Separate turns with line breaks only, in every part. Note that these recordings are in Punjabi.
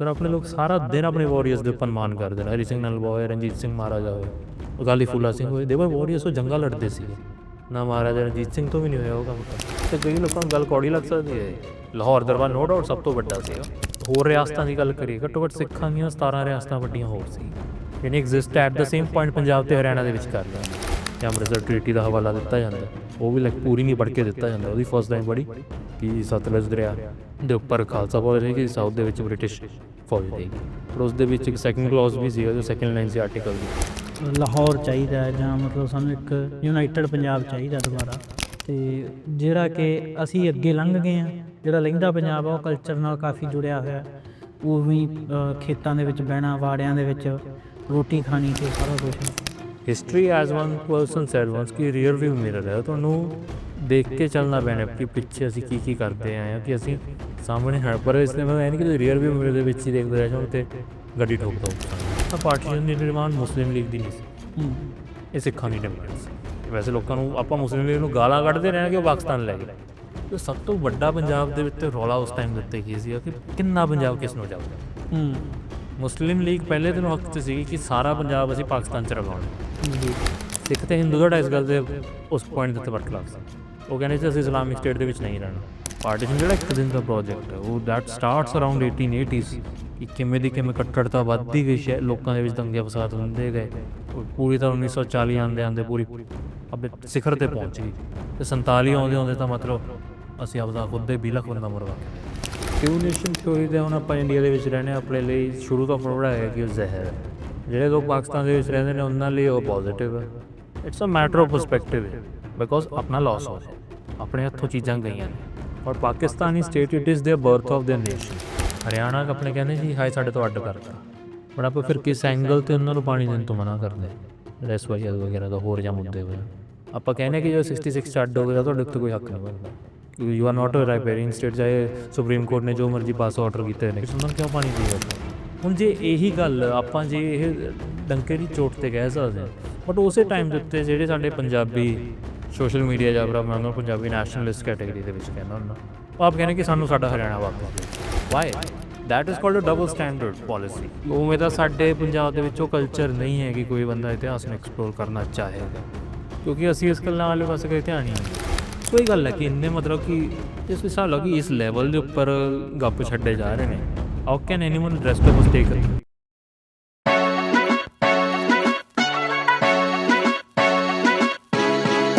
ਪਰ ਆਪਣੇ ਲੋਕ ਸਾਰਾ ਦਿਨ ਆਪਣੇ ਵਾਰੀਅਰਸ ਦੇ ਉੱਪਰ ਮਾਨ ਕਰਦੇ ਨੇ। ਹਰੀ ਸਿੰਘ ਨਲਵਾ ਹੋਏ, ਰਣਜੀਤ ਸਿੰਘ ਮਹਾਰਾਜਾ ਹੋਏ, ਅਕਾਲੀ ਫੂਲਾ ਸਿੰਘ ਹੋਏ, ਦੇ ਵਾਰੀਅਰਸ, ਉਹ ਜੰਗਾਂ ਲੜਦੇ ਸੀਗੇ। ਨਾ ਮਹਾਰਾਜਾ ਰਣਜੀਤ ਸਿੰਘ ਤੋਂ ਵੀ ਨਹੀਂ ਹੋਇਆ ਉਹ ਕੰਮ ਤਾਂ। ਅਤੇ ਕਈ ਲੋਕਾਂ ਨੂੰ ਗੱਲ ਕੌੜੀ ਲੱਗ ਸਕਦੀ ਹੈ। ਲਾਹੌਰ ਦਰਬਾਰ ਨੋ ਡਾਊਟ ਸਭ ਤੋਂ ਵੱਡਾ ਸੀਗਾ। ਹੋਰ ਰਿਆਸਤਾਂ ਦੀ ਗੱਲ ਕਰੀਏ, ਘੱਟੋ ਘੱਟ ਸਿੱਖਾਂ ਦੀਆਂ 17 ਰਿਆਸਤਾਂ ਵੱਡੀਆਂ ਹੋਰ ਸੀ, ਯਾਨੀ exist at the same point Punjab ਅਤੇ ਹਰਿਆਣਾ ਦੇ ਵਿੱਚ ਕਰ ਲਿਆ। ਜਾਂ ਅੰਮ੍ਰਿਤਸਰ ਟ੍ਰੀਟੀ ਦਾ ਹਵਾਲਾ ਦਿੱਤਾ ਜਾਂਦਾ, ਉਹ ਵੀ ਲਾਈਕ ਪੂਰੀ ਨਹੀਂ ਪੜ੍ਹ ਕੇ ਦਿੱਤਾ ਜਾਂਦਾ। ਉਹਦੀ ਫਸਟ ਲਾਈਨ ਪੜ੍ਹੀ ਕਿ ਸਤਲੁਜ ਦਰਿਆ ਦੇ ਉੱਪਰ ਖਾਲਸਾ ਫੌਜ ਰਹੇਗੀ, ਸਾਊਥ ਦੇ ਵਿੱਚ ਬ੍ਰਿਟਿਸ਼ ਫੌਜ ਰਹੇਗੀ। ਪਰ ਉਸ ਦੇ ਵਿੱਚ ਇੱਕ ਸੈਕਿੰਡ ਕਲੌਜ਼ ਵੀ ਸੀਗਾ, ਜੋ ਸੈਕਿੰਡ ਲਾਈਨ ਸੀ ਆਰਟੀਕਲ ਦੀ।
ਲਾਹੌਰ ਚਾਹੀਦਾ ਜਾਂ ਮਤਲਬ ਸਾਨੂੰ ਇੱਕ ਯੂਨਾਈਟਡ ਪੰਜਾਬ ਚਾਹੀਦਾ ਦੁਬਾਰਾ। ਅਤੇ ਜਿਹੜਾ ਕਿ ਅਸੀਂ ਅੱਗੇ ਲੰਘ ਗਏ ਹਾਂ, ਜਿਹੜਾ ਲਹਿੰਦਾ ਪੰਜਾਬ ਆ ਉਹ ਕਲਚਰ ਨਾਲ ਕਾਫੀ ਜੁੜਿਆ ਹੋਇਆ। ਉਹ ਵੀ ਖੇਤਾਂ ਦੇ ਵਿੱਚ ਬਹਿਣਾ, ਵਾੜਿਆਂ ਦੇ ਵਿੱਚ ਰੋਟੀ ਖਾਣੀ ਅਤੇ ਸਾਰਾ ਕੁਛ।
History as one person said once ਕਿ ਰੀਅਰ ਵਿਊ ਮਿਰਰ ਹੈ। ਤੁਹਾਨੂੰ ਦੇਖ ਕੇ ਚੱਲਣਾ ਪੈਣਾ ਕਿ ਪਿੱਛੇ ਅਸੀਂ ਕੀ ਕਰਦੇ ਆਏ ਹਾਂ, ਕਿ ਅਸੀਂ ਸਾਹਮਣੇ ਹੈ। ਪਰ ਇਸ ਲਈ ਮੈਂ ਨਹੀਂ ਕਿ ਰੀਅਰ ਵਿਊ ਮਿਰਰ ਦੇ ਵਿੱਚ ਹੀ ਦੇਖਦੇ ਰਹਿ ਜਾਓ ਅਤੇ ਗੱਡੀ ਠੋਕ ਦਿਓ। ਤਾਂ ਪਾਰਟੀਸ਼ਨ ਦੀ ਡਿਮਾਂਡ ਮੁਸਲਿਮ ਲੀਗ ਦੀ ਨਹੀਂ ਸੀ, ਇਹ ਸਿੱਖਾਂ ਦੀ ਡਿਮਾਂਡ ਸੀ। ਵੈਸੇ ਲੋਕਾਂ ਨੂੰ ਆਪਾਂ ਮੁਸਲਿਮ ਲੀਗ ਨੂੰ ਗਾਲਾਂ ਕੱਢਦੇ ਰਹੇ ਕਿ ਉਹ ਪਾਕਿਸਤਾਨ ਲੈ ਗਏ। ਅਤੇ ਸਭ ਤੋਂ ਵੱਡਾ ਪੰਜਾਬ ਦੇ ਵਿੱਚ ਰੌਲਾ ਉਸ ਟਾਈਮ ਦਿੱਤੇ ਕੀ ਸੀਗਾ ਕਿ ਕਿੰਨਾ ਪੰਜਾਬ ਕਿਸ ਨੂੰ ਜਾਊਗਾ। ਮੁਸਲਿਮ ਲੀਗ ਪਹਿਲੇ ਦਿਨ ਹੱਕ 'ਚ ਸੀਗੀ ਕਿ ਸਾਰਾ ਪੰਜਾਬ ਅਸੀਂ ਪਾਕਿਸਤਾਨ 'ਚ ਰਲਾਉਣਾ। ਸਿੱਖ ਅਤੇ ਹਿੰਦੂ ਦਾ ਇਸ ਗੱਲ ਦੇ ਉਸ ਪੁਆਇੰਟ ਦੇ ਉੱਤੇ ਬਰਖਲਾਫ ਸੀ। ਉਹ ਕਹਿੰਦੇ ਸੀ ਅਸੀਂ ਇਸਲਾਮਿਕ ਸਟੇਟ ਦੇ ਵਿੱਚ ਨਹੀਂ ਰਹਿਣਾ। ਪਾਰਟੀਸ਼ਨ ਜਿਹੜਾ ਇੱਕ ਦਿਨ ਦਾ ਪ੍ਰੋਜੈਕਟ ਹੈ, ਉਹ ਦੈਟ ਸਟਾਰਟਸ ਅਰਾਊਂਡ 1880s ਕਿ ਕਿਵੇਂ ਦੀ ਕਿਵੇਂ ਕੱਟੜਤਾ ਵੱਧਦੀ ਗਈ, ਲੋਕਾਂ ਦੇ ਵਿੱਚ ਦੰਗੇ ਫਸਾਦ ਹੁੰਦੇ ਗਏ। ਪੂਰੀ ਤਾਂ 1940 ਆਉਂਦੇ ਪੂਰੀ ਆਪਣੇ ਸਿਖਰ 'ਤੇ ਪਹੁੰਚ ਗਈ। ਅਤੇ 47 ਆਉਂਦੇ ਤਾਂ ਮਤਲਬ ਅਸੀਂ ਆਪਦਾ ਖੁਦ ਦੇ ਬਿਲਕ ਬੰਦਾ ਮਰਵਾ ਕੇ। ਟੂ ਨੇਸ਼ਨ ਥਿਊਰੀ ਦੇ ਹੁਣ ਆਪਾਂ ਇੰਡੀਆ ਦੇ ਵਿੱਚ ਰਹਿੰਦੇ ਹਾਂ, ਆਪਣੇ ਲਈ ਸ਼ੁਰੂ ਤੋਂ ਆਪਣਾ ਹੈ ਕਿ ਉਹ ਜ਼ਹਿਰ ਹੈ। ਜਿਹੜੇ ਲੋਕ ਪਾਕਿਸਤਾਨ ਦੇ ਵਿੱਚ ਰਹਿੰਦੇ ਨੇ ਉਹਨਾਂ ਲਈ ਉਹ ਪੋਜ਼ੀਟਿਵ ਹੈ। It's a matter of perspective ਹੈ, ਬਿਕੋਜ਼ ਆਪਣਾ ਲਾਸ ਹੋ ਰਿਹਾ, ਆਪਣੇ ਹੱਥੋਂ ਚੀਜ਼ਾਂ ਗਈਆਂ ਨੇ। ਔਰ Pakistani state it is their birth of their nation. Haryana ਆਪਣੇ ਕਹਿੰਦੇ ਜੀ ਹਾਏ ਸਾਡੇ ਤੋਂ ਅੱਡ ਕਰਤਾ, ਪਰ ਆਪਾਂ ਫਿਰ ਕਿਸ ਐਂਗਲ 'ਤੇ ਉਹਨਾਂ ਨੂੰ ਪਾਣੀ ਦੇਣ ਤੋਂ ਮਨਾ ਕਰਦੇ। ਰੈਸ ਵਗੈਰਾ ਦਾ ਹੋਰ ਜਾਂ ਮੁੱਦੇ ਹੋਏ ਆਪਾਂ ਕਹਿੰਦੇ ਕਿ ਜੋ 66 'ਚ ਅੱਡ ਹੋ ਗਿਆ ਤੁਹਾਡੇ ਉੱਤੇ ਕੋਈ ਹੱਕ ਨਹੀਂ ਬਣਦਾ। You are not a riparian state. ਚਾਹੇ ਸੁਪਰੀਮ ਕੋਰਟ ਨੇ ਜੋ ਮਰਜ਼ੀ ਪਾਸ ਆਰਡਰ ਕੀਤੇ ਨੇ, ਉਹਨਾਂ ਨੂੰ ਕਿਉਂ ਪਾਣੀ ਦੇਗਾ। ਹੁਣ ਜੇ ਇਹੀ ਗੱਲ ਆਪਾਂ ਜੇ ਇਹ ਡੰਕੇ ਦੀ ਚੋਟ 'ਤੇ ਕਹਿ ਸਕਦੇ ਹਾਂ, ਬਟ ਉਸੇ ਟਾਈਮ ਦੇ ਉੱਤੇ ਜਿਹੜੇ ਸਾਡੇ ਪੰਜਾਬੀ ਸੋਸ਼ਲ ਮੀਡੀਆ ਜਾਂ ਫਿਰ ਮੈਂ ਉਹਨੂੰ ਪੰਜਾਬੀ ਨੈਸ਼ਨਲਿਸਟ ਕੈਟੇਗਰੀ ਦੇ ਵਿੱਚ ਕਹਿੰਦਾ ਹੁੰਦਾ, ਉਹ ਆਪ ਕਹਿੰਦੇ ਕਿ ਸਾਨੂੰ ਸਾਡਾ ਹਰਿਆਣਾ ਵਾਪਸ। Why that is called a double standard policy. ਉਵੇਂ ਤਾਂ ਸਾਡੇ ਪੰਜਾਬ ਦੇ ਵਿੱਚ ਉਹ ਕਲਚਰ ਨਹੀਂ ਹੈ ਕਿ ਕੋਈ ਬੰਦਾ ਇਤਿਹਾਸ ਨੂੰ ਐਕਸਪਲੋਰ ਕਰਨਾ ਚਾਹੇਗਾ, ਕਿਉਂਕਿ ਅਸੀਂ ਇਸ ਗੱਲਾਂ ਵਾਲੇ ਪਾਸੇ ਕੋਈ ਧਿਆਨ ਨਹੀਂ ਦਿੰਦੇ। ਕੋਈ ਗੱਲ ਹੈ ਕਿ ਇੰਨੇ ਮਤਲਬ ਕਿ ਇਸ ਹਿਸਾਬ ਨਾਲ ਕਿ ਇਸ ਲੈਵਲ ਦੇ ਉੱਪਰ ਗੱਪ ਛੱਡੇ ਜਾ ਰਹੇ ਨੇ। How can anyone rest of us take it.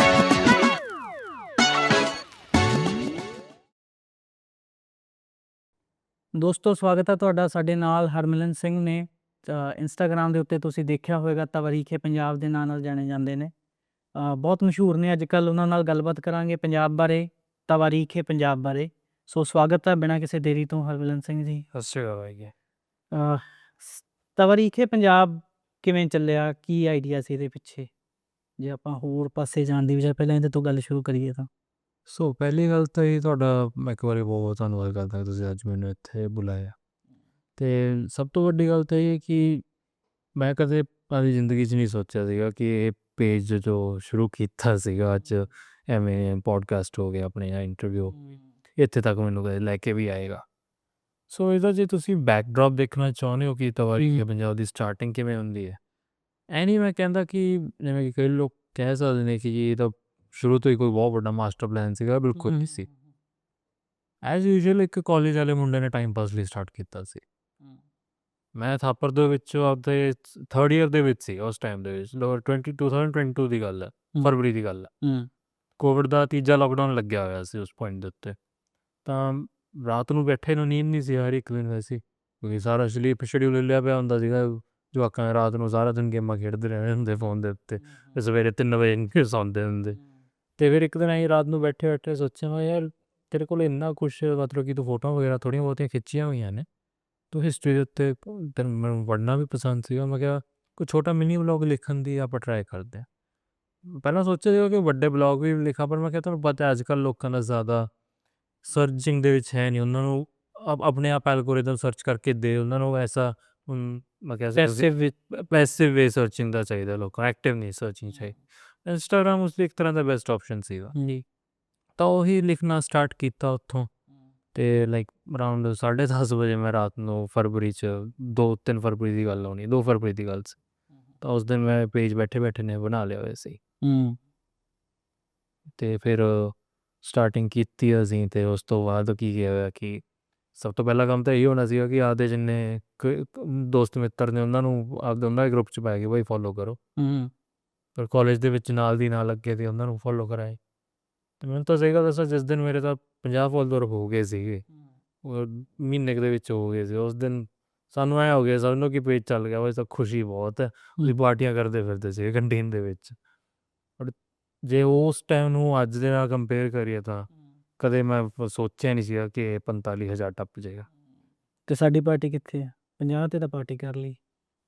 ਦੋਸਤੋ, ਸਵਾਗਤ ਹੈ ਤੁਹਾਡਾ। ਸਾਡੇ ਨਾਲ ਹਰਮਿਲਨ ਸਿੰਘ ਨੇ। ਇੰਸਟਾਗ੍ਰਾਮ ਦੇ ਉੱਤੇ ਤੁਸੀਂ ਦੇਖਿਆ ਹੋਵੇਗਾ, ਤਵਾਰੀਖੇ ਪੰਜਾਬ ਦੇ ਨਾਂ ਨਾਲ ਜਾਣੇ ਜਾਂਦੇ ਨੇ। ਬਹੁਤ ਮਸ਼ਹੂਰ ਨੇ ਅੱਜ ਕੱਲ੍ਹ। ਉਹਨਾਂ ਨਾਲ ਗੱਲਬਾਤ ਕਰਾਂਗੇ ਪੰਜਾਬ ਬਾਰੇ, ਤਵਾਰੀਖੇ ਪੰਜਾਬ ਬਾਰੇ। ਸੋ ਸਵਾਗਤ ਹੈ ਬਿਨਾਂ ਕਿਸੇ ਦੇਰੀ ਤੋਂ ਹਰਮਿਲਨ ਸਿੰਘ ਜੀ।
ਸਤਿ ਸ਼੍ਰੀ ਅਕਾਲ ਜੀ।
ਤਵਾਰੀਖੇ ਪੰਜਾਬ ਕਿਵੇਂ ਚੱਲਿਆ, ਕੀ ਆਈਡੀਆ ਸੀ ਇਹਦੇ ਪਿੱਛੇ? ਜੇ ਆਪਾਂ ਹੋਰ ਪਾਸੇ ਜਾਣ ਦੀ ਬਜਾਏ ਪਹਿਲਾਂ ਇਹਦੇ ਤੋਂ ਗੱਲ ਸ਼ੁਰੂ ਕਰੀਏ ਤਾਂ।
ਸੋ ਪਹਿਲੀ ਗੱਲ ਤਾਂ ਇਹ ਤੁਹਾਡਾ ਮੈਂ ਇੱਕ ਵਾਰੀ ਬਹੁਤ ਬਹੁਤ ਧੰਨਵਾਦ ਕਰਦਾ ਕਿ ਤੁਸੀਂ ਅੱਜ ਮੈਨੂੰ ਇੱਥੇ ਬੁਲਾਇਆ। ਅਤੇ ਸਭ ਤੋਂ ਵੱਡੀ ਗੱਲ ਤਾਂ ਇਹ ਕਿ ਮੈਂ ਕਦੇ ਆਪਣੀ ਜ਼ਿੰਦਗੀ 'ਚ ਨਹੀਂ ਸੋਚਿਆ ਸੀਗਾ ਕਿ ਇਹ ਪੇਜ ਜੋ ਸ਼ੁਰੂ ਕੀਤਾ ਸੀਗਾ ਅੱਜ ਐਵੇਂ ਪੋਡਕਾਸਟ ਹੋ ਗਿਆ ਆਪਣੇ ਜਾਂ ਇੰਟਰਵਿਊ, ਇੱਥੇ ਤੱਕ ਮੈਨੂੰ ਕਦੇ ਲੈ ਕੇ ਵੀ ਆਏਗਾ। ਸੋ ਇਹਦਾ ਜੇ ਤੁਸੀਂ ਬੈਕਡਰੋਪ ਦੇਖਣਾ ਚਾਹੁੰਦੇ ਹੋ ਕਿ ਤਵਾਰੀਖੇ ਪੰਜਾਬ ਦੀ ਸਟਾਰਟਿੰਗ ਕਿਵੇਂ ਹੁੰਦੀ ਹੈ, ਐ ਨਹੀਂ ਮੈਂ ਕਹਿੰਦਾ ਕਿ ਜਿਵੇਂ ਕਿ ਕਈ ਲੋਕ ਕਹਿ ਸਕਦੇ ਨੇ ਕਿ ਇਹ ਤਾਂ ਸ਼ੁਰੂ ਤੋਂ ਹੀ ਕੋਈ ਬਹੁਤ ਵੱਡਾ ਮਾਸਟਰ ਪਲਾਨ ਸੀਗਾ, ਬਿਲਕੁਲ ਨਹੀਂ ਸੀ। ਐਜ਼ ਯੂਜੂਅਲ ਇੱਕ ਕਾਲਜ ਵਾਲੇ ਮੁੰਡੇ ਨੇ ਟਾਈਮ ਪਾਸ ਲਈ ਸਟਾਰਟ ਕੀਤਾ ਸੀ। ਮੈਂ ਥਾਪਰ ਦੇ ਵਿੱਚ ਆਪਦੇ 3rd ਈਅਰ ਦੇ ਵਿੱਚ ਸੀ ਉਸ ਟਾਈਮ ਦੇ ਵਿੱਚ। 2022 ਦੀ ਗੱਲ ਹੈ, ਫਰਵਰੀ ਦੀ ਗੱਲ ਹੈ। ਕੋਵਿਡ ਦਾ ਤੀਜਾ ਲੋਕਡਾਊਨ ਲੱਗਿਆ ਹੋਇਆ ਸੀ ਉਸ ਪੁਆਇੰਟ ਦੇ ਉੱਤੇ। ਤਾਂ ਰਾਤ ਨੂੰ ਬੈਠੇ ਨੂੰ ਨੀਂਦ ਨਹੀਂ ਸੀ ਹਰ ਇੱਕ ਦਿਨ ਵੈਸੇ, ਕਿਉਂਕਿ ਸਾਰਾ ਸਲੀਪ ਸ਼ਡਿਊਲ ਲਿਆ ਪਿਆ ਹੁੰਦਾ ਸੀਗਾ। ਜਵਾਕਾਂ ਰਾਤ ਨੂੰ ਸਾਰਾ ਦਿਨ ਗੇਮਾਂ ਖੇਡਦੇ ਰਹਿੰਦੇ ਹੁੰਦੇ ਫੋਨ ਦੇ ਉੱਤੇ, ਅਤੇ ਸਵੇਰੇ 3 ਵਜੇ ਸੌਂਦੇ ਹੁੰਦੇ। ਅਤੇ ਫਿਰ ਇੱਕ ਦਿਨ ਅਸੀਂ ਰਾਤ ਨੂੰ ਬੈਠੇ ਸੋਚਿਆ ਮੈਂ ਯਾਰ ਤੇਰੇ ਕੋਲ ਇੰਨਾ ਕੁਛ ਮਤਲਬ ਕਿ ਤੂੰ ਫੋਟੋਆਂ ਵਗੈਰਾ ਥੋੜ੍ਹੀਆਂ ਬਹੁਤੀਆਂ ਖਿੱਚੀਆਂ ਹੋਈਆਂ ਨੇ, ਤੂੰ ਹਿਸਟਰੀ ਦੇ ਉੱਤੇ ਤੈਨੂੰ ਮੈਨੂੰ ਪੜ੍ਹਨਾ ਵੀ ਪਸੰਦ ਸੀਗਾ। ਮੈਂ ਕਿਹਾ ਕੋਈ ਛੋਟਾ ਮਿਨੀ ਬਲੌਗ ਲਿਖਣ ਦੀ ਆਪਾਂ ਟਰਾਈ ਕਰਦੇ ਹਾਂ। ਪਹਿਲਾਂ ਸੋਚਿਆ ਸੀਗਾ ਕਿ ਵੱਡੇ ਬਲੌਗ ਵੀ ਲਿਖਾਂ, ਪਰ ਮੈਂ ਕਿਹਾ ਤੁਹਾਨੂੰ ਪਤਾ ਅੱਜ ਕੱਲ੍ਹ ਲੋਕਾਂ ਦਾ ਜ਼ਿਆਦਾ ਸਰਚਿੰਗ ਦੇ ਵਿੱਚ ਹੈ ਨਹੀਂ। ਉਹਨਾਂ ਨੂੰ ਆਪਣੇ ਆਪ ਐਲਗੋਰਿਦਮ ਸਰਚ ਕਰਕੇ ਦੇ, ਉਹਨਾਂ ਨੂੰ ਐਸਾ ਮੈਂ ਕਹਿ ਸਕਦਾ ਪੈਸਿਵ ਵੇ ਸਰਚਿੰਗ ਦਾ ਚਾਹੀਦਾ ਲੋਕਾਂ ਨੂੰ, ਐਕਟਿਵ ਨਹੀਂ ਸਰਚਿੰਗ ਚਾਹੀਦੀ। ਇੰਸਟਾਗ੍ਰਾਮ ਉਸ ਲਈ ਇੱਕ ਤਰ੍ਹਾਂ ਦਾ ਬੈਸਟ ਆਪਸ਼ਨ ਸੀਗਾ ਜੀ। ਤਾਂ ਉਹੀ ਲਿਖਣਾ ਸਟਾਰਟ ਕੀਤਾ ਉੱਥੋਂ। ਤੇ ਲਾਈਕ ਅਰਾਊਂਡ 10:30 ਵਜੇ ਮੈਂ ਰਾਤ ਨੂੰ ਫਰਵਰੀ 'ਚ 2-3 ਫਰਵਰੀ ਦੀ ਗੱਲ ਹੋਣੀ, 2 ਫਰਵਰੀ ਦੀ ਗੱਲ ਸੀ। ਤਾਂ ਉਸ ਦਿਨ ਮੈਂ ਪੇਜ ਬੈਠੇ ਨੇ ਬਣਾ ਲਿਆ ਹੋਇਆ ਸੀ ਤੇ ਫਿਰ ਸਟਾਰਟਿੰਗ ਕੀਤੀ ਅਸੀਂ। ਅਤੇ ਉਸ ਤੋਂ ਬਾਅਦ ਕੀ ਹੋਇਆ ਕਿ ਸਭ ਤੋਂ ਪਹਿਲਾ ਕੰਮ ਤਾਂ ਇਹੀ ਹੋਣਾ ਸੀਗਾ ਕਿ ਆਪਦੇ ਜਿੰਨੇ ਦੋਸਤ ਮਿੱਤਰ ਨੇ ਉਹਨਾਂ ਨੂੰ ਆਪਦੇ ਉਹਨਾਂ ਦੇ ਗਰੁੱਪ 'ਚ ਪਾ ਕੇ ਬਾਈ ਫੋਲੋ ਕਰੋ। ਪਰ ਕਾਲਜ ਦੇ ਵਿੱਚ ਨਾਲ ਦੀ ਨਾਲ ਅੱਗੇ ਤੇ ਉਹਨਾਂ ਨੂੰ ਫੋਲੋ ਕਰਾਏ। ਅਤੇ ਮੈਨੂੰ ਤਾਂ ਸਹੀ ਗੱਲ ਦੱਸਾਂ, ਜਿਸ ਦਿਨ ਮੇਰੇ ਤਾਂ 50 ਫੋਲੋਅਰ ਹੋ ਗਏ ਸੀਗੇ, ਮਹੀਨੇ ਕੁ ਦੇ ਵਿੱਚ ਹੋ ਗਏ ਸੀ, ਉਸ ਦਿਨ ਸਾਨੂੰ ਐਂ ਹੋ ਗਿਆ ਸਭ ਨੂੰ ਕਿ ਪੇਜ ਚੱਲ ਗਿਆ। ਬਸ ਤਾਂ ਖੁਸ਼ੀ ਬਹੁਤ ਹੈ। ਅਸੀਂ ਪਾਰਟੀਆਂ ਕਰਦੇ ਫਿਰਦੇ ਸੀਗੇ ਕੰਟੀਨ ਦੇ ਵਿੱਚ। ਬਟ ਜੇ ਉਸ ਟਾਈਮ ਨੂੰ ਅੱਜ ਦੇ ਨਾਲ ਕੰਪੇਅਰ ਕਰੀਏ ਤਾਂ ਕਦੇ ਮੈਂ ਸੋਚਿਆ ਨਹੀਂ ਸੀਗਾ ਕਿ ਇਹ 45,000 ਟੱਪ ਜਾਏਗਾ।
ਤੇ ਸਾਡੀ ਪਾਰਟੀ ਕਿੱਥੇ ਆ? 50 ਤੇ ਤਾਂ ਪਾਰਟੀ ਕਰ ਲਈ।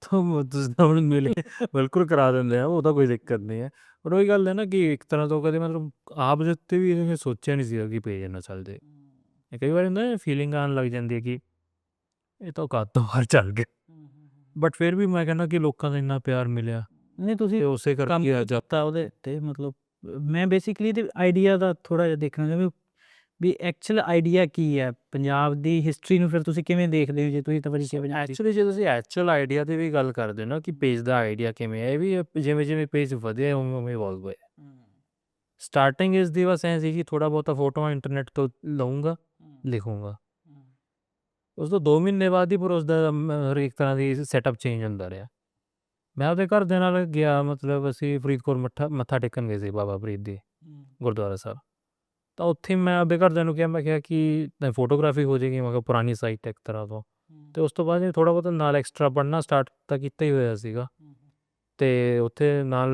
ਤੁਸੀਂ ਤਾਂ ਹੁਣ ਮਿਲੇ ਬਿਲਕੁਲ ਕਰਾ ਦਿੰਦੇ ਆ, ਉਹ ਤਾਂ ਕੋਈ ਦਿੱਕਤ ਨਹੀਂ ਹੈ। ਪਰ ਉਹੀ ਗੱਲ ਹੈ ਨਾ ਕਿ ਇੱਕ ਤਰ੍ਹਾਂ ਤੋਂ ਕਦੇ ਮਤਲਬ ਆਪ ਦੇ ਉੱਤੇ ਵੀ ਇਹ ਸੋਚਿਆ ਨਹੀਂ ਸੀਗਾ ਕਿ ਪੇਜ ਇੰਨਾ ਚੱਲ ਜਾਏ। ਕਈ ਵਾਰ ਹੁੰਦਾ ਫੀਲਿੰਗ ਆਉਣ ਲੱਗ ਜਾਂਦੀ ਹੈ ਕਿ ਇਹ ਤਾਂ ਔਕਾਤ ਤੋਂ ਬਾਹਰ ਚੱਲ ਗਿਆ। ਬਟ ਫਿਰ ਵੀ ਮੈਂ ਕਹਿੰਦਾ ਕਿ ਲੋਕਾਂ ਦਾ ਇੰਨਾ ਪਿਆਰ ਮਿਲਿਆ
ਨਹੀਂ, ਤੁਸੀਂ
ਤੇ ਉਸੇ
ਕੰਮ
ਕਰਕੇ ਅੱਜ
ਕੀਤਾ ਉਹਦੇ ਤੇ। ਮਤਲਬ ਮੈਂ ਬੇਸਿਕਲੀ ਤੇ ਆਈਡੀਆ ਦਾ ਥੋੜ੍ਹਾ ਜਿਹਾ ਦੇਖਣਾ ਚਾਹੁੰਦਾ ਵੀ ਐਕਚੁਅਲ ਆਈਡੀਆ ਕੀ ਹੈ ਪੰਜਾਬ ਦੀ ਹਿਸਟਰੀ ਨੂੰ। ਫਿਰ ਤੁਸੀਂ ਕਿਵੇਂ ਦੇਖਦੇ ਹੋ ਜੇ ਤੁਸੀਂ ਤਵਰੀਕੇ ਪੰਜਾਬ ਦੀ?
ਐਕਚੁਅਲੀ ਜੇ ਤੁਸੀਂ ਐਕਚੁਅਲ ਆਈਡੀਆ 'ਤੇ ਵੀ ਗੱਲ ਕਰਦੇ ਹੋ ਨਾ ਕਿ ਪੇਜ ਦਾ ਆਈਡੀਆ ਕਿਵੇਂ ਹੈ, ਇਹ ਵੀ ਜਿਵੇਂ ਜਿਵੇਂ ਪੇਜ ਵਧਿਆ ਉਵੇਂ ਇਵੋਲਵ ਹੋਇਆ। ਸਟਾਰਟਿੰਗ ਇਸ ਦੀ ਬਸ ਐਂ ਸੀ ਕਿ ਥੋੜ੍ਹਾ ਬਹੁਤਾ ਫੋਟੋਆਂ ਇੰਟਰਨੈਟ ਤੋਂ ਲਊਂਗਾ, ਲਿਖੂੰਗਾ। ਉਸ ਤੋਂ 2 ਮਹੀਨੇ ਬਾਅਦ ਹੀ ਪਰ ਉਸਦਾ ਹਰੇਕ ਤਰ੍ਹਾਂ ਦੀ ਸੈਟਅਪ ਚੇਂਜ ਹੁੰਦਾ ਰਿਹਾ। ਮੈਂ ਆਪਦੇ ਘਰਦਿਆਂ ਨਾਲ ਗਿਆ, ਮਤਲਬ ਅਸੀਂ ਫਰੀਦਕੋਟ ਮੱਥਾ ਟੇਕਣ ਗਏ ਸੀ ਬਾਬਾ ਫਰੀਦ ਦੀ ਗੁਰਦੁਆਰਾ ਸਾਹਿਬ। ਤਾਂ ਉੱਥੇ ਮੈਂ ਆਪਦੇ ਘਰਦਿਆਂ ਨੂੰ ਕਿਹਾ, ਮੈਂ ਕਿਹਾ ਕਿ ਫੋਟੋਗ੍ਰਾਫੀ ਹੋ ਜਾਏਗੀ। ਮੈਂ ਕਿਹਾ ਪੁਰਾਣੀ ਸਾਈਟ ਇੱਕ ਤਰ੍ਹਾਂ ਤੋਂ। ਅਤੇ ਉਸ ਤੋਂ ਬਾਅਦ ਥੋੜ੍ਹਾ ਬਹੁਤਾ ਨਾਲ ਐਕਸਟਰਾ ਪੜ੍ਹਨਾ ਸਟਾਰਟ ਤਾਂ ਕੀਤਾ ਹੀ ਹੋਇਆ ਸੀਗਾ। ਅਤੇ ਉੱਥੇ ਨਾਲ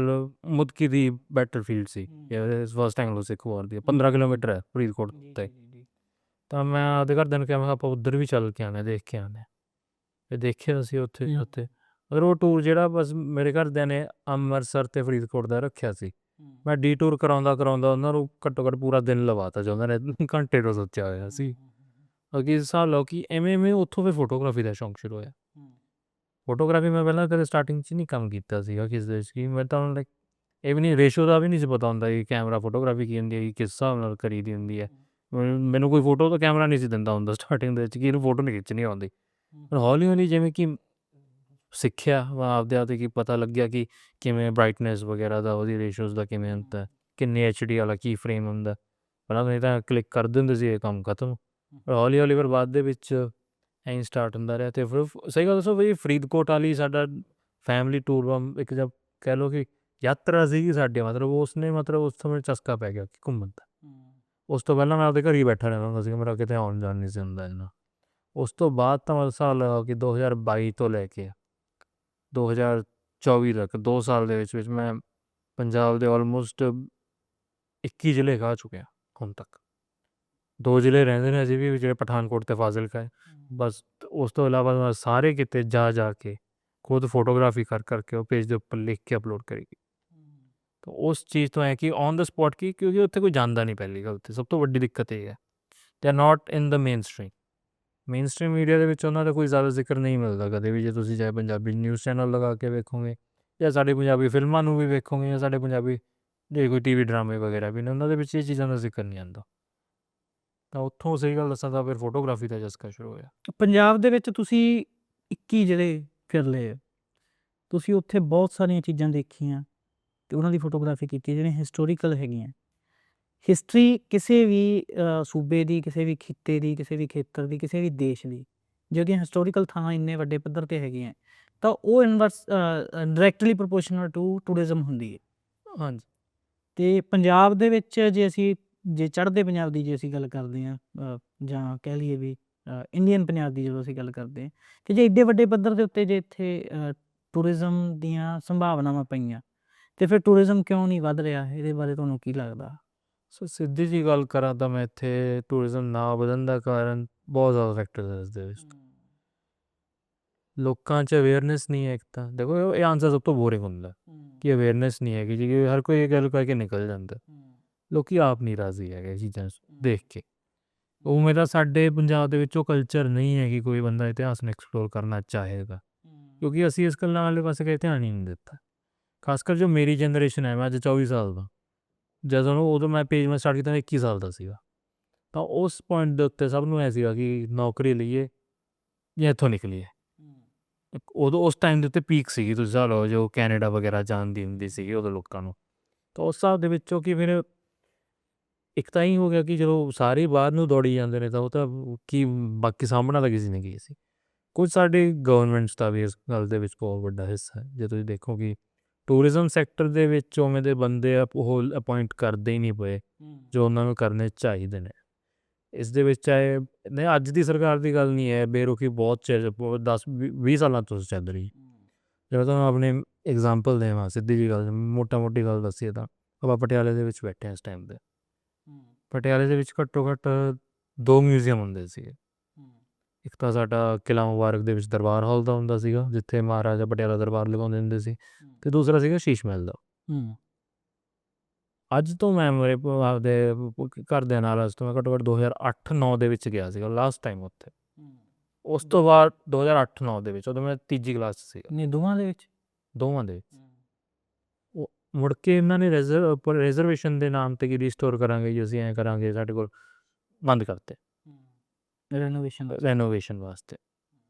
ਮੁਦਕੀ ਦੀ ਬੈਟਲਫੀਲਡ ਸੀ, ਫਸਟ ਐਂਗਲੋ ਸਿੱਖ ਵਾਰ ਦੀ, 15 ਕਿਲੋਮੀਟਰ ਹੈ ਫਰੀਦਕੋਟ ਤੇ। ਤਾਂ ਮੈਂ ਆਪਦੇ ਘਰਦਿਆਂ ਨੂੰ ਕਿਹਾ, ਮੈਂ ਕਿਹਾ ਆਪਾਂ ਉੱਧਰ ਵੀ ਚੱਲ ਕੇ ਆਉਂਦੇ, ਦੇਖ ਕੇ ਆਉਂਦੇ। ਅਤੇ ਦੇਖਿਆ ਅਸੀਂ ਉੱਥੇ ਅਗਰ ਉਹ ਟੂਰ ਜਿਹੜਾ ਬਸ ਮੇਰੇ ਘਰਦਿਆਂ ਨੇ ਅੰਮ੍ਰਿਤਸਰ ਅਤੇ ਫਰੀਦਕੋਟ ਦਾ ਰੱਖਿਆ ਸੀ। ਮੈਂ ਡੀ ਟੂਰ ਕਰਾਉਂਦਾ ਉਹਨਾਂ ਨੂੰ ਘੱਟੋ ਘੱਟ ਪੂਰਾ ਦਿਨ ਲਵਾਤਾ ਜੋ ਉਹਨਾਂ ਨੇ ਘੰਟੇ ਤੋਂ ਸੋਚਿਆ ਹੋਇਆ ਸੀ। ਕਿਉਂਕਿ ਹਿਸਾਬ ਲਓ ਕਿ ਐਵੇਂ ਉੱਥੋਂ ਫਿਰ ਫੋਟੋਗ੍ਰਾਫੀ ਦਾ ਸ਼ੌਂਕ ਸ਼ੁਰੂ ਹੋਇਆ। ਫੋਟੋਗ੍ਰਾਫੀ ਮੈਂ ਪਹਿਲਾਂ ਕਦੇ ਸਟਾਰਟਿੰਗ 'ਚ ਨਹੀਂ ਕੰਮ ਕੀਤਾ ਸੀਗਾ ਕਿਸੇ ਦੇ 'ਚ, ਕਿ ਮੈਂ ਤਾਂ ਲਾਈਕ ਇਹ ਵੀ ਨਹੀਂ, ਰੇਸ਼ੋ ਦਾ ਵੀ ਨਹੀਂ ਸੀ ਪਤਾ ਹੁੰਦਾ ਕਿ ਕੈਮਰਾ ਫੋਟੋਗ੍ਰਾਫੀ ਕੀ ਹੁੰਦੀ ਹੈ, ਕਿਸ ਹਿਸਾਬ ਨਾਲ ਕਰੀ ਦੀ ਹੁੰਦੀ ਹੈ। ਮੈਨੂੰ ਕੋਈ ਫੋਟੋ ਤਾਂ ਕੈਮਰਾ ਨਹੀਂ ਸੀ ਦਿੰਦਾ ਹੁੰਦਾ ਸਟਾਰਟਿੰਗ ਦੇ ਵਿੱਚ ਕਿ ਇਹਨੂੰ ਫੋਟੋ ਨਹੀਂ ਖਿੱਚਣੀ ਆਉਂਦੀ। ਪਰ ਹੌਲੀ ਹੌਲੀ ਜਿਵੇਂ ਕਿ ਸਿੱਖਿਆ ਆਪਦੇ ਆਪ 'ਤੇ, ਕਿ ਪਤਾ ਲੱਗਿਆ ਕਿ ਕਿਵੇਂ ਬਰਾਈਟਨੈਸ ਵਗੈਰਾ ਦਾ, ਉਹਦੀ ਰੇਸ਼ੋਜ਼ ਦਾ ਕਿਵੇਂ ਹੁੰਦਾ, ਕਿੰਨੇ HD ਵਾਲਾ ਕੀ ਫਰੇਮ ਹੁੰਦਾ। ਪਹਿਲਾਂ ਨਹੀਂ ਤਾਂ ਕਲਿੱਕ ਕਰ ਦਿੰਦੇ ਸੀ, ਇਹ ਕੰਮ ਖਤਮ। ਪਰ ਹੌਲੀ ਹੌਲੀ ਫਿਰ ਬਾਅਦ ਦੇ ਵਿੱਚ ਐਂ ਸਟਾਰਟ ਹੁੰਦਾ ਰਿਹਾ। ਅਤੇ ਫਿਰ ਸਹੀ ਗੱਲ ਦੱਸੋ ਬਈ ਫਰੀਦਕੋਟ ਵਾਲੀ ਸਾਡਾ ਫੈਮਿਲੀ ਟੂਰ ਇੱਕ ਜਦ ਕਹਿ ਲਓ ਕਿ ਯਾਤਰਾ ਸੀਗੀ ਸਾਡੀ, ਮਤਲਬ ਉਸਨੇ ਉਸ ਸਮੇਂ ਚਸਕਾ ਪੈ ਗਿਆ ਕਿ ਘੁੰਮਣ ਦਾ। ਉਸ ਤੋਂ ਪਹਿਲਾਂ ਮੈਂ ਆਪਦੇ ਘਰ ਹੀ ਬੈਠਾ ਰਹਿੰਦਾ ਹੁੰਦਾ ਸੀਗਾ, ਮੇਰਾ ਕਿਤੇ ਆਉਣ ਜਾਣ ਨਹੀਂ ਸੀ ਹੁੰਦਾ ਇੰਨਾ। ਉਸ ਤੋਂ ਬਾਅਦ ਤਾਂ ਮਤਲਬ ਹਿਸਾਬ ਲਗਾਓ ਕਿ 2022 ਤੋਂ ਲੈ ਕੇ 2024 ਤੱਕ 2 ਸਾਲ ਦੇ ਵਿੱਚ ਮੈਂ ਪੰਜਾਬ ਦੇ ਆਲਮੋਸਟ 21 ਜ਼ਿਲ੍ਹੇ ਖਾ ਚੁੱਕਿਆ ਹੁਣ ਤੱਕ। 2 ਜ਼ਿਲ੍ਹੇ ਰਹਿੰਦੇ ਨੇ ਅਜੇ ਵੀ, ਜਿਹੜੇ ਪਠਾਨਕੋਟ ਅਤੇ ਫਾਜ਼ਿਲਕਾ ਹੈ ਬਸ। ਉਸ ਤੋਂ ਇਲਾਵਾ ਮੈਂ ਸਾਰੇ ਕਿਤੇ ਜਾ ਕੇ ਖੁਦ ਫੋਟੋਗ੍ਰਾਫੀ ਕਰਕੇ ਉਹ ਪੇਜ ਦੇ ਉੱਪਰ ਲਿਖ ਕੇ ਅਪਲੋਡ ਕਰੇਗੀ। ਤਾਂ ਉਸ ਚੀਜ਼ ਤੋਂ ਹੈ ਕਿ ਔਨ ਦਾ ਸਪੋਟ ਕੀ, ਕਿਉਂਕਿ ਉੱਥੇ ਕੋਈ ਜਾਂਦਾ ਨਹੀਂ। ਪਹਿਲੀ ਗੱਲ ਤਾਂ ਸਭ ਤੋਂ ਵੱਡੀ ਦਿੱਕਤ ਇਹ ਹੈ, ਦੇ are not in the main stream media ਦੇ ਵਿੱਚ ਉਹਨਾਂ ਦਾ ਕੋਈ ਜ਼ਿਆਦਾ ਜ਼ਿਕਰ ਨਹੀਂ ਮਿਲਦਾ ਕਦੇ ਵੀ। ਜੇ ਤੁਸੀਂ ਚਾਹੇ ਪੰਜਾਬੀ ਨਿਊਜ਼ ਚੈਨਲ ਲਗਾ ਕੇ ਵੇਖੋਗੇ, ਜਾਂ ਸਾਡੇ ਪੰਜਾਬੀ ਫਿਲਮਾਂ ਨੂੰ ਵੀ ਵੇਖੋਗੇ, ਜਾਂ ਸਾਡੇ ਪੰਜਾਬੀ ਜੇ ਕੋਈ TV ਡਰਾਮੇ ਵਗੈਰਾ ਵੀ ਨੇ, ਉਹਨਾਂ ਦੇ ਵਿੱਚ ਇਹ ਚੀਜ਼ਾਂ ਦਾ ਜ਼ਿਕਰ ਨਹੀਂ ਆਉਂਦਾ। ਤਾਂ ਉੱਥੋਂ ਸਹੀ ਗੱਲ ਦੱਸਾਂ ਤਾਂ ਫਿਰ ਫੋਟੋਗ੍ਰਾਫੀ ਦਾ ਚਸਕਾ ਸ਼ੁਰੂ ਹੋਇਆ।
ਪੰਜਾਬ ਦੇ ਵਿੱਚ ਤੁਸੀਂ 21 ਜ਼ਿਲ੍ਹੇ ਫਿਰ ਲਏ, ਤੁਸੀਂ ਉੱਥੇ ਬਹੁਤ ਸਾਰੀਆਂ ਚੀਜ਼ਾਂ ਦੇਖੀਆਂ ਅਤੇ ਉਹਨਾਂ ਦੀ ਫੋਟੋਗ੍ਰਾਫੀ ਕੀਤੀ ਜਿਹੜੀਆਂ ਹਿਸਟੋਰੀਕਲ ਹੈਗੀਆਂ। ਹਿਸਟਰੀ ਕਿਸੇ ਵੀ ਸੂਬੇ ਦੀ, ਕਿਸੇ ਵੀ ਖਿੱਤੇ ਦੀ, ਕਿਸੇ ਵੀ ਖੇਤਰ ਦੀ, ਕਿਸੇ ਵੀ ਦੇਸ਼ ਦੀ, ਜਿਹੜੀਆਂ ਹਿਸਟੋਰੀਕਲ ਥਾਵਾਂ ਇੰਨੇ ਵੱਡੇ ਪੱਧਰ 'ਤੇ ਹੈਗੀਆਂ, ਤਾਂ ਉਹ ਡਾਇਰੈਕਟਲੀ ਪ੍ਰਪੋਰਸ਼ਨਲ ਟੂ ਟੂਰਿਜ਼ਮ ਹੁੰਦੀ ਹੈ।
ਹਾਂਜੀ।
ਅਤੇ ਪੰਜਾਬ ਦੇ ਵਿੱਚ ਜੇ ਚੜ੍ਹਦੇ ਪੰਜਾਬ ਦੀ ਜੇ ਅਸੀਂ ਗੱਲ ਕਰਦੇ ਹਾਂ, ਜਾਂ ਕਹਿ ਲਈਏ ਵੀ ਇੰਡੀਅਨ ਪੰਜਾਬ ਦੀ ਜਦੋਂ ਅਸੀਂ ਗੱਲ ਕਰਦੇ ਹਾਂ, ਕਿ ਜੇ ਐਡੇ ਵੱਡੇ ਪੱਧਰ ਦੇ ਉੱਤੇ ਜੇ ਇੱਥੇ ਟੂਰਿਜ਼ਮ ਦੀਆਂ ਸੰਭਾਵਨਾਵਾਂ ਪਈਆਂ, ਅਤੇ ਫਿਰ ਟੂਰਿਜ਼ਮ ਕਿਉਂ ਨਹੀਂ ਵੱਧ ਰਿਹਾ? ਇਹਦੇ ਬਾਰੇ ਤੁਹਾਨੂੰ ਕੀ ਲੱਗਦਾ?
ਸੋ ਸਿੱਧੀ ਜਿਹੀ ਗੱਲ ਕਰਾਂ ਤਾਂ ਮੈਂ ਇੱਥੇ ਟੂਰਿਜ਼ਮ ਨਾ ਵਧਣ ਦਾ ਕਾਰਨ ਬਹੁਤ ਜ਼ਿਆਦਾ ਫੈਕਟਰ ਹੈ ਇਸ ਦੇ ਵਿੱਚ। ਲੋਕਾਂ 'ਚ ਅਵੇਅਰਨੈਸ ਨਹੀਂ ਹੈ ਇੱਕ ਤਾਂ। ਦੇਖੋ ਇਹ ਆਨਸਰ ਸਭ ਤੋਂ ਬੋਰਿੰਗ ਹੁੰਦਾ ਕਿ ਅਵੇਅਰਨੈਸ ਨਹੀਂ ਹੈਗੀ ਜੀ, ਕਿ ਹਰ ਕੋਈ ਇਹ ਗੱਲ ਕਰਕੇ ਨਿਕਲ ਜਾਂਦਾ। ਲੋਕ ਆਪ ਨਹੀਂ ਰਾਜ਼ੀ ਹੈਗੇ ਇਹ ਚੀਜ਼ਾਂ ਦੇਖ ਕੇ। ਉਵੇਂ ਤਾਂ ਸਾਡੇ ਪੰਜਾਬ ਦੇ ਵਿੱਚ ਉਹ ਕਲਚਰ ਨਹੀਂ ਹੈ ਕਿ ਕੋਈ ਬੰਦਾ ਇਤਿਹਾਸ ਨੂੰ ਐਕਸਪਲੋਰ ਕਰਨਾ ਚਾਹੇਗਾ, ਕਿਉਂਕਿ ਅਸੀਂ ਇਸ ਗੱਲਾਂ ਵਾਲੇ ਪਾਸੇ ਕੋਈ ਧਿਆਨ ਹੀ ਨਹੀਂ ਦਿੱਤਾ। ਖਾਸ ਕਰ ਜੋ ਮੇਰੀ ਜਨਰੇਸ਼ਨ ਹੈ, ਮੈਂ ਅੱਜ 24 ਸਾਲ ਦਾ, ਜਦੋਂ ਮੈਂ ਪੇਜ ਸਟਾਰਟ ਕੀਤਾ 21 ਸਾਲ ਦਾ ਸੀਗਾ। ਤਾਂ ਉਸ ਪੁਆਇੰਟ ਦੇ ਉੱਤੇ ਸਭ ਨੂੰ ਐ ਸੀਗਾ ਕਿ ਨੌਕਰੀ ਲਈਏ ਜਾਂ ਇੱਥੋਂ ਨਿਕਲੀਏ। ਉਦੋਂ ਉਸ ਟਾਈਮ ਦੇ ਉੱਤੇ ਪੀਕ ਸੀਗੀ, ਤੁਸੀਂ ਹਿਸਾਬ ਲਓ ਜੋ ਕੈਨੇਡਾ ਵਗੈਰਾ ਜਾਣ ਦੀ ਹੁੰਦੀ ਸੀਗੀ ਉਦੋਂ ਲੋਕਾਂ ਨੂੰ। ਤਾਂ ਉਸ ਹਿਸਾਬ ਦੇ ਵਿੱਚੋਂ ਕਿ ਫਿਰ ਇੱਕ ਤਾਂ ਹੀ ਹੋ ਗਿਆ ਕਿ ਜਦੋਂ ਸਾਰੇ ਬਾਹਰ ਨੂੰ ਦੌੜੀ ਜਾਂਦੇ ਨੇ ਤਾਂ ਉਹ ਤਾਂ ਕੀ ਬਾਕੀ ਸਾਂਭਣ ਵਾਲਾ ਕਿਸੇ ਨੇ ਕੀ ਸੀ। ਕੁਝ ਸਾਡੀ ਗਵਰਨਮੈਂਟਸ ਦਾ ਵੀ ਇਸ ਗੱਲ ਦੇ ਵਿੱਚ ਬਹੁਤ ਵੱਡਾ ਹਿੱਸਾ ਹੈ। ਜੇ ਤੁਸੀਂ ਦੇਖੋ ਕਿ ਟੂਰਿਜ਼ਮ ਸੈਕਟਰ ਦੇ ਵਿੱਚ ਉਵੇਂ ਦੇ ਬੰਦੇ ਉਹ ਅਪੋਇੰਟ ਕਰਦੇ ਹੀ ਨਹੀਂ ਪਏ ਜੋ ਉਹਨਾਂ ਨੂੰ ਕਰਨੇ ਚਾਹੀਦੇ ਨੇ। ਇਸ ਦੇ ਵਿੱਚ ਚਾਹੇ ਨਹੀਂ ਅੱਜ ਦੀ ਸਰਕਾਰ ਦੀ ਗੱਲ ਨਹੀਂ ਹੈ, ਬੇਰੁਖੀ ਬਹੁਤ ਚਿਰ 10-20 ਸਾਲਾਂ ਤੋਂ ਚੱਲ ਰਹੀ। ਜਿਵੇਂ ਤੁਹਾਨੂੰ ਆਪਣੇ ਐਗਜ਼ਾਮਪਲ ਦੇਵਾਂ, ਸਿੱਧੀ ਜਿਹੀ ਗੱਲ ਮੋਟੀ ਗੱਲ ਦੱਸੀਏ ਤਾਂ ਆਪਾਂ ਪਟਿਆਲੇ ਦੇ ਵਿੱਚ ਬੈਠੇ ਹਾਂ ਇਸ ਟਾਈਮ 'ਤੇ। ਪਟਿਆਲੇ ਦੇ ਵਿੱਚ ਘੱਟੋ ਘੱਟ 2 ਮਿਊਜ਼ੀਅਮ ਹੁੰਦੇ ਸੀਗੇ। ਇੱਕ ਤਾਂ ਸਾਡਾ ਕਿਲ੍ਹਾ ਮੁਬਾਰਕ ਦੇ ਵਿੱਚ ਦਰਬਾਰ ਹਾਲ ਦਾ ਹੁੰਦਾ ਸੀਗਾ ਜਿੱਥੇ ਮਹਾਰਾਜਾ ਪਟਿਆਲਾ ਦਰਬਾਰ ਲਗਾਉਂਦੇ ਹੁੰਦੇ ਸੀ, ਅਤੇ ਦੂਸਰਾ ਸੀਗਾ ਸ਼ੀਸ਼ ਮਹਿਲ ਦਾ। ਅੱਜ ਤੋਂ ਮੈਂ ਮੇਰੇ ਆਪਦੇ ਘਰਦਿਆਂ ਨਾਲ ਅੱਜ ਤੋਂ ਮੈਂ ਘੱਟੋ ਘੱਟ 2008-09 ਦੇ ਵਿੱਚ ਗਿਆ ਸੀਗਾ ਲਾਸਟ ਟਾਈਮ ਉੱਥੇ। ਉਸ ਤੋਂ ਬਾਅਦ 2008-09 ਦੇ ਵਿੱਚ, ਉਦੋਂ ਮੈਂ ਤੀਜੀ ਕਲਾਸ 'ਚ ਸੀਗਾ।
ਨਹੀਂ ਦੋਵਾਂ ਦੇ ਵਿੱਚ
ਉਹ ਮੁੜ ਕੇ ਇਹਨਾਂ ਨੇ ਰਿਜ਼ਰਵੇਸ਼ਨ ਦੇ ਨਾਮ 'ਤੇ ਕਿ ਰੀਸਟੋਰ ਕਰਾਂਗੇ ਜੀ ਅਸੀਂ, ਐਂ ਕਰਾਂਗੇ, ਸਾਡੇ ਕੋਲ ਬੰਦ ਕਰਤੇ ਰੈਨੋਵੇਸ਼ਨ ਵਾਸਤੇ।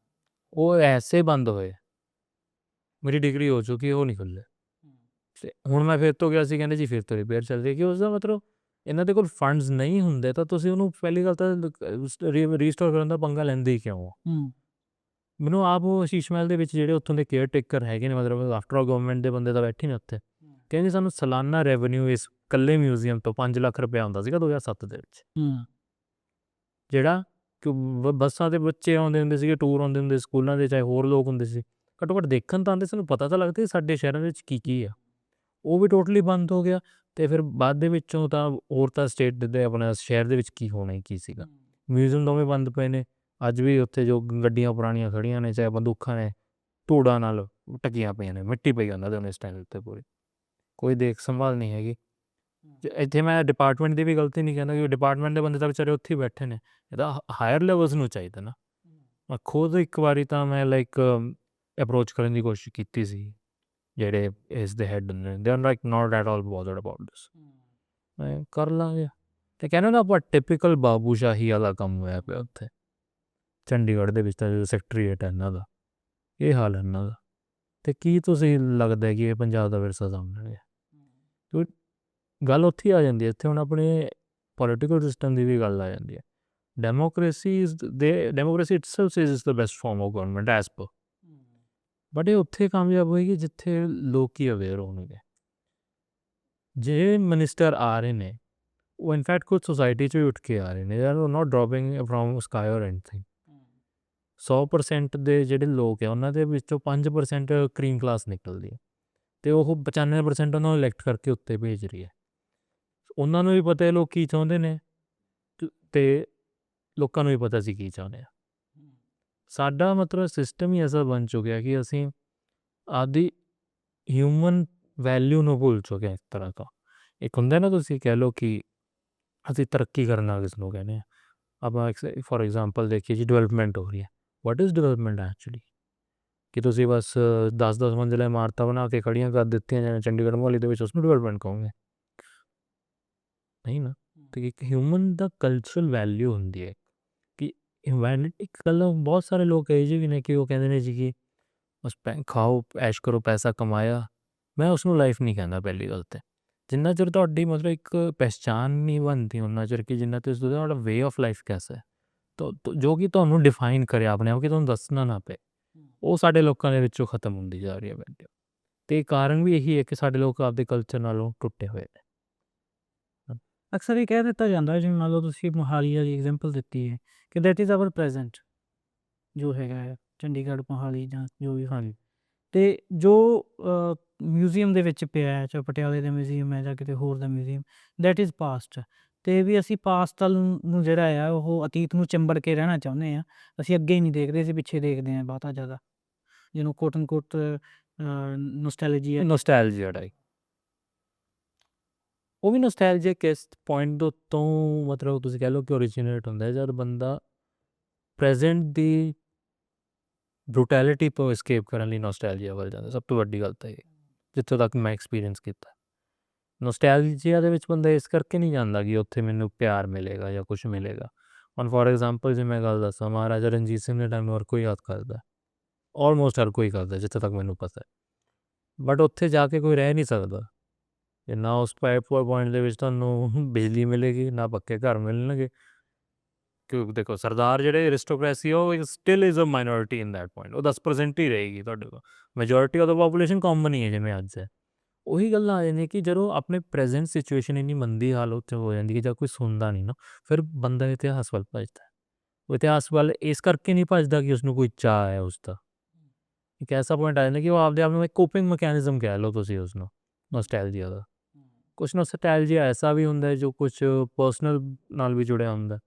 ਉਹ ਐਸੇ ਬੰਦ ਹੋਏ, ਮੇਰੀ ਡਿਗਰੀ ਹੋ ਚੁੱਕੀ, ਉਹ ਨਹੀਂ ਖੁੱਲ੍ਹੇ। ਅਤੇ ਹੁਣ ਮੈਂ ਫਿਰ ਤੋਂ ਗਿਆ ਸੀ, ਕਹਿੰਦੇ ਜੀ ਫਿਰ ਤੋਂ ਰਿਪੇਅਰ ਚੱਲ ਰਹੀ। ਕਿ ਉਸਦਾ ਮਤਲਬ ਇਹਨਾਂ ਦੇ ਕੋਲ ਫੰਡਸ ਨਹੀਂ ਹੁੰਦੇ ਤਾਂ ਤੁਸੀਂ ਉਹਨੂੰ ਪਹਿਲੀ ਗੱਲ ਤਾਂ ਰੀਸਟੋਰ ਕਰਨ ਦਾ ਪੰਗਾ ਲੈਂਦੇ ਹੀ ਕਿਉਂ? ਮੈਨੂੰ ਆਪ ਉਹ ਸ਼ੀਸ਼ ਮਹਿਲ ਦੇ ਵਿੱਚ ਜਿਹੜੇ ਉੱਥੋਂ ਦੇ ਕੇਅਰ ਟੇਕਰ ਹੈਗੇ ਨੇ, ਮਤਲਬ ਆਫਟਰ ਆਲ ਗਵਰਨਮੈਂਟ ਦੇ ਬੰਦੇ ਤਾਂ ਬੈਠੇ ਨੇ ਉੱਥੇ, ਕਹਿੰਦੇ ਸਾਨੂੰ ਸਾਲਾਨਾ ਰੈਵਨਿਊ ਇਸ ਇਕੱਲੇ ਮਿਊਜ਼ੀਅਮ ਤੋਂ 5 ਲੱਖ ਰੁਪਇਆ ਆਉਂਦਾ ਸੀਗਾ 2007 ਦੇ ਵਿੱਚ। ਜਿਹੜਾ ਕਿ ਬੱਸਾਂ 'ਤੇ ਬੱਚੇ ਆਉਂਦੇ ਹੁੰਦੇ ਸੀਗੇ, ਟੂਰ ਆਉਂਦੇ ਹੁੰਦੇ ਸਕੂਲਾਂ ਦੇ, ਚਾਹੇ ਹੋਰ ਲੋਕ ਹੁੰਦੇ ਸੀ, ਘੱਟੋ ਘੱਟ ਦੇਖਣ ਤਾਂ ਆਉਂਦੇ, ਸਾਨੂੰ ਪਤਾ ਤਾਂ ਲੱਗਦਾ ਸਾਡੇ ਸ਼ਹਿਰਾਂ ਵਿੱਚ ਕੀ ਆ। ਉਹ ਵੀ ਟੋਟਲੀ ਬੰਦ ਹੋ ਗਿਆ। ਅਤੇ ਫਿਰ ਬਾਅਦ ਦੇ ਵਿੱਚੋਂ ਤਾਂ ਹੋਰ ਤਾਂ ਸਟੇਟ ਦੇ ਆਪਣਾ ਸ਼ਹਿਰ ਦੇ ਵਿੱਚ ਕੀ ਹੋਣਾ ਹੀ ਕੀ ਸੀਗਾ। ਮਿਊਜ਼ੀਅਮ ਦੋਵੇਂ ਬੰਦ ਪਏ ਨੇ। ਅੱਜ ਵੀ ਉੱਥੇ ਜੋ ਗੱਡੀਆਂ ਪੁਰਾਣੀਆਂ ਖੜ੍ਹੀਆਂ ਨੇ, ਚਾਹੇ ਬੰਦੂਕਾਂ ਨੇ, ਧੂੜਾਂ ਨਾਲ ਢੱਕੀਆਂ ਪਈਆਂ ਨੇ, ਮਿੱਟੀ ਪਈ ਉਹਨਾਂ ਦੇ ਹੁਣ ਇਸ ਟਾਈਮ ਉੱਤੇ ਪੂਰੀ, ਕੋਈ ਦੇਖ ਸੰਭਾਲ ਨਹੀਂ ਹੈਗੀ। ਇੱਥੇ ਮੈਂ ਡਿਪਾਰਟਮੈਂਟ ਦੀ ਵੀ ਗਲਤੀ ਨਹੀਂ ਕਹਿੰਦਾ ਕਿ ਡਿਪਾਰਟਮੈਂਟ ਦੇ ਬੰਦੇ ਤਾਂ ਵਿਚਾਰੇ ਉੱਥੇ ਹੀ ਬੈਠੇ ਨੇ। ਇਹ ਤਾਂ ਹਾਇਰ ਲੈਵਲਸ ਨੂੰ ਚਾਹੀਦਾ ਨਾ। ਖੁਦ ਇੱਕ ਵਾਰੀ ਤਾਂ ਮੈਂ ਅਪਰੋਚ ਕਰਨ ਦੀ ਕੋਸ਼ਿਸ਼ ਕੀਤੀ ਸੀ ਜਿਹੜੇ ਇਸ ਦੇ ਹੈਡ ਨੇ, they are not at all bothered about this. ਮੈਂ ਕਰ ਲਾਂਗੇ ਅਤੇ ਕਹਿੰਦੇ ਨਾ ਆਪਾਂ ਟਿਪੀਕਲ ਬਾਬੂਸ਼ਾਹੀ ਵਾਲਾ ਕੰਮ ਹੋਇਆ ਪਿਆ ਉੱਥੇ ਚੰਡੀਗੜ੍ਹ ਦੇ ਵਿੱਚ। ਤਾਂ ਜਦੋਂ ਸੈਕਟਰੀਏਟ ਹੈ ਇਹਨਾਂ ਦਾ, ਇਹ ਹਾਲ ਹੈ ਇਹਨਾਂ ਦਾ। ਅਤੇ ਕੀ ਤੁਸੀਂ ਲੱਗਦਾ ਕਿ ਇਹ ਪੰਜਾਬ ਦਾ ਵਿਰਸਾ ਸਾਂਭਣਗੇ? ਗੱਲ ਉੱਥੇ ਆ ਜਾਂਦੀ ਹੈ। ਇੱਥੇ ਹੁਣ ਆਪਣੇ ਪੋਲੀਟੀਕਲ ਸਿਸਟਮ ਦੀ ਵੀ ਗੱਲ ਆ ਜਾਂਦੀ ਹੈ। Democracy itself is the best farm of government as per, but ਇਹ ਉੱਥੇ ਕਾਮਯਾਬ ਹੋਏਗੀ ਜਿੱਥੇ ਲੋਕ ਹੀ ਅਵੇਅਰ ਹੋਣਗੇ। ਜੇ ਮਿਨਿਸਟਰ ਆ ਰਹੇ ਨੇ ਉਹ ਇਨਫੈਕਟ ਕੁਝ ਸੁਸਾਇਟੀ 'ਚ ਵੀ ਉੱਠ ਕੇ ਆ ਰਹੇ ਨੇ, ਯਾਰ ਨੋਟ ਡਰੋਪਿੰਗ ਫਰੋਮ ਸਕਾਈ ਔਰ ਐਨੀਥਿੰਗ। 100% ਦੇ ਜਿਹੜੇ ਲੋਕ ਆ ਉਹਨਾਂ ਦੇ ਵਿੱਚੋਂ 5% ਕਰੀਮ ਕਲਾਸ ਨਿਕਲਦੀ ਹੈ, ਅਤੇ ਉਹ 95% ਉਹਨਾਂ ਨੂੰ ਇਲੈਕਟ ਕਰਕੇ ਉੱਤੇ ਭੇਜ ਰਹੀ ਹੈ। ਉਹਨਾਂ ਨੂੰ ਵੀ ਪਤਾ ਲੋਕ ਕੀ ਚਾਹੁੰਦੇ ਨੇ ਅਤੇ ਲੋਕਾਂ ਨੂੰ ਵੀ ਪਤਾ ਸੀ ਕੀ ਚਾਹੁੰਦੇ ਆ। ਸਾਡਾ ਮਤਲਬ ਸਿਸਟਮ ਹੀ ਐਸਾ ਬਣ ਚੁੱਕਿਆ ਕਿ ਅਸੀਂ ਆਪਦੀ ਹਿਊਮਨ ਵੈਲਿਊ ਨੂੰ ਭੁੱਲ ਚੁੱਕੇ ਇੱਕ ਤਰ੍ਹਾਂ ਦਾ। ਇੱਕ ਹੁੰਦਾ ਨਾ, ਤੁਸੀਂ ਕਹਿ ਲਓ ਕਿ ਅਸੀਂ ਤਰੱਕੀ ਕਰਨਾ ਕਿਸ ਨੂੰ ਕਹਿੰਦੇ ਹਾਂ। ਆਪਾਂ ਫੋਰ ਐਗਜ਼ਾਮਪਲ ਦੇਖੀਏ ਜੀ, ਡਿਵੈਲਪਮੈਂਟ ਹੋ ਰਹੀ ਹੈ। What is development actually? ਕਿ ਤੁਸੀਂ ਬਸ 10-10 ਮੰਜ਼ਿਲਾ ਇਮਾਰਤਾਂ ਬਣਾ ਕੇ ਖੜ੍ਹੀਆਂ ਕਰ ਦਿੱਤੀਆਂ ਜਾਣ ਚੰਡੀਗੜ੍ਹ ਮੁਹਾਲੀ ਦੇ ਵਿੱਚ, ਉਸਨੂੰ ਡਿਵੈਲਪਮੈਂਟ ਕਹੋਗੇ? ਨਹੀਂ ਨਾ। ਅਤੇ ਇੱਕ ਹਿਊਮਨ ਦਾ ਕਲਚਰਲ ਵੈਲਿਊ ਹੁੰਦੀ ਹੈ ਕਿ ਇੱਕ ਗੱਲ ਬਹੁਤ ਸਾਰੇ ਲੋਕ ਇਹੋ ਜਿਹੇ ਵੀ ਨੇ ਕਿ ਉਹ ਕਹਿੰਦੇ ਨੇ ਜੀ ਕਿ ਬਸ ਖਾਓ ਐਸ਼ ਕਰੋ, ਪੈਸਾ ਕਮਾਇਆ। ਮੈਂ ਉਸਨੂੰ ਲਾਈਫ ਨਹੀਂ ਕਹਿੰਦਾ ਪਹਿਲੀ ਗੱਲ 'ਤੇ। ਜਿੰਨਾ ਚਿਰ ਤੁਹਾਡੀ ਮਤਲਬ ਇੱਕ ਪਹਿਚਾਣ ਨਹੀਂ ਬਣਦੀ ਉਹਨਾਂ ਚਿਰ ਕਿ ਜਿੰਨਾ ਚਿਰ ਤੁਹਾਡਾ ਵੇ ਆਫ ਲਾਈਫ ਕੈਸਾ ਹੈ, ਜੋ ਕਿ ਤੁਹਾਨੂੰ ਡਿਫਾਈਨ ਕਰੇ ਆਪਣੇ ਆਪ, ਕਿ ਤੁਹਾਨੂੰ ਦੱਸਣਾ ਨਾ ਪਏ, ਉਹ ਸਾਡੇ ਲੋਕਾਂ ਦੇ ਵਿੱਚੋਂ ਖਤਮ ਹੁੰਦੀ ਜਾ ਰਹੀ ਹੈ ਵੈਲਿਊ। ਅਤੇ ਕਾਰਨ ਵੀ ਇਹੀ ਹੈ ਕਿ ਸਾਡੇ ਲੋਕ ਆਪਦੇ ਕਲਚਰ ਨਾਲੋਂ ਟੁੱਟੇ ਹੋਏ ਨੇ।
ਅਕਸਰ ਇਹ ਕਹਿ ਦਿੱਤਾ ਜਾਂਦਾ, ਜਿਵੇਂ ਮੰਨ ਲਓ ਤੁਸੀਂ ਮੋਹਾਲੀ ਵਾਲੀ ਐਗਜ਼ਾਮਪਲ ਦਿੱਤੀ ਹੈ ਕਿ ਦੈਟ ਇਜ਼ ਆਵਰ ਪ੍ਰੈਜੈਂਟ ਜੋ ਹੈਗਾ ਹੈ ਚੰਡੀਗੜ੍ਹ, ਮੋਹਾਲੀ ਜਾਂ ਜੋ ਵੀ।
ਹਾਂਜੀ।
ਅਤੇ ਜੋ ਮਿਊਜ਼ੀਅਮ ਦੇ ਵਿੱਚ ਪਿਆ ਹੈ, ਚਾਹੇ ਪਟਿਆਲੇ ਦਾ ਮਿਊਜ਼ੀਅਮ ਹੈ ਜਾਂ ਕਿਤੇ ਹੋਰ ਦਾ ਮਿਊਜ਼ੀਅਮ, ਦੈਟ ਇਜ਼ ਪਾਸਟ। ਅਤੇ ਵੀ ਅਸੀਂ ਪਾਸਟ ਨੂੰ ਜਿਹੜਾ ਆ ਉਹ ਅਤੀਤ ਨੂੰ ਚਿੰਬੜ ਕੇ ਰਹਿਣਾ ਚਾਹੁੰਦੇ ਹਾਂ। ਅਸੀਂ ਅੱਗੇ ਹੀ ਨਹੀਂ ਦੇਖਦੇ, ਅਸੀਂ ਪਿੱਛੇ ਦੇਖਦੇ ਹਾਂ ਬਹੁਤਾ ਜ਼ਿਆਦਾ, ਜਿਹਨੂੰ ਕੋਟ ਐਂਡ ਕੋਟ
ਨੋਸਟੈਲਜੀਆ ਟਾਈਪ। ਉਹ ਵੀ ਨੋਸਟੈਲਜੀਆ ਕਿਸ ਪੁਆਇੰਟ ਦੇ ਉੱਤੋਂ ਮਤਲਬ ਤੁਸੀਂ ਕਹਿ ਲਓ ਕਿ ਓਰੀਜੀਨੇਟ ਹੁੰਦਾ ਜਦ ਬੰਦਾ ਪ੍ਰੈਜੈਂਟ ਦੀ ਬਰੂਟੈਲਿਟੀ ਤੋਂ escape ਕਰਨ ਲਈ ਨੋਸਟੈਲਜੀਆ ਵੱਲ ਜਾਂਦਾ। ਸਭ ਤੋਂ ਵੱਡੀ ਗੱਲ ਤਾਂ ਇਹ, ਜਿੱਥੋਂ ਤੱਕ ਮੈਂ ਐਕਸਪੀਰੀਅੰਸ ਕੀਤਾ। ਨੋਸਟੈਲਜੀਆ ਦੇ ਵਿੱਚ ਬੰਦਾ ਇਸ ਕਰਕੇ ਨਹੀਂ ਜਾਂਦਾ ਕਿ ਉੱਥੇ ਮੈਨੂੰ ਪਿਆਰ ਮਿਲੇਗਾ ਜਾਂ ਕੁਛ ਮਿਲੇਗਾ। ਹੁਣ ਫੋਰ ਐਗਜ਼ਾਮਪਲ ਜੇ ਮੈਂ ਗੱਲ ਦੱਸਾਂ, ਮਹਾਰਾਜਾ ਰਣਜੀਤ ਸਿੰਘ ਦੇ ਟਾਈਮ ਹਰ ਕੋਈ ਯਾਦ ਕਰਦਾ, ਆਲਮੋਸਟ ਹਰ ਕੋਈ ਕਰਦਾ ਜਿੱਥੇ ਤੱਕ ਮੈਨੂੰ ਪਤਾ ਹੈ। ਬਟ ਉੱਥੇ ਜਾ ਕੇ ਕੋਈ ਰਹਿ ਨਹੀਂ ਸਕਦਾ ਕਿ ਨਾ ਉਸ ਪੁਆਇੰਟ ਦੇ ਵਿੱਚ ਤੁਹਾਨੂੰ ਬਿਜਲੀ ਮਿਲੇਗੀ, ਨਾ ਪੱਕੇ ਘਰ ਮਿਲਣਗੇ। ਕਿਉਂਕਿ ਦੇਖੋ ਸਰਦਾਰ ਜਿਹੜੇ ਅਰਿਸਟੋਕ੍ਰੇਸੀ ਉਹ still is a minority in that point, ਉਹ 10% ਹੀ ਰਹੇਗੀ ਤੁਹਾਡੇ ਕੋਲ। Majority of the population common ਹੀ ਹੈ ਜਿਵੇਂ ਅੱਜ ਹੈ। ਉਹੀ ਗੱਲਾਂ ਆ ਜਾਂਦੀਆਂ ਕਿ ਜਦੋਂ ਆਪਣੇ ਪ੍ਰੈਜ਼ੈਂਟ ਸਿਚੁਏਸ਼ਨ ਇੰਨੀ ਮੰਦੀ ਹਾਲਤ 'ਚ ਹੋ ਜਾਂਦੀ ਕਿ ਜਾਂ ਕੋਈ ਸੁਣਦਾ ਨਹੀਂ ਨਾ, ਫਿਰ ਬੰਦਾ ਇਤਿਹਾਸ ਵੱਲ ਭੱਜਦਾ। ਉਹ ਇਤਿਹਾਸ ਵੱਲ ਇਸ ਕਰਕੇ ਨਹੀਂ ਭੱਜਦਾ ਕਿ ਉਸਨੂੰ ਕੋਈ ਚਾਅ ਹੈ ਉਸਦਾ। ਇੱਕ ਐਸਾ ਪੁਆਇੰਟ ਆ ਜਾਂਦਾ ਕਿ ਉਹ ਆਪਦੇ ਆਪ ਨੂੰ ਇੱਕ ਕੋਪਿੰਗ ਮਕੈਨਿਜ਼ਮ ਕਹਿ ਲਓ ਤੁਸੀਂ ਉਸਨੂੰ, ਨੋਸਟੈਲਜੀਆ ਦਾ। ਕੁਛ ਨੋਸਟੈਲਜੀਆ ਐਸਾ ਵੀ ਹੁੰਦਾ ਜੋ ਕੁਛ ਪਰਸਨਲ ਨਾਲ ਵੀ ਜੁੜਿਆ ਹੁੰਦਾ।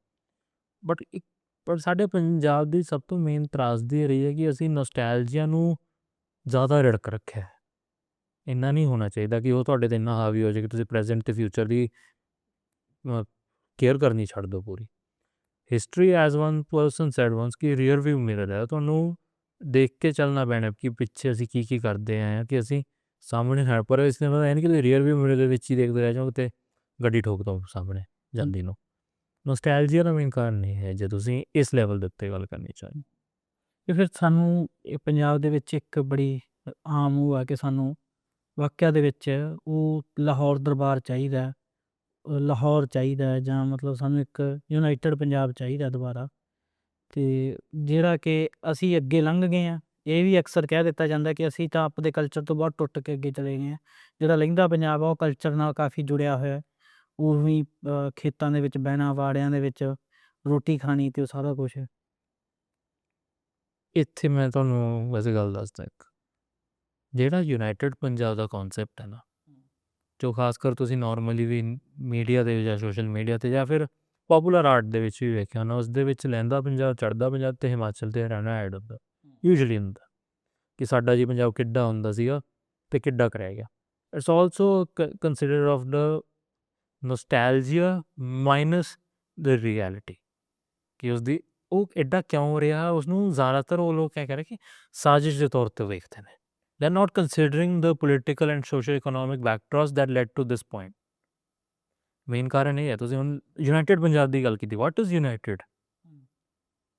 ਪਰ ਸਾਡੇ ਪੰਜਾਬ ਦੀ ਸਭ ਤੋਂ ਮੇਨ ਤਰਾਸਦੀ ਰਹੀ ਹੈ ਕਿ ਅਸੀਂ ਨੋਸਟੈਲਜੀਆ ਨੂੰ ਜ਼ਿਆਦਾ ਰਿੜਕ ਰੱਖਿਆ। ਇੰਨਾ ਨਹੀਂ ਹੋਣਾ ਚਾਹੀਦਾ ਕਿ ਉਹ ਤੁਹਾਡੇ 'ਤੇ ਇੰਨਾ ਹਾਵੀ ਹੋ ਜਾਏ ਕਿ ਤੁਸੀਂ ਪ੍ਰੈਜ਼ੈਂਟ ਅਤੇ ਫਿਊਚਰ ਦੀ ਕੇਅਰ ਕਰਨੀ ਛੱਡ ਦਿਓ ਪੂਰੀ। History as one person said once ਕਿ ਰੀਅਰ ਵਿਊ ਮਿਰਰ ਹੈ, ਤੁਹਾਨੂੰ ਦੇਖ ਕੇ ਚੱਲਣਾ ਪੈਣਾ ਕਿ ਪਿੱਛੇ ਅਸੀਂ ਕੀ ਕਰਦੇ ਆਏ ਹਾਂ, ਕਿ ਅਸੀਂ ਸਾਹਮਣੇ ਹੈ। ਪਰ ਇਸ ਨਾਲ ਇਹ ਨਹੀਂ ਕਿ ਰੀਅਰ ਵਿਊ ਮਿਰਰ ਦੇ ਵਿੱਚ ਹੀ ਦੇਖਦੇ ਰਹਿ ਜਾਓ ਅਤੇ ਗੱਡੀ ਠੋਕ ਦਿਓ ਸਾਹਮਣੇ ਜਾਂਦੀ ਨੂੰ। ਨੋਸਟੈਲਜੀਆ ਦਾ ਮੇਨ ਕਾਰਨ ਇਹ ਹੈ ਜੇ ਤੁਸੀਂ ਇਸ ਲੈਵਲ ਦੇ ਉੱਤੇ ਗੱਲ ਕਰਨੀ ਚਾਹੋ।
ਤੇ ਫਿਰ ਸਾਨੂੰ ਇਹ ਪੰਜਾਬ ਦੇ ਵਿੱਚ ਇੱਕ ਬੜੀ ਆਮ ਉਹ ਆ ਕਿ ਸਾਨੂੰ ਵਾਕਿਆ ਦੇ ਵਿੱਚ ਉਹ ਲਾਹੌਰ ਦਰਬਾਰ ਚਾਹੀਦਾ, ਲਾਹੌਰ ਚਾਹੀਦਾ, ਜਾਂ ਮਤਲਬ ਸਾਨੂੰ ਇੱਕ ਯੂਨਾਈਟਿਡ ਪੰਜਾਬ ਚਾਹੀਦਾ ਦੁਬਾਰਾ। ਅਤੇ ਜਿਹੜਾ ਕਿ ਅਸੀਂ ਅੱਗੇ ਲੰਘ ਗਏ ਹਾਂ, ਇਹ ਵੀ ਅਕਸਰ ਕਹਿ ਦਿੱਤਾ ਜਾਂਦਾ ਕਿ ਅਸੀਂ ਤਾਂ ਆਪਦੇ ਕਲਚਰ ਤੋਂ ਬਹੁਤ ਟੁੱਟ ਕੇ ਅੱਗੇ ਚਲੇ ਗਏ ਹਾਂ। ਜਿਹੜਾ ਲਹਿੰਦਾ ਪੰਜਾਬ ਆ ਉਹ ਕਲਚਰ ਨਾਲ ਕਾਫੀ ਜੁੜਿਆ ਹੋਇਆ। ਉਹ ਵੀ ਖੇਤਾਂ ਦੇ ਵਿੱਚ ਬਹਿਣਾ, ਵਾੜਿਆਂ ਦੇ ਵਿੱਚ ਰੋਟੀ ਖਾਣੀ ਅਤੇ ਉਹ ਸਾਰਾ ਕੁਛ।
ਇੱਥੇ ਮੈਂ ਤੁਹਾਨੂੰ ਵੈਸੇ ਗੱਲ ਦੱਸਦਾ, ਇੱਕ ਜਿਹੜਾ ਯੂਨਾਈਟਿਡ ਪੰਜਾਬ ਦਾ ਕੌਨਸੈਪਟ ਹੈ ਨਾ, ਜੋ ਖਾਸ ਕਰ ਤੁਸੀਂ ਨਾਰਮਲੀ ਵੀ ਮੀਡੀਆ 'ਤੇ ਜਾਂ ਸੋਸ਼ਲ ਮੀਡੀਆ 'ਤੇ ਜਾਂ ਫਿਰ ਪੋਪੂਲਰ ਆਰਟ ਦੇ ਵਿੱਚ ਵੀ ਵੇਖਿਆ ਨਾ, ਉਸ ਦੇ ਵਿੱਚ ਲਹਿੰਦਾ ਪੰਜਾਬ, ਚੜ੍ਹਦਾ ਪੰਜਾਬ ਅਤੇ ਹਿਮਾਚਲ ਅਤੇ ਹਰਿਆਣਾ ਐਡ ਹੁੰਦਾ, ਯੂਜਲੀ ਹੁੰਦਾ ਕਿ ਸਾਡਾ ਜੀ ਪੰਜਾਬ ਕਿੱਡਾ ਹੁੰਦਾ ਸੀਗਾ ਅਤੇ ਕਿੱਡਾ ਕੁ ਰਹਿ ਗਿਆ। It's also consider of the nostalgia minus the reality, ਕਿ ਉਸਦੀ ਉਹ ਐਡਾ ਕਿਉਂ ਰਿਹਾ, ਉਸਨੂੰ ਜ਼ਿਆਦਾਤਰ ਉਹ ਲੋਕ ਕਹਿ ਰਹੇ ਕਿ ਸਾਜ਼ਿਸ਼ ਦੇ ਤੌਰ 'ਤੇ ਵੇਖਦੇ ਨੇ। They are not considering the political and social economic backdrops that led to this point. Main ਕਾਰਨ ਇਹ ਹੈ, ਤੁਸੀਂ ਹੁਣ ਯੂਨਾਈਟਿਡ ਪੰਜਾਬ ਦੀ ਗੱਲ ਕੀਤੀ, ਵਾਟ ਇਜ਼ ਯੂਨਾਈਟਿਡ?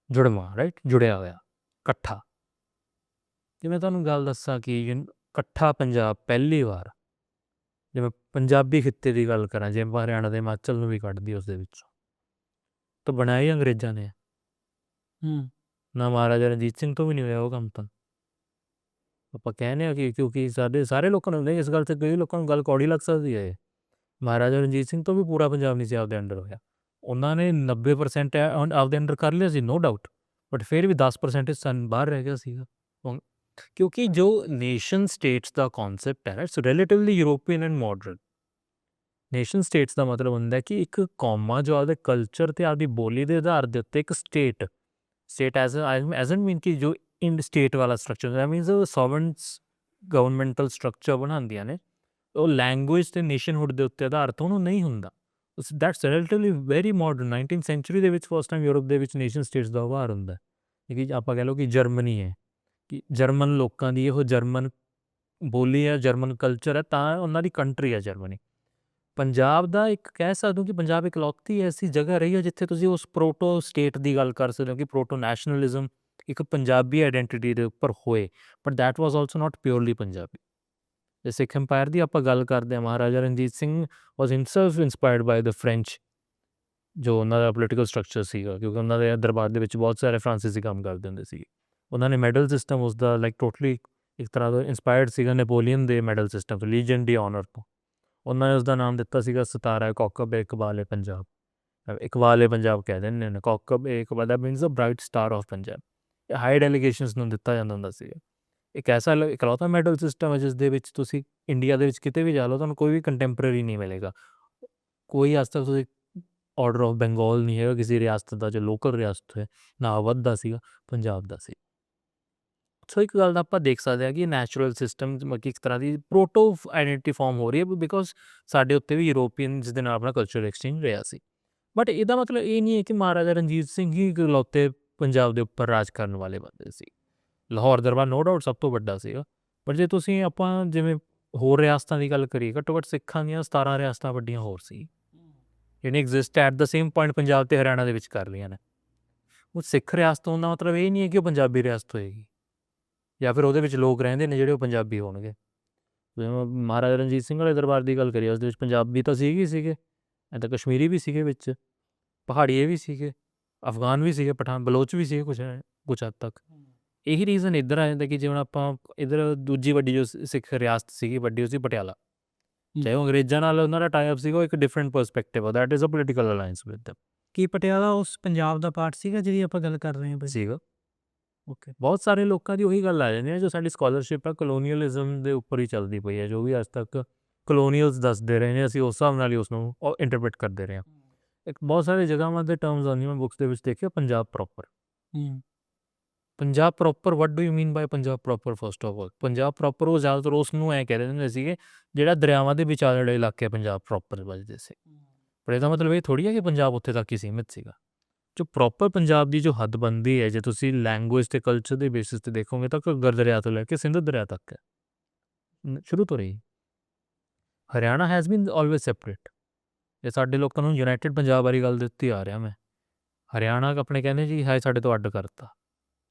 ਜੁੜਵਾਂ, ਰਾਈਟ, ਜੁੜਿਆ ਹੋਇਆ, ਇਕੱਠਾ। ਜੇ ਮੈਂ ਤੁਹਾਨੂੰ ਗੱਲ ਦੱਸਾਂ ਕਿ ਇਕੱਠਾ ਪੰਜਾਬ ਪਹਿਲੀ ਵਾਰ, ਜੇ ਮੈਂ ਪੰਜਾਬੀ ਖਿੱਤੇ ਦੀ ਗੱਲ ਕਰਾਂ, ਜੇ ਹਰਿਆਣਾ ਅਤੇ ਹਿਮਾਚਲ ਨੂੰ ਵੀ ਕੱਢਦੀ ਉਸ ਦੇ ਵਿੱਚੋਂ, ਤਾਂ ਬਣਾਇਆ ਹੀ ਅੰਗਰੇਜ਼ਾਂ ਨੇ। ਨਾ ਮਹਾਰਾਜਾ ਰਣਜੀਤ ਸਿੰਘ ਤੋਂ ਵੀ ਨਹੀਂ ਹੋਇਆ ਉਹ ਕੰਮ ਤਾਂ। ਆਪਾਂ ਕਹਿੰਦੇ ਹਾਂ ਕਿ ਕਿਉਂਕਿ ਸਾਡੇ ਸਾਰੇ ਲੋਕਾਂ ਨੂੰ ਨਹੀਂ, ਇਸ ਗੱਲ 'ਤੇ ਕਈ ਲੋਕਾਂ ਨੂੰ ਗੱਲ ਕੌੜੀ ਲੱਗ ਸਕਦੀ ਹੈ। ਮਹਾਰਾਜਾ ਰਣਜੀਤ ਸਿੰਘ ਤੋਂ ਵੀ ਪੂਰਾ ਪੰਜਾਬ ਨਹੀਂ ਸੀ ਆਪਦੇ ਅੰਡਰ ਹੋਇਆ। ਉਹਨਾਂ ਨੇ 90% ਆਪਦੇ ਅੰਡਰ ਕਰ ਲਿਆ ਸੀ, ਨੋ ਡਾਊਟ, ਬਟ ਫਿਰ ਵੀ 10% ਹਿੱਸਾ ਬਾਹਰ ਰਹਿ ਗਿਆ ਸੀਗਾ। ਕਿਉਂਕਿ ਜੋ ਨੇਸ਼ਨ ਸਟੇਟਸ ਦਾ ਕੌਨਸੈਪਟ ਹੈ, it's relatively European and modern. Nation states ਦਾ ਮਤਲਬ ਹੁੰਦਾ ਕਿ ਇੱਕ ਕੌਮਾਂ ਜੋ ਆਪਦੇ ਕਲਚਰ ਅਤੇ ਆਪਦੀ ਬੋਲੀ ਦੇ ਆਧਾਰ ਦੇ ਉੱਤੇ ਇੱਕ ਸਟੇਟ ਐਜ਼ਨ ਮੀਨ ਕਿ ਜੋ ਇੰਡ ਸਟੇਟ ਵਾਲਾ ਸਟਰਕਚਰ, ਦੈਟ ਮੀਨਸ ਸੋਵਰਨਸ ਗਵਰਨਮੈਂਟਲ ਸਟਰਕਚਰ ਬਣਾਉਂਦੀਆਂ ਨੇ, ਉਹ ਲੈਂਗੁਏਜ ਅਤੇ ਨੇਸ਼ਨਹੁੱਡ ਦੇ ਉੱਤੇ ਆਧਾਰਿਤ ਉਹਨੂੰ ਨਹੀਂ ਹੁੰਦਾ। That's relatively very modern. 19th century ਦੇ ਵਿੱਚ ਫਸਟ ਟਾਈਮ ਯੂਰਪ ਦੇ ਵਿੱਚ ਨੇਸ਼ਨ ਸਟੇਟਸ ਦਾ ਉਭਾਰ ਹੁੰਦਾ। ਕਿ ਆਪਾਂ ਕਹਿ ਲਓ ਕਿ ਜਰਮਨੀ ਹੈ, ਕਿ ਜਰਮਨ ਲੋਕਾਂ ਦੀ ਉਹ ਜਰਮਨ ਬੋਲੀ ਹੈ, ਜਰਮਨ ਕਲਚਰ ਹੈ, ਤਾਂ ਉਹਨਾਂ ਦੀ ਕੰਟਰੀ ਹੈ ਜਰਮਨੀ। ਪੰਜਾਬ ਦਾ ਇੱਕ ਕਹਿ ਸਕਦੇ ਹੋ ਕਿ ਪੰਜਾਬ ਇਕਲੌਤੀ ਐਸੀ ਜਗ੍ਹਾ ਰਹੀ ਹੈ ਜਿੱਥੇ ਤੁਸੀਂ ਉਸ ਪ੍ਰੋਟੋ ਸਟੇਟ ਦੀ ਗੱਲ ਕਰ ਸਕਦੇ ਹੋ ਕਿ ਪ੍ਰੋਟੋ ਨੈਸ਼ਨਲਿਜ਼ਮ ਇੱਕ ਪੰਜਾਬੀ ਆਈਡੈਂਟਿਟੀ ਦੇ ਉੱਪਰ ਹੋਏ, but that was also not purely Punjabi. ਜੇ ਸਿੱਖ ਅੰਪਾਇਰ ਦੀ ਆਪਾਂ ਗੱਲ ਕਰਦੇ ਹਾਂ, Maharaja Ranjit Singh was himself inspired by the French, ਜੋ ਉਹਨਾਂ ਦਾ ਪੋਲੀਟੀਕਲ ਸਟਰਕਚਰ ਸੀਗਾ, ਕਿਉਂਕਿ ਉਹਨਾਂ ਦੇ ਦਰਬਾਰ ਦੇ ਵਿੱਚ ਬਹੁਤ ਸਾਰੇ ਫਰਾਂਸੀਸੀ ਕੰਮ ਕਰਦੇ ਹੁੰਦੇ ਸੀ। ਉਹਨਾਂ ਨੇ ਮੈਡਲ ਸਿਸਟਮ ਉਸਦਾ ਲਾਈਕ ਟੋਟਲੀ ਇੱਕ ਤਰ੍ਹਾਂ ਦਾ ਇੰਸਪਾਇਰਡ ਸੀਗਾ ਨੈਪੋਲੀਅਨ ਦੇ ਮੈਡਲ ਸਿਸਟਮ ਤੋਂ, ਲੀਜਨ ਡੀ ਆਨਰ ਤੋਂ। ਉਹਨਾਂ ਨੇ ਉਸਦਾ ਨਾਮ ਦਿੱਤਾ ਸੀਗਾ ਸਿਤਾਰਾ ਕੌਕਬ ਇਕਬਾਲ ਪੰਜਾਬ। ਇਕਬਾਲ ਪੰਜਾਬ ਕਹਿ ਦਿੰਦੇ ਨੇ, ਕੌਕਬ ਇਕਬਾਲ ਦਾ means the bright star of Punjab. High delegations ਨੂੰ ਦਿੱਤਾ ਜਾਂਦਾ ਹੁੰਦਾ ਸੀਗਾ। ਇੱਕ ਐਸਾ ਇਕਲੌਤਾ ਮੈਡਲ ਸਿਸਟਮ ਹੈ ਜਿਸ ਦੇ ਵਿੱਚ ਤੁਸੀਂ ਇੰਡੀਆ ਦੇ ਵਿੱਚ ਕਿਤੇ ਵੀ ਜਾ ਲਓ, ਤੁਹਾਨੂੰ ਕੋਈ ਵੀ ਕੰਟੈਂਪਰੇਰੀ ਨਹੀਂ ਮਿਲੇਗਾ। ਕੋਈ ਅੱਜ ਤੱਕ ਤੁਸੀਂ ਆਰਡਰ ਆਫ ਬੰਗਾਲ ਨਹੀਂ ਹੈਗਾ ਕਿਸੇ ਰਿਆਸਤ ਦਾ, ਜੋ ਲੋਕਲ ਰਿਆਸਤ ਹੈ, ਨਾ ਅਵਧ ਦਾ ਸੀਗਾ, ਪੰਜਾਬ ਦਾ ਸੀ। ਸੋ ਇੱਕ ਗੱਲ ਦਾ ਆਪਾਂ ਦੇਖ ਸਕਦੇ ਹਾਂ ਕਿ ਨੈਚੁਰਲ ਸਿਸਟਮ ਕਿ ਇੱਕ ਤਰ੍ਹਾਂ ਦੀ ਪ੍ਰੋਟੋ ਆਈਡੈਂਟੀਟੀ ਫਾਰਮ ਹੋ ਰਹੀ ਹੈ, ਬਿਕੋਜ਼ ਸਾਡੇ ਉੱਤੇ ਵੀ ਯੂਰੋਪੀਅਨਸ ਦੇ ਨਾਲ ਆਪਣਾ ਕਲਚਰਲ ਐਕਸਚੇਂਜ ਰਿਹਾ ਸੀ। ਬਟ ਇਹਦਾ ਮਤਲਬ ਇਹ ਨਹੀਂ ਹੈ ਕਿ ਮਹਾਰਾਜਾ ਰਣਜੀਤ ਸਿੰਘ ਹੀ ਇਕਲੌਤੇ ਪੰਜਾਬ ਦੇ ਉੱਪਰ ਰਾਜ ਕਰਨ ਵਾਲੇ ਬੰਦੇ ਸੀ। ਲਾਹੌਰ ਦਰਬਾਰ ਨੋ ਡਾਊਟ ਸਭ ਤੋਂ ਵੱਡਾ ਸੀਗਾ, ਪਰ ਜੇ ਤੁਸੀਂ ਆਪਾਂ ਜਿਵੇਂ ਹੋਰ ਰਿਆਸਤਾਂ ਦੀ ਗੱਲ ਕਰੀਏ, ਘੱਟੋ ਘੱਟ ਸਿੱਖਾਂ ਦੀਆਂ 17 ਰਿਆਸਤਾਂ ਵੱਡੀਆਂ ਹੋਰ ਸੀ, ਜਿਹਨੇ exist at the same point Punjab ਤੇ ਹਰਿਆਣਾ ਦੇ ਵਿੱਚ ਕਰ ਲਈਆਂ ਨੇ। ਉਹ ਸਿੱਖ ਰਿਆਸਤ ਹੋਣ ਦਾ ਮਤਲਬ ਇਹ ਨਹੀਂ ਹੈ ਕਿ ਉਹ ਪੰਜਾਬੀ ਰਿਆਸਤ ਹੋਏਗੀ, ਜਾਂ ਫਿਰ ਉਹਦੇ ਵਿੱਚ ਲੋਕ ਰਹਿੰਦੇ ਨੇ ਜਿਹੜੇ ਉਹ ਪੰਜਾਬੀ ਹੋਣਗੇ। ਜਿਵੇਂ ਮਹਾਰਾਜਾ ਰਣਜੀਤ ਸਿੰਘ ਵਾਲੇ ਦਰਬਾਰ ਦੀ ਗੱਲ ਕਰੀਏ, ਉਸ ਦੇ ਵਿੱਚ ਪੰਜਾਬੀ ਤਾਂ ਸੀਗੇ, ਤਾਂ ਕਸ਼ਮੀਰੀ ਵੀ ਸੀਗੇ ਵਿੱਚ, ਪਹਾੜੀਏ ਵੀ ਸੀਗੇ, ਅਫਗਾਨ ਵੀ ਸੀਗੇ, ਪਠਾਨ ਬਲੋਚ ਵੀ ਸੀਗੇ ਕੁਛ ਹੱਦ ਤੱਕ। ਇਹੀ ਰੀਜ਼ਨ ਇੱਧਰ ਆ ਜਾਂਦਾ ਕਿ ਜੇ ਹੁਣ ਆਪਾਂ ਇੱਧਰ ਦੂਜੀ ਵੱਡੀ ਜੋ ਸਿੱਖ ਰਿਆਸਤ ਸੀਗੀ ਵੱਡੀ, ਉਹ ਸੀ ਪਟਿਆਲਾ। ਚਾਹੇ ਉਹ ਅੰਗਰੇਜ਼ਾਂ ਨਾਲ ਉਹਨਾਂ ਦਾ ਟਾਈ ਅਪ ਸੀਗਾ, ਉਹ ਇੱਕ ਡਿਫਰੈਂਟ ਪਰਸਪੈਕਟਿਵ ਆ, that is a political alliance with them
ਕੀ ਪਟਿਆਲਾ ਉਸ ਪੰਜਾਬ ਦਾ ਪਾਰਟ ਸੀਗਾ ਜਿਹਦੀ ਆਪਾਂ ਗੱਲ ਕਰ ਰਹੇ ਹਾਂ ਬਈ?
ਸੀਗਾ।
ਓਕੇ।
ਬਹੁਤ ਸਾਰੇ ਲੋਕਾਂ ਦੀ ਉਹੀ ਗੱਲ ਆ ਜਾਂਦੀ ਹੈ, ਜੋ ਸਾਡੀ ਸਕਾਲਰਸ਼ਿਪ ਹੈ ਕਲੋਨੀਅਲਿਜ਼ਮ ਦੇ ਉੱਪਰ ਹੀ ਚੱਲਦੀ ਪਈ ਹੈ, ਜੋ ਵੀ ਅੱਜ ਤੱਕ ਕਲੋਨੀਅਲਸ ਦੱਸਦੇ ਰਹੇ ਨੇ ਅਸੀਂ ਉਸ ਹਿਸਾਬ ਨਾਲ ਹੀ ਉਸ ਨੂੰ ਇੰਟਰਪ੍ਰੀਟ ਕਰਦੇ ਰਹੇ ਹਾਂ। ਇੱਕ ਬਹੁਤ ਸਾਰੇ ਜਗ੍ਹਾਵਾਂ ਦੇ ਟਰਮਸ ਆਉਂਦੀਆਂ ਮੈਂ ਬੁੱਕਸ ਦੇ ਵਿੱਚ ਦੇਖਿਆ, Punjab proper. Punjab proper, what do you mean by Punjab proper? First of all Punjab proper ਉਹ ਜ਼ਿਆਦਾਤਰ ਉਸ ਨੂੰ ਐਂ ਕਹਿੰਦੇ ਹੁੰਦੇ ਸੀਗੇ ਜਿਹੜਾ ਦਰਿਆਵਾਂ ਦੇ ਵਿਚਾਲੇ ਇਲਾਕੇ ਪੰਜਾਬ ਪ੍ਰੋਪਰ ਵੱਜਦੇ ਸੀ। ਪਰ ਇਹਦਾ ਮਤਲਬ ਇਹ ਥੋੜ੍ਹੀ ਹੈ ਕਿ ਪੰਜਾਬ ਉੱਥੇ ਤੱਕ ਹੀ ਸੀਮਿਤ ਸੀਗਾ। ਜੋ ਪ੍ਰੋਪਰ ਪੰਜਾਬ ਦੀ ਜੋ ਹੱਦਬੰਦੀ ਹੈ, ਜੇ ਤੁਸੀਂ ਲੈਂਗੁਏਜ ਅਤੇ ਕਲਚਰ ਦੇ ਬੇਸਿਸ 'ਤੇ ਦੇਖੋਗੇ ਤਾਂ ਘੱਗਰ ਦਰਿਆ ਤੋਂ ਲੈ ਕੇ ਸਿੰਧ ਦਰਿਆ ਤੱਕ ਹੈ, ਸ਼ੁਰੂ ਤੋਂ ਰਹੀ। Haryana has been always separate. ਜੇ ਸਾਡੇ ਲੋਕਾਂ ਨੂੰ ਯੂਨਾਈਟਿਡ ਪੰਜਾਬ ਵਾਲੀ ਗੱਲ ਦਿੱਤੀ ਆ ਰਿਹਾ ਮੈਂ, ਹਰਿਆਣਾ ਆਪਣੇ ਕਹਿੰਦੇ ਜੀ ਹੈ ਸਾਡੇ ਤੋਂ ਅੱਡ ਕਰਤਾ,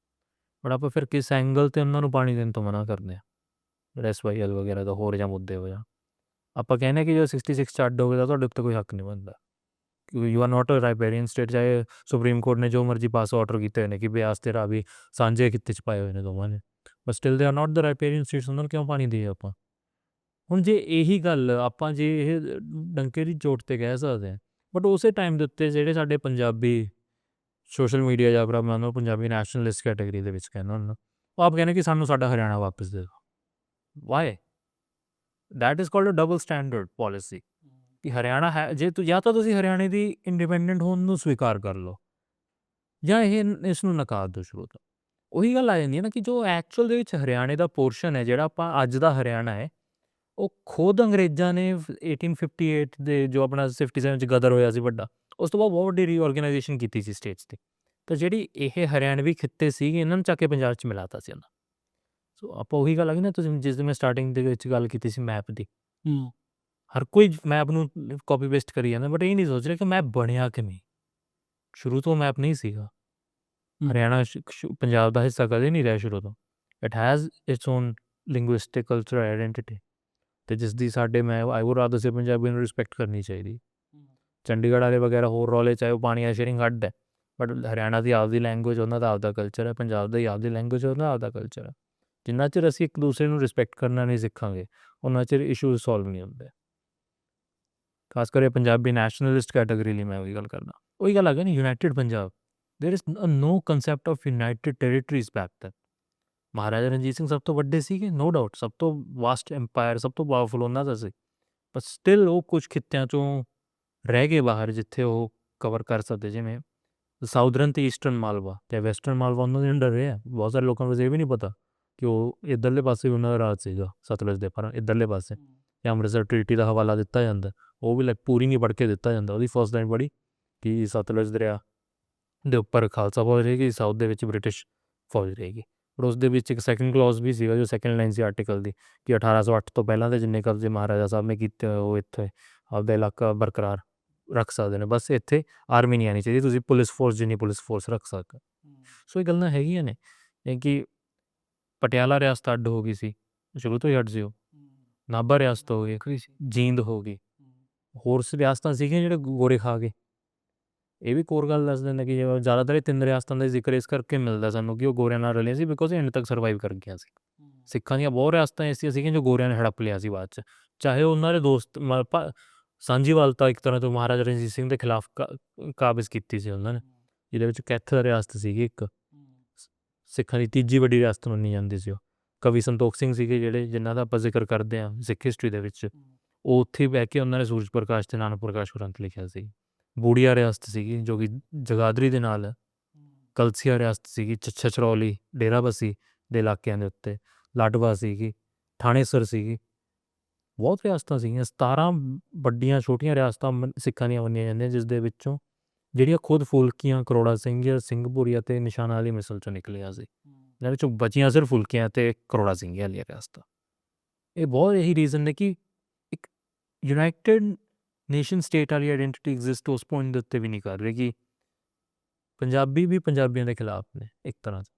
ਬਟ ਆਪਾਂ ਫਿਰ ਕਿਸ ਐਂਗਲ 'ਤੇ ਉਹਨਾਂ ਨੂੰ ਪਾਣੀ ਦੇਣ ਤੋਂ ਮਨਾ ਕਰਦੇ ਹਾਂ? SYL ਵਗੈਰਾ ਦਾ ਹੋਰ ਜਾਂ ਮੁੱਦੇ ਹੋ ਜਾਂ ਆਪਾਂ ਕਹਿੰਦੇ ਕਿ ਜੋ 66 'ਚ ਅੱਡ ਹੋ ਗਿਆ ਤਾਂ ਤੁਹਾਡੇ ਉੱਤੇ ਕੋਈ ਹੱਕ ਨਹੀਂ ਬਣਦਾ, ਕਿਉਂਕਿ you are not a riparian state. ਚਾਹੇ ਸੁਪਰੀਮ ਕੋਰਟ ਨੇ ਜੋ ਮਰਜ਼ੀ ਪਾਸ ਆਰਡਰ ਕੀਤੇ ਹੋਏ ਨੇ ਕਿ ਬਿਆਸ ਅਤੇ ਰਾਵੀ ਸਾਂਝੇ ਖਿੱਤੇ 'ਚ ਪਾਏ ਹੋਏ ਨੇ ਦੋਵਾਂ ਨੇ, but still they are not the riparian states. ਉਹਨਾਂ ਨੂੰ ਕਿਉਂ ਪਾਣੀ ਦੇਈਏ ਆਪਾਂ? ਹੁਣ ਜੇ ਇਹੀ ਗੱਲ ਆਪਾਂ ਜੇ ਇਹ ਡੰਕੇ ਦੀ ਚੋਟ 'ਤੇ ਕਹਿ ਸਕਦੇ ਹਾਂ, ਬਟ ਉਸੇ ਟਾਈਮ ਦੇ ਉੱਤੇ ਜਿਹੜੇ ਸਾਡੇ ਪੰਜਾਬੀ ਸੋਸ਼ਲ ਮੀਡੀਆ ਜਾਂ ਫਿਰ ਮੈਂ ਪੰਜਾਬੀ ਨੈਸ਼ਨਲਿਸਟ ਕੈਟੇਗਰੀ ਦੇ ਵਿੱਚ ਕਹਿੰਦਾ ਹੁੰਦਾ, ਉਹ ਆਪ ਕਹਿੰਦੇ ਕਿ ਸਾਨੂੰ ਸਾਡਾ ਹਰਿਆਣਾ ਵਾਪਸ ਦੇ ਦਿਓ। Why? That is called a double standard policy. ਕਿ ਹਰਿਆਣਾ ਹੈ, ਜੇ ਜਾਂ ਤਾਂ ਤੁਸੀਂ ਹਰਿਆਣੇ ਦੀ ਇੰਡੀਪੈਂਡੈਂਟ ਹੋਣ ਨੂੰ ਸਵੀਕਾਰ ਕਰ ਲਓ, ਜਾਂ ਇਸ ਨੂੰ ਨਕਾਰ ਦਿਓ ਸ਼ੁਰੂ ਤੋਂ। ਉਹੀ ਗੱਲ ਆ ਜਾਂਦੀ ਹੈ ਨਾ ਕਿ ਜੋ ਐਕਚੁਅਲ ਦੇ ਵਿੱਚ ਹਰਿਆਣੇ ਦਾ ਪੋਰਸ਼ਨ ਹੈ, ਜਿਹੜਾ ਆਪਾਂ ਅੱਜ ਦਾ ਹਰਿਆਣਾ ਹੈ, ਉਹ ਖੁਦ ਅੰਗਰੇਜ਼ਾਂ ਨੇ 1858 ਦੇ ਜੋ ਆਪਣਾ 57 'ਚ ਗਦਰ ਹੋਇਆ ਸੀ ਵੱਡਾ, ਉਸ ਤੋਂ ਬਾਅਦ ਬਹੁਤ ਵੱਡੀ ਰੀਆਰਗੇਨਾਈਜੇਸ਼ਨ ਕੀਤੀ ਸੀ ਸਟੇਟਸ ਦੀ। ਤਾਂ ਜਿਹੜੀ ਇਹ ਹਰਿਆਣਵੀ ਖਿੱਤੇ ਸੀਗੇ ਇਹਨਾਂ ਨੂੰ ਚੱਕ ਕੇ ਪੰਜਾਬ 'ਚ ਮਿਲਾਤਾ ਸੀ ਉਹਨਾਂ। ਸੋ ਆਪਾਂ ਉਹੀ ਗੱਲ ਆ ਗਈ ਨਾ, ਤੁਸੀਂ ਜਿਸ ਦਿਨ ਮੈਂ ਸਟਾਰਟਿੰਗ ਦੇ ਵਿੱਚ ਗੱਲ ਕੀਤੀ ਸੀ ਮੈਪ ਦੀ, ਹਰ ਕੋਈ ਮੈਪ ਨੂੰ ਕਾਪੀ ਪੇਸਟ ਕਰੀ ਜਾਂਦਾ, ਬਟ ਇਹ ਨਹੀਂ ਸੋਚ ਰਿਹਾ ਕਿ ਮੈਪ ਬਣਿਆ ਕਿਵੇਂ। ਸ਼ੁਰੂ ਤੋਂ ਮੈਪ ਨਹੀਂ ਸੀਗਾ। ਹਰਿਆਣਾ ਪੰਜਾਬ ਦਾ ਹਿੱਸਾ ਕਦੇ ਨਹੀਂ ਰਿਹਾ ਸ਼ੁਰੂ ਤੋਂ। It has it's on linguistic cultural identity, ਅਤੇ ਜਿਸ ਦੀ ਸਾਡੇ ਮੈਂ ਆਈ ਵੁੱਡ ਰਾਦਰ ਸੇ ਪੰਜਾਬੀ ਨੂੰ ਰਿਸਪੈਕਟ ਕਰਨੀ ਚਾਹੀਦੀ। ਚੰਡੀਗੜ੍ਹ ਵਾਲੇ ਵਗੈਰਾ ਹੋਰ ਰੌਲੇ, ਚਾਹੇ ਉਹ ਪਾਣੀ ਸ਼ੇਅਰਿੰਗ ਅੱਡ ਹੈ, ਬਟ ਹਰਿਆਣਾ ਦੀ ਆਪਦੀ ਲੈਂਗੁਏਜ, ਉਹਨਾਂ ਦਾ ਆਪਦਾ ਕਲਚਰ ਹੈ, ਪੰਜਾਬ ਦੀ ਆਪਦੀ ਲੈਂਗੁਏਜ, ਉਹਨਾਂ ਆਪਦਾ ਕਲਚਰ ਹੈ। ਜਿੰਨਾ ਚਿਰ ਅਸੀਂ ਇੱਕ ਦੂਸਰੇ ਨੂੰ ਰਿਸਪੈਕਟ ਕਰਨਾ ਨਹੀਂ ਸਿੱਖਾਂਗੇ, ਉਹਨਾਂ ਚਿਰ ਇਸ਼ੂਜ਼ ਸੋਲਵ ਨਹੀਂ ਹੁੰਦੇ। ਖਾਸ ਕਰਕੇ ਪੰਜਾਬੀ ਨੈਸ਼ਨਲਿਸਟ ਕੈਟਾਗਰੀ ਲਈ ਮੈਂ ਉਹੀ ਗੱਲ ਕਰਦਾ। ਉਹੀ ਗੱਲ ਆ ਗਈ ਨਾ, united Punjab, there is no concept of united territories back then. Maharaja Ranjit Singh ਸਭ ਤੋਂ ਵੱਡੇ ਸੀਗੇ, ਨੋ ਡਾਊਟ, ਸਭ ਤੋਂ ਵਾਸਟ ਐਮਪਾਇਰ, ਸਭ ਤੋਂ ਪਾਵਰਫੁਲ ਉਹਨਾਂ ਦਾ ਸੀ, ਪਰ ਸਟਿਲ ਉਹ ਕੁਛ ਖਿੱਤਿਆਂ 'ਚੋਂ ਰਹਿ ਗਏ ਬਾਹਰ ਜਿੱਥੇ ਉਹ ਕਵਰ ਕਰ ਸਕਦੇ, ਜਿਵੇਂ ਸਾਊਦਰਨ ਅਤੇ ਈਸਟਰਨ ਮਾਲਵਾ ਅਤੇ ਵੈਸਟਰਨ ਮਾਲਵਾ ਉਹਨਾਂ ਦੇ ਅੰਡਰ ਰਿਹਾ। ਬਹੁਤ ਸਾਰੇ ਲੋਕਾਂ ਨੂੰ ਇਹ ਵੀ ਨਹੀਂ ਪਤਾ ਕਿ ਉਹ ਇੱਧਰਲੇ ਪਾਸੇ ਵੀ ਉਹਨਾਂ ਦਾ ਰਾਜ ਸੀਗਾ, ਸਤਲੁਜ ਦੇ ਪਰ ਇੱਧਰਲੇ ਪਾਸੇ। ਜਾਂ ਅੰਮ੍ਰਿਤਸਰ ਟ੍ਰੀਟੀ ਦਾ ਹਵਾਲਾ ਦਿੱਤਾ ਜਾਂਦਾ, ਉਹ ਵੀ ਪੂਰੀ ਨਹੀਂ ਪੜ੍ਹ ਕੇ ਦਿੱਤਾ ਜਾਂਦਾ, ਉਹਦੀ ਫਸਟ ਲਾਈਨ ਪੜ੍ਹੀ ਕਿ ਸਤਲੁਜ ਦਰਿਆ ਦੇ ਉੱਪਰ ਖਾਲਸਾ ਫੌਜ ਰਹੇਗੀ, ਸਾਊਥ ਦੇ ਵਿੱਚ ਬ੍ਰਿਟਿਸ਼ ਫੌਜ ਰਹੇਗੀ। ਪਰ ਉਸ ਦੇ ਵਿੱਚ ਇੱਕ ਸੈਕਿੰਡ ਕਲੌਜ਼ ਵੀ ਸੀਗਾ, ਜੋ ਸੈਕਿੰਡ ਲਾਈਨ ਸੀ ਆਰਟੀਕਲ ਦੀ, ਕਿ 1808 ਤੋਂ ਪਹਿਲਾਂ ਦੇ ਜਿੰਨੇ ਕਬਜ਼ੇ ਮਹਾਰਾਜਾ ਸਾਹਿਬ ਨੇ ਕੀਤੇ ਹੋਏ, ਉਹ ਇੱਥੇ ਆਪਦਾ ਇਲਾਕਾ ਬਰਕਰਾਰ ਰੱਖ ਸਕਦੇ ਨੇ, ਬਸ ਇੱਥੇ ਆਰਮੀ ਨਹੀਂ ਆਉਣੀ ਚਾਹੀਦੀ, ਤੁਸੀਂ ਪੁਲਿਸ ਫੋਰਸ ਜਿੰਨੀ ਪੁਲਿਸ ਫੋਰਸ ਰੱਖ ਸਕਦੇ। ਸੋ ਇਹ ਗੱਲਾਂ ਹੈਗੀਆਂ ਨੇ ਕਿ ਪਟਿਆਲਾ ਰਿਆਸਤ ਅੱਡ ਹੋ ਗਈ ਸੀ, ਸ਼ੁਰੂ ਤੋਂ ਹੀ ਅੱਡ ਸੀ ਉਹ। ਨਾਭਾ ਰਿਆਸਤ ਹੋ ਗਈ, ਜੀਂਦ ਹੋ ਗਈ, ਹੋਰ ਰਿਆਸਤਾਂ ਸੀਗੀਆਂ ਜਿਹੜੇ ਗੋਰੇ ਖਾ ਗਏ। ਇਹ ਵੀ ਇੱਕ ਗੱਲ ਦੱਸ ਦਿੰਦਾ ਕਿ ਜ਼ਿਆਦਾਤਰ ਇਹ 3 ਰਿਆਸਤਾਂ ਦਾ ਜ਼ਿਕਰ ਇਸ ਕਰਕੇ ਮਿਲਦਾ ਸਾਨੂੰ ਕਿ ਉਹ ਗੋਰਿਆਂ ਨਾਲ ਰਲੀਆਂ ਸੀ, ਬਿਕੋਜ਼ ਇਹ ਐਂਡ ਤੱਕ ਸਰਵਾਈਵ ਕਰ ਗਈਆਂ ਸੀ। ਸਿੱਖਾਂ ਦੀਆਂ ਬਹੁਤ ਰਿਆਸਤਾਂ ਐਸੀਆਂ ਸੀਗੀਆਂ ਜੋ ਗੋਰਿਆਂ ਨੇ ਹੜੱਪ ਲਿਆ ਸੀ ਬਾਅਦ 'ਚ, ਚਾਹੇ ਉਹਨਾਂ ਦੇ ਦੋਸਤ ਸਾਂਝੀਵਾਲਤਾ ਇੱਕ ਤਰ੍ਹਾਂ ਤੋਂ ਮਹਾਰਾਜਾ ਰਣਜੀਤ ਸਿੰਘ ਦੇ ਖਿਲਾਫ ਕਾਬਜ਼ ਕੀਤੀ ਸੀ ਉਹਨਾਂ ਨੇ, ਜਿਹਦੇ ਵਿੱਚ ਕੈਥਲ ਰਿਆਸਤ ਸੀਗੀ ਇੱਕ, ਸਿੱਖਾਂ ਦੀ ਤੀਜੀ ਵੱਡੀ ਰਿਆਸਤ ਮੰਨੀ ਜਾਂਦੀ ਸੀ। ਉਹ ਕਵੀ ਸੰਤੋਖ ਸਿੰਘ ਸੀਗੇ ਜਿਹੜੇ, ਜਿਨ੍ਹਾਂ ਦਾ ਆਪਾਂ ਜ਼ਿਕਰ ਕਰਦੇ ਹਾਂ ਸਿੱਖ ਹਿਸਟਰੀ ਦੇ ਵਿੱਚ, ਉਹ ਉੱਥੇ ਬਹਿ ਕੇ ਉਹਨਾਂ ਨੇ ਸੂਰਜ ਪ੍ਰਕਾਸ਼ ਅਤੇ ਨਾਨਕ ਪ੍ਰਕਾਸ਼ ਗ੍ਰੰਥ ਲਿਖਿਆ ਸੀ। ਬੂੜੀਆ ਰਿਆਸਤ ਸੀਗੀ ਜੋ ਕਿ ਜਗਾਦਰੀ ਦੇ ਨਾਲ, ਕਲਸੀਆ ਰਿਆਸਤ ਸੀਗੀ ਛਛਰੌਲੀ ਡੇਰਾਬੱਸੀ ਦੇ ਇਲਾਕਿਆਂ ਦੇ ਉੱਤੇ, ਲਾਡਵਾ ਸੀਗੀ, ਥਾਣੇਸਰ ਸੀਗੀ, ਬਹੁਤ ਰਿਆਸਤਾਂ ਸੀਗੀਆਂ। 17 ਵੱਡੀਆਂ ਛੋਟੀਆਂ ਰਿਆਸਤਾਂ ਸਿੱਖਾਂ ਦੀਆਂ ਮੰਨੀਆਂ ਜਾਂਦੀਆਂ, ਜਿਸ ਦੇ ਵਿੱਚੋਂ ਜਿਹੜੀਆਂ ਖੁਦ ਫੁਲਕੀਆਂ, ਕਰੋੜਾ ਸਿੰਘੀਆ, ਸਿੰਘਪੁਰੀ ਅਤੇ ਨਿਸ਼ਾਨਾ ਵਾਲੀ ਮਿਸਲ 'ਚੋਂ ਨਿਕਲੀਆਂ ਸੀ, ਜਿਹਨਾਂ ਵਿੱਚੋਂ ਬਚੀਆਂ ਸਿਰਫ ਫੁਲਕੀਆਂ ਅਤੇ ਕਰੋੜਾ ਸਿੰਘੀਆਂ ਵਾਲੀਆਂ ਰਿਆਸਤਾਂ। ਇਹ ਬਹੁਤ ਇਹੀ ਰੀਜ਼ਨ ਨੇ ਕਿ ਇੱਕ ਯੂਨਾਈਟਿਡ ਨੇਸ਼ਨ ਸਟੇਟ ਵਾਲੀ ਆਈਡੈਂਟੀਟੀ ਐਗਜ਼ਿਸਟ ਉਸ ਪੁਆਇੰਟ ਦੇ ਉੱਤੇ ਵੀ ਨਹੀਂ ਕਰ ਰਹੀ ਕਿ ਪੰਜਾਬੀ ਵੀ ਪੰਜਾਬੀਆਂ ਦੇ ਖਿਲਾਫ ਨੇ ਇੱਕ ਤਰ੍ਹਾਂ 'ਚ।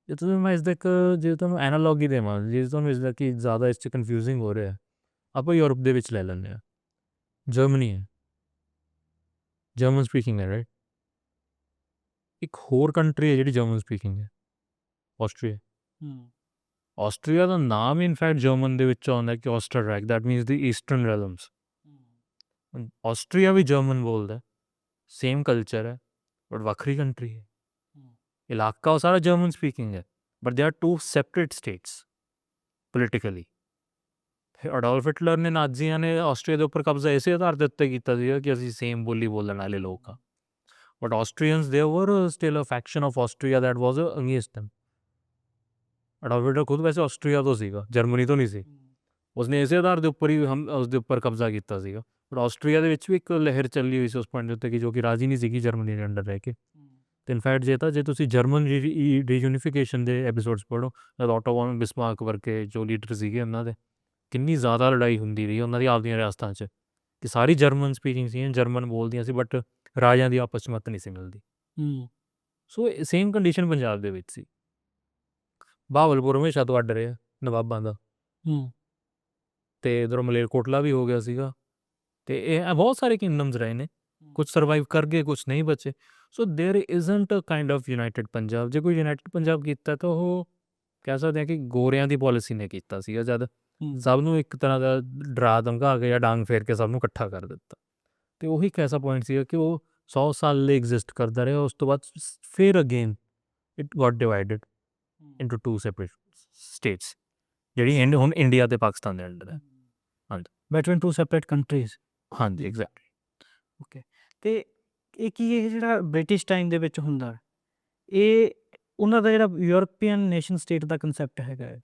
ਜੇ ਤੁਹਾਨੂੰ ਮੈਂ ਇਸਦਾ ਇੱਕ ਜੇ ਤੁਹਾਨੂੰ ਐਨਾਲੋਗੀ ਦੇਵਾਂ, ਜੇ ਤੁਹਾਨੂੰ ਇਸਦਾ ਕਿ ਜ਼ਿਆਦਾ ਇਸ 'ਚ ਕਨਫਿਊਜ਼ਿੰਗ ਹੋ ਰਿਹਾ, ਆਪਾਂ ਯੂਰਪ ਦੇ ਵਿੱਚ ਲੈ ਲੈਂਦੇ ਹਾਂ। ਜਰਮਨੀ ਹੈ, ਜਰਮਨ ਸਪੀਕਿੰਗ ਹੈ, ਰਾਈਟ। ਇੱਕ ਹੋਰ ਕੰਟਰੀ ਹੈ ਜਿਹੜੀ ਜਰਮਨ ਸਪੀਕਿੰਗ ਹੈ, ਆਸਟਰੀਆ। ਆਸਟਰੀਆ ਦਾ ਨਾਮ ਇਨਫੈਕਟ ਜਰਮਨ ਦੇ ਵਿੱਚ ਆਉਂਦਾ ਕਿ Osterreich, that means the eastern realms. Austria ਵੀ ਜਰਮਨ ਬੋਲਦਾ, ਸੇਮ ਕਲਚਰ ਹੈ, ਬਟ ਵੱਖਰੀ ਕੰਟਰੀ ਹੈ। ਇਲਾਕਾ ਉਹ ਸਾਰਾ ਜਰਮਨ ਸਪੀਕਿੰਗ ਹੈ, but they are two separate states politically. Adolf Hitler ਨੇ, ਨਾਜ਼ੀਆਂ ਨੇ ਆਸਟਰੀਆ ਦੇ ਉੱਪਰ ਕਬਜ਼ਾ ਇਸੇ ਆਧਾਰ ਦੇ ਉੱਤੇ ਕੀਤਾ ਸੀਗਾ ਕਿ ਅਸੀਂ ਸੇਮ ਬੋਲੀ ਬੋਲਣ ਵਾਲੇ ਲੋਕ ਆ। But Austrians they were still a faction of Austria that was against them. Adolf Hitler ਖੁਦ ਵੈਸੇ ਆਸਟਰੀਆ ਤੋਂ ਸੀਗਾ, ਜਰਮਨੀ ਤੋਂ ਨਹੀਂ ਸੀ। ਉਸਨੇ ਇਸੇ ਆਧਾਰ ਦੇ ਉੱਪਰ ਹੀ ਉਸਦੇ ਉੱਪਰ ਕਬਜ਼ਾ ਕੀਤਾ ਸੀਗਾ। ਬਟ ਆਸਟਰੀਆ ਦੇ ਵਿੱਚ ਵੀ ਇੱਕ ਲਹਿਰ ਚੱਲੀ ਹੋਈ ਸੀ ਉਸ ਪੁਆਇੰਟ ਦੇ ਉੱਤੇ ਕਿ ਜੋ ਕਿ ਰਾਜੀ ਨਹੀਂ ਸੀਗੀ ਜਰਮਨੀ ਦੇ ਅੰਡਰ ਰਹਿ ਕੇ। ਅਤੇ ਇਨਫੈਕਟ ਜੇ ਤੁਸੀਂ ਜਰਮਨ ਰੀਯੂਨੀਫਿਕੇਸ਼ਨ ਦੇ ਐਪੀਸੋਡਸ ਪੜ੍ਹੋ, ਓਟੋ ਵੋਨ ਬਿਸਮਾਰਕ ਵਰਗੇ ਜੋ ਲੀਡਰ ਸੀਗੇ ਉਹਨਾਂ ਦੇ, ਕਿੰਨੀ ਜ਼ਿਆਦਾ ਲੜਾਈ ਹੁੰਦੀ ਰਹੀ ਉਹਨਾਂ ਦੀ ਆਪਦੀਆਂ ਰਿਆਸਤਾਂ 'ਚ ਕਿ ਸਾਰੀ ਜਰਮਨ ਸਪੀਕਿੰਗ ਸੀ, ਜਰਮਨ ਬੋਲਦੀਆਂ ਸੀ, ਬਟ ਰਾਜਿਆਂ ਦੀ ਆਪਸ 'ਚ ਮਤ ਨਹੀਂ ਸੀ ਮਿਲਦੀ। ਸੋ ਸੇਮ ਕੰਡੀਸ਼ਨ ਪੰਜਾਬ ਦੇ ਵਿੱਚ ਸੀ। ਬਹਾਵਲਪੁਰ ਹਮੇਸ਼ਾ ਤੋਂ ਅੱਡ ਰਿਹਾ ਨਵਾਬਾਂ ਦਾ, ਅਤੇ ਇੱਧਰੋਂ ਮਲੇਰਕੋਟਲਾ ਵੀ ਹੋ ਗਿਆ ਸੀਗਾ। ਅਤੇ ਇਹ ਬਹੁਤ ਸਾਰੇ ਕਿੰਗਡਮਸ ਰਹੇ ਨੇ, ਕੁਛ ਸਰਵਾਈਵ ਕਰ ਗਏ, ਕੁਛ ਨਹੀਂ ਬਚੇ। So there isn't a kind of united Punjab. ਜੇ ਕੋਈ ਯੂਨਾਈਟਿਡ ਪੰਜਾਬ ਕੀਤਾ ਤਾਂ ਉਹ ਕਹਿ ਸਕਦੇ ਹਾਂ ਕਿ ਗੋਰਿਆਂ ਦੀ ਪੋਲਿਸੀ ਨੇ ਕੀਤਾ ਸੀਗਾ, ਜਦ ਸਭ ਨੂੰ ਇੱਕ ਤਰ੍ਹਾਂ ਦਾ ਡਰਾ ਧਮਕਾ ਕੇ ਜਾਂ ਡਾਂਗ ਫੇਰ ਕੇ ਸਭ ਨੂੰ ਇਕੱਠਾ ਕਰ ਦਿੱਤਾ। ਅਤੇ ਉਹੀ ਇੱਕ ਐਸਾ ਪੁਆਇੰਟ ਸੀਗਾ ਕਿ ਉਹ 100 ਸਾਲ ਲਈ ਐਗਜ਼ਿਸਟ ਕਰਦਾ ਰਿਹਾ। ਉਸ ਤੋਂ ਬਾਅਦ ਫਿਰ again it got divided into 2 separate states, ਜਿਹੜੀ ਹੁਣ ਇੰਡੀਆ ਅਤੇ ਪਾਕਿਸਤਾਨ ਦੇ ਅੰਡਰ ਹੈ। ਹਾਂਜੀ,
ਬਿਟਵੀਨ 2 ਸੈਪਰੇਟ ਕੰਟਰੀਜ਼।
ਹਾਂਜੀ, ਐਗਜ਼ੈਕਟਲੀ।
ਓਕੇ। ਅਤੇ ਇਹ ਕੀ ਇਹ ਜਿਹੜਾ ਬ੍ਰਿਟਿਸ਼ ਟਾਈਮ ਦੇ ਵਿੱਚ ਹੁੰਦਾ, ਇਹ ਉਹਨਾਂ ਦਾ ਜਿਹੜਾ ਯੂਰਪੀਅਨ ਨੇਸ਼ਨ ਸਟੇਟ ਦਾ ਕੰਸੈਪਟ ਹੈਗਾ ਹੈ,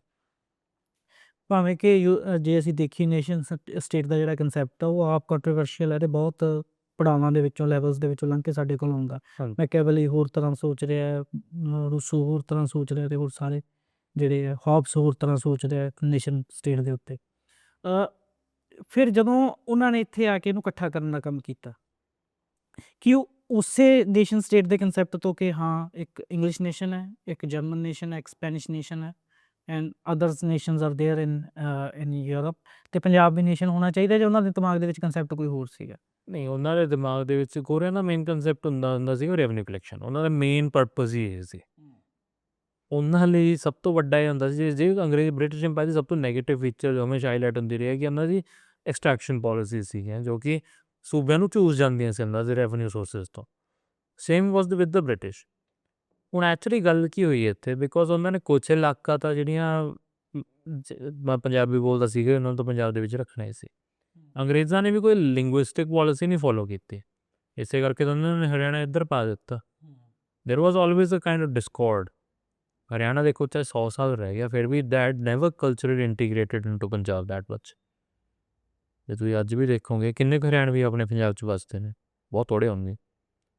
ਭਾਵੇਂ ਕਿ ਜੇ ਅਸੀਂ ਦੇਖੀਏ ਨੇਸ਼ਨ ਸਟੇਟ ਦਾ ਜਿਹੜਾ ਕੰਸੈਪਟ ਆ ਉਹ ਆਪ ਕੰਟਰੋਵਰਸ਼ੀਅਲ ਹੈ ਅਤੇ ਬਹੁਤ ਪੜਾਵਾਂ ਦੇ ਵਿੱਚੋਂ, ਲੈਵਲਸ ਦੇ ਵਿੱਚੋਂ ਲੰਘ ਕੇ ਸਾਡੇ ਕੋਲ ਆਉਂਦਾ। ਮੈਕੀਆਵੈਲੀ ਹੋਰ ਤਰ੍ਹਾਂ ਸੋਚ ਰਿਹਾ, ਰੂਸੋ ਹੋਰ ਤਰ੍ਹਾਂ ਸੋਚ ਰਿਹਾ, ਅਤੇ ਹੋਰ ਸਾਰੇ ਜਿਹੜੇ ਆ ਹੌਬਸ ਹੋਰ ਤਰ੍ਹਾਂ ਸੋਚ ਰਿਹਾ ਨੇਸ਼ਨ ਸਟੇਟ ਦੇ ਉੱਤੇ। ਫਿਰ ਜਦੋਂ ਉਹਨਾਂ ਨੇ ਇੱਥੇ ਆ ਕੇ ਇਹਨੂੰ ਇਕੱਠਾ ਕਰਨ ਦਾ ਕੰਮ ਕੀਤਾ, ਕਿ ਉਹ ਉਸੇ ਨੇਸ਼ਨ ਸਟੇਟ ਦੇ ਕੰਸੈਪਟ ਤੋਂ ਕਿ ਹਾਂ ਇੱਕ ਇੰਗਲਿਸ਼ ਨੇਸ਼ਨ ਹੈ, ਇੱਕ ਜਰਮਨ ਨੇਸ਼ਨ ਹੈ, ਇੱਕ ਸਪੈਨਿਸ਼ ਨੇਸ਼ਨ ਹੈ, and others nations are there in Europe, ਅਤੇ ਪੰਜਾਬ ਵੀ ਨੇਸ਼ਨ ਹੋਣਾ ਚਾਹੀਦਾ, ਜਾਂ ਉਹਨਾਂ ਦੇ ਦਿਮਾਗ ਦੇ ਵਿੱਚ ਕੰਸੈਪਟ ਕੋਈ ਹੋਰ ਸੀਗਾ?
ਨਹੀਂ, ਉਹਨਾਂ ਦੇ ਦਿਮਾਗ ਦੇ ਵਿੱਚ ਗੋਰਿਆਂ ਦਾ ਮੇਨ ਕੰਸੈਪਟ ਹੁੰਦਾ ਸੀ ਰੈਵਨਿਊ ਕਲੈਕਸ਼ਨ। ਉਹਨਾਂ ਦਾ ਮੇਨ ਪਰਪਸ ਹੀ ਇਹ ਸੀ। ਉਹਨਾਂ ਲਈ ਸਭ ਤੋਂ ਵੱਡਾ ਇਹ ਹੁੰਦਾ ਸੀ, ਜੇ ਅੰਗਰੇਜ਼ ਬ੍ਰਿਟਿਸ਼ ਇੰਪਾਇਰ ਦੀ ਸਭ ਤੋਂ ਨੈਗੇਟਿਵ ਫੀਚਰ ਜੋ ਹਮੇਸ਼ਾ ਹਾਈਲਾਈਟ ਹੁੰਦੀ ਰਹੀ ਹੈ ਕਿ ਉਹਨਾਂ ਦੀ ਐਕਸਟ੍ਰੈਕਸ਼ਨ ਪੋਲਿਸੀਜ਼ ਸੀਗੀਆਂ ਜੋ ਕਿ ਸੂਬਿਆਂ ਨੂੰ ਚੂਸ ਜਾਂਦੀਆਂ ਸੀ ਉਹਨਾਂ ਦੇ ਰੈਵਨਿਊ ਸੋਰਸਿਸ ਤੋਂ। Same was with the British. ਹੁਣ ਐਕਚੁਅਲੀ ਗੱਲ ਕੀ ਹੋਈ ਇੱਥੇ, ਬਿਕੋਜ਼ ਉਹਨਾਂ ਨੇ ਕੁਛ ਇਲਾਕਾ ਤਾਂ ਜਿਹੜੀਆਂ ਮੈਂ ਪੰਜਾਬੀ ਬੋਲਦਾ ਸੀਗਾ ਉਹਨਾਂ ਨੂੰ ਤਾਂ ਪੰਜਾਬ ਦੇ ਵਿੱਚ ਰੱਖਣਾ ਹੀ ਸੀ। ਅੰਗਰੇਜ਼ਾਂ ਨੇ ਵੀ ਕੋਈ ਲਿੰਗੁਇਸਟਿਕ ਪੋਲਿਸੀ ਨਹੀਂ ਫੋਲੋ ਕੀਤੀ, ਇਸੇ ਕਰਕੇ ਤਾਂ ਉਹਨਾਂ ਨੇ ਹਰਿਆਣਾ ਇੱਧਰ ਪਾ ਦਿੱਤਾ। There was always a kind of discord. Haryana ਦੇਖੋ ਚਾਹੇ 100 ਸਾਲ ਰਹਿ ਗਿਆ, ਫਿਰ ਵੀ that never culturally integrated into Punjab that much. ਜੇ ਤੁਸੀਂ ਅੱਜ ਵੀ ਦੇਖੋਗੇ ਕਿੰਨੇ ਕੁ ਹਰਿਆਣਵੀ ਆਪਣੇ ਪੰਜਾਬ 'ਚ ਵੱਸਦੇ ਨੇ, ਬਹੁਤ ਥੋੜ੍ਹੇ ਹੋਣਗੇ।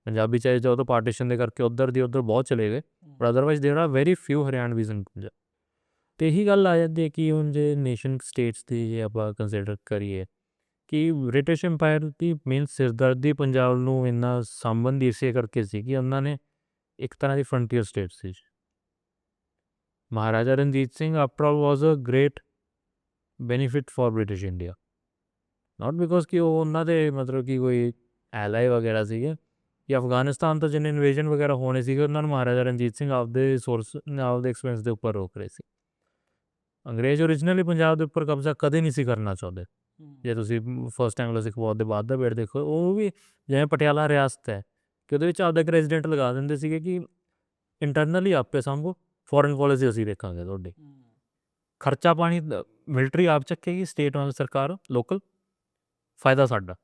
ਪੰਜਾਬੀ ਚਾਹੇ ਜਦੋਂ ਪਾਰਟੀਸ਼ਨ ਦੇ ਕਰਕੇ ਉੱਧਰ ਦੀ ਉੱਧਰ ਬਹੁਤ ਚਲੇ ਗਏ, ਪਰ otherwise there are very few Haryanvis in Punjab. ਅਤੇ ਇਹੀ ਗੱਲ ਆ ਜਾਂਦੀ ਹੈ ਕਿ ਹੁਣ ਜੇ ਨੇਸ਼ਨ ਸਟੇਟਸ ਦੀ ਜੇ ਆਪਾਂ ਕੰਸੀਡਰ ਕਰੀਏ ਕਿ ਬ੍ਰਿਟਿਸ਼ ਇੰਪਾਇਰ ਦੀ ਮੇਨ ਸਿਰਦਰਦੀ ਪੰਜਾਬ ਨੂੰ ਇੰਨਾ ਸਾਂਭਣ ਦੀ ਇਸੇ ਕਰਕੇ ਸੀ ਕਿ ਉਹਨਾਂ ਨੇ ਇੱਕ ਤਰ੍ਹਾਂ ਦੀ ਫਰੰਟੀਅਰ ਸਟੇਟ ਸੀ। Maharaja Ranjit Singh after all was a great benefit for British India, not because ਕਿ ਉਹ ਉਹਨਾਂ ਦੇ ਮਤਲਬ ਕਿ ਕੋਈ ਐਲਾਈ ਵਗੈਰਾ ਸੀਗੇ, ਕਿ ਅਫਗਾਨਿਸਤਾਨ ਤੋਂ ਜਿੰਨੇ ਇਨਵੇਜਨ ਵਗੈਰਾ ਹੋਣੇ ਸੀਗੇ ਉਹਨਾਂ ਨੂੰ ਮਹਾਰਾਜਾ ਰਣਜੀਤ ਸਿੰਘ ਆਪਦੇ ਸੋਰਸ ਆਪਦੇ ਐਕਸਪੈਂਸ ਦੇ ਉੱਪਰ ਰੋਕ ਰਹੇ ਸੀ। ਅੰਗਰੇਜ਼ ਓਰੀਜਨਲੀ ਪੰਜਾਬ ਦੇ ਉੱਪਰ ਕਬਜ਼ਾ ਕਦੇ ਨਹੀਂ ਸੀ ਕਰਨਾ ਚਾਹੁੰਦੇ। ਜੇ ਤੁਸੀਂ ਫਸਟ ਐਂਗਲੋ ਸਿੱਖ ਵਾਰ ਦੇ ਬਾਅਦ ਦਾ ਵੇਟ ਦੇਖੋ, ਉਹ ਵੀ ਜਿਵੇਂ ਪਟਿਆਲਾ ਰਿਆਸਤ ਹੈ ਕਿ ਉਹਦੇ ਵਿੱਚ ਆਪਦਾ ਇੱਕ ਰੈਜ਼ੀਡੈਂਟ ਲਗਾ ਦਿੰਦੇ ਸੀਗੇ ਕਿ ਇੰਟਰਨਲੀ ਆਪੇ ਸਾਂਭੋ, ਫੋਰਨ ਪੋਲਿਸੀ ਅਸੀਂ ਦੇਖਾਂਗੇ ਤੁਹਾਡੀ। ਖਰਚਾ ਪਾਣੀ ਮਿਲਟਰੀ ਆਪ ਚੱਕੇਗੀ, ਸਟੇਟ ਵਾਲੀ ਸਰਕਾਰ ਲੋਕਲ, ਫਾਇਦਾ ਸਾਡਾ।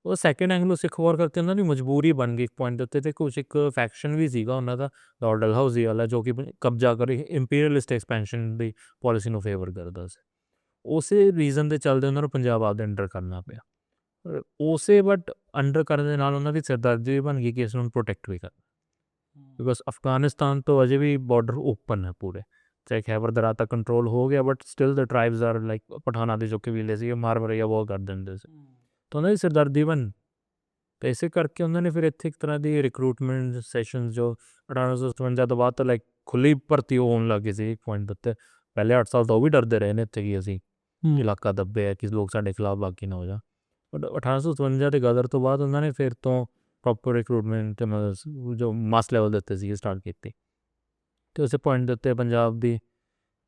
ਉਹ ਸੈਕਿੰਡ ਐਂਗਲੋ ਸਿੱਖ ਵਾਰ ਕਰਕੇ ਉਹਨਾਂ ਦੀ ਮਜਬੂਰੀ ਬਣ ਗਈ ਇੱਕ ਪੁਆਇੰਟ ਦੇ ਉੱਤੇ, ਅਤੇ ਕੁਛ ਇੱਕ ਫੈਕਸ਼ਨ ਵੀ ਸੀਗਾ ਉਹਨਾਂ ਦਾ ਲਾਰਡ ਡਲਹੌਜ਼ੀ ਵਾਲਾ ਜੋ ਕਿ ਕਬਜ਼ਾ ਕਰੇ ਇੰਪੀਰੀਅਲਿਸਟ ਐਕਸਪੈਂਸ਼ਨ ਦੀ ਪੋਲਿਸੀ ਨੂੰ ਫੇਵਰ ਕਰਦਾ ਸੀ। ਉਸੇ ਰੀਜ਼ਨ ਦੇ ਚੱਲਦੇ ਉਹਨਾਂ ਨੂੰ ਪੰਜਾਬ ਆਪਦੇ ਅੰਡਰ ਕਰਨਾ ਪਿਆ। ਉਸੇ ਬਟ ਅੰਡਰ ਕਰਨ ਦੇ ਨਾਲ ਉਹਨਾਂ ਦੀ ਸਿਰਦਰਦੀ ਵੀ ਬਣ ਗਈ ਕਿ ਇਸ ਨੂੰ ਪ੍ਰੋਟੈਕਟ ਵੀ ਕਰਨਾ, ਬਿਕੋਜ਼ ਅਫਗਾਨਿਸਤਾਨ ਤੋਂ ਅਜੇ ਵੀ ਬਾਰਡਰ ਓਪਨ ਹੈ ਪੂਰੇ, ਚਾਹੇ ਖੈਬਰ ਦਰਾ ਤੱਕ ਕੰਟਰੋਲ ਹੋ ਗਿਆ, but still the tribes are like ਪਠਾਨਾਂ ਦੇ ਜੋ ਕਬੀਲੇ ਸੀ ਮਾਰ ਮਰਈਆ ਬਹੁਤ ਕਰ ਦਿੰਦੇ ਸੀ, ਤਾਂ ਉਹਨਾਂ ਦੀ ਸਿਰਦਰਦੀ ਬਣ। ਅਤੇ ਇਸੇ ਕਰਕੇ ਉਹਨਾਂ ਨੇ ਫਿਰ ਇੱਥੇ ਇੱਕ ਤਰ੍ਹਾਂ ਦੀ ਰਿਕਰੂਟਮੈਂਟ ਸੈਸ਼ਨ ਜੋ 1857 ਤੋਂ ਬਾਅਦ ਤਾਂ ਲਾਈਕ ਖੁੱਲ੍ਹੀ ਭਰਤੀ ਹੋਣ ਲੱਗ ਗਈ ਸੀ ਇੱਕ ਪੁਆਇੰਟ ਦੇ ਉੱਤੇ। ਪਹਿਲੇ 8 ਸਾਲ ਤਾਂ ਉਹ ਵੀ ਡਰਦੇ ਰਹੇ ਨੇ ਇੱਥੇ ਕਿ ਅਸੀਂ ਇਲਾਕਾ ਦੱਬੇ ਹੈ ਕਿ ਲੋਕ ਸਾਡੇ ਖਿਲਾਫ ਬਾਕੀ ਨਾ ਹੋ ਜਾ, ਬਟ 1857 ਦੇ ਗਦਰ ਤੋਂ ਬਾਅਦ ਉਹਨਾਂ ਨੇ ਫਿਰ ਤੋਂ ਪ੍ਰੋਪਰ ਰਿਕਰੂਟਮੈਂਟ ਜੋ ਮਾਸ ਲੈਵਲ ਦੇ ਉੱਤੇ ਸੀ ਸਟਾਰਟ ਕੀਤੀ। ਅਤੇ ਉਸੇ ਪੁਆਇੰਟ ਦੇ ਉੱਤੇ ਪੰਜਾਬ ਦੀ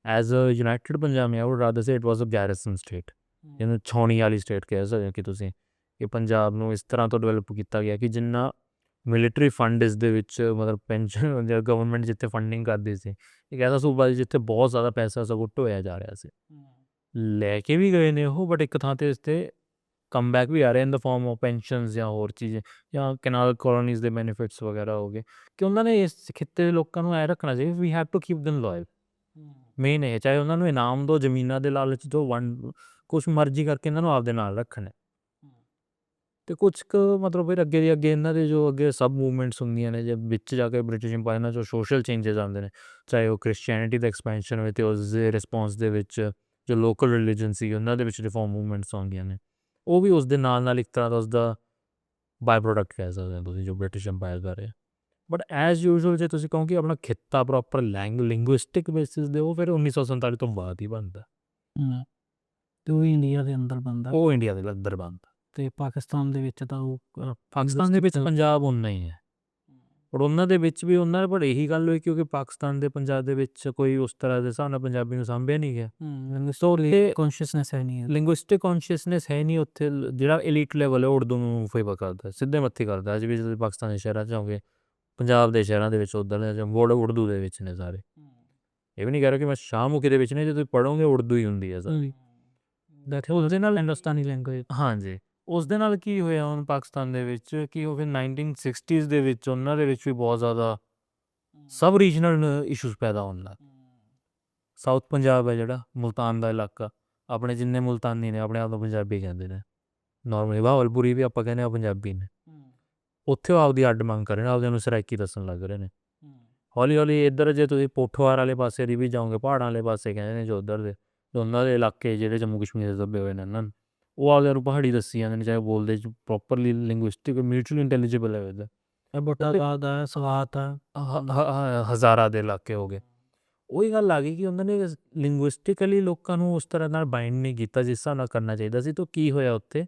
ਐਜ਼ ਅ ਯੂਨਾਈਟਿਡ ਪੰਜਾਬ ਮੈਂ ਉਹ rather say it was a garrison state, ਜਿਹਨੂੰ ਛਾਉਣੀ ਵਾਲੀ ਸਟੇਟ ਕਹਿ ਸਕਦੇ ਹੋ ਕਿ ਤੁਸੀਂ, ਕਿ ਪੰਜਾਬ ਨੂੰ ਇਸ ਤਰ੍ਹਾਂ ਤੋਂ ਡਿਵੈਲਪ ਕੀਤਾ ਗਿਆ ਕਿ ਜਿੰਨਾ ਮਿਲਟਰੀ ਫੰਡ ਇਸ ਦੇ ਵਿੱਚ ਮਤਲਬ ਪੈਨਸ਼ਨ ਜਾਂ ਗਵਰਨਮੈਂਟ ਜਿੱਥੇ ਫੰਡਿੰਗ ਕਰਦੀ ਸੀ, ਇੱਕ ਐਸਾ ਸੂਬਾ ਸੀ ਜਿੱਥੇ ਬਹੁਤ ਜ਼ਿਆਦਾ ਪੈਸਾ ਸਗੋਂ ਢੋਇਆ ਜਾ ਰਿਹਾ ਸੀ। ਲੈ ਕੇ ਵੀ ਗਏ ਨੇ ਉਹ, ਬਟ ਇੱਕ ਥਾਂ 'ਤੇ ਇਸ 'ਤੇ ਕਮਬੈਕ ਵੀ ਆ ਰਿਹਾ ਇਨ ਦਾ ਫਾਰਮ ਆਫ ਪੈਨਸ਼ਨਸ ਜਾਂ ਹੋਰ ਚੀਜ਼ਾਂ, ਜਾਂ ਕੈਨਾਲ ਕਲੋਨੀਜ਼ ਦੇ ਬੈਨੀਫਿਟਸ ਵਗੈਰਾ ਹੋ ਗਏ, ਕਿ ਉਹਨਾਂ ਨੇ ਇਸ ਖਿੱਤੇ ਦੇ ਲੋਕਾਂ ਨੂੰ ਐਂ ਰੱਖਣਾ ਚਾਹੀਦਾ we have to keep them loyal. Main ਇਹ, ਚਾਹੇ ਉਹਨਾਂ ਨੂੰ ਇਨਾਮ ਦਿਓ, ਜ਼ਮੀਨਾਂ ਦੇ ਲਾਲਚ ਦਿਓ, ਕੁਛ ਮਰਜ਼ੀ ਕਰਕੇ ਇਹਨਾਂ ਨੂੰ ਆਪਦੇ ਨਾਲ ਰੱਖਣਾ। ਅਤੇ ਕੁਛ ਕੁ ਮਤਲਬ ਫਿਰ ਅੱਗੇ ਦੀ ਅੱਗੇ ਇਹਨਾਂ ਦੇ ਜੋ ਅੱਗੇ ਸਬ ਮੂਵਮੈਂਟਸ ਹੁੰਦੀਆਂ ਨੇ, ਜੇ ਵਿੱਚ ਜਾ ਕੇ ਬ੍ਰਿਟਿਸ਼ ਇੰਪਾਇਰ ਨਾਲ ਜੋ ਸੋਸ਼ਲ ਚੇਂਜਸ ਆਉਂਦੇ ਨੇ, ਚਾਹੇ ਉਹ ਕ੍ਰਿਸਚੈਨਿਟੀ ਦਾ ਐਕਸਪੈਂਸ਼ਨ ਹੋਵੇ ਅਤੇ ਉਸ ਦੇ ਰਿਸਪੌਂਸ ਦੇ ਵਿੱਚ ਜੋ ਲੋਕਲ ਰਿਲੀਜਨ ਸੀ ਉਹਨਾਂ ਦੇ ਵਿੱਚ ਰਿਫੋਰਮ ਮੂਵਮੈਂਟਸ ਆਉਂਦੀਆਂ ਨੇ, ਉਹ ਵੀ ਉਸ ਦੇ ਨਾਲ ਇੱਕ ਤਰ੍ਹਾਂ ਦਾ ਉਸਦਾ ਬਾਏ ਪ੍ਰੋਡਕਟ ਕਹਿ ਸਕਦੇ ਹੋ ਤੁਸੀਂ ਜੋ ਬ੍ਰਿਟਿਸ਼ ਇੰਪਾਇਰ ਦਾ ਰਿਹਾ। ਬਟ ਐਜ਼ ਯੂਜੂਅਲ ਜੇ ਤੁਸੀਂ ਕਹੋ ਕਿ ਆਪਣਾ ਖਿੱਤਾ ਪ੍ਰੋਪਰ ਲਿੰਗੁਇਸਟਿਕ ਬੇਸਿਸ ਦੇ, ਉਹ ਫਿਰ 1947 ਤੋਂ ਬਾਅਦ ਹੀ ਬਣਦਾ,
ਅਤੇ ਉਹ ਇੰਡੀਆ ਦੇ ਅੰਦਰ ਬਣਦਾ,
ਉਹ ਇੰਡੀਆ ਦੇ ਅੰਦਰ ਬਣਦਾ।
ਅਤੇ ਪਾਕਿਸਤਾਨ ਦੇ ਵਿੱਚ ਤਾਂ ਉਹ
ਪਾਕਿਸਤਾਨ ਦੇ ਵਿੱਚ ਪੰਜਾਬ ਓਨਾ ਹੀ ਹੈ, ਪਰ ਉਹਨਾਂ ਦੇ ਵਿੱਚ ਵੀ ਉਹਨਾਂ ਪਰ ਇਹੀ ਗੱਲ ਹੋਈ ਕਿਉਂਕਿ ਪਾਕਿਸਤਾਨ ਦੇ ਪੰਜਾਬ ਦੇ ਵਿੱਚ ਕੋਈ ਉਸ ਤਰ੍ਹਾਂ ਦੇ ਹਿਸਾਬ ਨਾਲ ਪੰਜਾਬੀ ਨੂੰ ਸਾਂਭਿਆ ਨਹੀਂ ਗਿਆ।
ਕੌਨਸ਼ੀਅਸਨੈਸ ਹੈ ਨਹੀਂ,
ਲਿੰਗੁਇਸਟਿਕ ਕੌਨਸ਼ੀਅਸਨੈਸ ਹੈ ਨਹੀਂ ਉੱਥੇ। ਜਿਹੜਾ ਐਲੀਟ ਲੈਵਲ ਹੈ ਉਰਦੂ ਨੂੰ ਫੇਵਰ ਕਰਦਾ, ਸਿੱਧੇ ਮੱਥੇ ਕਰਦਾ। ਅੱਜ ਵੀ ਤੁਸੀਂ ਪਾਕਿਸਤਾਨ ਦੇ ਸ਼ਹਿਰਾਂ 'ਚ ਜਾਓਗੇ, ਪੰਜਾਬ ਦੇ ਸ਼ਹਿਰਾਂ ਦੇ ਵਿੱਚ ਉੱਧਰ ਵਰਡ ਉਰਦੂ ਦੇ ਵਿੱਚ ਨੇ ਸਾਰੇ। ਇਹ ਵੀ ਨਹੀਂ ਕਹਿ ਰਿਹਾ ਕਿ ਮੈਂ ਸ਼ਾਹਮੁਖੀ ਦੇ ਵਿੱਚ ਨੇ, ਜੇ ਤੁਸੀਂ ਪੜ੍ਹੋਗੇ ਉਰਦੂ ਹੀ ਹੁੰਦੀ ਹੈ ਸਾਰੀ।
ਉਹਦੇ ਨਾਲ ਹਿੰਦੁਸਤਾਨੀ ਲੈਂਗੁਏਜ,
ਹਾਂਜੀ, ਉਸ ਦੇ ਨਾਲ ਕੀ ਹੋਇਆ ਹੁਣ ਪਾਕਿਸਤਾਨ ਦੇ ਵਿੱਚ ਕਿ ਉਹ ਫਿਰ 1960s ਦੇ ਵਿੱਚ ਉਹਨਾਂ ਦੇ ਵਿੱਚ ਵੀ ਬਹੁਤ ਜ਼ਿਆਦਾ ਸਬ ਰੀਜਨਲ ਇਸ਼ੂਜ਼ ਪੈਦਾ ਹੋਣ ਲੱਗ। ਸਾਊਥ ਪੰਜਾਬ ਹੈ ਜਿਹੜਾ ਮੁਲਤਾਨ ਦਾ ਇਲਾਕਾ, ਆਪਣੇ ਜਿੰਨੇ ਮੁਲਤਾਨੀ ਨੇ ਆਪਣੇ ਆਪ ਨੂੰ ਪੰਜਾਬੀ ਕਹਿੰਦੇ ਨੇ, ਨੋਰਮਲੀ ਬਹਾਵਲਪੁਰੀ ਵੀ ਆਪਾਂ ਕਹਿੰਦੇ ਹਾਂ ਪੰਜਾਬੀ ਨੇ, ਉੱਥੇ ਉਹ ਆਪਦੀ ਅੱਡ ਮੰਗ ਕਰ ਰਹੇ ਨੇ, ਆਪਦੇ ਨੂੰ ਸਰਾਇਕੀ ਦੱਸਣ ਲੱਗ ਰਹੇ ਨੇ। ਹੌਲੀ ਹੌਲੀ ਇੱਧਰ ਜੇ ਤੁਸੀਂ ਪੋਠੋਹਾਰ ਵਾਲੇ ਪਾਸੇ ਦੀ ਵੀ ਜਾਓਗੇ, ਪਹਾੜਾਂ ਵਾਲੇ ਪਾਸੇ ਕਹਿੰਦੇ ਨੇ ਜੋ ਉੱਧਰ ਦੇ ਉਹਨਾਂ ਦੇ ਇਲਾਕੇ ਜਿਹੜੇ ਜੰਮੂ ਕਸ਼ਮੀਰ ਦੇ ਦੱਬੇ ਹੋਏ ਨੇ ਇਹਨਾਂ ਨੂੰ, ਉਹ ਆਪਦੇ ਨੂੰ ਪਹਾੜੀ ਦੱਸੀ ਜਾਂਦੇ ਨੇ, ਚਾਹੇ ਬੋਲਦੇ ਪ੍ਰੋਪਰਲੀ ਲਿੰਗੁਇਸਟਿਕ ਮਿਊਚੁਅਲੀ ਇੰਟੈਲੀਜੀਬਲ ਹੈ ਉਹਦਾ।
ਬੁੱਢਾ ਦਾ ਸਵਾਤ
ਹਜ਼ਾਰਾ ਦੇ ਇਲਾਕੇ ਹੋ ਗਏ। ਉਹੀ ਗੱਲ ਆ ਗਈ ਕਿ ਉਹਨਾਂ ਨੇ ਲਿੰਗੁਇਸਟਿਕਲੀ ਲੋਕਾਂ ਨੂੰ ਉਸ ਤਰ੍ਹਾਂ ਨਾਲ ਬਾਈਂਡ ਨਹੀਂ ਕੀਤਾ ਜਿਸ ਹਿਸਾਬ ਨਾਲ ਕਰਨਾ ਚਾਹੀਦਾ ਸੀ। ਤਾਂ ਕੀ ਹੋਇਆ ਉੱਥੇ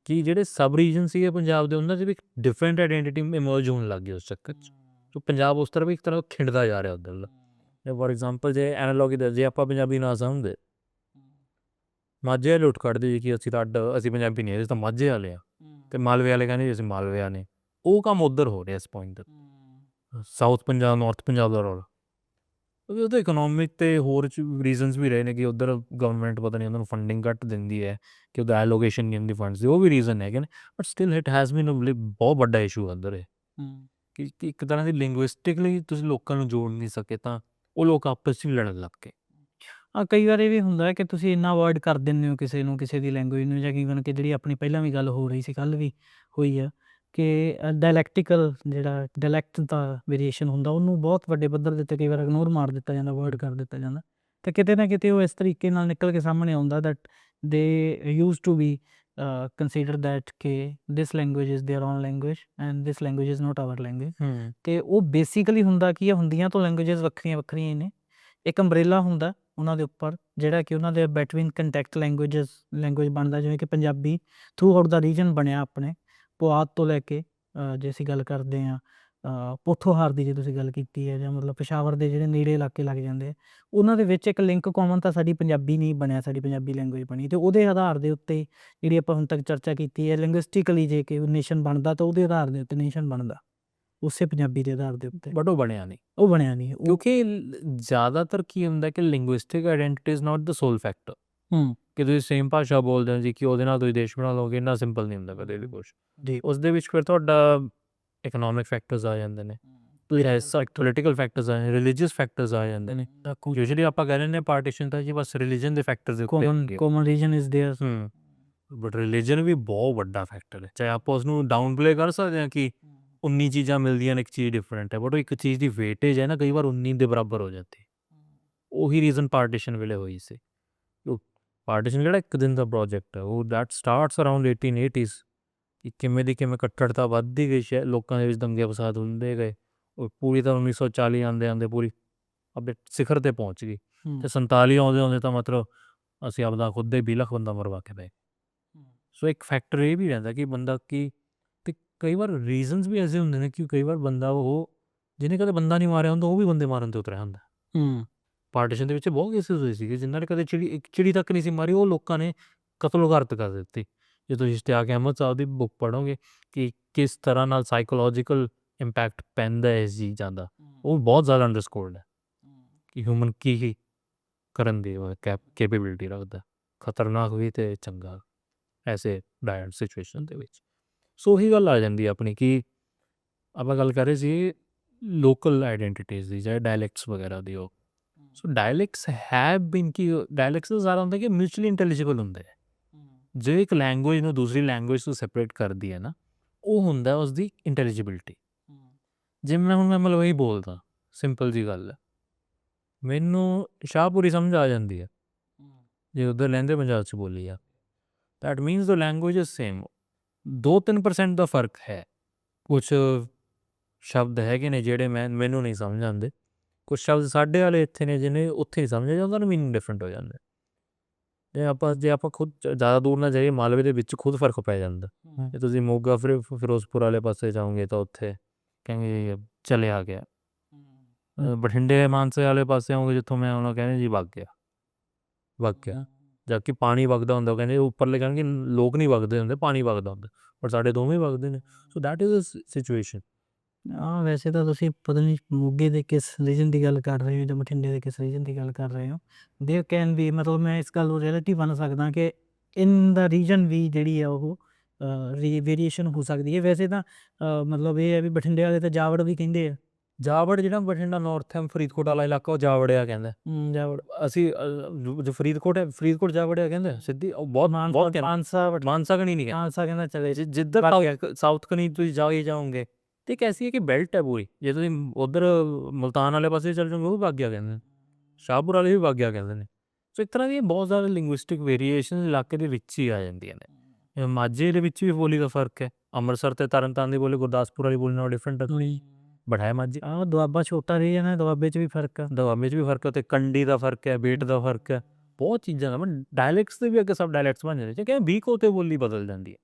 ਕਿ ਜਿਹੜੇ ਸਬ ਰੀਜਨ ਸੀਗੇ ਪੰਜਾਬ ਦੇ, ਉਹਨਾਂ 'ਚ ਵੀ ਇੱਕ ਡਿਫਰੈਂਟ ਆਈਡੈਂਟੀਟੀ ਇਮਰਜ ਹੋਣ ਲੱਗ ਗਈ ਉਸ ਚੱਕਰ 'ਚ। ਜੋ ਪੰਜਾਬ ਉਸ ਤਰ੍ਹਾਂ ਵੀ ਇੱਕ ਤਰ੍ਹਾਂ ਖਿੰਡਦਾ ਜਾ ਰਿਹਾ ਉੱਧਰ ਦਾ। ਫੋਰ ਐਗਜ਼ਾਮਪਲ ਜੇ ਐਨਾਲੋਗੀ ਦਾ, ਜੇ ਆਪਾਂ ਪੰਜਾਬੀ ਨਾ ਸਮਝਦੇ, ਮਾਝੇ ਵਾਲੇ ਉੱਠ ਖੜ੍ਹਦੇ ਜੀ ਕਿ ਅਸੀਂ ਤਾਂ ਅਸੀਂ ਪੰਜਾਬੀ ਨਹੀਂ, ਅਸੀਂ ਤਾਂ ਮਾਝੇ ਵਾਲੇ ਹਾਂ, ਅਤੇ ਮਾਲਵੇ ਵਾਲੇ ਕਹਿੰਦੇ ਅਸੀਂ ਮਾਲਵੇ ਵਾਲੇ। ਉਹ ਕੰਮ ਉੱਧਰ ਹੋ ਰਿਹਾ ਇਸ ਪੁਆਇੰਟ 'ਤੇ, ਸਾਊਥ ਪੰਜਾਬ ਨੌਰਥ ਪੰਜਾਬ ਦਾ ਰੌਲਾ। ਕਿਉਂਕਿ ਉਹਦੇ ਇਕਨੋਮਿਕ ਅਤੇ ਹੋਰ ਰੀਜ਼ਨਸ ਵੀ ਰਹੇ ਨੇ ਕਿ ਉੱਧਰ ਗਵਰਨਮੈਂਟ ਪਤਾ ਨਹੀਂ ਉਹਨਾਂ ਨੂੰ ਫੰਡਿੰਗ ਘੱਟ ਦਿੰਦੀ ਹੈ, ਕਿ ਉਹਦਾ ਐਲੋਕੇਸ਼ਨ ਨਹੀਂ ਹੁੰਦੀ ਫੰਡਸ ਦੀ, ਉਹ ਵੀ ਰੀਜ਼ਨ ਹੈਗੇ ਨੇ। But still it has been ਬਹੁਤ ਵੱਡਾ ਇਸ਼ੂ ਉੱਧਰ ਹੈ ਕਿ ਇੱਕ ਤਰ੍ਹਾਂ ਦੀ ਲਿੰਗੁਇਸਟਿਕਲੀ ਤੁਸੀਂ ਲੋਕਾਂ ਨੂੰ ਜੋੜ ਨਹੀਂ ਸਕੇ, ਤਾਂ ਉਹ ਲੋਕ ਆਪਸ 'ਚ ਲੜਨ ਲੱਗ ਗਏ।
ਕਈ ਵਾਰ ਇਹ ਵੀ ਹੁੰਦਾ ਹੈ ਕਿ ਤੁਸੀਂ ਇੰਨਾ ਅਵੋਇਡ ਕਰ ਦਿੰਦੇ ਹੋ ਕਿਸੇ ਨੂੰ, ਕਿਸੇ ਦੀ ਲੈਂਗੁਏਜ ਨੂੰ, ਜਾਂ ਈਵਨ ਕਿ ਜਿਹੜੀ ਆਪਣੀ ਪਹਿਲਾਂ ਵੀ ਗੱਲ ਹੋ ਰਹੀ ਸੀ, ਕੱਲ੍ਹ ਵੀ ਹੋਈ ਆ, ਕਿ ਡਾਇਲੈਕਟੀਕਲ ਜਿਹੜਾ ਡਾਇਲੈਕਟ ਦਾ ਵੇਰੀਏਸ਼ਨ ਹੁੰਦਾ, ਉਹਨੂੰ ਬਹੁਤ ਵੱਡੇ ਪੱਧਰ ਦੇ ਉੱਤੇ ਕਈ ਵਾਰ ਇਗਨੋਰ ਮਾਰ ਦਿੱਤਾ ਜਾਂਦਾ, ਅਵੋਇਡ ਕਰ ਦਿੱਤਾ ਜਾਂਦਾ। ਅਤੇ ਕਿਤੇ ਨਾ ਕਿਤੇ ਉਹ ਇਸ ਤਰੀਕੇ ਨਾਲ ਨਿਕਲ ਕੇ ਸਾਹਮਣੇ ਆਉਂਦਾ that they use to be consider that ਕਿ this language is their own language and this language is not our language. ਅਤੇ ਉਹ ਬੇਸਿਕਲੀ ਹੁੰਦਾ ਕੀ ਆ, ਹੁੰਦੀਆਂ ਤਾਂ ਲੈਂਗੁਏਜਸ ਵੱਖਰੀਆਂ ਵੱਖਰੀਆਂ ਹੀ ਨੇ, ਇੱਕ ਅੰਬਰੇਲਾ ਹੁੰਦਾ ਉਹਨਾਂ ਦੇ ਉੱਪਰ ਜਿਹੜਾ ਕਿ ਉਹਨਾਂ ਦੇ ਬਿਟਵੀਨ ਕੰਟੈਕਟ ਲੈਂਗੁਏਜ ਬਣਦਾ, ਜਿਵੇਂ ਕਿ ਪੰਜਾਬੀ ਥਰੂ ਆਊਟ ਦਾ ਰੀਜਨ ਬਣਿਆ ਆਪਣੇ ਪੁਆਧ ਤੋਂ ਲੈ ਕੇ, ਜੇ ਅਸੀਂ ਗੱਲ ਕਰਦੇ ਹਾਂ ਪੋਠੋਹਾਰ ਦੀ, ਜੇ ਤੁਸੀਂ ਗੱਲ ਕੀਤੀ ਹੈ, ਜਾਂ ਮਤਲਬ ਪੇਸ਼ਾਵਰ ਦੇ ਜਿਹੜੇ ਨੇੜੇ ਇਲਾਕੇ ਲੱਗ ਜਾਂਦੇ ਆ, ਉਹਨਾਂ ਦੇ ਵਿੱਚ ਇੱਕ ਲਿੰਕ ਕਾਮਨ ਤਾਂ ਸਾਡੀ ਪੰਜਾਬੀ ਨਹੀਂ ਬਣਿਆ, ਸਾਡੀ ਪੰਜਾਬੀ ਲੈਂਗੁਏਜ ਬਣੀ। ਅਤੇ ਉਹਦੇ ਆਧਾਰ ਦੇ ਉੱਤੇ ਜਿਹੜੀ ਆਪਾਂ ਹੁਣ ਤੱਕ ਚਰਚਾ ਕੀਤੀ ਹੈ, ਲਿੰਗੁਇਸਟਿਕਲੀ ਜੇ ਕਿ ਨੇਸ਼ਨ ਬਣਦਾ ਤਾਂ ਉਹਦੇ ਆਧਾਰ ਦੇ ਉੱਤੇ ਨੇਸ਼ਨ ਬਣਦਾ, ਉਸੇ ਪੰਜਾਬੀ ਦੇ ਆਧਾਰ ਦੇ ਉੱਤੇ।
ਬਟ ਉਹ ਬਣਿਆ ਨਹੀਂ,
ਕਿਉਂਕਿ
ਜ਼ਿਆਦਾਤਰ ਕੀ ਹੁੰਦਾ ਕਿ linguistic identity is not the sole factor. ਕਿ ਤੁਸੀਂ ਸੇਮ ਭਾਸ਼ਾ ਬੋਲਦੇ ਹੋ ਜੀ, ਕਿ ਉਹਦੇ ਨਾਲ ਤੁਸੀਂ ਦੇਸ਼ ਬਣਾ ਲਓਗੇ, ਇੰਨਾ ਸਿੰਪਲ ਨਹੀਂ ਹੁੰਦਾ ਕਦੇ ਵੀ ਕੁਛ। ਉਸ ਦੇ ਵਿੱਚ ਫਿਰ ਤੁਹਾਡਾ ਇਕਨੋਮਿਕ ਫੈਕਟਰਸ ਆ ਜਾਂਦੇ ਨੇ, ਪੋਲੀਟੀਕਲ ਫੈਕਟਰਸ ਆ ਜਾਂਦੇ, ਰਿਲੀਜੀਅਸ ਫੈਕਟਰਸ ਆ ਜਾਂਦੇ ਨੇ। ਯੂਜੂਅਲੀ ਆਪਾਂ ਕਹਿ ਲੈਂਦੇ ਹਾਂ ਪਾਰਟੀਸ਼ਨ ਤਾਂ ਜੀ ਬਸ ਰਿਲੀਜਨ ਦੇ ਫੈਕਟਰਸ ਦੇ ਉੱਤੇ,
common reason is there.
But religion ਵੀ ਬਹੁਤ ਵੱਡਾ ਫੈਕਟਰ ਹੈ। ਚਾਹੇ ਆਪਾਂ ਉਸਨੂੰ ਡਾਊਨ ਪਲੇ ਕਰ ਸਕਦੇ ਹਾਂ ਕਿ 19 ਚੀਜ਼ਾਂ ਮਿਲਦੀਆਂ ਨੇ, ਇੱਕ ਚੀਜ਼ ਡਿਫਰੈਂਟ ਹੈ, ਬਟ ਉਹ ਇੱਕ ਚੀਜ਼ ਦੀ ਵੇਟੇਜ ਹੈ ਨਾ, ਕਈ ਵਾਰ 19 ਦੇ ਬਰਾਬਰ ਹੋ ਜਾਂਦੀ। ਉਹੀ ਰੀਜ਼ਨ ਪਾਰਟੀਸ਼ਨ ਵੇਲੇ ਹੋਈ ਸੀ। ਪਾਰਟੀਸ਼ਨ ਕਿਹੜਾ ਇੱਕ ਦਿਨ ਦਾ ਪ੍ਰੋਜੈਕਟ ਹੈ, ਉਹ ਦੈਟ ਸਟਾਰਟਸ ਅਰਾਊਂਡ 1880s ਕਿ ਕਿਵੇਂ ਦੀ ਕਿਵੇਂ ਕੱਟੜਤਾ ਵੱਧਦੀ ਗਈ, ਲੋਕਾਂ ਦੇ ਵਿੱਚ ਦੰਗੇ ਫਸਾਦ ਹੁੰਦੇ ਗਏ, ਉਹ ਪੂਰੀ ਤਾਂ 1940 ਆਉਂਦੇ ਆਉਂਦੇ ਪੂਰੀ ਆਪਣੇ ਸਿਖਰ 'ਤੇ ਪਹੁੰਚ ਗਈ, ਅਤੇ 47 ਆਉਂਦੇ ਆਉਂਦੇ ਤਾਂ ਮਤਲਬ ਅਸੀਂ ਆਪਦਾ ਖੁਦ ਦੇ 20 ਲੱਖ ਬੰਦਾ ਮਰਵਾ ਕੇ ਪਏ। ਸੋ ਇੱਕ ਫੈਕਟਰ ਇਹ ਵੀ ਰਹਿੰਦਾ ਕਿ ਬੰਦਾ ਕੀ, ਅਤੇ ਕਈ ਵਾਰ ਰੀਜ਼ਨਸ ਵੀ ਐਸੇ ਹੁੰਦੇ ਨੇ ਕਿ ਕਈ ਵਾਰ ਬੰਦਾ ਉਹ ਜਿਹਨੇ ਕਦੇ ਬੰਦਾ ਨਹੀਂ ਮਾਰਿਆ ਹੁੰਦਾ ਉਹ ਵੀ ਬੰਦੇ ਮਾਰਨ 'ਤੇ ਉਤਰਿਆ ਹੁੰਦਾ। ਪਾਰਟੀਸ਼ਨ ਦੇ ਵਿੱਚ ਬਹੁਤ ਕੇਸਿਸ ਹੋਏ ਸੀਗੇ ਜਿਨ੍ਹਾਂ ਨੇ ਕਦੇ ਇੱਕ ਚਿੜੀ ਤੱਕ ਨਹੀਂ ਸੀ ਮਾਰੀ, ਉਹ ਲੋਕਾਂ ਨੇ ਕਤਲੋਗਾਰਤ ਕਰ ਦਿੱਤੀ। ਜੇ ਤੁਸੀਂ ਇਸ਼ਤਿਆਕ ਅਹਿਮਦ ਸਾਹਿਬ ਦੀ ਬੁੱਕ ਪੜ੍ਹੋਗੇ ਕਿ ਕਿਸ ਤਰ੍ਹਾਂ ਨਾਲ ਸਾਈਕੋਲੋਜੀਕਲ ਇੰਪੈਕਟ ਪੈਂਦਾ ਹੈ ਇਸ ਚੀਜ਼ਾਂ ਦਾ, ਉਹ ਬਹੁਤ ਜ਼ਿਆਦਾ ਅੰਡਰਸਕੋਰਡ ਹੈ ਕਿ ਹਿਊਮਨ ਕੀ ਕਰਨ ਦੀ ਕੈਪੇਬਿਲਿਟੀ ਰੱਖਦਾ, ਖਤਰਨਾਕ ਵੀ ਅਤੇ ਚੰਗਾ ਐਸੇ ਡਾਇਰ ਸਿਚੁਏਸ਼ਨ ਦੇ ਵਿੱਚ। ਸੋ ਉਹੀ ਗੱਲ ਆ ਜਾਂਦੀ ਹੈ ਆਪਣੀ ਕਿ ਆਪਾਂ ਗੱਲ ਕਰ ਰਹੇ ਸੀ ਲੋਕਲ ਆਈਡੈਂਟੀਟੀਜ਼ ਦੀ, ਚਾਹੇ ਡਾਇਲੈਕਟਸ ਵਗੈਰਾ ਦੀ ਹੋ। ਸੋ ਡਾਇਲੈਕਟਸ ਹੈਵ ਬੀਨ ਕਿ ਡਾਇਲੈਕਟਸ ਦਾ ਜ਼ਿਆਦਾ ਹੁੰਦਾ ਕਿ ਮਿਊਚੁਅਲੀ ਇੰਟੈਲੀਜੀਬਲ ਹੁੰਦੇ ਹੈ। ਜੇ ਇੱਕ ਲੈਂਗੁਏਜ ਨੂੰ ਦੂਸਰੀ ਲੈਂਗੁਏਜ ਤੋਂ ਸੈਪਰੇਟ ਕਰਦੀ ਹੈ ਨਾ, ਉਹ ਹੁੰਦਾ ਉਸਦੀ ਇੰਟੈਲੀਜੀਬਿਲਿਟੀ। ਜਿਵੇਂ ਹੁਣ ਮੈਂ ਮਤਲਬ ਇਹੀ ਬੋਲਦਾ, ਸਿੰਪਲ ਜੀ ਗੱਲ ਹੈ, ਮੈਨੂੰ ਸ਼ਾਹਪੁਰੀ ਸਮਝ ਆ ਜਾਂਦੀ ਹੈ ਜੇ ਉੱਧਰ ਲਹਿੰਦੇ ਪੰਜਾਬ 'ਚ ਬੋਲੀ ਆ, that means the language is same. 2-3% ਦਾ ਫਰਕ ਹੈ। ਕੁਛ ਸ਼ਬਦ ਹੈਗੇ ਨੇ ਜਿਹੜੇ ਮੈਨੂੰ ਨਹੀਂ ਸਮਝ ਆਉਂਦੇ, ਕੁਛ ਸ਼ਬਦ ਸਾਡੇ ਵਾਲੇ ਇੱਥੇ ਨੇ ਜਿਹਨੇ ਉੱਥੇ ਨਹੀਂ ਸਮਝਿਆ ਜਾਂਦਾ, ਉਹਨੂੰ ਮੀਨਿੰਗ ਡਿਫਰੈਂਟ ਹੋ ਜਾਂਦੇ। ਜੇ ਆਪਾਂ ਖੁਦ ਜ਼ਿਆਦਾ ਦੂਰ ਨਾ ਜਾਈਏ, ਮਾਲਵੇ ਦੇ ਵਿੱਚ ਖੁਦ ਫਰਕ ਪੈ ਜਾਂਦਾ। ਜੇ ਤੁਸੀਂ ਮੋਗਾ ਫਿਰੋਜ਼ਪੁਰ ਵਾਲੇ ਪਾਸੇ ਜਾਓਗੇ ਤਾਂ ਉੱਥੇ ਕਹਿੰਗੇ ਚਲੇ ਆ ਗਿਆ। ਬਠਿੰਡੇ ਮਾਨਸੇ ਵਾਲੇ ਪਾਸੇ ਆਉਂਗੇ ਜਿੱਥੋਂ ਮੈਂ ਆਉਣਾ, ਕਹਿੰਦੇ ਜੀ ਵਗ ਗਿਆ। ਜਦ ਕਿ ਪਾਣੀ ਵਗਦਾ ਹੁੰਦਾ, ਉਹ ਕਹਿੰਦੇ ਉੱਪਰਲੇ ਕਹਿਣਗੇ ਲੋਕ ਨਹੀਂ ਵਗਦੇ ਹੁੰਦੇ, ਪਾਣੀ ਵਗਦਾ ਹੁੰਦਾ, ਪਰ ਸਾਡੇ ਦੋਵੇਂ ਵਗਦੇ ਨੇ। So that is a situation.
ਵੈਸੇ ਤਾਂ ਤੁਸੀਂ ਪਤਾ ਨਹੀਂ ਮੋਗੇ ਦੇ ਕਿਸ ਰੀਜਨ ਦੀ ਗੱਲ ਕਰ ਰਹੇ ਹੋ ਜਾਂ ਬਠਿੰਡੇ ਦੇ ਕਿਸ ਰੀਜਨ ਦੀ ਗੱਲ ਕਰ ਰਹੇ ਹੋ। ਦੇ ਕੈਨ ਵੀ, ਮਤਲਬ ਮੈਂ ਇਸ ਗੱਲ ਨੂੰ ਰਿਲੇਟਿਵ ਬਣ ਸਕਦਾ ਕਿ ਇਨ ਦਾ ਰੀਜਨ ਵੀ ਜਿਹੜੀ ਆ ਉਹ ਵੇਰੀਏਸ਼ਨ ਹੋ ਸਕਦੀ ਹੈ। ਵੈਸੇ ਤਾਂ ਮਤਲਬ ਇਹ ਹੈ ਵੀ ਬਠਿੰਡੇ ਵਾਲੇ ਤਾਂ ਜਾਵੜ ਵੀ ਕਹਿੰਦੇ ਆ।
ਜਾਵੜ ਜਿਹੜਾ ਬਠਿੰਡਾ ਨੌਰਥ ਹੈ, ਫਰੀਦਕੋਟ ਵਾਲਾ ਇਲਾਕਾ, ਉਹ ਜਾਵੜਿਆ ਕਹਿੰਦਾ।
ਜਾਵੜ
ਅਸੀਂ ਜੋ ਫਰੀਦਕੋਟ ਹੈ, ਫਰੀਦਕੋਟ ਜਾਵੜਿਆ ਕਹਿੰਦੇ ਸਿੱਧੀ, ਉਹ ਬਹੁਤ ਮਾਨਸਾ ਕਣੀ ਨਹੀਂ ਕਹਿੰਦਾ,
ਮਾਨਸਾ ਕਹਿੰਦਾ ਚਲੇ
ਜਿੱਧਰ ਸਾਊਥ ਕਨੀ ਤੁਸੀਂ ਜਾਓਗੇ ਅਤੇ ਇੱਕ ਐਸੀ ਹੈ ਕਿ ਬੈਲਟ ਹੈ ਪੂਰੀ। ਜੇ ਤੁਸੀਂ ਉੱਧਰ ਮੁਲਤਾਨ ਵਾਲੇ ਪਾਸੇ ਚੱਲ ਜਾਓਗੇ ਉਹ ਵੀ ਵਾਗਿਆ ਕਹਿੰਦੇ, ਸ਼ਾਹਪੁਰ ਵਾਲੇ ਵੀ ਵਾਗਿਆ ਕਹਿੰਦੇ ਨੇ। ਸੋ ਇੱਕ ਤਰ੍ਹਾਂ ਦੀ ਬਹੁਤ ਜ਼ਿਆਦਾ ਲਿੰਗੁਇਸਟਿਕ ਵੇਰੀਏਸ਼ਨ ਇਲਾਕੇ ਦੇ ਵਿੱਚ ਹੀ ਆ ਜਾਂਦੀਆਂ ਨੇ। ਮਾਝੇ ਦੇ ਵਿੱਚ ਵੀ ਬੋਲੀ ਦਾ ਫਰਕ ਹੈ, ਅੰਮ੍ਰਿਤਸਰ ਅਤੇ ਤਰਨਤਾਰਨ ਦੀ ਬੋਲੀ ਗੁਰਦਾਸਪੁਰ ਵਾਲੀ ਬੋਲੀ ਨਾਲ ਡਿਫਰੈਂਟ ਹੈ ਥੋੜ੍ਹੀ, ਬਟ ਹੈ ਮਾਝੇ।
ਦੁਆਬਾ ਛੋਟਾ ਰੀਜਨ ਹੈ, ਦੁਆਬੇ 'ਚ ਵੀ ਫਰਕ ਆ,
ਅਤੇ ਕੰਡੀ ਦਾ ਫਰਕ ਹੈ, ਬੇਟ ਦਾ ਫਰਕ ਹੈ, ਬਹੁਤ ਚੀਜ਼ਾਂ ਦਾ। ਬਟ ਡਾਇਲੈਕਟਸ ਦੇ ਵੀ ਅੱਗੇ ਸਭ ਡਾਇਲੈਕਟਸ ਬਣ ਜਾਂਦੇ, ਕਿਉਂਕਿ 20 ਕੋਹ 'ਤੇ ਬੋਲੀ ਬਦਲ ਜਾਂਦੀ ਹੈ।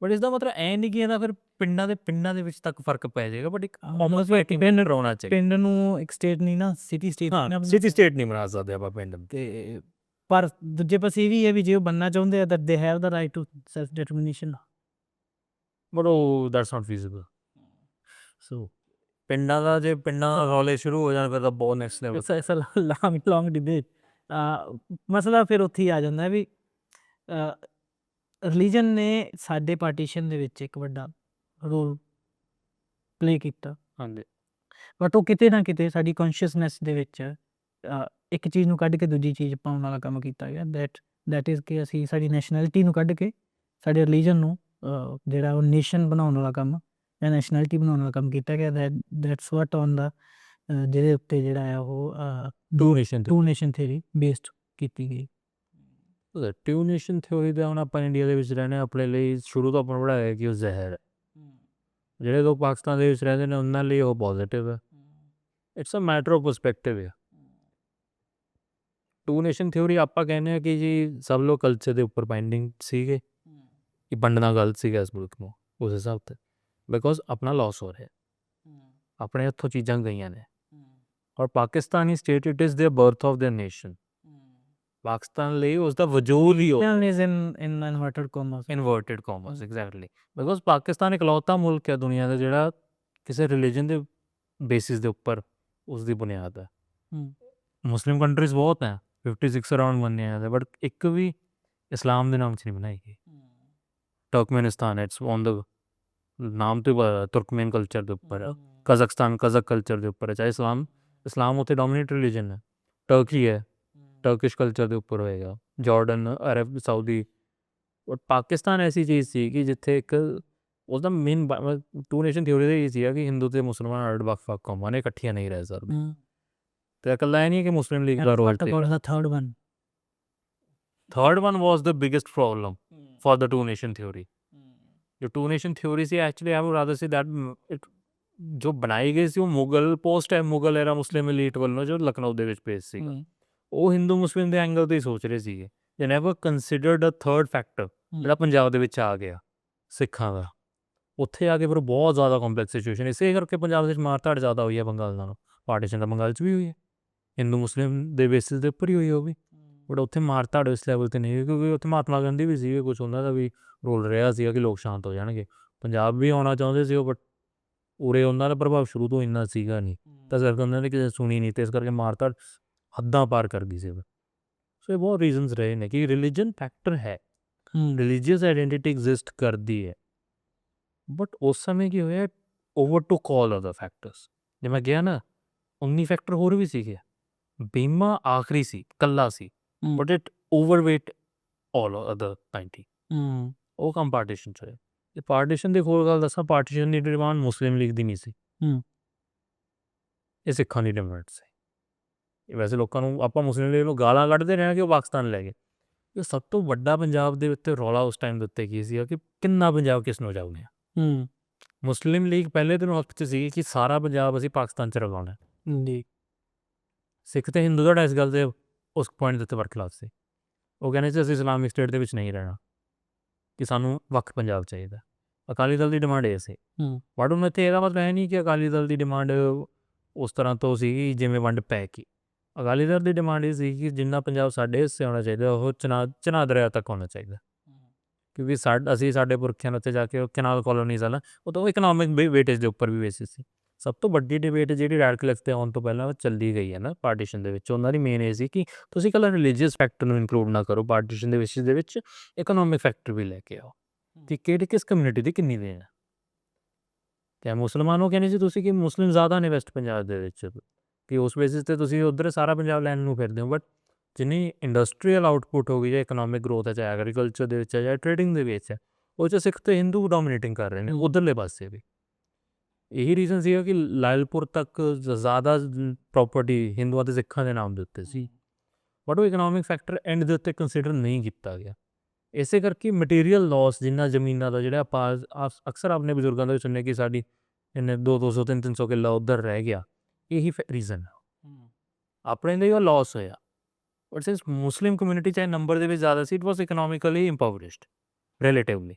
ਬਟ ਇਸਦਾ ਮਤਲਬ ਐਂ ਨਹੀਂ ਕਿ ਇਹਦਾ ਫਿਰ ਪਿੰਡਾਂ ਦੇ ਵਿੱਚ ਤੱਕ ਫਰਕ ਪੈ ਜਾਏਗਾ, ਬਟ ਇੱਕ ਪਿੰਡ ਹੋਣਾ ਚਾਹੀਦਾ।
ਪਿੰਡ ਨੂੰ ਇੱਕ ਸਟੇਟ ਨਹੀਂ ਨਾ, ਸਿਟੀ ਸਟੇਟ
ਨਹੀਂ ਬਣਾ ਸਕਦੇ ਆਪਾਂ ਪਿੰਡ।
ਅਤੇ ਪਰ ਦੂਜੇ ਪਾਸੇ ਇਹ ਵੀ ਹੈ ਵੀ ਜੇ ਉਹ ਬਣਨਾ ਚਾਹੁੰਦੇ ਆ ਤਾਂ they have the right to self determination,
but ਉਹ ਦੈਟਸ ਨਾਟ ਫੀਜ਼ੀਬਲ। ਸੋ ਪਿੰਡਾਂ ਦਾ ਰੌਲੇ ਸ਼ੁਰੂ ਹੋ ਜਾਣ ਫਿਰ ਤਾਂ ਬਹੁਤ ਨੈਕਸਟ ਲੈਵਲ।
ਲੌਂਗ ਡਿਬੇਟ। ਮਸਲਾ ਫਿਰ ਉੱਥੇ ਹੀ ਆ ਜਾਂਦਾ ਵੀ ਰਿਲੀਜਨ ਨੇ ਸਾਡੇ ਪਾਰਟੀਸ਼ਨ ਦੇ ਵਿੱਚ ਇੱਕ ਵੱਡਾ ਰੋਲ ਪਲੇ ਕੀਤਾ।
ਹਾਂਜੀ,
ਬਟ ਉਹ ਕਿਤੇ ਨਾ ਕਿਤੇ ਸਾਡੀ ਕੌਨਸ਼ੀਅਸਨੈਸ ਦੇ ਵਿੱਚ ਇੱਕ ਚੀਜ਼ ਨੂੰ ਕੱਢ ਕੇ ਦੂਜੀ ਚੀਜ਼ ਪਾਉਣ ਵਾਲਾ ਕੰਮ ਕੀਤਾ ਗਿਆ। ਦੈਟ ਇਜ਼ ਕਿ ਅਸੀਂ ਸਾਡੀ ਨੈਸ਼ਨੈਲਿਟੀ ਨੂੰ ਕੱਢ ਕੇ ਸਾਡੇ ਰਿਲੀਜਨ ਨੂੰ ਜਿਹੜਾ ਉਹ ਨੇਸ਼ਨ ਬਣਾਉਣ ਵਾਲਾ ਕੰਮ ਜਾਂ ਨੈਸ਼ਨੈਲਿਟੀ ਬਣਾਉਣ ਵਾਲਾ ਕੰਮ ਕੀਤਾ ਗਿਆ। ਦੈਟਸ ਵਾਟ ਔਨ ਦਾ ਜਿਹਦੇ ਉੱਤੇ ਜਿਹੜਾ ਹੈ ਉਹ ਟੂ ਨੇਸ਼ਨ ਥਿਊਰੀ ਬੇਸਡ ਕੀਤੀ ਗਈ।
ਟੂ ਨੇਸ਼ਨ ਥਿਊਰੀ ਦਾ ਹੁਣ ਆਪਾਂ ਇੰਡੀਆ ਦੇ ਵਿੱਚ ਰਹਿੰਦੇ, ਆਪਣੇ ਲਈ ਸ਼ੁਰੂ ਤੋਂ ਆਪਾਂ ਪੜ੍ਹਾਇਆ ਕਿ ਉਹ ਜ਼ਹਿਰ ਹੈ। ਜਿਹੜੇ ਲੋਕ ਪਾਕਿਸਤਾਨ ਦੇ ਵਿੱਚ ਰਹਿੰਦੇ ਨੇ ਉਹਨਾਂ ਲਈ ਉਹ ਪੋਜ਼ੀਟਿਵ ਹੈ। It's a matter of perspective ਹੈ। ਟੂ ਨੇਸ਼ਨ ਥਿਊਰੀ ਆਪਾਂ ਕਹਿੰਦੇ ਹਾਂ ਕਿ ਜੀ ਸਭ ਲੋਕ ਕਲਚਰ ਦੇ ਉੱਪਰ ਬਾਈਂਡਿੰਗ ਸੀਗੇ, ਕਿ ਵੰਡਣਾ ਗਲਤ ਸੀਗਾ ਇਸ ਮੁਲਕ ਨੂੰ ਉਸ ਹਿਸਾਬ 'ਤੇ, ਬਿਕੋਜ਼ ਆਪਣਾ ਲੋਸ ਹੋ ਰਿਹਾ, ਆਪਣੇ ਹੱਥੋਂ ਚੀਜ਼ਾਂ ਗਈਆਂ ਨੇ। ਔਰ Pakistani state it is their birth of their nation. Pakistan ਲਈ ਉਸ ਦਾ ਵਜੂਦ ਹੀ inverted commas exactly, because Pakistan ਇਕਲੌਤਾ ਮੁਲਕ ਹੈ ਦੁਨੀਆ ਦਾ ਜਿਹੜਾ ਕਿਸੇ ਰਿਲੀਜਨ ਦੇ ਬੇਸਿਸ ਦੇ ਉੱਪਰ ਉਸ ਦੀ ਬੁਨਿਆਦ ਹੈ। ਮੁਸਲਿਮ ਕੰਟਰੀਜ਼ ਬਹੁਤ ਹੈ, 56 ਅਰਾਊਂਡ ਬਣਨੇ ਆ, ਬਟ ਇੱਕ ਵੀ ਇਸਲਾਮ ਦੇ ਨਾਮ 'ਚ ਨਹੀਂ ਬਣਾਈ ਗਈ। ਟਰਕਮੈਨਿਸਤਾਨ ਇਟਸ ਔਨ ਦਾ ਨਾਮ ਤੋਂ ਤੁਰਕਮੈਨ ਕਲਚਰ ਦੇ ਉੱਪਰ ਹੈ, ਕਜ਼ਕਸਤਾਨ ਕਜ਼ਕ ਕਲਚਰ ਦੇ ਉੱਪਰ ਹੈ, ਚਾਹੇ ਇਸਲਾਮ ਉੱਥੇ ਡੋਮੀਨੇਟ ਰਿਲੀਜਨ ਹੈ। ਟਰਕੀ ਹੈ, ਟਰਕਿਸ਼ ਕਲਚਰ ਦੇ ਉੱਪਰ ਹੋਏਗਾ, Jordan, Arab Saudi. But Pakistan ਐਸੀ ਚੀਜ਼ ਸੀ ਕਿ ਜਿੱਥੇ ਇੱਕ ਉਸਦਾ ਮੇਨ ਟੂ ਨੇਸ਼ਨ ਥਿਊਰੀ ਦਾ ਇਹ ਸੀਗਾ ਕਿ ਹਿੰਦੂ ਅਤੇ ਮੁਸਲਮਾਨ ਵੱਖ-ਵੱਖ ਕੌਮਾਂ ਨੇ, ਇਕੱਠੀਆਂ ਨਹੀਂ ਰਹਿ ਸਕਦੀਆਂ। ਤੇ ਇਕੱਲਾ ਇਹ ਨਹੀਂ ਹੈ ਕਿ ਮੁਸਲਿਮ ਲੀਗ ਦਾ ਰੋਲ
What
ਸੀ।
about the third one?
Third one was the biggest problem for the two nation theory. ਜੋ ਟੂ ਨੇਸ਼ਨ ਥਿਊਰੀ ਸੀ actually I would rather say that ਜੋ ਬਣਾਈ ਗਈ ਸੀ ਉਹ ਮੁਗਲ ਪੋਸਟ ਹੈ ਮੁਗਲ ਐਰਾ ਮੁਸਲਿਮ ਐਲੀਟ ਵੱਲੋਂ ਜੋ ਲਖਨਊ ਦੇ ਵਿੱਚ ਬੇਸ ਸੀਗਾ। ਉਹ ਹਿੰਦੂ ਮੁਸਲਿਮ ਦੇ ਐਂਗਲ ਤੋਂ ਹੀ ਸੋਚ ਰਹੇ ਸੀਗੇ। They never considered a third factor ਜਿਹੜਾ ਪੰਜਾਬ ਦੇ ਵਿੱਚ ਆ ਗਿਆ ਸਿੱਖਾਂ ਦਾ। ਉੱਥੇ ਆ ਕੇ ਫਿਰ ਬਹੁਤ ਜ਼ਿਆਦਾ ਕੰਪਲੈਕਸ ਸਿਚੁਏਸ਼ਨ ਇਸੇ ਕਰਕੇ ਪੰਜਾਬ ਦੇ ਵਿੱਚ ਮਾਰਧਾੜ ਜ਼ਿਆਦਾ ਹੋਈ ਹੈ ਬੰਗਾਲ ਨਾਲੋਂ। ਪਾਰਟੀਸ਼ਨ ਤਾਂ ਬੰਗਾਲ 'ਚ ਵੀ ਹੋਈ ਹੈ ਹਿੰਦੂ ਮੁਸਲਿਮ ਦੇ ਬੇਸਿਸ ਦੇ ਉੱਪਰ ਹੀ ਹੋਈ ਉਹ ਵੀ, ਬਟ ਉੱਥੇ ਮਾਰਧਾੜ ਇਸ ਲੈਵਲ 'ਤੇ ਨਹੀਂ ਹੋਈ ਕਿਉਂਕਿ ਉੱਥੇ ਮਹਾਤਮਾ ਗਾਂਧੀ ਵੀ ਸੀਗੇ, ਕੁਛ ਉਹਨਾਂ ਦਾ ਵੀ ਰੋਲ ਰਿਹਾ ਸੀਗਾ ਕਿ ਲੋਕ ਸ਼ਾਂਤ ਹੋ ਜਾਣਗੇ। ਪੰਜਾਬ ਵੀ ਆਉਣਾ ਚਾਹੁੰਦੇ ਸੀ ਉਹ, ਬਟ ਉਰੇ ਉਹਨਾਂ ਦਾ ਪ੍ਰਭਾਵ ਸ਼ੁਰੂ ਤੋਂ ਇੰਨਾ ਸੀਗਾ ਨਹੀਂ, ਤਾਂ ਇਸ ਕਰਕੇ ਉਹਨਾਂ ਨੇ ਕਿਸੇ ਸੁਣੀ ਨਹੀਂ, ਅਤੇ ਇਸ ਕਰਕੇ ਮਾਰਧਾੜ ਹੱਦਾਂ ਪਾਰ ਕਰ ਗਈ ਸੀ। ਸੋ ਇਹ ਬਹੁਤ ਰੀਜ਼ਨਸ ਰਹੇ ਨੇ ਕਿ ਰਿਲੀਜਨ ਫੈਕਟਰ ਹੈ, ਰਿਲੀਜੀਅਸ ਆਈਡੈਂਟੀਟੀ ਐਗਜ਼ਿਸਟ ਕਰਦੀ ਹੈ, ਬਟ ਉਸ ਸਮੇਂ ਕੀ ਹੋਇਆ over to call other factors. ਜੇ ਮੈਂ ਗਿਆ ਨਾ 19 ਫੈਕਟਰ ਹੋਰ ਵੀ ਸੀਗੇ, ਬੀਮਾ ਆਖਰੀ ਸੀ ਇਕੱਲਾ ਸੀ, but it overweight all other 90। ਉਹ ਕੰਮ ਪਾਰਟੀਸ਼ਨ 'ਚ ਹੋਇਆ। ਤੇ ਪਾਰਟੀਸ਼ਨ ਦੀ ਹੋਰ ਗੱਲ ਦੱਸਾਂ, ਪਾਰਟੀਸ਼ਨ ਦੀ ਡਿਮਾਂਡ ਮੁਸਲਿਮ ਲੀਗ ਦੀ ਨਹੀਂ ਸੀ, ਇਹ ਸਿੱਖਾਂ ਦੀ ਡਿਮਾਂਡ ਸੀ। ਵੈਸੇ ਲੋਕਾਂ ਨੂੰ ਆਪਾਂ ਮੁਸਲਿਮ ਲੀਗ ਨੂੰ ਗਾਲਾਂ ਕੱਢਦੇ ਰਹੇ ਕਿ ਉਹ ਪਾਕਿਸਤਾਨ ਲੈ ਗਏ। ਇਹ ਸਭ ਤੋਂ ਵੱਡਾ ਪੰਜਾਬ ਦੇ ਉੱਤੇ ਰੌਲਾ ਉਸ ਟਾਈਮ ਦੇ ਉੱਤੇ ਕੀ ਸੀਗਾ ਕਿ ਕਿੰਨਾ ਪੰਜਾਬ ਕਿਸ ਨੂੰ ਜਾਊਗਾ। ਮੁਸਲਿਮ ਲੀਗ ਪਹਿਲੇ ਦਿਨ ਹੱਕ 'ਚ ਸੀ ਕਿ ਸਾਰਾ ਪੰਜਾਬ ਅਸੀਂ ਪਾਕਿਸਤਾਨ 'ਚ ਰਲਾਉਣਾ ਜੀ। ਸਿੱਖ ਅਤੇ ਹਿੰਦੂ ਤੁਹਾਡਾ ਇਸ ਗੱਲ ਦੇ ਉਸ ਪੁਆਇੰਟ ਦੇ ਉੱਤੇ ਵਰਖਲਾਫ ਸੀ। ਉਹ ਕਹਿੰਦੇ ਸੀ ਅਸੀਂ ਇਸਲਾਮਿਕ ਸਟੇਟ ਦੇ ਵਿੱਚ ਨਹੀਂ ਰਹਿਣਾ, ਕਿ ਸਾਨੂੰ ਵੱਖ ਪੰਜਾਬ ਚਾਹੀਦਾ। ਅਕਾਲੀ ਦਲ ਦੀ ਡਿਮਾਂਡ ਇਹ ਸੀ, ਬਟ ਹੁਣ ਇੱਥੇ ਇਹਦਾ ਮਤਲਬ ਇਹ ਨਹੀਂ ਕਿ ਅਕਾਲੀ ਦਲ ਦੀ ਡਿਮਾਂਡ ਉਸ ਤਰ੍ਹਾਂ ਤੋਂ ਸੀ ਜਿਵੇਂ ਵੰਡ ਪੈ ਗਈ। ਅਕਾਲੀ ਦਲ ਦੀ ਡਿਮਾਂਡ ਇਹ ਸੀ ਕਿ ਜਿੰਨਾ ਪੰਜਾਬ ਸਾਡੇ ਹਿੱਸੇ ਹੋਣਾ ਚਾਹੀਦਾ ਉਹ ਚਨਾਬ ਦਰਿਆ ਤੱਕ ਹੋਣਾ ਚਾਹੀਦਾ, ਕਿਉਂਕਿ ਅਸੀਂ ਸਾਡੇ ਪੁਰਖਿਆਂ ਨੇ ਉੱਥੇ ਜਾ ਕੇ ਕਨਾਲ ਕਲੋਨੀਜ਼ ਵਾਲਾ ਉਹ ਤਾਂ ਇਕਨੋਮਿਕ ਵੇਟੇਜ ਦੇ ਉੱਪਰ ਵੀ ਬੇਸਿਸ ਸੀ। ਸਭ ਤੋਂ ਵੱਡੀ ਡਿਬੇਟ ਜਿਹੜੀ ਰੈਡਕਲਿਫ 'ਤੇ ਆਉਣ ਤੋਂ ਪਹਿਲਾਂ ਉਹ ਚੱਲੀ ਗਈ ਹੈ ਨਾ ਪਾਰਟੀਸ਼ਨ ਦੇ ਵਿੱਚ, ਉਹਨਾਂ ਦੀ ਮੇਨ ਇਹ ਸੀ ਕਿ ਤੁਸੀਂ ਇਕੱਲਾ ਰਿਲੀਜੀਅਸ ਫੈਕਟਰ ਨੂੰ ਇਨਕਲੂਡ ਨਾ ਕਰੋ ਪਾਰਟੀਸ਼ਨ ਦੇ ਵਿਸ਼ੇ ਦੇ ਵਿੱਚ, ਇਕਨੋਮਿਕ ਫੈਕਟਰ ਵੀ ਲੈ ਕੇ ਆਓ ਕਿ ਕਿਹੜੀ ਕਿਸ ਕਮਿਊਨਿਟੀ ਦੀ ਕਿੰਨੀ ਦੇਣ ਹੈ। ਅਤੇ ਮੁਸਲਮਾਨ ਉਹ ਕਹਿੰਦੇ ਸੀ ਤੁਸੀਂ ਕਿ ਮੁਸਲਿਮ ਜ਼ਿਆਦਾ ਨੇ ਵੈਸਟ ਪੰਜਾਬ ਦੇ ਵਿੱਚ, ਕਿ ਉਸ ਬੇਸਿਸ 'ਤੇ ਤੁਸੀਂ ਉੱਧਰ ਸਾਰਾ ਪੰਜਾਬ ਲੈਣ ਨੂੰ ਫਿਰਦੇ ਹੋ, ਬਟ ਜਿੰਨੀ ਇੰਡਸਟਰੀਅਲ ਆਊਟਪੁੱਟ ਹੋ ਗਈ ਜਾਂ ਇਕਨੋਮਿਕ ਗਰੋਥ ਹੈ, ਚਾਹੇ ਐਗਰੀਕਲਚਰ ਦੇ ਵਿੱਚ ਹੈ ਜਾਂ ਟ੍ਰੇਡਿੰਗ ਦੇ ਵਿੱਚ ਹੈ, ਉਹ 'ਚ ਸਿੱਖ ਅਤੇ ਹਿੰਦੂ ਡੋਮੀਨੇਟਿੰਗ ਕਰ ਰਹੇ ਨੇ ਉੱਧਰਲੇ ਪਾਸੇ ਵੀ। ਇਹੀ ਰੀਜ਼ਨ ਸੀਗਾ ਕਿ ਲਾਇਲਪੁਰ ਤੱਕ ਜ਼ਿਆਦਾ ਪ੍ਰੋਪਰਟੀ ਹਿੰਦੂਆਂ ਅਤੇ ਸਿੱਖਾਂ ਦੇ ਨਾਮ ਦੇ ਉੱਤੇ ਸੀ, ਬਟ ਉਹ ਇਕਨੋਮਿਕ ਫੈਕਟਰ ਐਂਡ ਦੇ ਉੱਤੇ ਕੰਸੀਡਰ ਨਹੀਂ ਕੀਤਾ ਗਿਆ। ਇਸੇ ਕਰਕੇ ਮਟੀਰੀਅਲ ਲੋਸ ਜਿੰਨਾ ਜ਼ਮੀਨਾਂ ਦਾ ਜਿਹੜਾ ਆਪਾਂ ਅਕਸਰ ਆਪਣੇ ਬਜ਼ੁਰਗਾਂ ਦੇ ਸੁਣਿਆ ਕਿ ਸਾਡੀ ਇੰਨੇ 200 300 ਕਿੱਲਾ ਉੱਧਰ ਰਹਿ ਗਿਆ, ਇਹੀ ਰੀਜ਼ਨ ਹੈ। ਆਪਣੇ ਲਈ ਉਹ ਲੋਸ ਹੋਇਆ, ਬਟ ਸਿੰਸ ਮੁਸਲਿਮ ਕਮਿਊਨਿਟੀ ਚਾਹੇ ਨੰਬਰ ਦੇ ਵਿੱਚ ਜ਼ਿਆਦਾ ਸੀ, ਇਟ ਵਾਸ ਇਕਨੋਮਿਕਲੀ ਇੰਪਾਵਰਿਸ਼ਡ, ਰਿਲੇਟਿਵਲੀ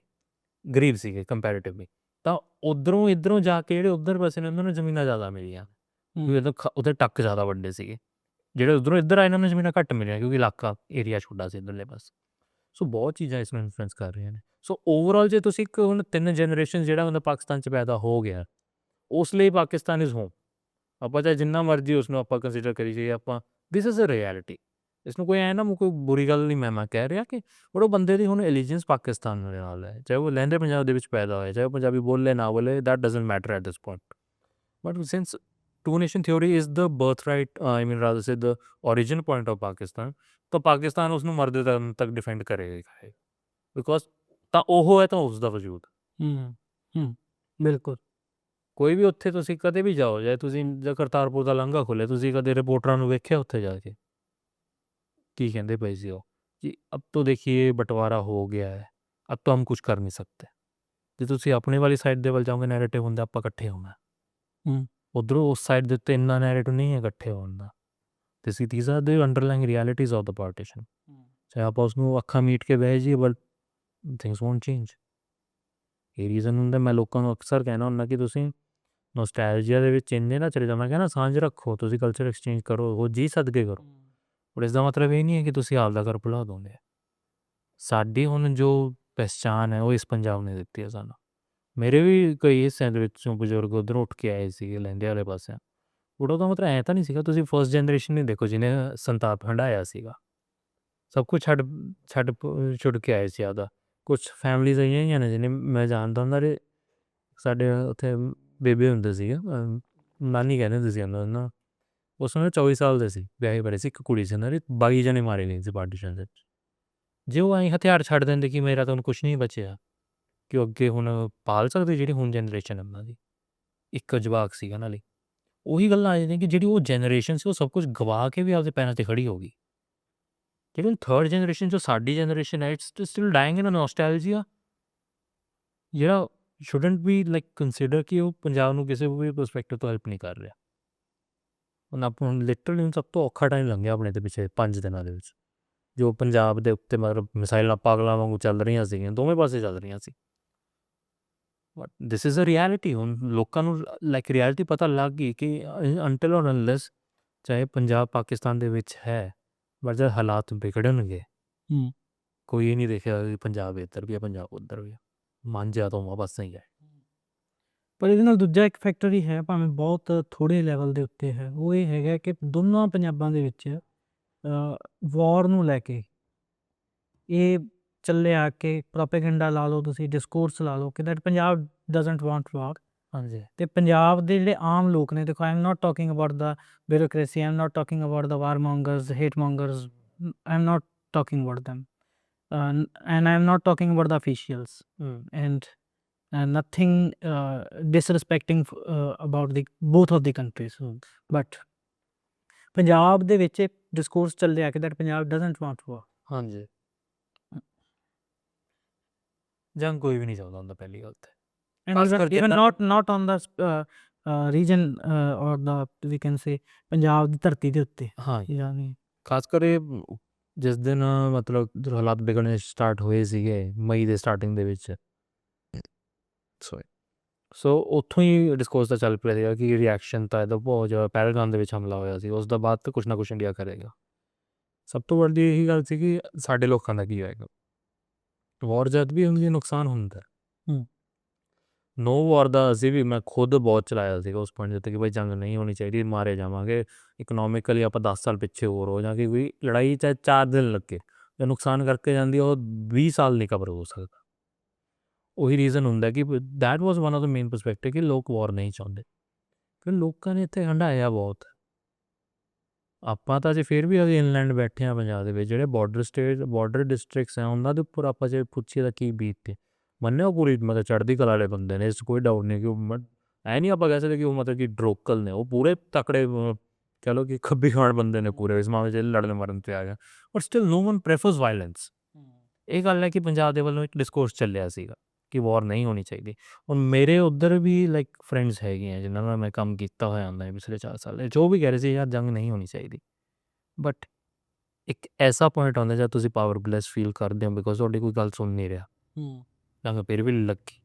ਗਰੀਬ ਸੀਗੇ ਕੰਪੈਰੇਟਿਵਲੀ, ਤਾਂ ਉੱਧਰੋਂ ਇੱਧਰੋਂ ਜਾ ਕੇ ਜਿਹੜੇ ਉੱਧਰ ਪਾਸੇ ਨੇ ਉਹਨਾਂ ਨੂੰ ਜ਼ਮੀਨਾਂ ਜ਼ਿਆਦਾ ਮਿਲੀਆਂ, ਕਿਉਂਕਿ ਉੱਥੇ ਟੱਕ ਜ਼ਿਆਦਾ ਵੱਡੇ ਸੀਗੇ। ਜਿਹੜੇ ਉੱਧਰੋਂ ਇੱਧਰ ਆਏ ਇਹਨਾਂ ਨੂੰ ਜ਼ਮੀਨਾਂ ਘੱਟ ਮਿਲੀਆਂ ਕਿਉਂਕਿ ਇਲਾਕਾ ਏਰੀਆ ਛੋਟਾ ਸੀ ਇੱਧਰਲੇ ਪਾਸੇ। ਸੋ ਬਹੁਤ ਚੀਜ਼ਾਂ ਇਸ ਨੂੰ ਇਨਫਲੂਐਂਸ ਕਰ ਰਹੀਆਂ ਨੇ। ਸੋ ਓਵਰਆਲ ਜੇ ਤੁਸੀਂ ਇੱਕ ਹੁਣ 3 ਜਨਰੇਸ਼ਨ ਜਿਹੜਾ ਬੰਦਾ ਪਾਕਿਸਤਾਨ 'ਚ ਪੈਦਾ ਹੋ ਗਿਆ, ਉਸ ਲਈ ਪਾਕਿਸਤਾਨ ਇਜ਼ ਹੋਮ। ਆਪਾਂ ਚਾਹੇ ਜਿੰਨਾ ਮਰਜ਼ੀ ਉਸਨੂੰ ਆਪਾਂ ਕੰਸੀਡਰ ਕਰੀ ਜਾਈਏ, ਆਪਾਂ ਦਿਸ ਇਜ਼ ਅ ਰਿਐਲਿਟੀ। ਇਸਨੂੰ ਕੋਈ ਐਂ ਨਾ ਕੋਈ ਬੁਰੀ ਗੱਲ ਨਹੀਂ ਮੈਂ ਕਹਿ ਰਿਹਾ ਕਿ ਬਟ ਉਹ ਬੰਦੇ ਦੀ ਹੁਣ ਐਲੀਜੈਂਸ ਪਾਕਿਸਤਾਨ ਦੇ ਨਾਲ ਹੈ, ਚਾਹੇ ਉਹ ਲਹਿੰਦੇ ਪੰਜਾਬ ਦੇ ਵਿੱਚ ਪੈਦਾ ਹੋਇਆ, ਚਾਹੇ ਉਹ ਪੰਜਾਬੀ ਬੋਲੇ ਨਾ ਬੋਲੇ, that doesn't matter at this point. But since two nation theory is the birth right, I mean rather say the origin point of Pakistan, ਤਾਂ ਪਾਕਿਸਤਾਨ ਉਸਨੂੰ ਮਰਦੇ ਦਮ ਤੱਕ ਡਿਫੈਂਡ ਕਰੇਗਾ, ਬਿਕੋਜ਼ ਤਾਂ ਉਹ ਹੈ ਤਾਂ ਉਸ ਦਾ ਵਜੂਦ।
ਬਿਲਕੁਲ।
ਕੋਈ ਵੀ ਉੱਥੇ ਤੁਸੀਂ ਕਦੇ ਵੀ ਜਾਓ, ਚਾਹੇ ਤੁਸੀਂ ਜਾਂ ਕਰਤਾਰਪੁਰ ਦਾ ਲਾਂਘਾ ਖੋਲ੍ਹਿਆ, ਤੁਸੀਂ ਕਦੇ ਰਿਪੋਰਟਰਾਂ ਨੂੰ ਵੇਖਿਆ ਉੱਥੇ ਜਾ ਕੇ ਕੀ ਕਹਿੰਦੇ ਪਏ ਸੀ ਉਹ ਕਿ ਅਬ ਤੋਂ ਦੇਖੀਏ ਬਟਵਾਰਾ ਹੋ ਗਿਆ ਹੈ, ਅਬ ਤੋਂ ਹਮ ਕੁਛ ਕਰ ਨਹੀਂ ਸਕਤੇ। ਜੇ ਤੁਸੀਂ ਆਪਣੇ ਵਾਲੀ ਸਾਈਡ ਦੇ ਵੱਲ ਜਾਓਗੇ, ਨੈਰੇਟਿਵ ਹੁੰਦਾ ਆਪਾਂ ਇਕੱਠੇ ਹੋਣਾ, ਉੱਧਰੋਂ ਉਸ ਸਾਈਡ ਦੇ ਉੱਤੇ ਇੰਨਾ ਨੈਰੇਟਿਵ ਨਹੀਂ ਹੈ ਇਕੱਠੇ ਹੋਣ ਦਾ। These are the underlying realities of the partition. ਚਾਹੇ ਆਪਾਂ ਉਸਨੂੰ ਅੱਖਾਂ ਮੀਟ ਕੇ ਬਹਿ ਜਾਈਏ, ਬਟ ਥਿੰਗਸ ਵੋਂਟ ਚੇਂਜ। ਇਹ ਰੀਜ਼ਨ ਹੁੰਦਾ। ਮੈਂ ਲੋਕਾਂ ਨੂੰ ਅਕਸਰ ਕਹਿਣਾ ਹੁੰਦਾ ਕਿ ਤੁਸੀਂ ਨੋਸਟੈਲਜੀਆ ਦੇ ਵਿੱਚ ਇੰਨੇ ਨਾ ਚਲੇ ਜਾਣਾ, ਕਹਿੰਦਾ ਸਾਂਝ ਰੱਖੋ, ਤੁਸੀਂ ਕਲਚਰ ਐਕਸਚੇਂਜ ਕਰੋ, ਉਹ ਜੀ ਸਦਕੇ ਕਰੋ, ਪਰ ਇਸ ਦਾ ਮਤਲਬ ਇਹ ਨਹੀਂ ਹੈ ਕਿ ਤੁਸੀਂ ਆਪਦਾ ਘਰ ਭੁਲਾ ਦੋਗੇ। ਸਾਡੀ ਹੁਣ ਜੋ ਪਹਿਚਾਣ ਹੈ ਉਹ ਇਸ ਪੰਜਾਬ ਨੇ ਦਿੱਤੀ ਹੈ ਸਾਨੂੰ। ਮੇਰੇ ਵੀ ਕਈ ਹਿੱਸਿਆਂ ਦੇ ਵਿੱਚੋਂ ਬਜ਼ੁਰਗ ਉੱਧਰੋਂ ਉੱਠ ਕੇ ਆਏ ਸੀਗੇ ਲਹਿੰਦੇ ਵਾਲੇ ਪਾਸਿਆਂ, ਬਟ ਉਹਦਾ ਮਤਲਬ ਐਂ ਤਾਂ ਨਹੀਂ ਸੀਗਾ ਤੁਸੀਂ ਫਸਟ ਜਨਰੇਸ਼ਨ ਨਹੀਂ ਦੇਖੋ ਜਿਹਨੇ ਸੰਤਾਪ ਹੰਢਾਇਆ ਸੀਗਾ, ਸਭ ਕੁਛ ਛੁੱਟ ਕੇ ਆਏ ਸੀ ਆਪਦਾ। ਕੁਛ ਫੈਮਲੀਜ਼ ਆਈਆਂ ਨੇ ਜਿਹਨੇ ਮੈਂ ਜਾਣਦਾ, ਉਹਨਾਂ ਦੇ ਸਾਡੇ ਉੱਥੇ ਬੇਬੇ ਹੁੰਦੇ ਸੀਗੇ, ਨਾਨੀ ਕਹਿੰਦੇ ਹੁੰਦੇ ਸੀ ਉਹਨਾਂ ਨਾ, ਉਸ ਸਮੇਂ 24 ਸਾਲ ਦੇ ਸੀ, ਵਿਆਹੇ ਬੜੇ ਸੀ, ਇੱਕ ਕੁੜੀ ਸੀ ਉਹਨਾਂ ਦੀ, 22 ਜਣੇ ਮਾਰੇ ਗਏ ਸੀ ਪਾਰਟੀਸ਼ਨ ਦੇ ਵਿੱਚ। ਜੇ ਉਹ ਐਂ ਹਥਿਆਰ ਛੱਡ ਦਿੰਦੇ ਕਿ ਮੇਰਾ ਤਾਂ ਹੁਣ ਕੁਛ ਨਹੀਂ ਬਚਿਆ, ਕਿ ਉਹ ਅੱਗੇ ਹੁਣ ਪਾਲ ਸਕਦੇ ਜਿਹੜੀ ਹੁਣ ਜਨਰੇਸ਼ਨ ਉਹਨਾਂ ਦੀ, ਇੱਕ ਜਵਾਕ ਸੀਗਾ ਨਾਲੇ, ਉਹੀ ਗੱਲਾਂ ਆ ਜਾਂਦੀਆਂ ਕਿ ਜਿਹੜੀ ਉਹ ਜਨਰੇਸ਼ਨ ਸੀ ਉਹ ਸਭ ਕੁਝ ਗਵਾ ਕੇ ਵੀ ਆਪਦੇ ਪੈਰਾਂ 'ਤੇ ਖੜੀ ਹੋ ਗਈ। ਜਿਹੜੀ ਥਰਡ ਜਨਰੇਸ਼ਨ ਜੋ ਸਾਡੀ ਜਨਰੇਸ਼ਨ ਹੈ it's still dyeing in a nostalgia, ਜਿਹੜਾ ਸ਼ੁਡਨਟ ਬੀ ਲਾਈਕ ਕੰਸੀਡਰ ਕਿ ਉਹ ਪੰਜਾਬ ਨੂੰ ਕਿਸੇ ਵੀ ਪਰਸਪੈਕਟਿਵ ਤੋਂ ਹੈਲਪ ਨਹੀਂ ਕਰ ਰਿਹਾ। ਹੁਣ ਆਪਾਂ ਹੁਣ ਲਿਟਰਲੀ ਸਭ ਤੋਂ ਔਖਾ ਟਾਈਮ ਲੰਘਿਆ ਆਪਣੇ ਤੇ ਪਿੱਛੇ 5 ਦਿਨਾਂ ਦੇ ਵਿੱਚ, ਜੋ ਪੰਜਾਬ ਦੇ ਉੱਤੇ ਮਤਲਬ ਮਿਸਾਈਲਾਂ ਪਾਗਲਾਂ ਵਾਂਗੂ ਚੱਲ ਰਹੀਆਂ ਸੀਗੀਆਂ, ਦੋਵੇਂ ਪਾਸੇ ਚੱਲ ਰਹੀਆਂ ਸੀ। But this is a reality. ਹੁਣ ਲੋਕਾਂ ਨੂੰ ਲਾਈਕ ਰਿਐਲਿਟੀ ਪਤਾ ਲੱਗ ਗਈ ਕਿ ਅੰਟਿਲ ਔਰ ਅਨਲੈਸ ਚਾਹੇ ਪੰਜਾਬ ਪਾਕਿਸਤਾਨ ਦੇ ਵਿੱਚ ਹੈ, ਬਟ ਜਦ ਹਾਲਾਤ ਵਿਗੜਨਗੇ ਕੋਈ ਇਹ ਨਹੀਂ ਦੇਖਿਆ ਕਿ ਪੰਜਾਬ ਇੱਧਰ ਵੀ ਹੈ ਪੰਜਾਬ ਉੱਧਰ ਵੀ ਹੈ, ਮਨ ਜਿਹਾ ਤੋਂ ਬਸ ਸਹੀ ਹੈ।
ਪਰ ਇਹਦੇ ਨਾਲ ਦੂਜਾ ਇੱਕ ਫੈਕਟਰ ਹੀ ਹੈ, ਭਾਵੇਂ ਬਹੁਤ ਥੋੜ੍ਹੇ ਲੈਵਲ ਦੇ ਉੱਤੇ ਹੈ, ਉਹ ਇਹ ਹੈਗਾ ਕਿ ਦੋਨਾਂ ਪੰਜਾਬਾਂ ਦੇ ਵਿੱਚ ਵਾਰ ਨੂੰ ਲੈ ਕੇ ਇਹ ਚੱਲਿਆ ਕਿ ਪ੍ਰੋਪੇਗੈਂਡਾ ਲਾ ਲਓ, ਤੁਸੀਂ ਡਿਸਕੋਰਸ ਲਾ ਲਓ ਕਿ that Punjab doesn't want war.
ਹਾਂਜੀ
ਤੇ ਪੰਜਾਬ ਦੇ ਜਿਹੜੇ ਆਮ ਲੋਕ ਨੇ, ਦੇਖੋ I am not talking about the bureaucracy, I am not talking about the war mongers, hate mongers, I am not talking about them, and I am not talking about the officials, and nothing disrespecting about the both of the countries, but Punjab ਦੇ ਵਿੱਚ ਇੱਕ ਡਿਸਕੋਰਸ ਚੱਲਿਆ ਕਿ that Punjab doesn't want war.
ਹਾਂਜੀ, ਜੰਗ ਕੋਈ ਵੀ ਨਹੀਂ ਚਾਹੁੰਦਾ ਹੁੰਦਾ ਪਹਿਲੀ ਗੱਲ ਤੇ।
And
ਖਾਸ
even,
ਕਰਕੇ
even
ਇੱਦਾਂ-
not on the region or the we can say Punjab ਦੀ ਧਰਤੀ ਦੇ ਉੱਤੇ
ਹਾਂ
ਯਾਨੀ
ਖਾਸ ਕਰ ਇਹ ਜਿਸ ਦਿਨ ਮਤਲਬ ਜਦੋਂ ਹਾਲਾਤ ਵਿਗੜਨੇ ਸਟਾਰਟ ਹੋਏ ਸੀਗੇ ਮਈ ਦੇ ਸਟਾਰਟਿੰਗ ਦੇ ਵਿੱਚ, ਸੋ ਉੱਥੋਂ ਹੀ ਡਿਸਕੋਰਸ ਤਾਂ ਚੱਲ ਪਿਆ ਸੀਗਾ ਕਿ ਰਿਐਕਸ਼ਨ ਤਾਂ ਇਹਦਾ ਬਹੁਤ ਜ਼ਿਆਦਾ ਪਹਿਲਗਾਮ ਦੇ ਵਿੱਚ ਹਮਲਾ ਹੋਇਆ ਸੀ, ਉਸ ਤੋਂ ਬਾਅਦ ਤਾਂ ਕੁਛ ਨਾ ਕੁਛ ਇੰਡੀਆ ਕਰੇਗਾ। ਸਭ ਤੋਂ ਵੱਡੀ ਇਹੀ ਗੱਲ ਸੀ ਕਿ ਸਾਡੇ ਲੋਕਾਂ ਦਾ ਕੀ ਹੋਏਗਾ। ਵਾਰ ਜਦ ਵੀ ਹੁੰਦੀ ਨੁਕਸਾਨ ਹੁੰਦਾ। ਨੋ ਵਾਰ ਦਾ ਅਸੀਂ ਵੀ ਮੈਂ ਖੁਦ ਬਹੁਤ ਚਲਾਇਆ ਸੀਗਾ ਉਸ ਪੁਆਇੰਟ ਦੇ ਉੱਤੇ ਕਿ ਭਾਈ ਜੰਗ ਨਹੀਂ ਹੋਣੀ ਚਾਹੀਦੀ, ਮਾਰੇ ਜਾਵਾਂਗੇ, ਇਕਨੋਮਿਕਲੀ ਆਪਾਂ 10 ਸਾਲ ਪਿੱਛੇ ਹੋਰ ਹੋ ਜਾਵਾਂਗੇ, ਕੋਈ ਲੜਾਈ ਚਾਹੇ 4 ਦਿਨ ਲੱਗੇ ਜਾਂ ਨੁਕਸਾਨ ਕਰਕੇ ਜਾਂਦੀ ਉਹ 20 ਸਾਲ ਨਹੀਂ ਕਵਰ ਹੋ ਸਕਦਾ। ਉਹੀ ਰੀਜ਼ਨ ਹੁੰਦਾ ਕਿ that was one of the main perspective ਕਿ ਲੋਕ ਵਾਰ ਨਹੀਂ ਚਾਹੁੰਦੇ, ਫਿਰ ਲੋਕਾਂ ਨੇ ਇੱਥੇ ਹੰਢਾਇਆ ਬਹੁਤ। ਆਪਾਂ ਤਾਂ ਜੇ ਫਿਰ ਵੀ ਅਸੀਂ ਇਨਲੈਂਡ ਬੈਠੇ ਹਾਂ ਪੰਜਾਬ ਦੇ ਵਿੱਚ, ਜਿਹੜੇ ਬਾਰਡਰ ਡਿਸਟ੍ਰਿਕਟਸ ਆ ਉਹਨਾਂ ਦੇ ਉੱਪਰ ਆਪਾਂ ਜੇ ਪੁੱਛੀਏ ਤਾਂ ਕੀ ਬੀਤਦੇ, ਮੰਨਿਆ ਉਹ ਪੂਰੀ ਮਤਲਬ ਚੜ੍ਹਦੀ ਕਲਾ ਵਾਲੇ ਬੰਦੇ ਨੇ, ਇਸ 'ਚ ਕੋਈ ਡਾਊਟ ਨਹੀਂ ਕਿ ਉਹ ਐ ਨਹੀਂ ਆਪਾਂ ਕਹਿ ਸਕਦੇ ਕਿ ਉਹ ਮਤਲਬ ਕਿ ਡਰੋਕਲ ਨੇ, ਉਹ ਪੂਰੇ ਤਕੜੇ ਕਹਿ ਲਓ ਕਿ ਖੱਬੀ ਖਾਣ ਬੰਦੇ ਨੇ ਪੂਰੇ, ਇਸ ਮਾਮਲੇ 'ਚ ਲੜਨ ਮਰਨ 'ਤੇ ਆ ਗਿਆ, but still no one prefers violence. ਇਹ ਗੱਲ ਹੈ ਕਿ ਪੰਜਾਬ ਦੇ ਵੱਲੋਂ ਇੱਕ ਡਿਸਕੋਰਸ ਚੱਲਿਆ ਸੀਗਾ ਕਿ ਵਾਰ ਨਹੀਂ ਹੋਣੀ ਚਾਹੀਦੀ। ਹੁਣ ਮੇਰੇ ਉੱਧਰ ਵੀ ਲਾਈਕ ਫਰੈਂਡਸ ਹੈਗੇ ਆ ਜਿਨ੍ਹਾਂ ਨਾਲ ਮੈਂ ਕੰਮ ਕੀਤਾ ਹੋਇਆ ਹੁੰਦਾ ਪਿਛਲੇ 4 ਸਾਲ, ਜੋ ਵੀ ਕਹਿ ਰਹੇ ਸੀ ਯਾਰ ਜੰਗ ਨਹੀਂ ਹੋਣੀ ਚਾਹੀਦੀ, ਬਟ ਇੱਕ ਐਸਾ ਪੁਆਇੰਟ ਆਉਂਦਾ ਜਦ ਤੁਸੀਂ ਪਾਵਰਲੈਸ ਫੀਲ ਕਰਦੇ ਹੋ ਬਿਕੋਜ਼ ਤੁਹਾਡੀ ਕੋਈ ਗੱਲ ਸੁਣ ਨਹੀਂ ਰਿਹਾ, ਜੰਗ ਫਿਰ ਵੀ ਲੱਗੀ।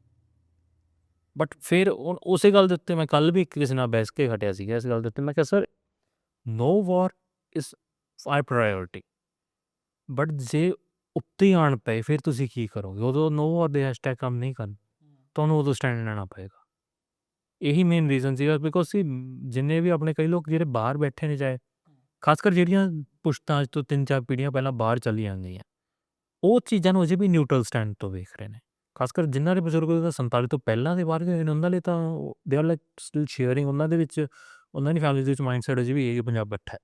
ਬਟ ਫਿਰ ਉਸੇ ਗੱਲ ਦੇ ਉੱਤੇ ਮੈਂ ਕੱਲ੍ਹ ਵੀ ਕਿਸੇ ਨਾਲ ਬਹਿਸ ਕੇ ਹਟਿਆ ਸੀਗਾ ਇਸ ਗੱਲ ਦੇ ਉੱਤੇ, ਮੈਂ ਕਿਹਾ sir no war is a priority, but ਜੇ ਉੱਤੇ ਹੀ ਆਣ ਪਏ ਫਿਰ ਤੁਸੀਂ ਕੀ ਕਰੋਗੇ, ਉਦੋਂ ਨੋ ਵਾਰ ਦੇ ਹੈਸ਼ਟੈਗ ਕੰਮ ਨਹੀਂ ਕਰਨ, ਤੁਹਾਨੂੰ ਉਦੋਂ ਸਟੈਂਡ ਲੈਣਾ ਪਏਗਾ। ਇਹੀ ਮੇਨ ਰੀਜ਼ਨ ਸੀਗਾ ਬਿਕੋਜ਼ ਸੀ ਜਿੰਨੇ ਵੀ ਆਪਣੇ ਕਈ ਲੋਕ ਜਿਹੜੇ ਬਾਹਰ ਬੈਠੇ ਨੇ, ਚਾਹੇ ਖਾਸ ਕਰ ਜਿਹੜੀਆਂ ਪੁਸ਼ਤਾਂ ਅੱਜ ਤੋਂ 3-4 ਪੀੜ੍ਹੀਆਂ ਪਹਿਲਾਂ ਬਾਹਰ ਚਲੀਆਂ ਗਈਆਂ, ਉਹ ਚੀਜ਼ਾਂ ਨੂੰ ਅਜੇ ਵੀ ਨਿਊਟਰਲ ਸਟੈਂਡ ਤੋਂ ਵੇਖ ਰਹੇ ਨੇ। ਖਾਸ ਕਰ ਜਿਨ੍ਹਾਂ ਦੇ ਬਜ਼ੁਰਗ 47 ਤੋਂ ਪਹਿਲਾਂ ਦੇ ਬਾਹਰ ਗਏ ਨੇ ਉਹਨਾਂ ਲਈ ਤਾਂ they are like still sharing, ਉਹਨਾਂ ਦੇ ਵਿੱਚ ਉਹਨਾਂ ਦੀ ਫੈਮਿਲੀ ਦੇ ਵਿੱਚ ਮਾਈਂਡਸੈਟ ਅਜੇ ਵੀ ਇਹ ਪੰਜਾਬ ਬੈਠਾ ਹੈ।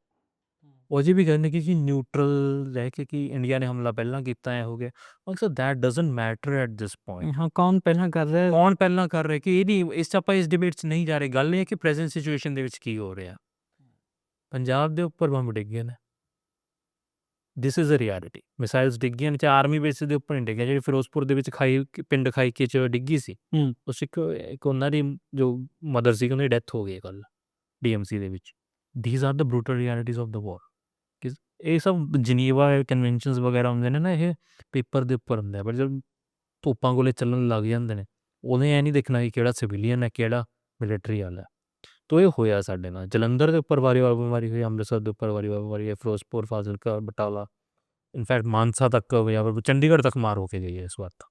ਉਹ ਅਜੇ ਵੀ ਕਹਿੰਦੇ ਕਿ ਜੀ ਨਿਊਟਰਲ ਰਹਿ ਕੇ ਕਿ ਇੰਡੀਆ ਨੇ ਹਮਲਾ ਪਹਿਲਾਂ ਕੀਤਾ ਹੈ ਹੋ ਗਿਆ, also that doesn't matter at this point.
ਹਾਂ, ਕੌਣ ਪਹਿਲਾਂ ਕਰ ਰਿਹਾ,
ਕੌਣ ਪਹਿਲਾਂ ਕਰ ਰਿਹਾ ਕਿ ਇਹ ਨਹੀਂ, ਇਸ 'ਚ ਆਪਾਂ ਇਸ ਡਿਬੇਟ 'ਚ ਨਹੀਂ ਜਾ ਰਹੇ। ਗੱਲ ਇਹ ਹੈ ਕਿ ਪ੍ਰੈਜ਼ੈਂਟ ਸਿਚੁਏਸ਼ਨ ਦੇ ਵਿੱਚ ਕੀ ਹੋ ਰਿਹਾ, ਪੰਜਾਬ ਦੇ ਉੱਪਰ ਬੰਬ ਡਿੱਗੇ ਨੇ, ਦਿਸ ਇਜ਼ ਅ ਰਿਐਲਿਟੀ। ਮਿਸਾਈਲਸ ਡਿੱਗੀਆਂ ਨੇ, ਚਾਹੇ ਆਰਮੀ ਬੇਸਿਸ ਦੇ ਉੱਪਰ ਨਹੀਂ ਡਿੱਗਿਆ, ਜਿਹੜੀ ਫਿਰੋਜ਼ਪੁਰ ਦੇ ਵਿੱਚ ਪਿੰਡ ਖਾਈਕੇ 'ਚ ਡਿੱਗੀ ਸੀ, ਉਸ ਇੱਕ ਉਹਨਾਂ ਦੀ ਜੋ ਮਦਰ ਸੀ ਉਹਨਾਂ ਦੀ ਡੈਥ ਹੋ ਗਈ ਕੱਲ੍ਹ DMC ਦੇ ਵਿੱਚ। These are the brutal realities of the war. ਕਿ ਇਹ ਸਭ ਜਨੀਵਾ ਕਨਵੈਨਸ਼ਨਸ ਵਗੈਰਾ ਹੁੰਦੇ ਨੇ ਨਾ, ਇਹ ਪੇਪਰ ਦੇ ਉੱਪਰ ਹੁੰਦੇ ਆ, ਪਰ ਜਦ ਤੋਪਾਂ ਕੋਲੇ ਚੱਲਣ ਲੱਗ ਜਾਂਦੇ ਨੇ ਉਹਨੇ ਇਹ ਨਹੀਂ ਦੇਖਣਾ ਕਿ ਕਿਹੜਾ ਸਿਵੀਲੀਅਨ ਹੈ ਕਿਹੜਾ ਮਿਲਟਰੀ ਵਾਲਾ। ਤੋ ਇਹ ਹੋਇਆ ਸਾਡੇ ਨਾਲ, ਜਲੰਧਰ ਦੇ ਉੱਪਰ ਵਾਰੀ ਬਿਮਾਰੀ ਹੋਈ, ਅੰਮ੍ਰਿਤਸਰ ਦੇ ਉੱਪਰ ਵਾਰੀ ਬਿਮਾਰੀ ਹੈ, ਫਿਰੋਜ਼ਪੁਰ, ਫਾਜ਼ਿਲਕਾ, ਬਟਾਲਾ, ਇਨਫੈਕਟ ਮਾਨਸਾ ਤੱਕ ਜਾਂ ਚੰਡੀਗੜ੍ਹ ਤੱਕ ਮਾਰ ਹੋ ਕੇ ਗਈ ਹੈ ਇਸ ਵਾਰ ਤਾਂ।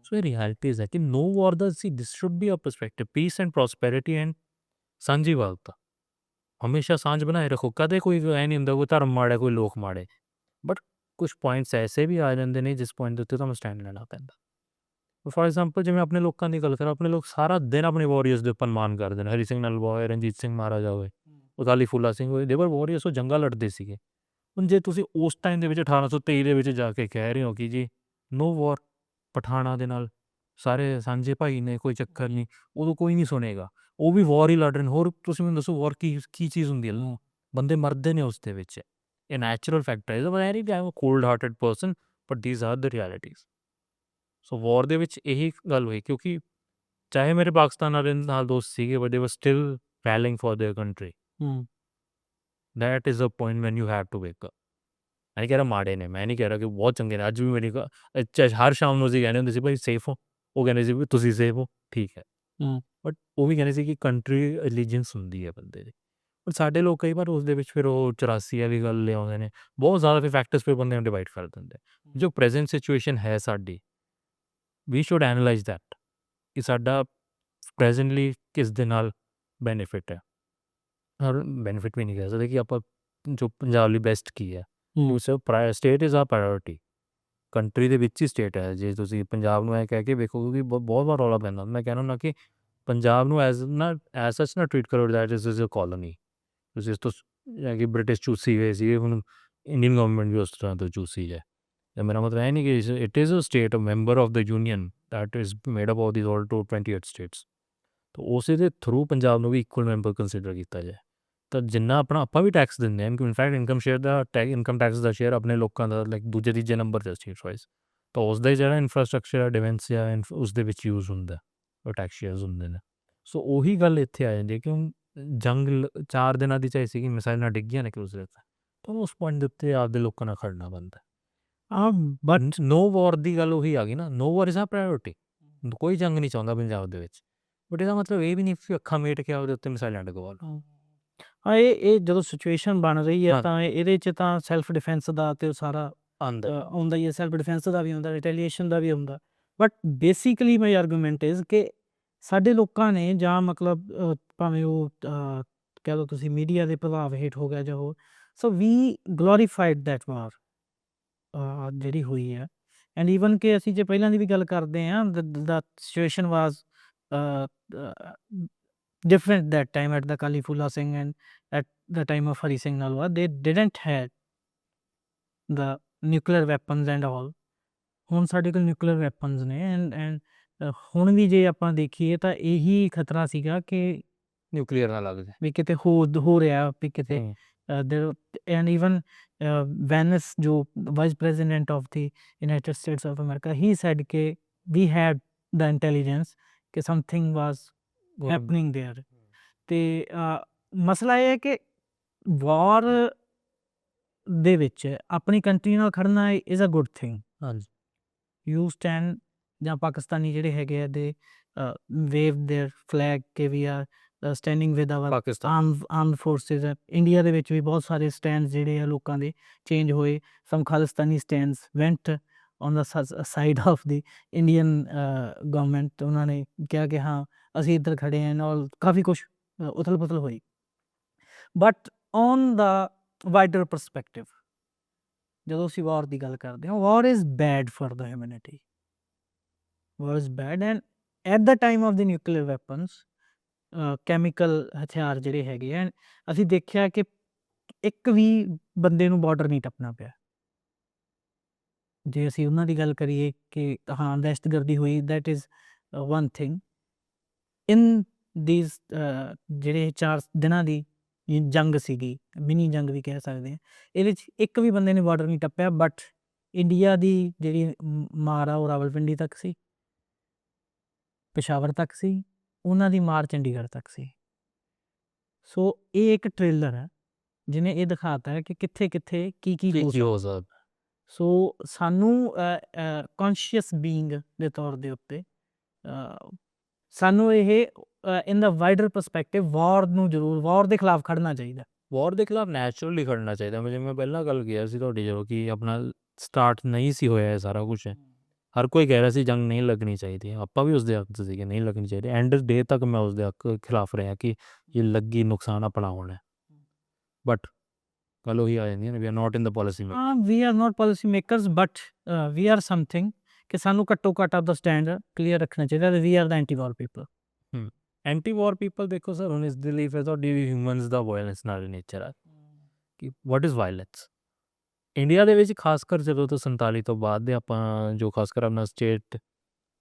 ਸੋ ਇਹ ਰਿਐਲਿਟੀਜ਼ ਹੈ ਕਿ ਨੋ ਵਾਰ ਦਾ ਸੀ, this should be a perspective, peace and prosperity ਐਂਡ ਸਾਂਝੀਵਾਲਤਾ। ਹਮੇਸ਼ਾ ਸਾਂਝ ਬਣਾਏ ਰੱਖੋ, ਕਦੇ ਕੋਈ ਐ ਨਹੀਂ ਹੁੰਦਾ ਕੋਈ ਧਰਮ ਮਾੜਾ ਕੋਈ ਲੋਕ ਮਾੜੇ, ਬਟ ਕੁਛ ਪੁਆਇੰਟਸ ਐਸੇ ਵੀ ਆ ਜਾਂਦੇ ਨੇ ਜਿਸ ਪੁਆਇੰਟ ਦੇ ਉੱਤੇ ਤੁਹਾਨੂੰ ਸਟੈਂਡ ਲੈਣਾ ਪੈਂਦਾ। ਫੋਰ ਐਗਜ਼ਾਮਪਲ ਜਿਵੇਂ ਆਪਣੇ ਲੋਕਾਂ ਦੀ ਗੱਲ ਕਰਾਂ, ਆਪਣੇ ਲੋਕ ਸਾਰਾ ਦਿਨ ਆਪਣੇ ਵਾਰੀਅਰਸ ਦੇ ਉੱਪਰ ਮਾਣ ਕਰਦੇ ਨੇ, ਹਰੀ ਸਿੰਘ ਨਲਵਾ ਹੋਏ, ਰਣਜੀਤ ਸਿੰਘ ਮਹਾਰਾਜਾ ਹੋਏ, ਅਕਾਲੀ ਫੂਲਾ ਸਿੰਘ ਹੋਏ, ਦੇ ਵਰ ਵਾਰੀਅਰਸ, ਉਹ ਜੰਗਾਂ ਲੜਦੇ ਸੀਗੇ। ਹੁਣ ਜੇ ਤੁਸੀਂ ਉਸ ਟਾਈਮ ਦੇ ਵਿੱਚ 1823 ਦੇ ਵਿੱਚ ਜਾ ਕੇ ਕਹਿ ਰਹੇ ਹੋ ਕਿ ਜੀ ਨੋ ਵਾਰ ਪਠਾਨਾਂ ਦੇ ਨਾਲ ਸਾਰੇ ਸਾਂਝੇ ਭਾਈ ਨੇ, ਕੋਈ ਚੱਕਰ ਨਹੀਂ, ਉਦੋਂ ਕੋਈ ਨਹੀਂ ਸੁਣੇਗਾ। ਉਹ ਵੀ ਵਾਰ ਹੀ ਲੜ ਰਹੇ ਨੇ। ਹੋਰ ਤੁਸੀਂ ਮੈਨੂੰ ਦੱਸੋ ਵਾਰ ਕੀ ਚੀਜ਼ ਹੁੰਦੀ ਹੈ? ਬੰਦੇ ਮਰਦੇ ਨੇ ਉਸ ਦੇ ਵਿੱਚ। ਇਹ ਨੈਚੁਰਲ ਫੈਕਟਰ ਹੈ। ਮੈਂ ਨਹੀਂ I am cold hearted person, but these are the realities. So war ਦੇ ਵਿੱਚ ਇਹੀ ਗੱਲ ਹੋਈ, ਕਿਉਂਕਿ ਚਾਹੇ ਮੇਰੇ ਪਾਕਿਸਤਾਨ ਵਾਲੇ ਨਾਲ ਦੋਸਤ ਸੀਗੇ, but they were still rallying for their country. That is a point when you have to wake up. ਮੈਂ ਨਹੀਂ ਕਹਿ ਰਿਹਾ ਮਾੜੇ ਨੇ, ਮੈਂ ਨਹੀਂ ਕਹਿ ਰਿਹਾ ਕਿ ਬਹੁਤ ਚੰਗੇ ਨੇ। ਅੱਜ ਵੀ ਮੇਰੀ ਹਰ ਸ਼ਾਮ ਨੂੰ ਅਸੀਂ ਕਹਿੰਦੇ ਹੁੰਦੇ ਸੀ ਭਾਈ ਸੇਫ ਹੋ, ਉਹ ਕਹਿੰਦੇ ਸੀ ਵੀ ਤੁਸੀਂ ਸੇਫ ਹੋ, ਠੀਕ ਹੈ। ਬਟ ਉਹ ਵੀ ਕਹਿੰਦੇ ਸੀ ਕਿ ਕੰਟਰੀ ਐਲੀਜੈਂਸ ਹੁੰਦੀ ਹੈ ਬੰਦੇ ਦੀ। ਪਰ ਸਾਡੇ ਲੋਕ ਕਈ ਵਾਰ ਉਸ ਦੇ ਵਿੱਚ ਫਿਰ ਉਹ 84 ਵਾਲੀ ਗੱਲ ਲਿਆਉਂਦੇ ਨੇ, ਬਹੁਤ ਜ਼ਿਆਦਾ ਫਿਰ ਫੈਕਟਰਸ ਫਿਰ ਬੰਦੇ ਨੂੰ ਡਿਵਾਈਡ ਕਰ ਦਿੰਦੇ। ਜੋ ਪ੍ਰੈਜ਼ੈਂਟ ਸਿਚੁਏਸ਼ਨ ਹੈ ਸਾਡੀ, ਵੀ ਸ਼ੁੱਡ ਐਨਾਲਾਈਜ਼ ਦੈਟ ਕਿ ਸਾਡਾ ਪ੍ਰੈਜ਼ੈਂਟਲੀ ਕਿਸ ਦੇ ਨਾਲ ਬੈਨੀਫਿਟ ਹੈ। ਔਰ ਬੈਨੀਫਿਟ ਵੀ ਨਹੀਂ ਕਹਿ ਸਕਦੇ ਕਿ ਆਪਾਂ ਜੋ ਪੰਜਾਬ ਲਈ ਬੈਸਟ ਕੀ ਹੈ। ਸਟੇਟ ਇਜ਼ ਆ ਪ੍ਰਾਇਓਰਿਟੀ। ਕੰਟਰੀ ਦੇ ਵਿੱਚ ਹੀ ਸਟੇਟ ਹੈ। ਜੇ ਤੁਸੀਂ ਪੰਜਾਬ ਨੂੰ ਐਂ ਕਹਿ ਕੇ ਵੇਖੋ, ਕਿਉਂਕਿ ਬਹੁਤ ਵਾਰ ਰੌਲਾ ਪੈਂਦਾ। ਮੈਂ ਕਹਿਣਾ ਹੁੰਦਾ ਕਿ ਪੰਜਾਬ ਨੂੰ ਐਜ਼ ਸੱਚ ਨਾ ਟਰੀਟ ਕਰੋ ਦੈਟ ਇਜ਼ ਅ ਕॉलोनी। ਤੁਸੀਂ ਇਸ ਤੋਂ ਕਿ ਬ੍ਰਿਟਿਸ਼ ਚੂਸੀ ਗਏ ਸੀਗੇ, ਹੁਣ ਇੰਡੀਅਨ ਗਵਰਨਮੈਂਟ ਵੀ ਉਸ ਤਰ੍ਹਾਂ ਤੋਂ ਚੂਸੀ ਹੈ। ਮੇਰਾ ਮਤਲਬ ਇਹ ਨਹੀਂ ਕਿ it is a state, a member of the union that is made up of the all 28 states. ਤਾਂ ਉਸੇ ਦੇ ਥਰੂ ਪੰਜਾਬ ਨੂੰ ਵੀ ਇਕੁਅਲ ਮੈਂਬਰ ਕੰਸੀਡਰ ਕੀਤਾ ਜਾਏ। ਤਾਂ ਜਿੰਨਾ ਆਪਾਂ ਵੀ ਟੈਕਸ ਦਿੰਦੇ ਹਾਂ, ਇਨਫੈਕਟ ਇਨਕਮ ਟੈਕਸ ਦਾ ਸ਼ੇਅਰ ਆਪਣੇ ਲੋਕਾਂ ਦਾ ਲਾਈਕ ਦੂਜੇ ਤੀਜੇ ਨੰਬਰ 'ਤੇ ਸਟੇਟ ਵਾਈਜ਼। ਤਾਂ ਉਸ ਦਾ ਹੀ ਜਿਹੜਾ ਇਨਫਰਾਸਟਰਕਚਰ ਆ, ਡਿਫੈਂਸ ਆ, ਉਸ ਦੇ ਵਿੱਚ ਯੂਜ਼ ਹੁੰਦਾ, ਉਹ ਟੈਕਸ ਸ਼ੇਅਰਸ ਹੁੰਦੇ ਨੇ। ਸੋ ਉਹੀ ਗੱਲ ਇੱਥੇ ਆ ਜਾਂਦੀ ਹੈ ਕਿ ਜੰਗ 4 ਦਿਨਾਂ ਦੀ ਚਾਹੀ ਸੀਗੀ, ਮਿਸਾਈਲਾਂ ਡਿੱਗੀਆਂ ਨੇ ਇੱਕ ਦੂਸਰੇ 'ਤੇ, ਤਾਂ ਉਸ ਪੁਆਇੰਟ ਦੇ ਉੱਤੇ ਆਪਦੇ ਲੋਕਾਂ ਨਾਲ ਖੜਨਾ ਬਣਦਾ। ਬਟ ਨੋ ਵਾਰ ਦੀ ਗੱਲ ਉਹੀ ਆ ਗਈ ਨਾ, ਨੋ ਵਾਰ ਇਜ਼ ਆ ਪ੍ਰਾਇਓਰਿਟੀ। ਕੋਈ ਜੰਗ ਨਹੀਂ ਚਾਹੁੰਦਾ ਪੰਜਾਬ ਦੇ ਵਿੱਚ, ਬਟ ਇਹਦਾ ਮਤਲਬ ਇਹ ਵੀ ਨਹੀਂ ਕਿ ਅੱਖਾਂ ਮੀਟ ਕੇ ਆਪਦੇ ਉੱਤੇ ਮਿਸਾਈਲਾਂ ਡਗਵਾ ਲਓ।
ਹਾਂ, ਇਹ ਜਦੋਂ ਸਿਚੁਏਸ਼ਨ ਬਣ ਰਹੀ ਹੈ ਤਾਂ ਇਹਦੇ 'ਚ ਤਾਂ ਸੈਲਫ ਡਿਫੈਂਸ ਦਾ ਤੇ ਸਾਰਾ ਆਉਂਦਾ ਹੀ ਹੈ। ਸੈਲਫ ਡਿਫੈਂਸ ਦਾ ਵੀ ਹੁੰਦਾ, ਰਿਟੈਲੀਏਸ਼ਨ ਦਾ ਵੀ ਹੁੰਦਾ। But basically my argument is ਕਿ ਸਾਡੇ ਲੋਕਾਂ ਨੇ, ਜਾਂ ਮਤਲਬ ਭਾਵੇਂ ਉਹ ਕਹਿ ਲਓ ਤੁਸੀਂ ਮੀਡੀਆ ਦੇ ਪ੍ਰਭਾਵ ਹੇਠ ਹੋ ਗਿਆ ਜਾਂ ਉਹ, ਸੋ ਵੀ ਗਲੋਰੀਫਾਈਡ ਦੈਟ ਵਾਰ ਜਿਹੜੀ ਹੋਈ ਹੈ। ਐਂਡ ਈਵਨ ਕਿ ਅਸੀਂ ਜੇ ਪਹਿਲਾਂ ਦੀ ਵੀ ਗੱਲ ਕਰਦੇ ਹਾਂ, the situation was different that time at the Kalifullah Singh and at the time of Hari Singh Nalwa. They didn't had the nuclear weapons and all. ਹੁਣ ਸਾਡੇ ਕੋਲ ਨਿਊਕਲੀਅਰ ਵੈਪਨਸ ਨੇ ਐਂਡ ਹੁਣ ਵੀ ਜੇ ਆਪਾਂ ਦੇਖੀਏ ਤਾਂ ਇਹੀ ਖਤਰਾ ਸੀਗਾ ਕਿ
ਨਿਊਕਲੀਅਰ ਨਾ ਲੱਗ ਜਾਏ,
ਵੀ ਕਿਤੇ ਹੋ ਰਿਹਾ ਵੀ ਕਿਤੇ। ਐਂਡ ਈਵਨ ਵੈਨਸ ਜੋ vice president of the United States of America, he sad ਕਿ ਵੀ ਹੈਡ ਦ ਇੰਟੈਲੀਜੈਂਸ ਕਿ ਸਮਥਿੰਗ ਵਾਜ਼ ਹੈਪਨਿੰਗ ਦੇਅਰ। ਤੇ ਮਸਲਾ ਇਹ ਹੈ ਕਿ ਵਾਰ ਦੇ ਵਿੱਚ ਆਪਣੀ ਕੰਟਰੀ ਨਾਲ ਖੜਨਾ ਇਜ਼ ਅ ਗੁੱਡ ਥਿੰਗ।
ਹਾਂਜੀ,
ਯੂ ਸਟੈਂਡ, ਜਾਂ ਪਾਕਿਸਤਾਨੀ ਜਿਹੜੇ ਹੈਗੇ ਆ ਦੇ ਵੇਵ ਦੇਅਰ ਫਲੈਗ ਕਿ we are standing with our armed forces. India ਦੇ ਵਿੱਚ ਵੀ ਬਹੁਤ ਸਾਰੇ ਸਟੈਂਡਸ ਜਿਹੜੇ ਆ ਲੋਕਾਂ ਦੇ ਚੇਂਜ ਹੋਏ। Some Khalistani stands went on the side of the Indian government. ਉਹਨਾਂ ਨੇ ਕਿਹਾ ਕਿ ਹਾਂ ਅਸੀਂ ਇੱਧਰ ਖੜੇ ਹਾਂ, ਔਰ ਕਾਫੀ ਕੁਛ ਉਥਲ ਪੁਥਲ ਹੋਈ। But on the wider perspective, ਜਦੋਂ ਅਸੀਂ ਵਾਰ ਦੀ ਗੱਲ ਕਰਦੇ ਹਾਂ, war is bad for the humanity. War is bad. And at the time of the nuclear weapons, chemical ਹਥਿਆਰ ਜਿਹੜੇ ਹੈਗੇ ਆ, ਅਸੀਂ ਦੇਖਿਆ ਕਿ ਇੱਕ ਵੀ ਬੰਦੇ ਨੂੰ ਬਾਰਡਰ ਨਹੀਂ ਟੱਪਣਾ ਪਿਆ। ਜੇ ਅਸੀਂ ਉਹਨਾਂ ਦੀ ਗੱਲ ਕਰੀਏ ਕਿ ਹਾਂ ਦਹਿਸ਼ਤਗਰਦੀ ਹੋਈ, that is one thing. In these ਜਿਹੜੇ 4 ਦਿਨਾਂ ਦੀ ਜੰਗ ਸੀਗੀ, ਮਿਨੀ ਜੰਗ ਵੀ ਕਹਿ ਸਕਦੇ ਹਾਂ, ਇਹਦੇ ਵਿੱਚ ਇੱਕ ਵੀ ਬੰਦੇ ਨੇ ਬਾਰਡਰ ਨਹੀਂ ਟੱਪਿਆ। ਬਟ ਇੰਡੀਆ ਦੀ ਜਿਹੜੀ ਮਾਰ ਆ ਉਹ ਰਾਵਲਪਿੰਡੀ ਤੱਕ ਸੀ, ਪੇਸ਼ਾਵਰ ਤੱਕ ਸੀ, ਉਹਨਾਂ ਦੀ ਮਾਰ ਚੰਡੀਗੜ੍ਹ ਤੱਕ ਸੀ। ਸੋ ਇਹ ਇੱਕ ਟ੍ਰੇਲਰ ਹੈ ਜਿਹਨੇ ਇਹ ਦਿਖਾਤਾ ਹੈ ਕਿ ਕਿੱਥੇ ਕਿੱਥੇ ਕੀ ਹੋ ਸਕਦਾ। ਸੋ ਸਾਨੂੰ ਕੌਨਸ਼ੀਅਸ ਬੀਇੰਗ ਦੇ ਤੌਰ ਦੇ ਉੱਤੇ ਸਾਨੂੰ ਇਹ ਇਨ ਦਾ ਵਾਈਡਰ ਪਰਸਪੈਕਟਿਵ ਵਾਰ ਨੂੰ ਜ਼ਰੂਰ, ਵਾਰ ਦੇ ਖਿਲਾਫ ਖੜਨਾ ਚਾਹੀਦਾ।
ਵਾਰ ਦੇ ਖਿਲਾਫ ਨੈਚੁਰਲੀ ਖੜਨਾ ਚਾਹੀਦਾ। ਜਿਵੇਂ ਮੈਂ ਪਹਿਲਾਂ ਗੱਲ ਕੀਤਾ ਸੀ ਤੁਹਾਡੀ, ਜਦੋਂ ਕਿ ਆਪਣਾ ਸਟਾਰਟ ਨਹੀਂ ਸੀ ਹੋਇਆ ਇਹ ਸਾਰਾ ਕੁਛ, ਹਰ ਕੋਈ ਕਹਿ ਰਿਹਾ ਸੀ ਜੰਗ ਨਹੀਂ ਲੱਗਣੀ ਚਾਹੀਦੀ। ਆਪਾਂ ਵੀ ਉਸਦੇ ਹੱਕ 'ਚ ਸੀਗੇ, ਨਹੀਂ ਲੱਗਣੀ ਚਾਹੀਦੀ। ਐਂਡ ਡੇ ਤੱਕ ਮੈਂ ਉਸਦੇ ਹੱਕ ਖਿਲਾਫ ਰਿਹਾ ਕਿ ਇਹ ਲੱਗੀ ਨੁਕਸਾਨ ਆਪਣਾ ਹੋਣਾ। ਬਟ ਗੱਲ ਉਹੀ ਆ ਜਾਂਦੀ ਹੈ, we are not in the policy maker.
ਹਾਂ, we are not policy makers, but we are something ਕਿ ਸਾਨੂੰ ਘੱਟੋ ਘੱਟ ਆਪਦਾ ਸਟੈਂਡ ਕਲੀਅਰ ਰੱਖਣਾ ਚਾਹੀਦਾ। We are the anti war people.
Anti war people ਦੇਖੋ ਸਰ, ਹੁਣ ਇਸ ਦੇ ਲਈ ਫਿਰ ਤੁਹਾਡੀ ਵੀ ਹਿਊਮਨਸ ਦਾ ਵਾਇਲੈਂਸ ਨਾਲ ਨੇਚਰ ਆ ਕਿ ਵਾਟ ਇਜ਼ ਵਾਇਲੈਂਸ। ਇੰਡੀਆ ਦੇ ਵਿੱਚ ਖਾਸ ਕਰ ਜਦੋਂ ਤੋਂ 47 ਤੋਂ ਬਾਅਦ ਦੇ ਆਪਾਂ ਜੋ ਖਾਸ ਕਰ ਆਪਣਾ ਸਟੇਟ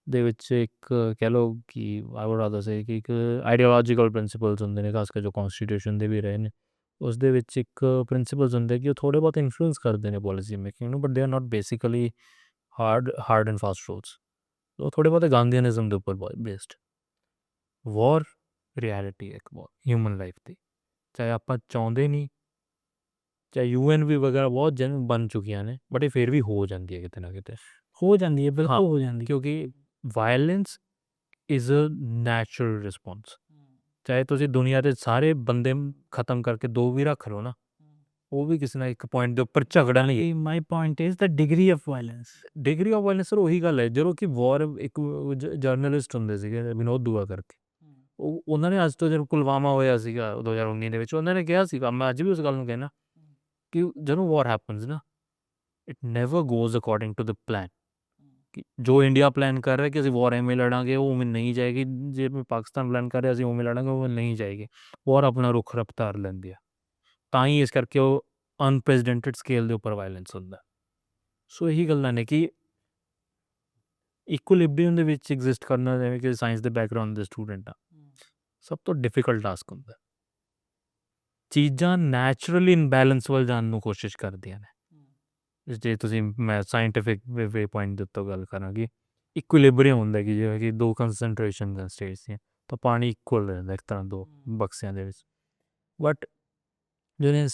ਦੇ ਵਿੱਚ ਇੱਕ ਕਹਿ ਲਓ ਕਿ ਆਈ ਵੁੱਡ ਰਾਦਰ ਸੇ ਕਿ ਇੱਕ ਆਈਡੀਓਲੋਜੀਕਲ ਪ੍ਰਿੰਸੀਪਲਸ ਹੁੰਦੇ ਨੇ, ਖਾਸ ਕਰ ਜੋ ਕੌਨਸਟੀਟਿਊਸ਼ਨ ਦੇ ਵੀ ਰਹੇ ਨੇ, ਉਸ ਦੇ ਵਿੱਚ ਇੱਕ ਪ੍ਰਿੰਸੀਪਲਸ ਹੁੰਦੇ ਕਿ ਉਹ ਥੋੜ੍ਹੇ ਬਹੁਤ ਇਨਫਲੂਐਂਸ ਕਰਦੇ ਨੇ ਪੋਲਿਸੀ ਮੇਕਿੰਗ ਨੂੰ, but they are not basically hard and fast rules. ਉਹ ਥੋੜ੍ਹੇ ਬਹੁਤੇ ਗਾਂਧੀਆਨਿਜ਼ਮ ਦੇ ਉੱਪਰ ਬੇਸਡ। ਵਾਰ ਰਿਐਲਿਟੀ ਹੈ ਇੱਕ ਬਹੁਤ ਹਿਊਮਨ ਲਾਈਫ ਦੀ, ਚਾਹੇ ਆਪਾਂ ਚਾਹੁੰਦੇ ਨਹੀਂ, ਚਾਹੇ UN ਵੀ ਵਗੈਰਾ ਬਹੁਤ ਬਣ ਚੁੱਕੀਆਂ ਨੇ, ਬਟ ਇਹ ਫਿਰ ਵੀ ਹੋ ਜਾਂਦੀ ਹੈ ਕਿਤੇ ਨਾ ਕਿਤੇ।
ਹੋ ਜਾਂਦੀ ਹੈ, ਬਿਲਕੁਲ
ਹਾਂ,
ਹੋ ਜਾਂਦੀ ਹੈ।
ਕਿਉਂਕਿ violence is a natural response. ਚਾਹੇ ਤੁਸੀਂ ਦੁਨੀਆ ਦੇ ਸਾਰੇ ਬੰਦੇ ਖਤਮ ਕਰਕੇ 2 ਵੀ ਰੱਖ ਲਓ ਨਾ, ਉਹ ਵੀ ਕਿਸੇ ਨਾ ਇੱਕ ਪੁਆਇੰਟ ਦੇ ਉੱਪਰ ਝਗੜਾ ਨਹੀਂ।
ਮਾਈ point is the degree of violence.
Degree of violence sir ਉਹੀ ਗੱਲ ਹੈ, ਜਦੋਂ ਕਿ ਵਾਰ ਇੱਕ ਜਰਨਲਿਸਟ ਹੁੰਦੇ ਸੀਗੇ ਵਿਨੋਦ ਦੁਆ ਕਰਕੇ, ਉਹਨਾਂ ਨੇ ਅੱਜ ਤੋਂ ਜਦੋਂ ਪੁਲਵਾਮਾ ਹੋਇਆ ਸੀਗਾ 2019 ਦੇ ਵਿੱਚ, ਉਹਨਾਂ ਨੇ ਕਿਹਾ ਸੀਗਾ, ਮੈਂ ਅੱਜ ਵੀ ਉਸ ਗੱਲ ਨੂੰ ਕਹਿਣਾ ਕਿ ਜਦੋਂ ਵਾਰ ਹੈਪਨਸ ਨਾ, it never goes according to the plan. ਕਿ ਜੋ ਇੰਡੀਆ ਪਲਾਨ ਕਰ ਰਿਹਾ ਕਿ ਅਸੀਂ ਵਾਰ ਐਵੇਂ ਲੜਾਂਗੇ, ਉਹ ਉਵੇਂ ਨਹੀਂ ਜਾਏਗੀ। ਜੇ ਪਾਕਿਸਤਾਨ ਪਲਾਨ ਕਰ ਰਿਹਾ ਅਸੀਂ ਉਵੇਂ ਲੜਾਂਗੇ, ਉਹ ਨਹੀਂ ਜਾਏਗੀ। ਵਾਰ ਆਪਣਾ ਰੁੱਖ ਰਫਤਾਰ ਲੈਂਦੀ ਆ, ਤਾਂ ਹੀ ਇਸ ਕਰਕੇ ਉਹ ਅਨਪ੍ਰੈਸੀਡੈਂਟਡ ਸਕੇਲ ਦੇ ਉੱਪਰ ਵਾਇਲੈਂਸ ਹੁੰਦਾ। ਸੋ ਇਹੀ ਗੱਲਾਂ ਨੇ ਕਿ ਇਕੁਇਲਿਬਰੀਅਮ ਦੇ ਵਿੱਚ ਐਗਜ਼ਿਸਟ ਕਰਨਾ, ਜਿਵੇਂ ਕਿ ਸਾਇੰਸ ਦੇ ਬੈਕਗਰਾਊਂਡ ਦੇ ਸਟੂਡੈਂਟ ਆ, ਸਭ ਤੋਂ ਡਿਫਿਕਲਟ ਟਾਸਕ ਹੁੰਦਾ। ਚੀਜ਼ਾਂ ਨੈਚੁਰਲੀ ਇਨਬੈਲੈਂਸ ਵੱਲ ਜਾਣ ਨੂੰ ਕੋਸ਼ਿਸ਼ ਕਰਦੀਆਂ ਨੇ। ਜੇ ਤੁਸੀਂ ਮੈਂ ਸਾਇੰਟੀਫਿਕ ਵੇ ਪੁਆਇੰਟ ਦੇ ਉੱਤੋਂ ਗੱਲ ਕਰਾਂ ਕਿ ਇਕੁਇਲਿਬਰੀਅਮ ਹੁੰਦਾ ਕਿ ਜਿਵੇਂ ਕਿ 2 ਕੰਸਨਟ੍ਰੇਸ਼ਨ ਸਟੇਟਸ ਦੀਆਂ, ਤਾਂ ਪਾਣੀ ਇਕੁਅਲ ਰਹਿੰਦਾ ਇੱਕ ਤਰ੍ਹਾਂ 2 ਬਕਸਿਆਂ ਦੇ ਵਿੱਚ। ਬਟ ਜਿਹੜੇ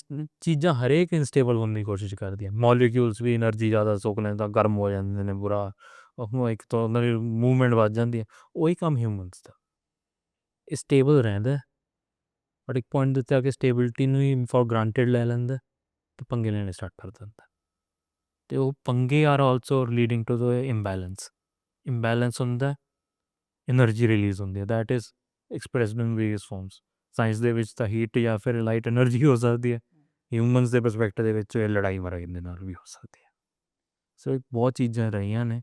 ਚੀਜ਼ਾਂ ਹਰੇਕ ਇਨਸਟੇਬਲ ਹੋਣ ਦੀ ਕੋਸ਼ਿਸ਼ ਕਰਦੀਆਂ, ਮੋਲੀਕਿਊਲਸ ਵੀ ਐਨਰਜੀ ਜ਼ਿਆਦਾ ਸੋਕ ਲੈਣ ਤਾਂ ਗਰਮ ਹੋ ਜਾਂਦੇ ਨੇ, ਬੁਰਾ ਉਹ ਇੱਕ ਤਾਂ ਉਹਨਾਂ ਦੀ ਮੂਵਮੈਂਟ ਵੱਧ ਜਾਂਦੀ ਹੈ। ਉਹੀ ਕੰਮ ਹਿਊਮਨਸ ਦਾ, ਇਹ ਸਟੇਬਲ ਰਹਿੰਦਾ, ਬਟ ਇੱਕ ਪੁਆਇੰਟ ਦੇ ਉੱਤੇ ਆ ਕੇ ਸਟੇਬਿਲਿਟੀ ਨੂੰ ਹੀ ਫੋਰ ਗ੍ਰਾਂਟਿਡ ਲੈ ਲੈਂਦਾ ਅਤੇ ਪੰਗੇ ਲੈਣੇ ਸਟਾਰਟ ਕਰ ਦਿੰਦਾ। ਅਤੇ ਉਹ ਪੰਗੇ are also leading to the imbalance ਹੁੰਦਾ, ਐਨਰਜੀ ਰਿਲੀਜ਼ ਹੁੰਦੀ ਹੈ, that is expressed in various forms. Science ਦੇ ਵਿੱਚ ਤਾਂ ਹੀਟ ਜਾਂ ਫਿਰ ਲਾਈਟ ਐਨਰਜੀ ਹੋ ਸਕਦੀ ਹੈ, ਹਿਊਮਨਸ ਦੇ ਪਰਸਪੈਕਟਿਵ ਦੇ ਵਿੱਚ ਇਹ ਲੜਾਈ ਮਰਾਈ ਦੇ ਨਾਲ ਵੀ ਹੋ ਸਕਦੀ ਹੈ। ਸੋ ਬਹੁਤ ਚੀਜ਼ਾਂ ਰਹੀਆਂ ਨੇ,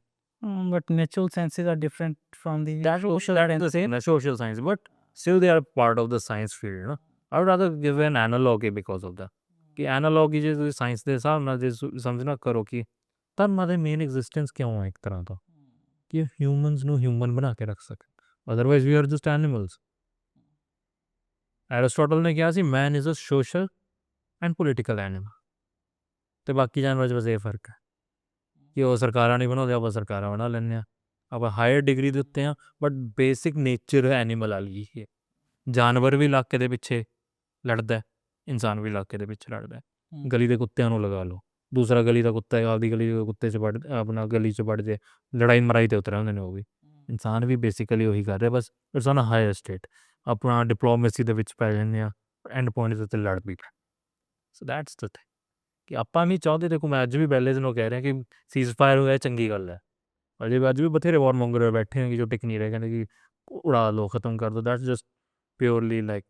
but natural sciences are different from the
social science, but still they are part of the science field, no? I would rather give an analogy because of that, ਕਿ analogy ਜੇ ਤੁਸੀਂ ਸਾਇੰਸ ਦੇ ਹਿਸਾਬ ਨਾਲ ਜੇ ਸਮਝਣਾ ਕਰੋ ਕਿ ਧਰਮਾਂ ਦੇ ਮੇਨ ਐਗਜ਼ਿਸਟੈਂਸ ਕਿਉਂ ਹੈ ਇੱਕ ਤਰ੍ਹਾਂ ਦਾ, ਕਿ ਹਿਊਮਨਸ ਨੂੰ ਹਿਊਮਨ ਬਣਾ ਕੇ ਰੱਖ ਸਕਣ, otherwise we are just animals. Aristotle ਨੇ ਕਿਹਾ ਸੀ man is a social and political animal, ਅਤੇ ਬਾਕੀ ਜਾਨਵਰਾਂ 'ਚ ਬਸ ਇਹ ਫਰਕ ਹੈ ਕਿ ਉਹ ਸਰਕਾਰਾਂ ਨਹੀਂ ਬਣਾਉਂਦੇ, ਆਪਾਂ ਸਰਕਾਰਾਂ ਬਣਾ ਲੈਂਦੇ ਹਾਂ। ਆਪਾਂ ਹਾਇਰ ਡਿਗਰੀ ਦੇ ਉੱਤੇ ਹਾਂ, ਬਟ ਬੇਸਿਕ ਨੇਚਰ ਐਨੀਮਲ ਵਾਲੀ ਹੀ ਹੈ। ਜਾਨਵਰ ਵੀ ਇਲਾਕੇ ਦੇ ਪਿੱਛੇ ਲੜਦਾ, ਇਨਸਾਨ ਵੀ ਇਲਾਕੇ ਦੇ ਪਿੱਛੇ ਲੜਦਾ। ਗਲੀ ਦੇ ਕੁੱਤਿਆਂ ਨੂੰ ਲਗਾ ਲਓ, ਦੂਸਰਾ ਗਲੀ ਦਾ ਕੁੱਤਾ ਆਪਦੀ ਗਲੀ ਦੇ ਕੁੱਤੇ 'ਚ ਆਪਣਾ ਗਲੀ 'ਚ ਵੜ ਜੇ, ਲੜਾਈ ਮਰਾਈ 'ਤੇ ਉਤਰੇ ਹੁੰਦੇ ਨੇ ਉਹ ਵੀ। ਇਨਸਾਨ ਵੀ ਬੇਸਿਕਲੀ ਉਹੀ ਕਰ ਰਿਹਾ, ਬਸ it's on a higher state. ਆਪਣਾ ਡਿਪਲੋਮੇਸੀ ਦੇ ਵਿੱਚ ਪੈ ਜਾਂਦੇ ਹਾਂ, ਐਂਡ ਪੁਆਇੰਟ ਦੇ ਉੱਤੇ ਲੜ ਵੀ ਪੈ। ਸੋ ਦੈਟਸ ਦ ਥਿੰਗ ਕਿ ਆਪਾਂ ਨਹੀਂ ਚਾਹੁੰਦੇ। ਦੇਖੋ ਮੈਂ ਅੱਜ ਵੀ ਬੈਲੇਜ਼ ਨੂੰ ਕਹਿ ਰਿਹਾ ਕਿ ਸੀਜ਼ਫਾਇਰ ਹੋਇਆ ਚੰਗੀ ਗੱਲ ਹੈ, ਅਜੇ ਅੱਜ ਵੀ ਬਥੇਰੇ ਵਾਰ ਮੰਗਰ ਬੈਠੇ हैं कि जो टिक नहीं रहे, कहते कि उड़ा लो, ख़त्म कर दो। That's just purely like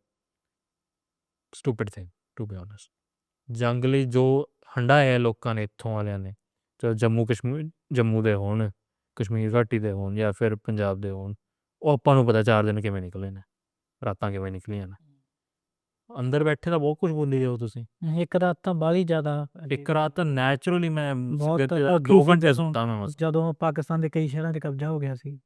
stupid thing to be honest. ਜੰਗ ਲਈ ਜੋ ਹੰਢਾਇਆ ਲੋਕਾਂ ਨੇ ਇੱਥੋਂ ਵਾਲਿਆਂ ਨੇ, ਚਾਹੇ ਜੰਮੂ ਦੇ ਹੋਣ, ਕਸ਼ਮੀਰ ਘਾਟੀ ਦੇ ਹੋਣ ਜਾਂ ਫਿਰ ਪੰਜਾਬ ਦੇ ਹੋਣ, ਉਹ ਆਪਾਂ ਨੂੰ ਪਤਾ 4 ਦਿਨ ਕਿਵੇਂ ਨਿਕਲੇ ਨੇ, ਰਾਤਾਂ ਕਿਵੇਂ ਨਿਕਲੀਆਂ ਨੇ। ਅੰਦਰ ਬੈਠੇ ਤਾਂ ਬਹੁਤ ਕੁਝ ਬੋਲੀ ਜਾਓ ਤੁਸੀਂ।
ਇੱਕ ਰਾਤ ਤਾਂ ਬਾਹਲੀ ਜ਼ਿਆਦਾ,
ਇੱਕ ਰਾਤ ਤਾਂ ਨੈਚੁਰਲੀ ਮੈਂ
ਬਹੁਤ
2 ਘੰਟੇ ਸੁੱਤਾ ਮੈਂ ਬਸ।
ਜਦੋਂ ਪਾਕਿਸਤਾਨ ਦੇ ਕਈ ਸ਼ਹਿਰਾਂ 'ਤੇ ਕਬਜ਼ਾ ਹੋ ਗਿਆ ਸੀ।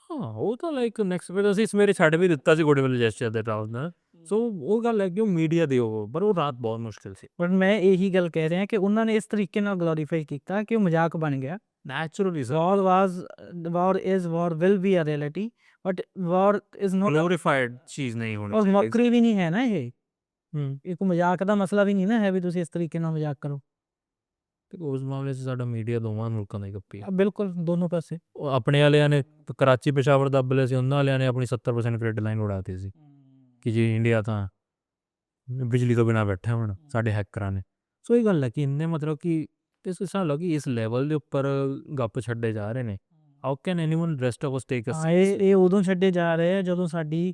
ਹਾਂ, ਉਹ ਤਾਂ ਲਾਈਕ ਨੈਕਸਟ ਫਿਰ ਅਸੀਂ ਸਵੇਰੇ ਛੱਡ ਵੀ ਦਿੱਤਾ ਸੀ ਗੁੱਡਵਿਲ ਜੈਸਚਰ ਦੇ ਰਾਤ ਨਾਲ। ਸੋ ਉਹ ਗੱਲ ਹੈ ਕਿ ਉਹ ਮੀਡੀਆ ਦੇ ਪਰ ਉਹ ਰਾਤ ਬਹੁਤ ਮੁਸ਼ਕਿਲ ਸੀ।
ਪਰ ਮੈਂ ਇਹੀ ਗੱਲ ਕਹਿ ਰਿਹਾ ਕਿ ਉਹਨਾਂ ਨੇ ਇਸ ਤਰੀਕੇ ਨਾਲ ਗਲੋਰੀਫਾਈ ਕੀਤਾ ਕਿ ਉਹ ਮਜ਼ਾਕ ਬਣ ਗਿਆ।
Naturally
war will be a reality, but war is not
ਗਲੋਰੀਫਾਈਡ ਚੀਜ਼ ਨਹੀਂ ਹੋਣੀ
ਔਰ
ਚਾਹੀਦੀ।
ਮੌਕਰੀ ਵੀ ਨਹੀਂ ਹੈ ਨਾ ਇਹ ਕੋਈ ਮਜ਼ਾਕ ਦਾ ਮਸਲਾ ਵੀ ਨਹੀਂ ਨਾ ਹੈ ਵੀ ਤੁਸੀਂ ਇਸ ਤਰੀਕੇ ਨਾਲ ਮਜ਼ਾਕ ਕਰੋ।
ਤੇ ਉਸ ਮਾਮਲੇ 'ਚ ਸਾਡਾ ਮੀਡੀਆ ਦੋਵਾਂ ਮੁਲਕਾਂ ਦਾ ਹੀ ਗੱਪੀ ਆ।
ਬਿਲਕੁਲ ਦੋਨੋਂ ਪਾਸੇ।
ਉਹ ਆਪਣੇ ਵਾਲਿਆਂ ਨੇ ਕਰਾਚੀ ਪੇਸ਼ਾਵਰ ਦੱਬ ਲਿਆ ਸੀ, ਉਹਨਾਂ ਵਾਲਿਆਂ ਨੇ ਆਪਣੀ 70% ਗ੍ਰਿਡ ਲਾਈਨ ਉਡਾਤੀ ਸੀ ਕਿ ਜੀ ਇੰਡੀਆ ਤਾਂ ਬਿਜਲੀ ਤੋਂ ਬਿਨਾਂ ਬੈਠਾ ਹੁਣ ਸਾਡੇ ਹੈਕਰਾਂ ਨੇ। ਸੋ ਇਹ ਗੱਲ ਹੈ ਕਿ ਇੰਨੇ ਮਤਲਬ ਕਿ ਇਸ ਹਿਸਾਬ ਨਾਲ ਕਿ ਇਸ ਲੈਵਲ ਦੇ ਉੱਪਰ ਗੱਪ ਛੱਡੇ ਜਾ ਰਹੇ ਨੇ। How can anyone rest of us take us?
ਇਹ ਉਦੋਂ ਛੱਡੇ ਜਾ ਰਹੇ ਆ ਜਦੋਂ ਸਾਡੀ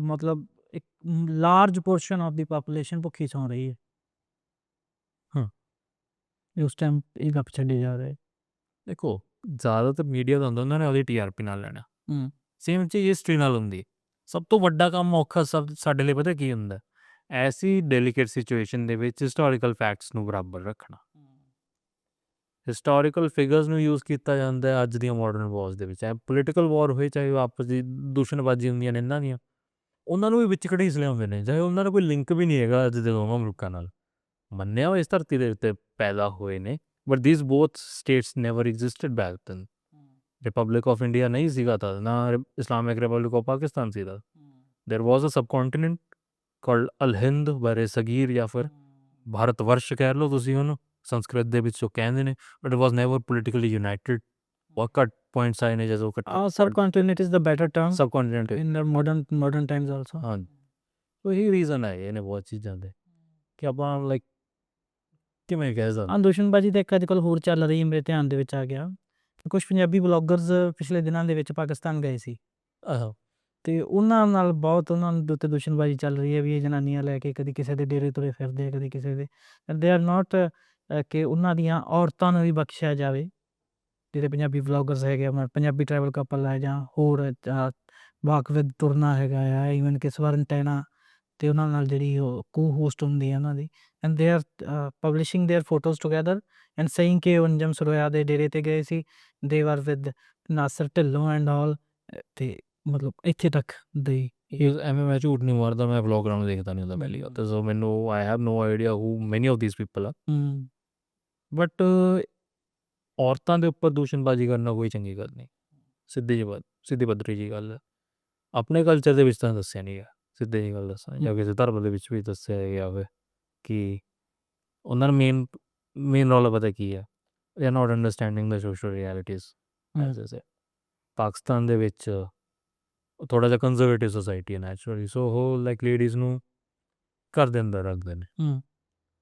ਮਤਲਬ ਇੱਕ large portion of the population ਭੁੱਖੀ ਸੌਂ ਰਹੀ ਹੈ। ਉਸ ਟਾਈਮ ਇਹ ਗੱਪ ਛੱਡੇ ਜਾ ਰਹੇ।
ਦੇਖੋ ਜ਼ਿਆਦਾਤਰ ਮੀਡੀਆ ਦਾ ਹੁੰਦਾ ਉਹਨਾਂ ਨੇ ਉਹਦੀ TRP ਨਾਲ ਲੈਣਾ। ਸੇਮ ਚੀਜ਼ ਹਿਸਟਰੀ ਨਾਲ ਹੁੰਦੀ। ਸਭ ਤੋਂ ਵੱਡਾ ਕੰਮ ਔਖਾ ਸਾਡੇ ਲਈ ਪਤਾ ਕੀ ਹੁੰਦਾ? ਐਸੀ ਡੈਲੀਕੇਟ ਸਿਚੁਏਸ਼ਨ ਦੇ ਵਿੱਚ ਹਿਸਟੋਰੀਕਲ ਫੈਕਟਸ ਨੂੰ ਬਰਾਬਰ ਰੱਖਣਾ। ਹਿਸਟੋਰੀਕਲ ਫਿਗਰਸ ਨੂੰ ਯੂਜ਼ ਕੀਤਾ ਜਾਂਦਾ ਹੈ ਅੱਜ ਦੀਆਂ ਮਾਡਰਨ ਵਾਰਸ ਦੇ ਵਿੱਚ, ਚਾਹੇ ਪੋਲੀਟੀਕਲ ਵਾਰ ਹੋਏ, ਚਾਹੇ ਉਹ ਆਪਸ ਦੀ ਦੂਸ਼ਣਬਾਜ਼ੀ ਹੁੰਦੀਆਂ ਨੇ ਇਹਨਾਂ ਦੀਆਂ, ਉਹਨਾਂ ਨੂੰ ਵੀ ਵਿੱਚ ਘੜੀਸ ਲਿਆਉਂਦੇ ਨੇ, ਚਾਹੇ ਉਹਨਾਂ ਦਾ ਕੋਈ ਲਿੰਕ ਵੀ ਨਹੀਂ ਹੈਗਾ ਅੱਜ ਦੇ ਦੋਵਾਂ ਮੁਲਕਾਂ ਨਾਲ। ਮੰਨਿਆ ਉਹ ਇਸ ਧਰਤੀ ਦੇ ਉੱਤੇ ਪੈਦਾ ਹੋਏ ਨੇ, but these both states never existed back then. Republic of India ਨਹੀਂ ਸੀਗਾ ਤਾਂ, ਨਾ ਇਸਲਾਮਿਕ ਰਿਪਬਲਿਕ ਆਫ ਪਾਕਿਸਤਾਨ ਸੀਗਾ। ਦੇਰ ਵਾਜ਼ ਅ ਸਬਕॉन्टिनेंट ਕਾਲਡ ਅਲ ਹਿੰਦ ਬਰੇ ਸਗੀਰ, ਜਾਂ ਫਿਰ ਭਾਰਤ ਵਰਸ਼ ਕਹਿ ਲਓ ਤੁਸੀਂ ਉਹਨੂੰ, ਸੰਸਕ੍ਰਿਤ ਦੇ ਵਿੱਚ ਉਹ ਕਹਿੰਦੇ ਨੇ, but it was never politically United. ਬਹੁਤ ਘੱਟ ਪੁਆਇੰਟਸ ਆਏ ਨੇ ਜਦੋਂ
Subcontinent is the better term
ਸਬਕॉन्टिनेंट।
in the modern times also.
ਹਾਂ, ਉਹੀ ਰੀਜ਼ਨ ਹੈ ਇਹਨੇ ਬਹੁਤ ਚੀਜ਼ਾਂ ਦੇ ਕਿ ਆਪਾਂ ਲਾਈਕ ਕਿਵੇਂ ਕਹਿ ਸਕਦੇ।
ਦੂਸ਼ਣਬਾਜ਼ੀ ਤਾਂ ਇੱਕ ਅੱਜ ਕੱਲ੍ਹ ਹੋਰ ਚੱਲ ਰਹੀ ਹੈ, ਮੇਰੇ ਧਿਆਨ ਦੇ ਵਿੱਚ ਆ ਗਿਆ। ਕੁਛ ਪੰਜਾਬੀ ਬਲੌਗਰਸ ਪਿਛਲੇ ਦਿਨਾਂ ਦੇ ਵਿੱਚ ਪਾਕਿਸਤਾਨ ਗਏ ਸੀ,
ਆਹੋ
ਤੇ ਉਹਨਾਂ ਨਾਲ ਬਹੁਤ ਉਹਨਾਂ ਦੇ ਉੱਤੇ ਦੂਸ਼ਣਬਾਜ਼ੀ ਚੱਲ ਰਹੀ ਹੈ ਵੀ ਇਹ ਜਨਾਨੀਆਂ ਲੈ ਕੇ ਕਦੀ ਕਿਸੇ ਦੇ ਡੇਰੇ ਤੁਰੇ ਫਿਰਦੇ ਆ, ਕਦੀ ਕਿਸੇ ਦੇ। ਦੇ ਆਰ ਨਾਟ ਕਿ ਉਹਨਾਂ ਦੀਆਂ ਔਰਤਾਂ ਨੂੰ ਵੀ ਬਖਸ਼ਿਆ ਜਾਵੇ, ਜਿਹੜੇ ਪੰਜਾਬੀ ਵਲੋਗਰਸ ਹੈਗੇ ਆ, ਪੰਜਾਬੀ ਟਰੈਵਲ ਕਪਲ ਹੈ ਜਾਂ ਹੋਰ ਵਾਕ ਵਿਦ ਤੁਰਨਾ ਹੈਗਾ ਆ, ਈਵਨ ਕਿ ਸਵਰਨ ਟੈਨਾ ਤੇ ਉਹਨਾਂ ਨਾਲ ਜਿਹੜੀ ਉਹ ਕੋ ਹੋਸਟ ਹੁੰਦੀ ਹੈ ਉਹਨਾਂ ਦੀ, and they are publishing their photos together and saying ਕਿ ਉਹ ਅੰਜਮ ਸਰੋਇਆ ਦੇ ਡੇਰੇ ਤੇ ਗਏ ਸੀ, they are with Nasir Dhillon and all. ਤੇ ਮਤਲਬ ਇੱਥੇ ਤੱਕ ਦੇ
ਐਵੇਂ ਮੈਂ ਝੂਠ ਨਹੀਂ ਮਾਰਦਾ, ਮੈਂ ਵਲੋਗਰਾਂ ਨੂੰ ਦੇਖਦਾ ਨਹੀਂ ਹੁੰਦਾ ਪਹਿਲੀ ਗੱਲ ਤਾਂ, ਸੋ ਮੈਨੂੰ I have no idea how many of these people ਆ। ਬਟ ਔਰਤਾਂ ਦੇ ਉੱਪਰ ਦੂਸ਼ਣਬਾਜ਼ੀ ਕਰਨਾ ਕੋਈ ਚੰਗੀ ਗੱਲ ਨਹੀਂ, ਸਿੱਧੀ ਪੱਧਰੀ ਜੀ ਗੱਲ ਹੈ। ਆਪਣੇ ਕਲਚਰ ਦੇ ਵਿੱਚ ਤਾਂ ਦੱਸਿਆ ਨਹੀਂ ਗਿਆ, ਸਿੱਧੀ ਜੀ ਗੱਲ ਦੱਸਾਂ, ਜਾਂ ਕਿਸੇ ਧਰਮ ਦੇ ਵਿੱਚ ਵੀ ਦੱਸਿਆ ਗਿਆ ਹੋਵੇ ਕਿ ਉਹਨਾਂ ਨੂੰ ਮੇਨ ਰੌਲਾ ਪਤਾ ਕੀ ਹੈ, ਦੇ are not understanding the social realities. Pakistan ਦੇ ਵਿੱਚ ਥੋੜ੍ਹਾ ਜਿਹਾ ਕੰਜ਼ਰਵੇਟਿਵ ਸੋਸਾਇਟੀ ਹੈ ਨੈਚੁਰਲੀ, ਸੋ ਉਹ ਲਾਈਕ ਲੇਡੀਜ਼ ਨੂੰ ਘਰ ਦੇ ਅੰਦਰ ਰੱਖਦੇ ਨੇ।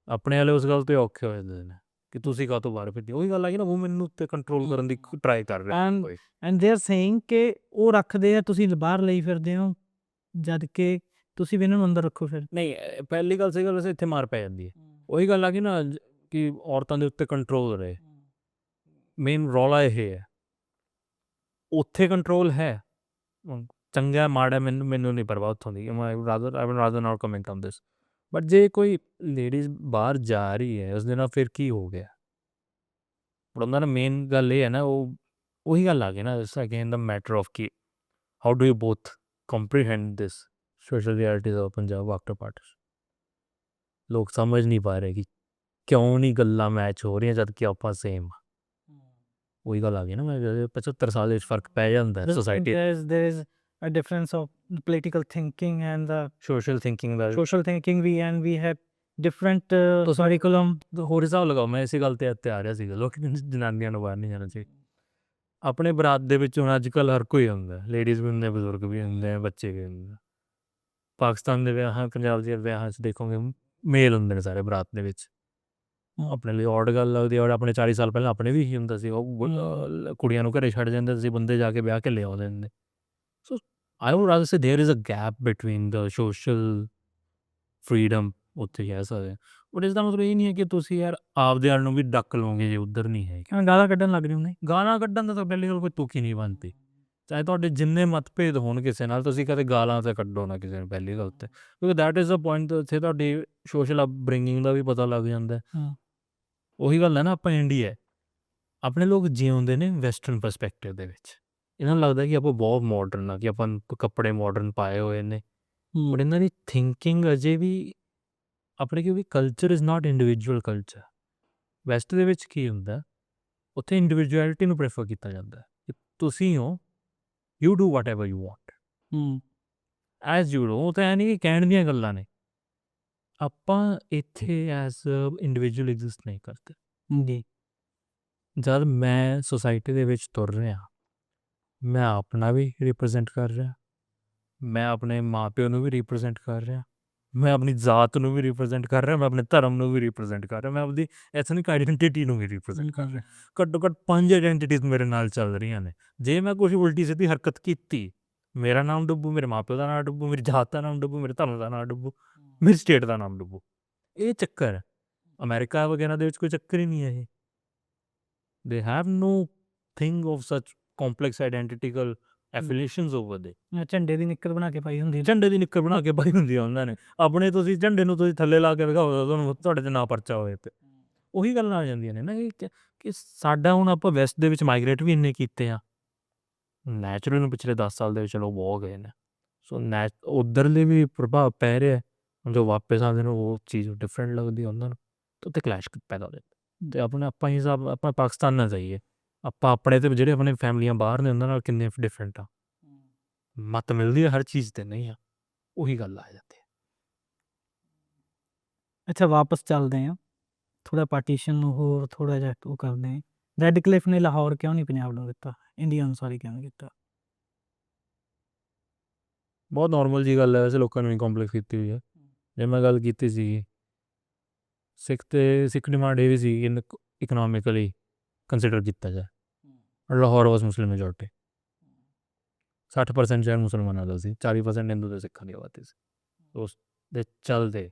ਆਪਣੇ ਵਾਲੇ ਉਸ ਗੱਲ 'ਤੇ ਔਖੇ ਹੋ ਜਾਂਦੇ ਨੇ ਕਿ ਤੁਸੀਂ ਕਾਹਤੋਂ ਬਾਹਰ ਫਿਰਦੇ, ਉਹੀ ਗੱਲ ਆ ਗਈ ਨਾ, ਵੂਮਨ ਨੂੰ ਉੱਤੇ ਕੰਟਰੋਲ ਕਰਨ ਦੀ ਟਰਾਈ ਕਰ ਰਿਹਾ ਕੋਈ।
ਐਂਡ ਦੇ ਆਰ ਸੇਇੰਗ ਕਿ ਉਹ ਰੱਖਦੇ ਆ, ਤੁਸੀਂ ਬਾਹਰ ਲਈ ਫਿਰਦੇ ਹੋ, ਜਦ ਕਿ ਤੁਸੀਂ ਵੀ ਇਹਨਾਂ ਨੂੰ ਅੰਦਰ ਰੱਖੋ। ਫਿਰ
ਨਹੀਂ, ਪਹਿਲੀ ਗੱਲ ਸਹੀ ਗੱਲ ਵੈਸੇ ਇੱਥੇ ਮਾਰ ਪੈ ਜਾਂਦੀ ਹੈ, ਉਹੀ ਗੱਲ ਆ ਗਈ ਨਾ ਕਿ ਔਰਤਾਂ ਦੇ ਉੱਤੇ ਕੰਟਰੋਲ ਰਹੇ। ਮੇਨ ਰੌਲਾ ਇਹ ਹੈ, ਉੱਥੇ ਕੰਟਰੋਲ ਹੈ, ਚੰਗਾ ਮਾੜਾ ਮੈਨੂੰ ਨਹੀਂ ਪਰਵਾਹ ਉੱਥੋਂ ਦੀ, I will rather not comment on this. But ਜੇ ਕੋਈ ਲੇਡੀਜ਼ ਬਾਹਰ ਜਾ ਰਹੀ ਹੈ, ਉਸ ਦੇ ਨਾਲ ਫਿਰ ਕੀ ਹੋ ਗਿਆ? ਬਟ ਉਹਨਾਂ ਦਾ ਮੇਨ ਗੱਲ ਇਹ ਹੈ ਨਾ, ਉਹੀ ਗੱਲ ਆ ਗਈ ਨਾ, it's again the matter of ਕਿ how do you both comprehend this social realities of Punjab after partition. ਲੋਕ ਸਮਝ ਨਹੀਂ ਪਾ ਰਹੇ ਕਿ ਕਿਉਂ ਨਹੀਂ ਗੱਲਾਂ ਮੈਚ ਹੋ ਰਹੀਆਂ ਜਦ ਕਿ ਆਪਾਂ ਸੇਮ। ਉਹੀ ਗੱਲ ਆ ਗਈ ਨਾ, ਮੈਂ 75 ਸਾਲ ਦੇ ਵਿੱਚ ਫਰਕ ਪੈ ਜਾਂਦਾ society.
there is a difference of political thinking and the
social thinking the
and we have different curriculum.
ਹੋਰ ਹਿਸਾਬ ਲਗਾਓ, ਮੈਂ ਇਸੇ ਗੱਲ 'ਤੇ ਆ ਰਿਹਾ ਸੀਗਾ, ਲੋਕ ਜਨਾਨੀਆਂ ਨੂੰ ਬਾਹਰ ਨਹੀਂ ਜਾਣਾ ਚਾਹੀਦਾ। ਆਪਣੇ ਬਰਾਤ ਦੇ ਵਿੱਚ ਹੁਣ ਅੱਜ ਕੱਲ੍ਹ ਹਰ ਕੋਈ ਹੁੰਦਾ, ਲੇਡੀਜ਼ ਵੀ ਹੁੰਦੇ, ਬਜ਼ੁਰਗ ਵੀ ਹੁੰਦੇ, ਬੱਚੇ ਵੀ ਹੁੰਦੇ। ਪਾਕਿਸਤਾਨ ਦੇ ਵਿਆਹਾਂ, ਪੰਜਾਬ ਦੇ ਵਿਆਹਾਂ 'ਚ ਦੇਖੋਗੇ ਮੇਲ ਹੁੰਦੇ ਨੇ ਸਾਰੇ ਬਰਾਤ ਦੇ ਵਿੱਚ। ਆਪਣੇ ਲਈ ਔਡ ਗੱਲ ਲੱਗਦੀ ਹੈ, ਔਰ ਆਪਣੇ 40 ਸਾਲ ਪਹਿਲਾਂ ਆਪਣੇ ਵੀ ਇਹੀ ਹੁੰਦਾ ਸੀ, ਉਹ ਕੁੜੀਆਂ ਨੂੰ ਘਰੇ ਛੱਡ ਜਾਂਦੇ ਸੀ, ਬੰਦੇ ਜਾ ਕੇ ਵਿਆਹ ਕੇ ਲੈ ਆਉਂਦੇ ਹੁੰਦੇ। So I would rather say there is a gap between the social freedom, ਉੱਥੇ ਕਹਿ ਸਕਦੇ। ਬਟ ਇਸਦਾ ਮਤਲਬ ਇਹ ਨਹੀਂ ਹੈ ਕਿ ਤੁਸੀਂ ਯਾਰ ਆਪਦੇ ਆਲ ਨੂੰ ਵੀ ਡੱਕ ਲਓਗੇ ਜੇ ਉੱਧਰ ਨਹੀਂ ਹੈ।
ਗਾਲਾਂ ਕੱਢਣ ਲੱਗ ਜਾਂਦੇ,
ਗਾਲਾਂ ਕੱਢਣ ਦਾ ਤਾਂ ਪਹਿਲੀ ਗੱਲ ਕੋਈ ਤੁਕ ਹੀ ਨਹੀਂ ਬਣਦੀ, ਚਾਹੇ ਤੁਹਾਡੇ ਜਿੰਨੇ ਮਤਭੇਦ ਹੋਣ ਕਿਸੇ ਨਾਲ, ਤੁਸੀਂ ਕਦੇ ਗਾਲਾਂ 'ਤੇ ਕੱਢੋ ਨਾ ਕਿਸੇ ਨੂੰ ਪਹਿਲੀ ਗੱਲ 'ਤੇ, ਕਿਉਂਕਿ ਦੈਟ ਇਜ਼ ਅ ਪੁਆਇੰਟ। ਉੱਥੇ ਤੁਹਾਡੀ ਸੋਸ਼ਲ ਅਪਬ੍ਰਿੰਗਿੰਗ ਦਾ ਵੀ ਪਤਾ ਲੱਗ ਜਾਂਦਾ। ਉਹੀ ਗੱਲ ਹੈ ਨਾ, ਆਪਾਂ ਇੰਡੀਆ, ਆਪਣੇ ਲੋਕ ਜਿਉਂਦੇ ਨੇ ਵੈਸਟਰਨ ਪਰਸਪੈਕਟਿਵ ਦੇ ਵਿੱਚ। ਇਹਨਾਂ ਨੂੰ ਲੱਗਦਾ ਕਿ ਆਪਾਂ ਬਹੁਤ ਮਾਡਰਨ ਆ, ਕਿ ਆਪਾਂ ਕੱਪੜੇ ਮਾਡਰਨ ਪਾਏ ਹੋਏ ਨੇ, ਬਟ ਇਹਨਾਂ ਦੀ ਥਿੰਕਿੰਗ ਅਜੇ ਵੀ ਆਪਣੇ, ਕਿਉਂਕਿ culture is not individual culture. West ਦੇ ਵਿੱਚ ਕੀ ਹੁੰਦਾ, ਉੱਥੇ ਇੰਡੀਵਿਜੂਅਲਿਟੀ ਨੂੰ ਪ੍ਰੈਫਰ ਕੀਤਾ ਜਾਂਦਾ ਕਿ ਤੁਸੀਂ ਹੋ, you do what ever you want as you do. ਉਹ ਤਾਂ ਐ ਨਹੀਂ ਕਿ ਕਹਿਣ ਦੀਆਂ ਗੱਲਾਂ ਨੇ, ਆਪਾਂ ਇੱਥੇ ਐਜ਼ ਇੰਡੀਵਿਜੂਅਲ ਐਗਜ਼ਿਸਟ ਨਹੀਂ ਕਰਦੇ
ਜੀ।
ਜਦ ਮੈਂ ਸੁਸਾਇਟੀ ਦੇ ਵਿੱਚ ਤੁਰ ਰਿਹਾ, ਮੈਂ ਆਪਣਾ ਵੀ ਰਿਪਰੈਜ਼ੈਂਟ ਕਰ ਰਿਹਾ, ਮੈਂ ਆਪਣੇ ਮਾਂ ਪਿਓ ਨੂੰ ਵੀ ਰਿਪਰੈਜ਼ੈਂਟ ਕਰ ਰਿਹਾ, ਮੈਂ ਆਪਣੀ ਜ਼ਾਤ ਨੂੰ ਵੀ ਰਿਪਰੈਜ਼ੈਂਟ ਕਰ ਰਿਹਾ, ਮੈਂ ਆਪਣੇ ਧਰਮ ਨੂੰ ਵੀ ਰਿਪਰੈਜ਼ੈਂਟ ਕਰ ਰਿਹਾ, ਮੈਂ ਆਪਣੀ ਐਥਨਿਕ ਆਈਡੈਂਟਿਟੀ ਨੂੰ ਵੀ ਰਿਪਰੈਜ਼ੈਂਟ ਕਰ ਰਿਹਾ। ਘੱਟੋ ਘੱਟ 5 ਆਈਡੈਂਟਿਟੀਜ਼ ਮੇਰੇ ਨਾਲ ਚੱਲ ਰਹੀਆਂ ਨੇ। ਜੇ ਮੈਂ ਕੁਛ ਉਲਟੀ ਸਿੱਧੀ ਹਰਕਤ ਕੀਤੀ, ਮੇਰਾ ਨਾਮ ਡੁੱਬੂ, ਮੇਰੇ ਮਾਂ ਪਿਓ ਦਾ ਨਾਮ ਡੁੱਬੂ, ਮੇਰੀ ਜ਼ਾਤ ਦਾ ਨਾਮ ਡੁੱਬੂ, ਮੇਰੇ ਧਰਮ ਦਾ ਨਾਮ ਡੁੱਬੂ, ਮੇਰੀ ਸਟੇਟ ਦਾ ਨਾਮ ਡੁੱਬੂ। ਇਹ ਚੱਕਰ ਹੈ। ਅਮਰੀਕਾ ਵਗੈਰਾ ਦੇ ਵਿੱਚ ਕੋਈ ਚੱਕਰ ਹੀ ਨਹੀਂ ਹੈ ਇਹ। They have nothing of such complex identical affiliations over there.
ਝੰਡੇ ਦੀ ਨਿੱਕਰ ਬਣਾ ਕੇ ਪਾਈ ਹੁੰਦੀ,
ਝੰਡੇ ਦੀ ਨਿੱਕਰ ਬਣਾ ਕੇ ਪਾਈ ਹੁੰਦੀ ਆ ਉਹਨਾਂ ਨੇ। ਆਪਣੇ ਤੁਸੀਂ ਝੰਡੇ ਨੂੰ ਤੁਸੀਂ ਥੱਲੇ ਲਾ ਕੇ ਦਿਖਾਓ, ਤੁਹਾਨੂੰ ਤੁਹਾਡੇ 'ਤੇ ਨਾ ਪਰਚਾ ਹੋਏ। ਤੇ ਉਹੀ ਗੱਲਾਂ ਆ ਜਾਂਦੀਆਂ ਨੇ ਨਾ ਕਿ ਸਾਡਾ ਹੁਣ ਆਪਾਂ ਵੈਸਟ ਦੇ ਵਿੱਚ ਮਾਈਗ੍ਰੇਟ ਵੀ ਇੰਨੇ ਕੀਤੇ ਆ, ਨੈਚੁਰਲ ਨੂੰ ਪਿਛਲੇ 10 ਸਾਲ ਦੇ ਵਿੱਚ ਲੋਕ ਬਹੁਤ ਗਏ ਨੇ, ਸੋ ਉੱਧਰਲੇ ਵੀ ਪ੍ਰਭਾਵ ਪੈ ਰਿਹਾ। ਹੁਣ ਜੋ ਵਾਪਸ ਆਉਂਦੇ ਨੇ ਉਹ ਚੀਜ਼ ਡਿਫਰੈਂਟ ਲੱਗਦੀ ਉਹਨਾਂ ਨੂੰ, ਤਾਂ ਉੱਥੇ ਕਲੈਸ਼ ਪੈਦਾ ਹੋ ਜਾਂਦਾ। ਅਤੇ ਆਪਾਂ ਹਿਸਾਬ ਆਪਾਂ ਪਾਕਿਸਤਾਨ ਨਾ ਜਾਈਏ, ਆਪਾਂ ਆਪਣੇ ਅਤੇ ਜਿਹੜੇ ਆਪਣੇ ਫੈਮਲੀਆਂ ਬਾਹਰ ਨੇ ਉਹਨਾਂ ਨਾਲ ਕਿੰਨੇ ਡਿਫਰੈਂਟ ਆ, ਮੱਤ ਮਿਲਦੀ ਹੈ ਹਰ ਚੀਜ਼ 'ਤੇ ਨਹੀਂ ਆ, ਉਹੀ ਗੱਲ ਆ ਜਾਂਦੀ ਹੈ।
ਅੱਛਾ, ਵਾਪਸ ਚੱਲਦੇ ਹਾਂ ਥੋੜ੍ਹਾ ਪਾਰਟੀਸ਼ਨ ਨੂੰ ਹੋਰ ਥੋੜ੍ਹਾ ਜਿਹਾ ਉਹ ਕਰਦੇ ਹਾਂ। ਰੈੱਡ ਕਲਿਫ ਨੇ ਲਾਹੌਰ ਕਿਉਂ ਨਹੀਂ ਪੰਜਾਬ ਨੂੰ ਦਿੱਤਾ, ਇੰਡੀਆ ਨੂੰ ਸੌਰੀ ਕਿਉਂ ਨਹੀਂ ਦਿੱਤਾ?
ਬਹੁਤ ਨੋਰਮਲ ਜੀ ਗੱਲ ਹੈ, ਵੈਸੇ ਲੋਕਾਂ ਨੂੰ ਕੰਪਲੈਕਸ ਕੀਤੀ ਹੋਈ ਹੈ। ਜੇ ਮੈਂ ਗੱਲ ਕੀਤੀ ਸੀਗੀ ਸਿੱਖ ਡਿਮਾਂਡ ਇਹ ਵੀ ਸੀ ਕਿ ਇਕਨੋਮਿਕਲੀ ਕੰਸੀਡਰ ਕੀਤਾ ਜਾਏ। ਲਾਹੌਰ ਵਾਸ ਮੁਸਲਿਮ ਮੈਜੋਰਟੀ, 60% ਸ਼ਹਿਰ ਮੁਸਲਮਾਨਾਂ ਦਾ ਸੀ, 40% ਹਿੰਦੂ ਅਤੇ ਸਿੱਖਾਂ ਦੀ ਆਬਾਦੀ ਸੀ। ਉਸ ਦੇ ਚੱਲਦੇ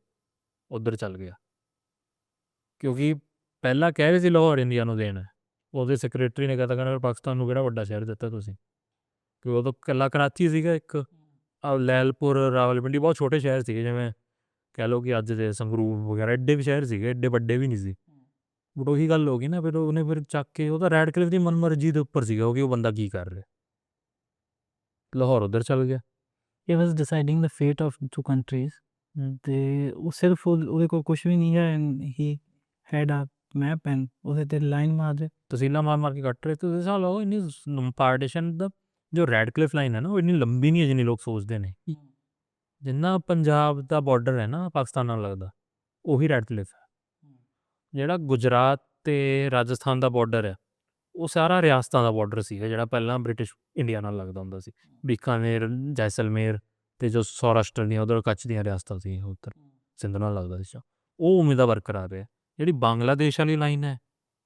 ਉੱਧਰ ਚੱਲ ਗਿਆ, ਕਿਉਂਕਿ ਪਹਿਲਾਂ ਕਹਿ ਰਹੇ ਸੀ ਲਾਹੌਰ ਇੰਡੀਆ ਨੂੰ ਦੇਣਾ, ਉਹਦੇ ਸੈਕਰੇਟਰੀ ਨੇ ਕਹਿੰਦਾ ਪਾਕਿਸਤਾਨ ਨੂੰ ਕਿਹੜਾ ਵੱਡਾ ਸ਼ਹਿਰ ਦਿੱਤਾ ਤੁਸੀਂ, ਕਿਉਂਕਿ ਉਦੋਂ ਇਕੱਲਾ ਕਰਾਚੀ ਸੀਗਾ, ਇੱਕ ਲੈਲਪੁਰ, ਰਾਵਲਪਿੰਡੀ ਬਹੁਤ ਛੋਟੇ ਸ਼ਹਿਰ ਸੀਗੇ, ਜਿਵੇਂ ਕਹਿ ਲਓ ਕਿ ਅੱਜ ਦੇ ਸੰਗਰੂਰ ਵਗੈਰਾ ਐਡੇ ਵੀ ਸ਼ਹਿਰ ਸੀਗੇ, ਐਡੇ ਵੱਡੇ ਵੀ ਨਹੀਂ ਸੀ। ਬਟ ਉਹੀ ਗੱਲ ਹੋ ਗਈ ਨਾ, ਫਿਰ ਉਹਨੇ ਫਿਰ ਚੱਕ ਕੇ ਉਹਦਾ ਰੈੱਡ ਕਲਿਫ ਦੀ ਮਨਮਰਜ਼ੀ ਦੇ ਉੱਪਰ ਸੀਗਾ ਕਿ ਉਹ ਬੰਦਾ ਕੀ ਕਰ ਰਿਹਾ, ਲਾਹੌਰ ਉੱਧਰ ਚੱਲ ਗਿਆ।
ਇਟ ਵਾਜ਼ ਡਿਸਾਈਡਿੰਗ ਦ ਫੇਟ ਆਫ 2 ਕੰਟਰੀਜ਼, ਅਤੇ ਉਹ ਸਿਰਫ ਉਹਦੇ ਕੋਲ ਕੁਛ ਵੀ ਨਹੀਂ ਹੈ, ਹੀ ਹੈਡ ਆ ਮੈਪ ਐਂਡ ਉਹਦੇ 'ਤੇ ਲਾਈਨ ਮਾਰ ਦੇ
ਤਸੀਲਾਂ ਮਾਰ ਕੇ ਕੱਟ ਰਹੇ। ਤੁਸੀਂ ਹਿਸਾਬ ਲਾਓ ਇੰਨੀ ਪਾਰਟੀਸ਼ਨ ਦਾ ਜੋ ਰੈੱਡ ਕਲਿਫ ਲਾਈਨ ਹੈ ਨਾ, ਉਹ ਇੰਨੀ ਲੰਬੀ ਨਹੀਂ ਹੈ ਜਿੰਨੀ ਲੋਕ ਸੋਚਦੇ ਨੇ। ਜਿੰਨਾ ਪੰਜਾਬ ਦਾ ਬਾਰਡਰ ਹੈ ਨਾ ਪਾਕਿਸਤਾਨ ਨਾਲ ਲੱਗਦਾ, ਉਹੀ ਰੈੱਡ ਕਲਿਫ ਹੈ। ਜਿਹੜਾ ਗੁਜਰਾਤ ਅਤੇ ਰਾਜਸਥਾਨ ਦਾ ਬਾਰਡਰ ਹੈ, ਉਹ ਸਾਰਾ ਰਿਆਸਤਾਂ ਦਾ ਬਾਰਡਰ ਸੀਗਾ, ਜਿਹੜਾ ਪਹਿਲਾਂ ਬ੍ਰਿਟਿਸ਼ ਇੰਡੀਆ ਨਾਲ ਲੱਗਦਾ ਹੁੰਦਾ ਸੀ। ਬੀਕਾਨੇਰ, ਜੈਸਲਮੇਰ ਅਤੇ ਜੋ ਸੌਰਾਸ਼ਟਰ ਦੀਆਂ ਉੱਧਰ ਕੱਛ ਦੀਆਂ ਰਿਆਸਤਾਂ ਸੀ, ਉੱਧਰ ਸਿੰਧ ਨਾਲ ਲੱਗਦਾ ਸੀ, ਉਹ ਉਵੇਂ ਦਾ ਬਰਕਰਾਰ ਰਿਹਾ। ਜਿਹੜੀ ਬੰਗਲਾਦੇਸ਼ ਵਾਲੀ ਲਾਈਨ ਹੈ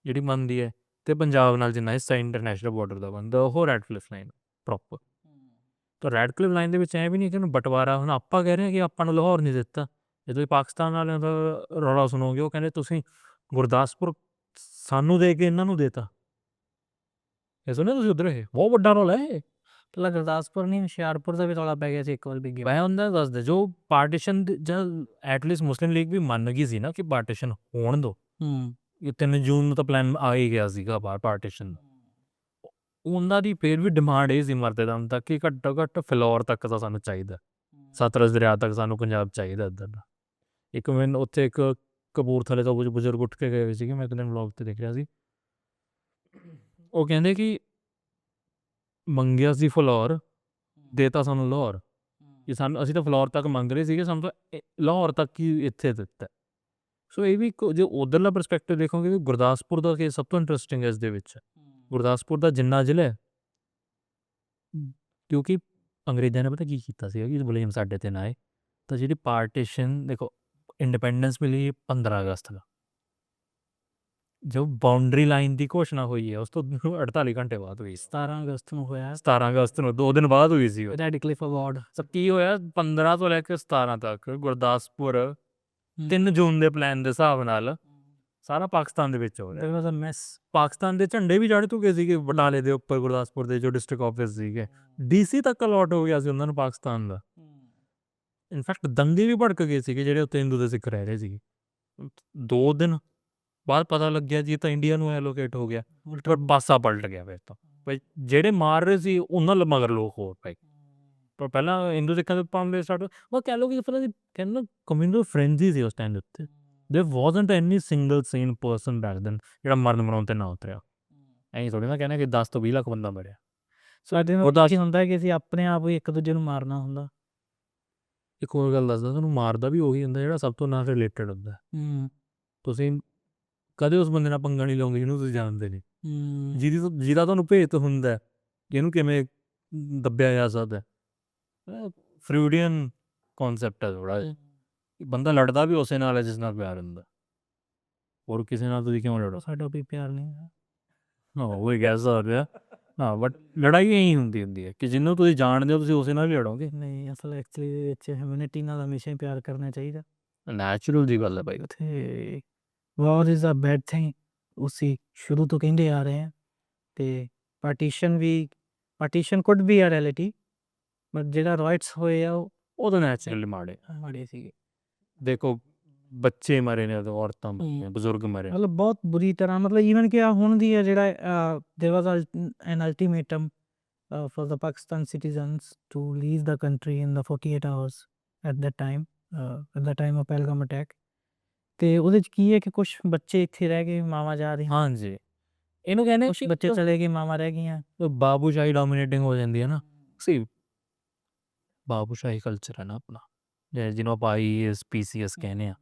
ਜਿਹੜੀ ਬਣਦੀ ਹੈ, ਅਤੇ ਪੰਜਾਬ ਨਾਲ ਜਿੰਨਾ ਹਿੱਸਾ ਇੰਟਰਨੈਸ਼ਨਲ ਬਾਰਡਰ ਦਾ ਬਣਦਾ, ਉਹ ਰੈੱਡ ਕਲਿਫ ਲਾਈਨ ਪ੍ਰੋਪਰ। ਤਾਂ ਰੈੱਡ ਕਲਿਫ ਲਾਈਨ ਦੇ ਵਿੱਚ ਐਂ ਵੀ ਨਹੀਂ ਕਿ ਉਹਨੂੰ ਬਟਵਾਰਾ, ਹੁਣ ਆਪਾਂ ਕਹਿ ਰਹੇ ਹਾਂ ਕਿ ਆਪਾਂ ਨੂੰ ਲਾਹੌਰ ਨਹੀਂ ਦਿੱਤਾ, ਜੇ ਤੁਸੀਂ ਪਾਕਿਸਤਾਨ ਵਾਲਿਆਂ ਦਾ ਰੌਲਾ ਸੁਣੋਗੇ ਉਹ ਕਹਿੰਦੇ ਤੁਸੀਂ ਗੁਰਦਾਸਪੁਰ ਸਾਨੂੰ ਦੇ ਕੇ ਇਹਨਾਂ ਨੂੰ ਦੇਤਾ। ਇਹ ਸੁਣਿਆ ਤੁਸੀਂ ਉੱਧਰ? ਇਹ ਬਹੁਤ ਵੱਡਾ ਰੌਲਾ ਹੈ।
ਪਹਿਲਾਂ ਗੁਰਦਾਸਪੁਰ ਨਹੀਂ, ਹੁਸ਼ਿਆਰਪੁਰ ਦਾ ਵੀ ਰੌਲਾ ਪੈ ਗਿਆ ਸੀ ਇੱਕ ਵਾਰ ਵੀ ਗਿਆ।
ਮੈਂ ਉਹਨਾਂ ਦਾ ਦੱਸਦੇ ਜੋ ਪਾਰਟੀਸ਼ਨ ਜਦ ਐਟਲੀਸਟ ਮੁਸਲਿਮ ਲੀਗ ਵੀ ਮੰਨ ਗਈ ਸੀ ਨਾ ਕਿ ਪਾਰਟੀਸ਼ਨ ਹੋਣ ਦਿਓ, ਇਹ 3 ਜੂਨ ਨੂੰ ਤਾਂ ਪਲਾਨ ਆ ਹੀ ਗਿਆ ਸੀਗਾ ਬਾਹਰ ਪਾਰਟੀਸ਼ਨ। ਉਹਨਾਂ ਦੀ ਫਿਰ ਵੀ ਡਿਮਾਂਡ ਇਹ ਸੀ ਮਰਦੇ ਦਮ ਤੱਕ ਕਿ ਘੱਟੋ ਘੱਟ ਫਿਲੌਰ ਤੱਕ ਤਾਂ ਸਾਨੂੰ ਚਾਹੀਦਾ, ਸਤਲੁਜ ਦਰਿਆ ਤੱਕ ਸਾਨੂੰ ਪੰਜਾਬ ਚਾਹੀਦਾ ਇੱਧਰ ਦਾ। ਇੱਕ ਮੈਨੂੰ ਉੱਥੇ ਇੱਕ ਕਪੂਰਥਲੇ ਤੋਂ ਬਜ਼ੁਰਗ ਉੱਠ ਕੇ ਗਏ ਹੋਏ ਸੀਗੇ, ਮੈਂ ਇੱਕ ਦਿਨ ਵਲੌਗ 'ਤੇ ਦੇਖ ਰਿਹਾ ਸੀ, ਉਹ ਕਹਿੰਦੇ ਕਿ ਮੰਗਿਆ ਸੀ ਫਿਲੌਰ, ਦੇਤਾ ਸਾਨੂੰ ਲਾਹੌਰ, ਕਿ ਸਾਨੂੰ ਅਸੀਂ ਤਾਂ ਫਿਲੌਰ ਤੱਕ ਮੰਗ ਰਹੇ ਸੀਗੇ, ਸਾਨੂੰ ਤਾਂ ਲਾਹੌਰ ਤੱਕ ਹੀ ਇੱਥੇ ਦਿੱਤਾ। ਸੋ ਇਹ ਵੀ ਜੇ ਉੱਧਰਲਾ ਪਰਸਪੈਕਟਿਵ ਦੇਖੋਗੇ ਕਿ ਗੁਰਦਾਸਪੁਰ ਦਾ ਕੇਸ ਸਭ ਤੋਂ ਇੰਟਰਸਟਿੰਗ ਹੈ ਇਸ ਦੇ ਵਿੱਚ। ਗੁਰਦਾਸਪੁਰ ਦਾ ਜਿੰਨਾ ਜ਼ਿਲ੍ਹਾ ਹੈ, ਕਿਉਂਕਿ ਅੰਗਰੇਜ਼ਾਂ ਨੇ ਪਤਾ ਕੀ ਕੀਤਾ ਸੀਗਾ ਕਿ ਬਲੇਮ ਸਾਡੇ 'ਤੇ ਨਾ ਆਏ, ਤਾਂ ਜਿਹੜੀ ਪਾਰਟੀਸ਼ਨ ਦੇਖੋ ਇੰਡੀਪੈਂਡੈਂਸ ਮਿਲੀ 15 ਅਗਸਤ ਦਾ, ਜੋ ਬਾਉਂਡਰੀ ਲਾਈਨ ਦੀ ਘੋਸ਼ਣਾ ਹੋਈ ਹੈ ਉਸ ਤੋਂ 48 ਘੰਟੇ ਬਾਅਦ ਹੋਈ।
17 ਅਗਸਤ ਨੂੰ ਹੋਇਆ,
17 ਅਗਸਤ ਨੂੰ 2 ਦਿਨ ਬਾਅਦ ਹੋਈ ਸੀ।
ਰੈੱਡ ਕਲਿਫ ਅਵਾਰਡ
ਸਭ ਕੀ ਹੋਇਆ 15 ਤੋਂ ਲੈ ਕੇ 17 ਤੱਕ ਗੁਰਦਾਸਪੁਰ 3 ਜੂਨ ਦੇ ਪਲਾਨ ਦੇ ਹਿਸਾਬ ਨਾਲ ਸਾਰਾ ਪਾਕਿਸਤਾਨ ਦੇ ਵਿੱਚ ਹੋ ਰਿਹਾ।
ਮੈਸ
ਪਾਕਿਸਤਾਨ ਦੇ ਝੰਡੇ ਵੀ ਚੜ੍ਹ ਚੁੱਕੇ ਸੀਗੇ ਬਟਾਲੇ ਦੇ ਉੱਪਰ, ਗੁਰਦਾਸਪੁਰ ਦੇ ਜੋ ਡਿਸਟ੍ਰਿਕਟ ਆਫਿਸ ਸੀਗੇ, DC ਤੱਕ ਅਲਾਟ ਹੋ ਗਿਆ ਸੀ ਉਹਨਾਂ ਨੂੰ ਪਾਕਿਸਤਾਨ ਦਾ। ਇਨਫੈਕਟ ਦੰਗੇ ਵੀ ਭੜਕ ਗਏ ਸੀਗੇ ਜਿਹੜੇ ਉੱਥੇ ਹਿੰਦੂ ਤੇ ਸਿੱਖ ਰਹਿ ਰਹੇ ਸੀਗੇ। 2 ਦਿਨ ਬਾਅਦ ਪਤਾ ਲੱਗਿਆ ਜੀ ਤਾਂ ਇੰਡੀਆ ਨੂੰ ਐਲੋਕੇਟ ਹੋ ਗਿਆ, ਪਰ ਪਾਸਾ ਪਲਟ ਗਿਆ ਫਿਰ ਤਾਂ। ਬਈ ਜਿਹੜੇ ਮਾਰ ਰਹੇ ਸੀ ਉਹਨਾਂ ਮਗਰ ਲੋਕ ਹੋਰ ਪਏ, ਪਰ ਪਹਿਲਾਂ ਹਿੰਦੂ ਸਿੱਖਾਂ ਦੇ ਮਾਮਲੇ ਸਟਾਰਟ ਉਹ ਕਹਿ ਲਓ ਕਿ ਕਹਿੰਦੇ ਨਾ ਕਮਿਊਨਲ ਫਰੈਂਡਜ਼ੀ ਸੀ ਉਸ ਟਾਈਮ ਦੇ ਉੱਤੇ। There wasn't any single sane person back then ਜਿਹੜਾ ਮਰਨ ਮਰਾਉਣ 'ਤੇ ਨਾ ਉਤਰਿਆ। ਐਂ ਥੋੜ੍ਹੀ ਨਾ ਕਹਿਣਾ ਕਿ 10 ਤੋਂ 20 ਲੱਖ ਬੰਦਾ ਮਰਿਆ।
ਸਾਡੇ ਨਾਲ ਉਹਦਾ ਕੀ ਹੁੰਦਾ ਕਿ ਅਸੀਂ ਆਪਣੇ ਆਪ ਹੀ ਇੱਕ ਦੂਜੇ ਨੂੰ ਮਾਰਨਾ ਹੁੰਦਾ।
ਇੱਕ ਹੋਰ ਗੱਲ ਦੱਸਦਾ ਤੁਹਾਨੂੰ, ਮਾਰਦਾ ਵੀ ਉਹੀ ਹੁੰਦਾ ਜਿਹੜਾ ਸਭ ਤੋਂ ਨਾਲ ਰਿਲੇਟਡ ਹੁੰਦਾ। ਤੁਸੀਂ ਕਦੇ ਉਸ ਬੰਦੇ ਨਾਲ ਪੰਗਾ ਨਹੀਂ ਲਓਗੇ ਜਿਹਨੂੰ ਤੁਸੀਂ ਜਾਣਦੇ ਨਹੀਂ, ਜਿਹਦਾ ਤੁਹਾਨੂੰ ਭੇਤ ਹੁੰਦਾ ਕਿ ਇਹਨੂੰ ਕਿਵੇਂ ਦੱਬਿਆ ਜਾ ਸਕਦਾ। ਫਰੂਡੀਅਨ ਕੌਨਸੈਪਟ ਹੈ ਥੋੜ੍ਹਾ ਜਿਹਾ, ਬੰਦਾ ਲੜਦਾ ਵੀ ਉਸੇ ਨਾਲ ਹੈ ਜਿਸ ਨਾਲ ਪਿਆਰ ਹੁੰਦਾ, ਹੋਰ ਕਿਸੇ ਨਾਲ ਤੁਸੀਂ ਕਿਉਂ ਲੜੋ?
ਸਾਡਾ ਵੀ ਪਿਆਰ ਨਹੀਂ ਹੈ।
ਹਾਂ ਉਹ ਹੀ ਕਹਿ ਸਕਦੇ ਆ। ਹਾਂ ਬਟ ਲੜਾਈ ਇਹੀ ਹੁੰਦੀ ਹੈ ਕਿ ਜਿਹਨੂੰ ਤੁਸੀਂ ਜਾਣਦੇ ਹੋ ਤੁਸੀਂ ਉਸੇ ਨਾਲ ਹੀ ਲੜੋਗੇ।
ਨਹੀਂ, ਅਸਲ ਐਕਚੁਅਲੀ ਦੇ ਵਿੱਚ ਹਿਊਮੈਨਿਟੀ ਨਾਲ ਹਮੇਸ਼ਾ ਹੀ ਪਿਆਰ ਕਰਨਾ ਚਾਹੀਦਾ।
ਨੈਚੁਰਲ ਦੀ ਗੱਲ ਹੈ ਭਾਈ।
ਉੱਥੇ war is a bad thing ਉਸੀ ਸ਼ੁਰੂ ਤੋਂ ਕਹਿੰਦੇ ਆ ਰਹੇ ਹਾਂ, ਅਤੇ partition could be a reality, but ਜਿਹੜਾ ਰਾਈਟਸ ਹੋਏ ਆ ਉਹ
ਤਾਂ ਨੈਚੁਰਲੀ ਮਾੜੇ
ਸੀਗੇ।
ਦੇਖੋ ਬੱਚੇ ਮਰੇ ਨੇ, ਔਰਤਾਂ ਮਰੀਆਂ, ਬਜ਼ੁਰਗ ਮਰੇ।
ਮਤਲਬ ਬਹੁਤ ਬੁਰੀ ਤਰ੍ਹਾਂ, ਮਤਲਬ ਈਵਨ ਕਿ ਹੁਣ ਦੀ ਹੈ ਜਿਹੜਾ ਦੇਰ ਵਾਜ਼ ਐਨ ultimatum for the Pakistan citizens to leave the country in the 48 hours at the time of Pahalgam attack। ਤੇ ਉਹਦੇ ਚ ਕੀ ਹੈ ਕਿ ਕੁਝ ਬੱਚੇ ਇੱਥੇ ਰਹਿ ਗਏ, ਮਾਵਾਂ ਜਾ ਰਹੀਆਂ,
ਹਾਂਜੀ, ਇਹਨੂੰ ਕਹਿੰਦੇ
ਕੁਝ ਬੱਚੇ ਚਲੇ ਗਏ, ਮਾਵਾਂ ਰਹਿ ਗਈਆਂ।
ਬਾਬੂਸ਼ਾਹੀ ਡੋਮੀਨੇਟਿੰਗ ਹੋ ਜਾਂਦੀ ਹੈ ਨਾ। ਸੀ ਬਾਬੂਸ਼ਾਹੀ ਕਲਚਰ ਹੈ ਨਾ ਆਪਣਾ, ਜਿਹਨੂੰ ਆਪਾਂ IAS PCS ਕਹਿੰਦੇ ਆ,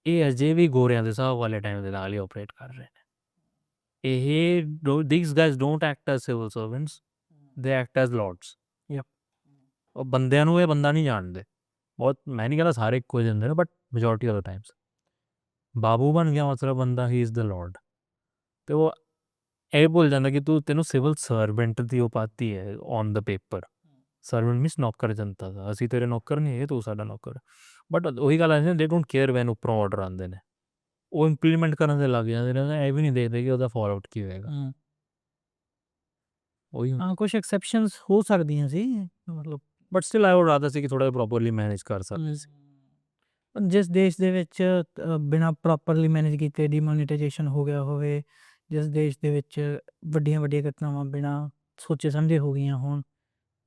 ਇਹ ਅਜੇ ਵੀ ਗੋਰਿਆਂ ਦੇ ਹਿਸਾਬ ਵਾਲੇ ਟਾਈਮ ਦੇ ਨਾਲ ਹੀ ਆਪਰੇਟ ਕਰ ਰਹੇ ਨੇ। ਇਹ these guys don't act as civil servants, they act as lords। ਉਹ ਬੰਦਿਆਂ ਨੂੰ ਇਹ ਬੰਦਾ ਨਹੀਂ ਜਾਣਦੇ ਬਹੁਤ। ਮੈਂ ਨਹੀਂ ਕਹਿੰਦਾ ਸਾਰੇ ਇੱਕੋ ਜਿਹੇ ਹੁੰਦੇ ਨੇ, but majority of the times babu ਬਣ ਗਿਆ ਮਤਲਬ ਬੰਦਾ ਹੀ ਇਜ਼ ਦ ਲॉर्ड। ਤੇ ਉਹ ਇਹ ਭੁੱਲ ਜਾਂਦਾ ਕਿ ਤੈਨੂੰ ਸਿਵਲ ਸਰਵੈਂਟ ਦੀ ਉਪਾਧੀ ਹੈ on the paper. Servant means ਨੌਕਰ ਜਨਤਾ ਦਾ, ਅਸੀਂ ਤੇਰੇ ਨੌਕਰ ਨਹੀਂ ਹੈਗੇ, ਤੂੰ ਸਾਡਾ ਨੌਕਰ। ਬਟ ਉਹੀ ਗੱਲ ਆਉਂਦੀ, ਦੇ ਡੋਂਟ ਕੇਅਰ ਵੈਨ ਉੱਪਰੋਂ ਆਰਡਰ ਆਉਂਦੇ ਨੇ, ਉਹ ਇੰਪਲੀਮੈਂਟ ਕਰਨ ਦੇ ਲੱਗ ਜਾਂਦੇ ਨੇ, ਇਹ ਵੀ ਨਹੀਂ ਦੇਖਦੇ ਕਿ ਉਹਦਾ ਫਾਲੋਆਊਟ ਕੀ ਹੋਏਗਾ। ਉਹੀ
ਹਾਂ, ਕੁਝ ਐਕਸੈਪਸ਼ਨਸ ਹੋ ਸਕਦੀਆਂ ਸੀ, ਮਤਲਬ
but still I would rather see ਕਿ ਥੋੜਾ ਪ੍ਰੋਪਰਲੀ ਮੈਨੇਜ ਕਰ ਸਕਦੇ ਸੀ।
ਜਿਸ ਦੇਸ਼ ਦੇ ਵਿੱਚ ਬਿਨਾਂ ਪ੍ਰੋਪਰਲੀ ਮੈਨੇਜ ਕੀਤੇ ਡੀਮੋਨੀਟਾਈਜੇਸ਼ਨ ਹੋ ਗਿਆ ਹੋਵੇ, ਜਿਸ ਦੇਸ਼ ਦੇ ਵਿੱਚ ਵੱਡੀਆਂ ਵੱਡੀਆਂ ਘਟਨਾਵਾਂ ਬਿਨਾਂ ਸੋਚੇ ਸਮਝੇ ਹੋ ਗਈਆਂ ਹੋਣ,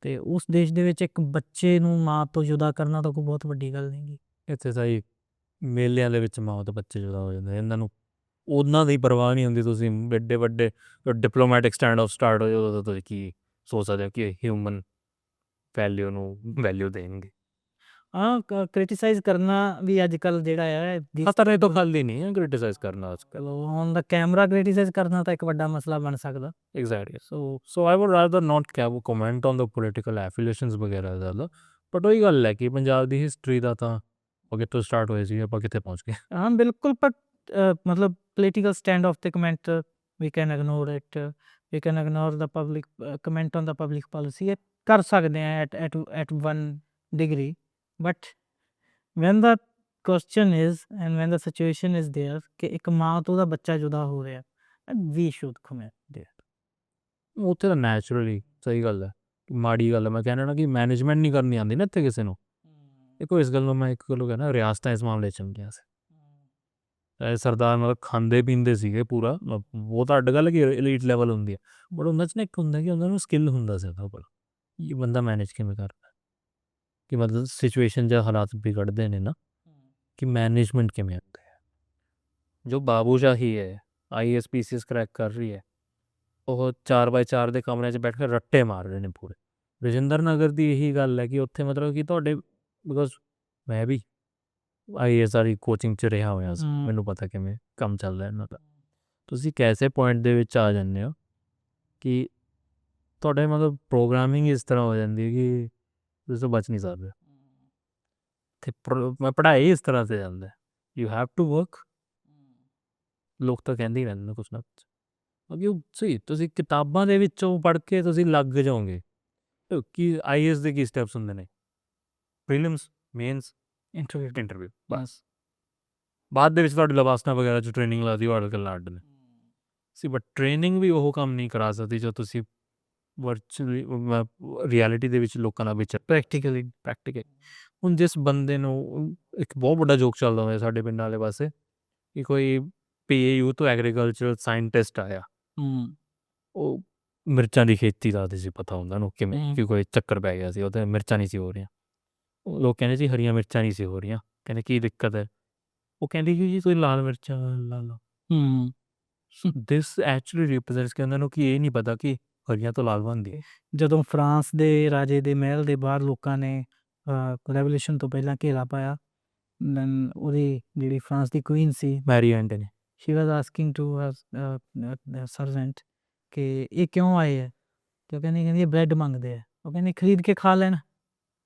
ਤੇ ਉਸ ਦੇਸ਼ ਦੇ ਵਿੱਚ ਇੱਕ ਬੱਚੇ ਨੂੰ ਮਾਂ ਤੋਂ ਜੁਦਾ ਕਰਨਾ ਤਾਂ ਕੋਈ ਬਹੁਤ ਵੱਡੀ ਗੱਲ ਨਹੀਂ ਗੀ।
ਇੱਥੇ ਸਹੀ ਮੇਲਿਆਂ ਦੇ ਵਿੱਚ ਮਾਂ ਤੋਂ ਬੱਚੇ ਜੁਦਾ ਹੋ ਜਾਂਦੇ, ਇਹਨਾਂ ਨੂੰ ਉਹਨਾਂ ਦੀ ਪਰਵਾਹ ਨਹੀਂ ਹੁੰਦੀ। ਤੁਸੀਂ ਵੱਡੇ ਵੱਡੇ ਡਿਪਲੋਮੈਟਿਕ ਸਟੈਂਡ ਆਫ ਸਟਾਰਟ ਹੋ ਜਾਓ ਤਾਂ ਤੁਸੀਂ ਕੀ ਸੋਚ ਸਕਦੇ ਹੋ ਕਿ ਹਿਊਮਨ ਵੈਲਿਊ ਨੂੰ ਵੈਲਿਊ ਦੇਣਗੇ।
ਹਾਂ, ਕ੍ਰਿਟੀਸਾਈਜ਼ ਕਰਨਾ ਵੀ ਅੱਜ ਕੱਲ੍ਹ ਜਿਹੜਾ ਹੈ
ਖਤਰੇ ਤੋਂ ਖਾਲੀ ਨਹੀਂ ਹੈ ਕ੍ਰਿਟੀਸਾਈਜ਼ ਕਰਨਾ ਅੱਜ ਕੱਲ੍ਹ।
ਔਨ ਦਾ ਕੈਮਰਾ ਕ੍ਰਿਟੀਸਾਈਜ਼ ਕਰਨਾ ਤਾਂ ਇੱਕ ਵੱਡਾ ਮਸਲਾ ਬਣ ਸਕਦਾ।
Exactly. So I would rather not comment on the political affiliations ਵਗੈਰਾ ਜ਼ਿਆਦਾ। ਬਟ ਉਹੀ ਗੱਲ ਹੈ ਕਿ ਪੰਜਾਬ ਦੀ ਹਿਸਟਰੀ ਦਾ ਤਾਂ ਉਹ ਕਿੱਥੋਂ ਸਟਾਰਟ ਹੋਏ ਸੀ, ਆਪਾਂ ਕਿੱਥੇ ਪਹੁੰਚ ਗਏ।
ਹਾਂ ਬਿਲਕੁਲ, ਬਟ ਮਤਲਬ political stand of the comment we can ignore it, we can ignore the public comment on the public policy, ਇਹ ਕਰ ਸਕਦੇ ਆ at 1 degree। But when the question is and when the situation is there ਕਿ ਇੱਕ ਮਾਂ ਤੋਂ ਉਹਦਾ ਬੱਚਾ ਜੁਦਾ ਹੋ ਰਿਹਾ, ਵੀ ਸ਼ੁੱਡ ਕਮੈਂਟ ਦੇਅਰ।
ਉੱਥੇ ਤਾਂ ਨੈਚੁਰਲੀ ਸਹੀ ਗੱਲ ਹੈ, ਮਾੜੀ ਗੱਲ ਹੈ। ਮੈਂ ਕਹਿਣਾ ਨਾ ਕਿ ਮੈਨੇਜਮੈਂਟ ਨਹੀਂ ਕਰਨੀ ਆਉਂਦੀ ਨਾ ਇੱਥੇ ਕਿਸੇ ਨੂੰ। ਦੇਖੋ ਇਸ ਗੱਲ ਨੂੰ ਮੈਂ ਇੱਕ ਗੱਲੋਂ ਕਹਿਣਾ, ਰਿਆਸਤਾਂ ਇਸ ਮਾਮਲੇ 'ਚ ਚੰਗੀਆਂ ਸੀ। ਸਰਦਾਰ ਮਤਲਬ ਖਾਂਦੇ ਪੀਂਦੇ ਸੀਗੇ ਪੂਰਾ, ਉਹ ਤਾਂ ਅੱਡ ਗੱਲ ਕਿ ਐਲੀਟ ਲੈਵਲ ਹੁੰਦੀ ਹੈ, ਬਟ ਉਹਨਾਂ 'ਚ ਨਾ ਇੱਕ ਹੁੰਦਾ ਕਿ ਉਹਨਾਂ ਨੂੰ ਸਕਿੱਲ ਹੁੰਦਾ ਸੀ ਉਹਨਾਂ ਕੋਲ, ਇਹ ਬੰਦਾ ਮੈਨੇਜ ਕਿਵੇਂ ਕਰਦਾ, ਕਿ ਮਤਲਬ ਸਿਚੁਏਸ਼ਨ ਜਾਂ ਹਾਲਾਤ ਵਿਗੜਦੇ ਨੇ ਨਾ, ਕਿ ਮੈਨੇਜਮੈਂਟ ਕਿਵੇਂ ਹੁੰਦਾ ਹੈ। ਜੋ ਬਾਬੂਸ਼ਾਹੀ ਹੈ IAS PCS ਕਰੈਕ ਕਰ ਰਹੀ ਹੈ, ਉਹ 4x4 ਦੇ ਕਮਰੇ 'ਚ ਬੈਠ ਕੇ ਰੱਟੇ ਮਾਰ ਰਹੇ ਨੇ ਪੂਰੇ। ਰਜਿੰਦਰ ਨਗਰ ਦੀ ਇਹੀ ਗੱਲ ਹੈ ਕਿ ਉੱਥੇ ਮਤਲਬ ਕਿ ਤੁਹਾਡੇ, ਬਿਕੋਜ਼ ਮੈਂ ਵੀ IAS ਵਾਲੀ ਕੋਚਿੰਗ 'ਚ ਰਿਹਾ ਹੋਇਆ ਸੀ, ਮੈਨੂੰ ਪਤਾ ਕਿਵੇਂ ਕੰਮ ਚੱਲਦਾ ਇਹਨਾਂ ਦਾ। ਤੁਸੀਂ ਕੈਸੇ ਪੁਆਇੰਟ ਦੇ ਵਿੱਚ ਆ ਜਾਂਦੇ ਹੋ ਕਿ ਤੁਹਾਡੇ ਮਤਲਬ ਪ੍ਰੋਗਰਾਮਿੰਗ ਇਸ ਤਰ੍ਹਾਂ ਹੋ ਜਾਂਦੀ ਹੈ ਕਿ ਤੁਸੀਂ ਤੋਂ ਬਚ ਨਹੀਂ ਸਕਦੇ। ਅਤੇ ਪੜ੍ਹਾਈ ਇਸ ਤਰ੍ਹਾਂ 'ਤੇ ਜਾਂਦਾ, ਯੂ ਹੈਵ ਟੂ ਵਰਕ। ਲੋਕ ਤਾਂ ਕਹਿੰਦੇ ਹੀ ਰਹਿੰਦੇ ਨੇ ਕੁਛ ਨਾ ਕੁਛ, ਕਿਉਂਕਿ ਉਹ ਸਹੀ ਤੁਸੀਂ ਕਿਤਾਬਾਂ ਦੇ ਵਿੱਚੋਂ ਪੜ੍ਹ ਕੇ ਤੁਸੀਂ ਲੱਗ ਜਾਓਗੇ ਕਿ IAS ਦੇ ਕੀ ਸਟੈਪਸ ਹੁੰਦੇ ਨੇ, ਪ੍ਰੀਲਿਮਸ, ਮੇਨਸ, ਇੰਟਰਵਿਊ, ਬਸ। ਬਾਅਦ ਦੇ ਵਿੱਚ ਤੁਹਾਡੀ ਲਵਾਸਨਾ ਵਗੈਰਾ 'ਚ ਟ੍ਰੇਨਿੰਗ ਲੱਗਦੀ, ਉਹ ਗੱਲਾਂ ਅੱਡ ਨੇ ਸੀ। ਬਟ ਟ੍ਰੇਨਿੰਗ ਵੀ ਉਹ ਕੰਮ ਨਹੀਂ ਕਰਾ ਸਕਦੀ ਜੋ ਤੁਸੀਂ ਵਰਚੁਅਲੀ ਰਿਐਲਿਟੀ ਦੇ ਵਿੱਚ ਲੋਕਾਂ ਨਾਲ ਵਿੱਚ ਪ੍ਰੈਕਟੀਕਲ। ਹੁਣ ਜਿਸ ਬੰਦੇ ਨੂੰ, ਇੱਕ ਬਹੁਤ ਵੱਡਾ ਜੋਕ ਚੱਲਦਾ ਹੋਇਆ ਸਾਡੇ ਪਿੰਡਾਂ ਵਾਲੇ ਪਾਸੇ ਕਿ ਕੋਈ PAU ਤੋਂ ਐਗਰੀਕਲਚਰਲ ਸਾਇੰਟਿਸਟ ਆਇਆ, ਉਹ ਮਿਰਚਾਂ ਦੀ ਖੇਤੀ ਦਾ ਸੀ ਪਤਾ ਹੁੰਦਾ ਉਹਨੂੰ ਕਿਵੇਂ, ਕਿ ਕੋਈ ਚੱਕਰ ਪੈ ਗਿਆ ਸੀ ਉਹ 'ਤੇ ਮਿਰਚਾਂ ਨਹੀਂ ਸੀ ਹੋ ਰਹੀਆਂ। ਲੋਕ ਕਹਿੰਦੇ ਜੀ ਹਰੀਆਂ ਮਿਰਚਾਂ ਨਹੀਂ ਸੀ ਹੋ ਰਹੀਆਂ, ਕਹਿੰਦੇ ਕੀ ਦਿੱਕਤ ਹੈ, ਉਹ ਕਹਿੰਦੀ ਕਿ ਜੀ ਤੁਸੀਂ ਲਾਲ ਮਿਰਚਾਂ ਲਾ ਲਓ। ਦਿਸ ਐਕਚੁਅਲੀ ਰਿਪਰੈਜ਼ੈਂਟਸ ਕਿ ਉਹਨਾਂ ਨੂੰ ਕਿ ਇਹ ਨਹੀਂ ਪਤਾ ਕਿ ਹਰੀਆਂ ਤੋਂ ਲਾਲ ਬਣਦੀ ਹੈ।
ਜਦੋਂ ਫਰਾਂਸ ਦੇ ਰਾਜੇ ਦੇ ਮਹਿਲ ਦੇ ਬਾਹਰ ਲੋਕਾਂ ਨੇ ਰੈਵੋਲੂਸ਼ਨ ਤੋਂ ਪਹਿਲਾਂ ਘੇਰਾ ਪਾਇਆ, ਉਹਦੀ ਜਿਹੜੀ ਫਰਾਂਸ ਦੀ ਕੁਈਨ ਸੀ
Marie Antoinette,
she was asking to servant ਕਿ ਇਹ ਕਿਉਂ ਆਏ ਹੈ, ਤੇ ਉਹ ਕਹਿੰਦੀ ਇਹ ਬ੍ਰੈਡ ਮੰਗਦੇ ਆ, ਉਹ ਕਹਿੰਦੀ ਖਰੀਦ ਕੇ ਖਾ ਲੈਣ,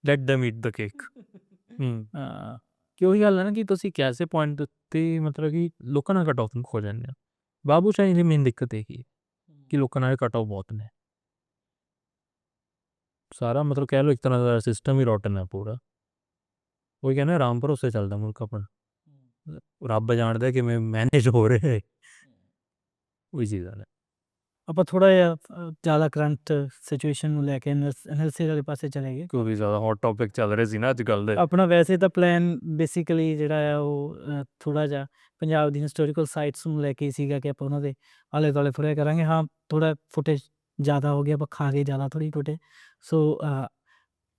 ਲੈਟ ਦੈਮ ਈਟ ਦ ਕੇਕ। ਕਿ ਉਹੀ ਗੱਲ ਹੈ ਨਾ ਕਿ ਤੁਸੀਂ ਕੈਸੇ ਪੁਆਇੰਟ ਦੇ ਉੱਤੇ ਮਤਲਬ ਕਿ ਲੋਕਾਂ ਨਾਲ ਕਟ ਆਫ ਹੋ ਜਾਂਦੇ ਆ। ਬਾਬੂਸ਼ਾਹੀ ਦੀ ਮੇਨ ਦਿੱਕਤ ਇਹ ਹੀ ਕਿ ਲੋਕਾਂ ਨਾਲ ਕਟ ਆਫ ਬਹੁਤ ਨੇ, ਸਾਰਾ ਮਤਲਬ ਕਹਿ ਲਓ ਇੱਕ ਤਰ੍ਹਾਂ ਦਾ ਸਿਸਟਮ ਹੀ ਰੋਟਨ ਹੈ ਪੂਰਾ। ਉਹੀ ਕਹਿੰਦੇ ਆਰਾਮ ਭਰੋਸੇ ਚੱਲਦਾ ਮੁਲਕ ਆਪਣਾ, ਰੱਬ ਜਾਣਦਾ ਕਿਵੇਂ ਮੈਨੇਜ ਹੋ ਰਿਹਾ, ਉਹੀ ਚੀਜ਼ ਹੈ।
ਆਪਾਂ ਥੋੜਾ ਜਿਹਾ ਜ਼ਿਆਦਾ ਕਰੰਟ ਸਿਚੁਏਸ਼ਨ ਨੂੰ ਲੈ ਕੇ ਐਨਐਲਸੀ ਵਾਲੇ ਪਾਸੇ ਚਲੇ ਗਏ।
ਕਿਉਂਕਿ ਜ਼ਿਆਦਾ ਹੌਟ ਟੌਪਿਕ ਚੱਲ ਰਹੇ ਸੀ ਨਾ ਅੱਜ ਕੱਲ੍ਹ ਦੇ।
ਆਪਣਾ ਵੈਸੇ ਤਾਂ ਪਲਾਨ ਬੇਸਿਕਲੀ ਜਿਹੜਾ ਆ ਉਹ ਥੋੜਾ ਜਿਹਾ ਪੰਜਾਬ ਦੀ ਹਿਸਟੋਰੀਕਲ ਸਾਈਟਸ ਨੂੰ ਲੈ ਕੇ ਹੀ ਸੀਗਾ ਕਿ ਆਪਾਂ ਉਹਨਾਂ ਦੇ ਆਲੇ ਦੁਆਲੇ ਥੋੜ੍ਹਾ ਜਿਹਾ ਕਰਾਂਗੇ। ਹਾਂ, ਥੋੜਾ ਫੁਟੇਜ ਜ਼ਿਆਦਾ ਹੋ ਗਿਆ, ਆਪਾਂ ਖਾ ਗਏ ਜ਼ਿਆਦਾ ਥੋੜ੍ਹੀ ਫੁਟੇਜ। ਸੋ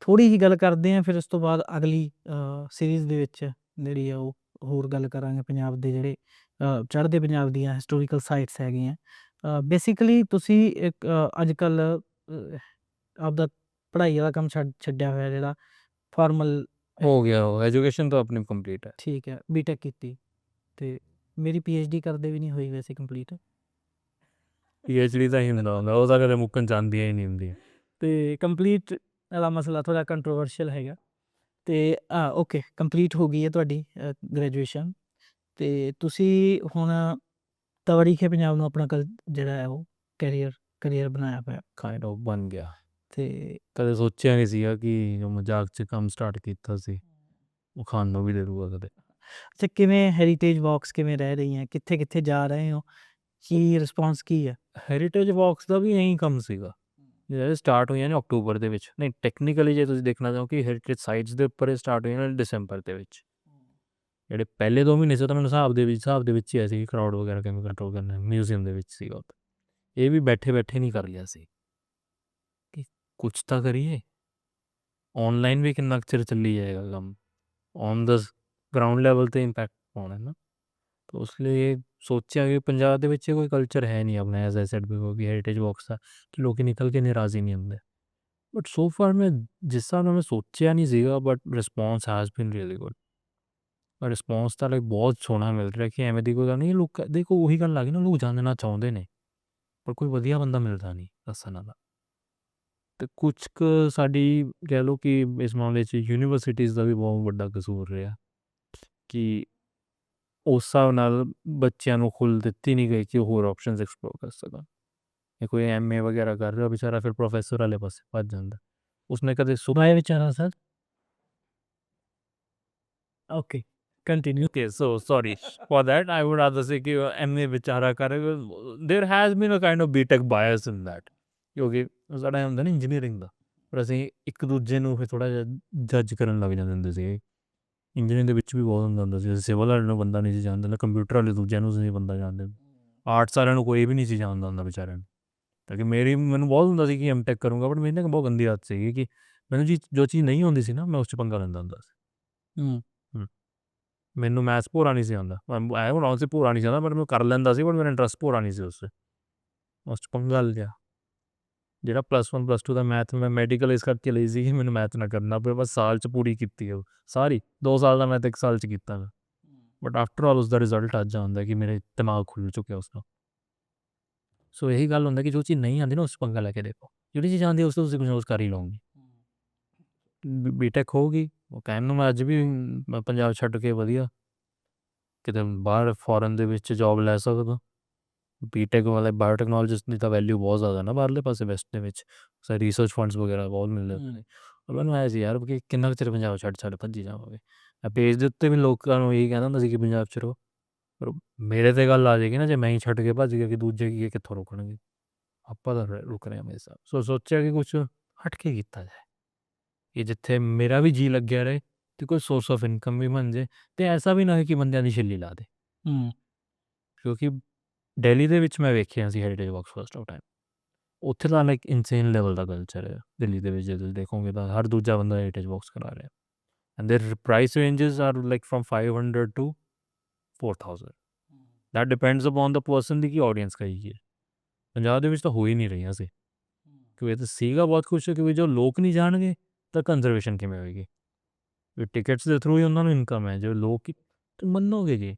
ਥੋੜ੍ਹੀ ਜਿਹੀ ਗੱਲ ਕਰਦੇ ਹਾਂ, ਫਿਰ ਉਸ ਤੋਂ ਬਾਅਦ ਅਗਲੀ ਸੀਰੀਜ਼ ਦੇ ਵਿੱਚ ਜਿਹੜੀ ਆ ਉਹ ਹੋਰ ਗੱਲ ਕਰਾਂਗੇ ਪੰਜਾਬ ਦੇ ਜਿਹੜੇ ਚੜ੍ਹਦੇ ਪੰਜਾਬ ਦੀਆਂ ਹਿਸਟੋਰੀਕਲ ਸਾਈਟਸ ਹੈਗੀਆਂ। ਬੇਸਿਕਲੀ ਤੁਸੀਂ ਇੱਕ ਅੱਜ ਕੱਲ੍ਹ ਆਪਦਾ ਪੜ੍ਹਾਈ ਵਾਲਾ ਕੰਮ ਛੱਡਿਆ ਹੋਇਆ, ਜਿਹੜਾ ਫਾਰਮਲ
ਹੋ ਗਿਆ, ਉਹ ਐਜੂਕੇਸ਼ਨ ਤਾਂ ਆਪਣੀ ਕੰਪਲੀਟ ਹੈ।
ਠੀਕ ਹੈ, ਬੀਟੈਕ ਕੀਤੀ ਅਤੇ ਮੇਰੀ PhD ਕਰਦੇ ਵੀ ਨਹੀਂ ਹੋਈ ਵੈਸੇ ਕੰਪਲੀਟ।
PhD ਤਾਂ ਹੀ ਹੁੰਦਾ ਉਹ ਤਾਂ ਕਦੇ ਮੁੱਕਣ ਜਾਂਦੀਆਂ ਹੀ ਨਹੀਂ ਹੁੰਦੀਆਂ।
ਅਤੇ ਕੰਪਲੀਟ ਵਾਲਾ ਮਸਲਾ ਥੋੜ੍ਹਾ ਕੰਟਰੋਵਰਸ਼ੀਅਲ ਹੈਗਾ। ਅਤੇ ਓਕੇ, ਕੰਪਲੀਟ ਹੋ ਗਈ ਹੈ ਤੁਹਾਡੀ ਗ੍ਰੈਜੂਏਸ਼ਨ, ਅਤੇ ਤੁਸੀਂ ਹੁਣ ਤਵਰੀਖੇ ਪੰਜਾਬ ਨੂੰ ਆਪਣਾ ਜਿਹੜਾ ਹੈ ਉਹ ਕਰੀਅਰ ਬਣਾਇਆ ਪਿਆ।
ਕਾਇੰਡ ਆਫ ਬਣ ਗਿਆ।
ਅਤੇ
ਕਦੇ ਸੋਚਿਆ ਨਹੀਂ ਸੀਗਾ ਕਿ ਜੋ ਮਜ਼ਾਕ 'ਚ ਕੰਮ ਸਟਾਰਟ ਕੀਤਾ ਸੀ ਉਹ ਖਾਣ ਨੂੰ ਵੀ ਦੇ ਦੂਗਾ ਕਦੇ।
ਅੱਛਾ, ਕਿਵੇਂ ਹੈਰੀਟੇਜ ਵਾਕਸ ਕਿਵੇਂ ਰਹਿ ਰਹੀਆਂ, ਕਿੱਥੇ ਕਿੱਥੇ ਜਾ ਰਹੇ ਹੋ, ਕੀ ਰਿਸਪੌਂਸ ਕੀ ਹੈ?
ਹੈਰੀਟੇਜ ਵਾਕਸ ਦਾ ਵੀ ਇਹੀ ਕੰਮ ਸੀਗਾ, ਜਿਹੜੇ ਸਟਾਰਟ ਹੋਈਆਂ ਨੇ ਅਕਤੂਬਰ ਦੇ ਵਿੱਚ। ਨਹੀਂ, ਟੈਕਨੀਕਲੀ ਜੇ ਤੁਸੀਂ ਦੇਖਣਾ ਚਾਹੋ ਕਿ ਹੈਰੀਟੇਜ ਸਾਈਟਸ ਦੇ ਉੱਪਰ ਸਟਾਰਟ ਹੋਈਆਂ ਨੇ ਦਸੰਬਰ ਦੇ ਵਿੱਚ। ਜਿਹੜੇ ਪਹਿਲੇ 2 ਮਹੀਨੇ ਸੀ ਤਾਂ ਮੈਨੂੰ ਹਿਸਾਬ ਦੇ ਵਿੱਚ ਹੀ ਆਇਆ ਸੀ, ਕਰਾਊਡ ਵਗੈਰਾ ਕਿਵੇਂ ਕੰਟਰੋਲ ਕਰਨਾ, ਮਿਊਜ਼ੀਅਮ ਦੇ ਵਿੱਚ ਸੀਗਾ ਉੱਥੇ। ਇਹ ਵੀ ਬੈਠੇ ਬੈਠੇ ਨਹੀਂ ਕਰ ਲਿਆ ਸੀ ਕਿ ਕੁਛ ਤਾਂ ਕਰੀਏ। ਔਨਲਾਈਨ ਵੀ ਕਿੰਨਾ ਕੁ ਚਿਰ ਚੱਲੀ ਜਾਏਗਾ ਕੰਮ, ਔਨ ਦ ਗਰਾਊਂਡ ਲੈਵਲ 'ਤੇ ਇੰਪੈਕਟ ਪਾਉਣਾ ਨਾ। ਤਾਂ ਉਸ ਲਈ ਸੋਚਿਆ ਕਿ ਪੰਜਾਬ ਦੇ ਵਿੱਚ ਕੋਈ ਕਲਚਰ ਹੈ ਨਹੀਂ ਆਪਣਾ, ਐਜ਼ ਆਈ ਸੈਡ ਬਿਫੋਰ, ਕਿ ਹੈਰੀਟੇਜ ਵਾਕਸ ਦਾ ਕਿ ਲੋਕ ਨਿਕਲ ਕੇ ਨਾਰਾਜ਼ ਹੀ ਨਹੀਂ ਹੁੰਦੇ। ਬਟ ਸੋ ਫਾਰ ਮੈਂ ਜਿਸ ਹਿਸਾਬ ਨਾਲ ਮੈਂ ਸੋਚਿਆ ਨਹੀਂ ਸੀਗਾ, but response has been really good. Response ਤਾਂ ਲਾਈਕ ਬਹੁਤ ਸੋਹਣਾ ਮਿਲ ਰਿਹਾ ਕਿ ਐਵੇਂ ਦੀ ਕੋਈ ਗੱਲ ਨਹੀਂ। ਲੋਕ ਦੇਖੋ ਉਹੀ ਗੱਲ ਆ ਗਈ ਨਾ, ਲੋਕ ਜਾਣਨਾ ਚਾਹੁੰਦੇ ਨੇ ਪਰ ਕੋਈ ਵਧੀਆ ਬੰਦਾ ਮਿਲਦਾ ਨਹੀਂ ਦੱਸਣ ਵਾਲਾ। ਅਤੇ ਕੁਛ ਕੁ ਸਾਡੀ ਕਹਿ ਲਓ ਕਿ ਇਸ ਮਾਮਲੇ 'ਚ ਯੂਨੀਵਰਸਿਟੀਜ਼ ਦਾ ਵੀ ਬਹੁਤ ਵੱਡਾ ਕਸੂਰ ਰਿਹਾ ਕਿ ਉਸ ਹਿਸਾਬ ਨਾਲ ਬੱਚਿਆਂ ਨੂੰ ਖੁੱਲ੍ਹ ਦਿੱਤੀ ਨਹੀਂ ਗਈ ਕਿ ਉਹ ਹੋਰ ਆਪਸ਼ਨਸ ਐਕਸਪਲੋਰ ਕਰ ਸਕਣ। ਇਹ ਕੋਈ MA ਵਗੈਰਾ ਕਰ ਰਿਹਾ ਵਿਚਾਰਾ ਫਿਰ ਪ੍ਰੋਫੈਸਰ ਵਾਲੇ ਪਾਸੇ ਭੱਜ ਜਾਂਦਾ। ਉਸਨੇ ਕਦੇ
ਬਾਏ ਵਿਚਾਰਾ sir. Okay, continue.
Okay, so sorry for that. I would rather say कि MA ਵਿਚਾਰਾ ਕਰ, there has been a kind of BTech bias in that, ਕਿਉਂਕਿ ਸਾਡਾ ਹੁੰਦਾ ਨਾ ਇੰਜੀਨੀਅਰਿੰਗ ਦਾ, ਪਰ ਅਸੀਂ ਇੱਕ ਦੂਜੇ ਨੂੰ ਫਿਰ ਥੋੜ੍ਹਾ ਜਿਹਾ ਜੱਜ ਕਰਨ ਲੱਗ ਜਾਂਦੇ ਹੁੰਦੇ ਸੀ। ਇੰਜੀਨੀਅਰਿੰਗ ਦੇ ਵਿੱਚ ਵੀ ਬਹੁਤ ਹੁੰਦਾ ਸੀ, ਸਿਵਲ ਵਾਲੇ ਨੂੰ ਬੰਦਾ ਨਹੀਂ ਸੀ ਜਾਣਦਾ, ਕੰਪਿਊਟਰ ਵਾਲੇ ਦੂਜਿਆਂ ਨੂੰ ਨਹੀਂ ਬੰਦਾ ਜਾਣਦੇ, ਆਰਟਸ ਵਾਲਿਆਂ ਨੂੰ ਕੋਈ ਵੀ ਨਹੀਂ ਸੀ ਜਾਣਦਾ ਹੁੰਦਾ ਵਿਚਾਰਿਆਂ ਨੂੰ। ਤਾਂ ਕਿ ਮੈਨੂੰ ਬਹੁਤ ਹੁੰਦਾ ਸੀ ਕਿ MTech ਕਰੂੰਗਾ, ਬਟ ਮੇਰੀ ਨਾ ਬਹੁਤ ਗੰਦੀ ਆਦਤ ਸੀਗੀ ਕਿ ਮੈਨੂੰ ਜੋ ਚੀਜ਼ ਨਹੀਂ ਆਉਂਦੀ ਸੀ ਨਾ, ਮੈਂ ਉਸ 'ਚ ਪੰਗਾ ਲੈਂਦਾ ਹੁੰਦਾ ਸੀ। ਮੈਨੂੰ ਮੈਥਸ ਭੋਰਾ ਨਹੀਂ ਸੀ ਆਉਂਦਾ, ਐਂ ਬਣਾਉਣ ਸੀ ਭੋਰਾ ਨਹੀਂ ਸੀ ਆਉਂਦਾ, ਪਰ ਮੈਂ ਕਰ ਲੈਂਦਾ ਸੀ, ਬਟ ਮੇਰਾ ਇੰਟਰਸਟ ਭੋਰਾ ਨਹੀਂ ਸੀ ਉਸ 'ਚ ਪੰਗਾ ਲਿਆ। ਜਿਹੜਾ +1 +2 ਦਾ ਮੈਥ ਮੈਂ ਮੈਡੀਕਲ ਇਸ ਕਰਕੇ ਲਈ ਸੀ ਕਿ ਮੈਨੂੰ ਮੈਥ ਨਾ ਕਰਨਾ ਪਏ, ਬਸ ਸਾਲ 'ਚ ਪੂਰੀ ਕੀਤੀ ਉਹ ਸਾਰੀ 2 ਸਾਲ ਦਾ ਮੈਥ 1 ਸਾਲ 'ਚ ਕੀਤਾ ਮੈਂ। ਬਟ ਆਫਟਰ ਆਲ ਉਸਦਾ ਰਿਜ਼ਲਟ ਅੱਜ ਆਉਂਦਾ ਕਿ ਮੇਰੇ ਦਿਮਾਗ ਖੁੱਲ੍ਹ ਚੁੱਕਿਆ ਉਸਦਾ। ਸੋ ਇਹੀ ਗੱਲ ਹੁੰਦਾ ਕਿ ਜੋ ਚੀਜ਼ ਨਹੀਂ ਆਉਂਦੀ ਨਾ ਉਸ 'ਚ ਪੰਗਾ ਲੈ ਕੇ ਦੇਖੋ, ਜਿਹੜੀ ਚੀਜ਼ ਆਉਂਦੀ ਉਸ ਤੋਂ ਤੁਸੀਂ ਕੁਝ ਉਸ ਕਰ ਹੀ ਲਓਗੇ। BTech ਹੋਊਗੀ ਉਹ ਕਹਿਣ ਨੂੰ ਮੈਂ ਅੱਜ ਵੀ ਪੰਜਾਬ ਛੱਡ ਕੇ ਵਧੀਆ ਕਿਤੇ ਬਾਹਰ ਫੋਰਨ ਦੇ ਵਿੱਚ ਜੋਬ ਲੈ ਸਕਦਾ। BTech ਵਾਲੇ ਬਾਇਓਟੈਕਨੋਲੋਜਿਸਟ ਦੀ ਤਾਂ ਵੈਲਿਊ ਬਹੁਤ ਜ਼ਿਆਦਾ ਨਾ ਬਾਹਰਲੇ ਪਾਸੇ ਵੈਸਟ ਦੇ ਵਿੱਚ, ਰਿਸਰਚ ਫੰਡਸ ਵਗੈਰਾ ਬਹੁਤ ਮਿਲਦੇ ਨੇ। ਔਰ ਮੈਨੂੰ ਆਇਆ ਸੀ ਯਾਰ ਕਿ ਕਿੰਨਾ ਕੁ ਚਿਰ ਪੰਜਾਬ ਛੱਡ ਭੱਜੀ ਜਾਵਾਂਗੇ। ਪੇਜ ਦੇ ਉੱਤੇ ਵੀ ਲੋਕਾਂ ਨੂੰ ਇਹੀ ਕਹਿੰਦਾ ਹੁੰਦਾ ਸੀ ਕਿ ਪੰਜਾਬ 'ਚ ਰਹੋ, ਪਰ ਮੇਰੇ 'ਤੇ ਗੱਲ ਆ ਜਾਏਗੀ ਨਾ ਜੇ ਮੈਂ ਹੀ ਛੱਡ ਕੇ ਭੱਜ ਗਿਆ ਕਿ ਦੂਜੇ ਕੀ ਕਿੱਥੋਂ ਰੁਕਣਗੇ। ਆਪਾਂ ਤਾਂ ਰੁਕ ਰਹੇ ਹਾਂ ਹਮੇਸ਼ਾ। ਸੋ ਸੋਚਿਆ ਕਿ ਕੁਛ ਹਟ ਕੇ ਕੀਤਾ ਜਾਏ ਕਿ ਜਿੱਥੇ ਮੇਰਾ ਵੀ ਜੀਅ ਲੱਗਿਆ ਰਹੇ ਅਤੇ ਕੋਈ ਸੋਰਸ ਆਫ ਇਨਕਮ ਵੀ ਬਣ ਜਾਏ, ਅਤੇ ਐਸਾ ਵੀ ਨਾ ਹੋਏ ਕਿ ਬੰਦਿਆਂ ਦੀ ਛਿੱਲੀ ਲਾ ਦੇ। ਕਿਉਂਕਿ ਦਿੱਲੀ ਦੇ ਵਿੱਚ ਮੈਂ ਵੇਖਿਆ ਸੀ heritage walks first of time, ਉੱਥੇ ਤਾਂ ਲਾਈਕ ਇਨਸੇਨ ਲੈਵਲ ਦਾ ਕਲਚਰ ਹੈ ਦਿੱਲੀ ਦੇ ਵਿੱਚ। ਜੇ ਤੁਸੀਂ ਦੇਖੋਗੇ ਤਾਂ ਹਰ ਦੂਜਾ ਬੰਦਾ ਹੈਰੀਟੇਜ ਵਾਕਸ ਕਰਾ ਰਿਹਾ, and there price ranges are like from 500 to 4000। That depends upon the person the Ki audience ਕਹੀ ਹੈ। ਪੰਜਾਬ ਦੇ ਵਿੱਚ ਤਾਂ ਹੋ ਹੀ ਨਹੀਂ ਰਹੀਆਂ ਸੀ ਕਿਉਂਕਿ ਇਹ ਤਾਂ ਸੀਗਾ ਬਹੁਤ ਕੁਛ, ਕਿਉਂਕਿ ਜੋ ਲੋਕ ਨਹੀਂ ਜਾਣਗੇ ਤਾਂ ਕੰਜ਼ਰਵੇਸ਼ਨ ਕਿਵੇਂ ਹੋਏਗੀ। ਟਿਕਟਸ ਦੇ ਥਰੂ ਹੀ ਉਹਨਾਂ ਨੂੰ ਇਨਕਮ ਹੈ, ਜੋ ਲੋਕ ਮੰਨੋਗੇ ਜੀ।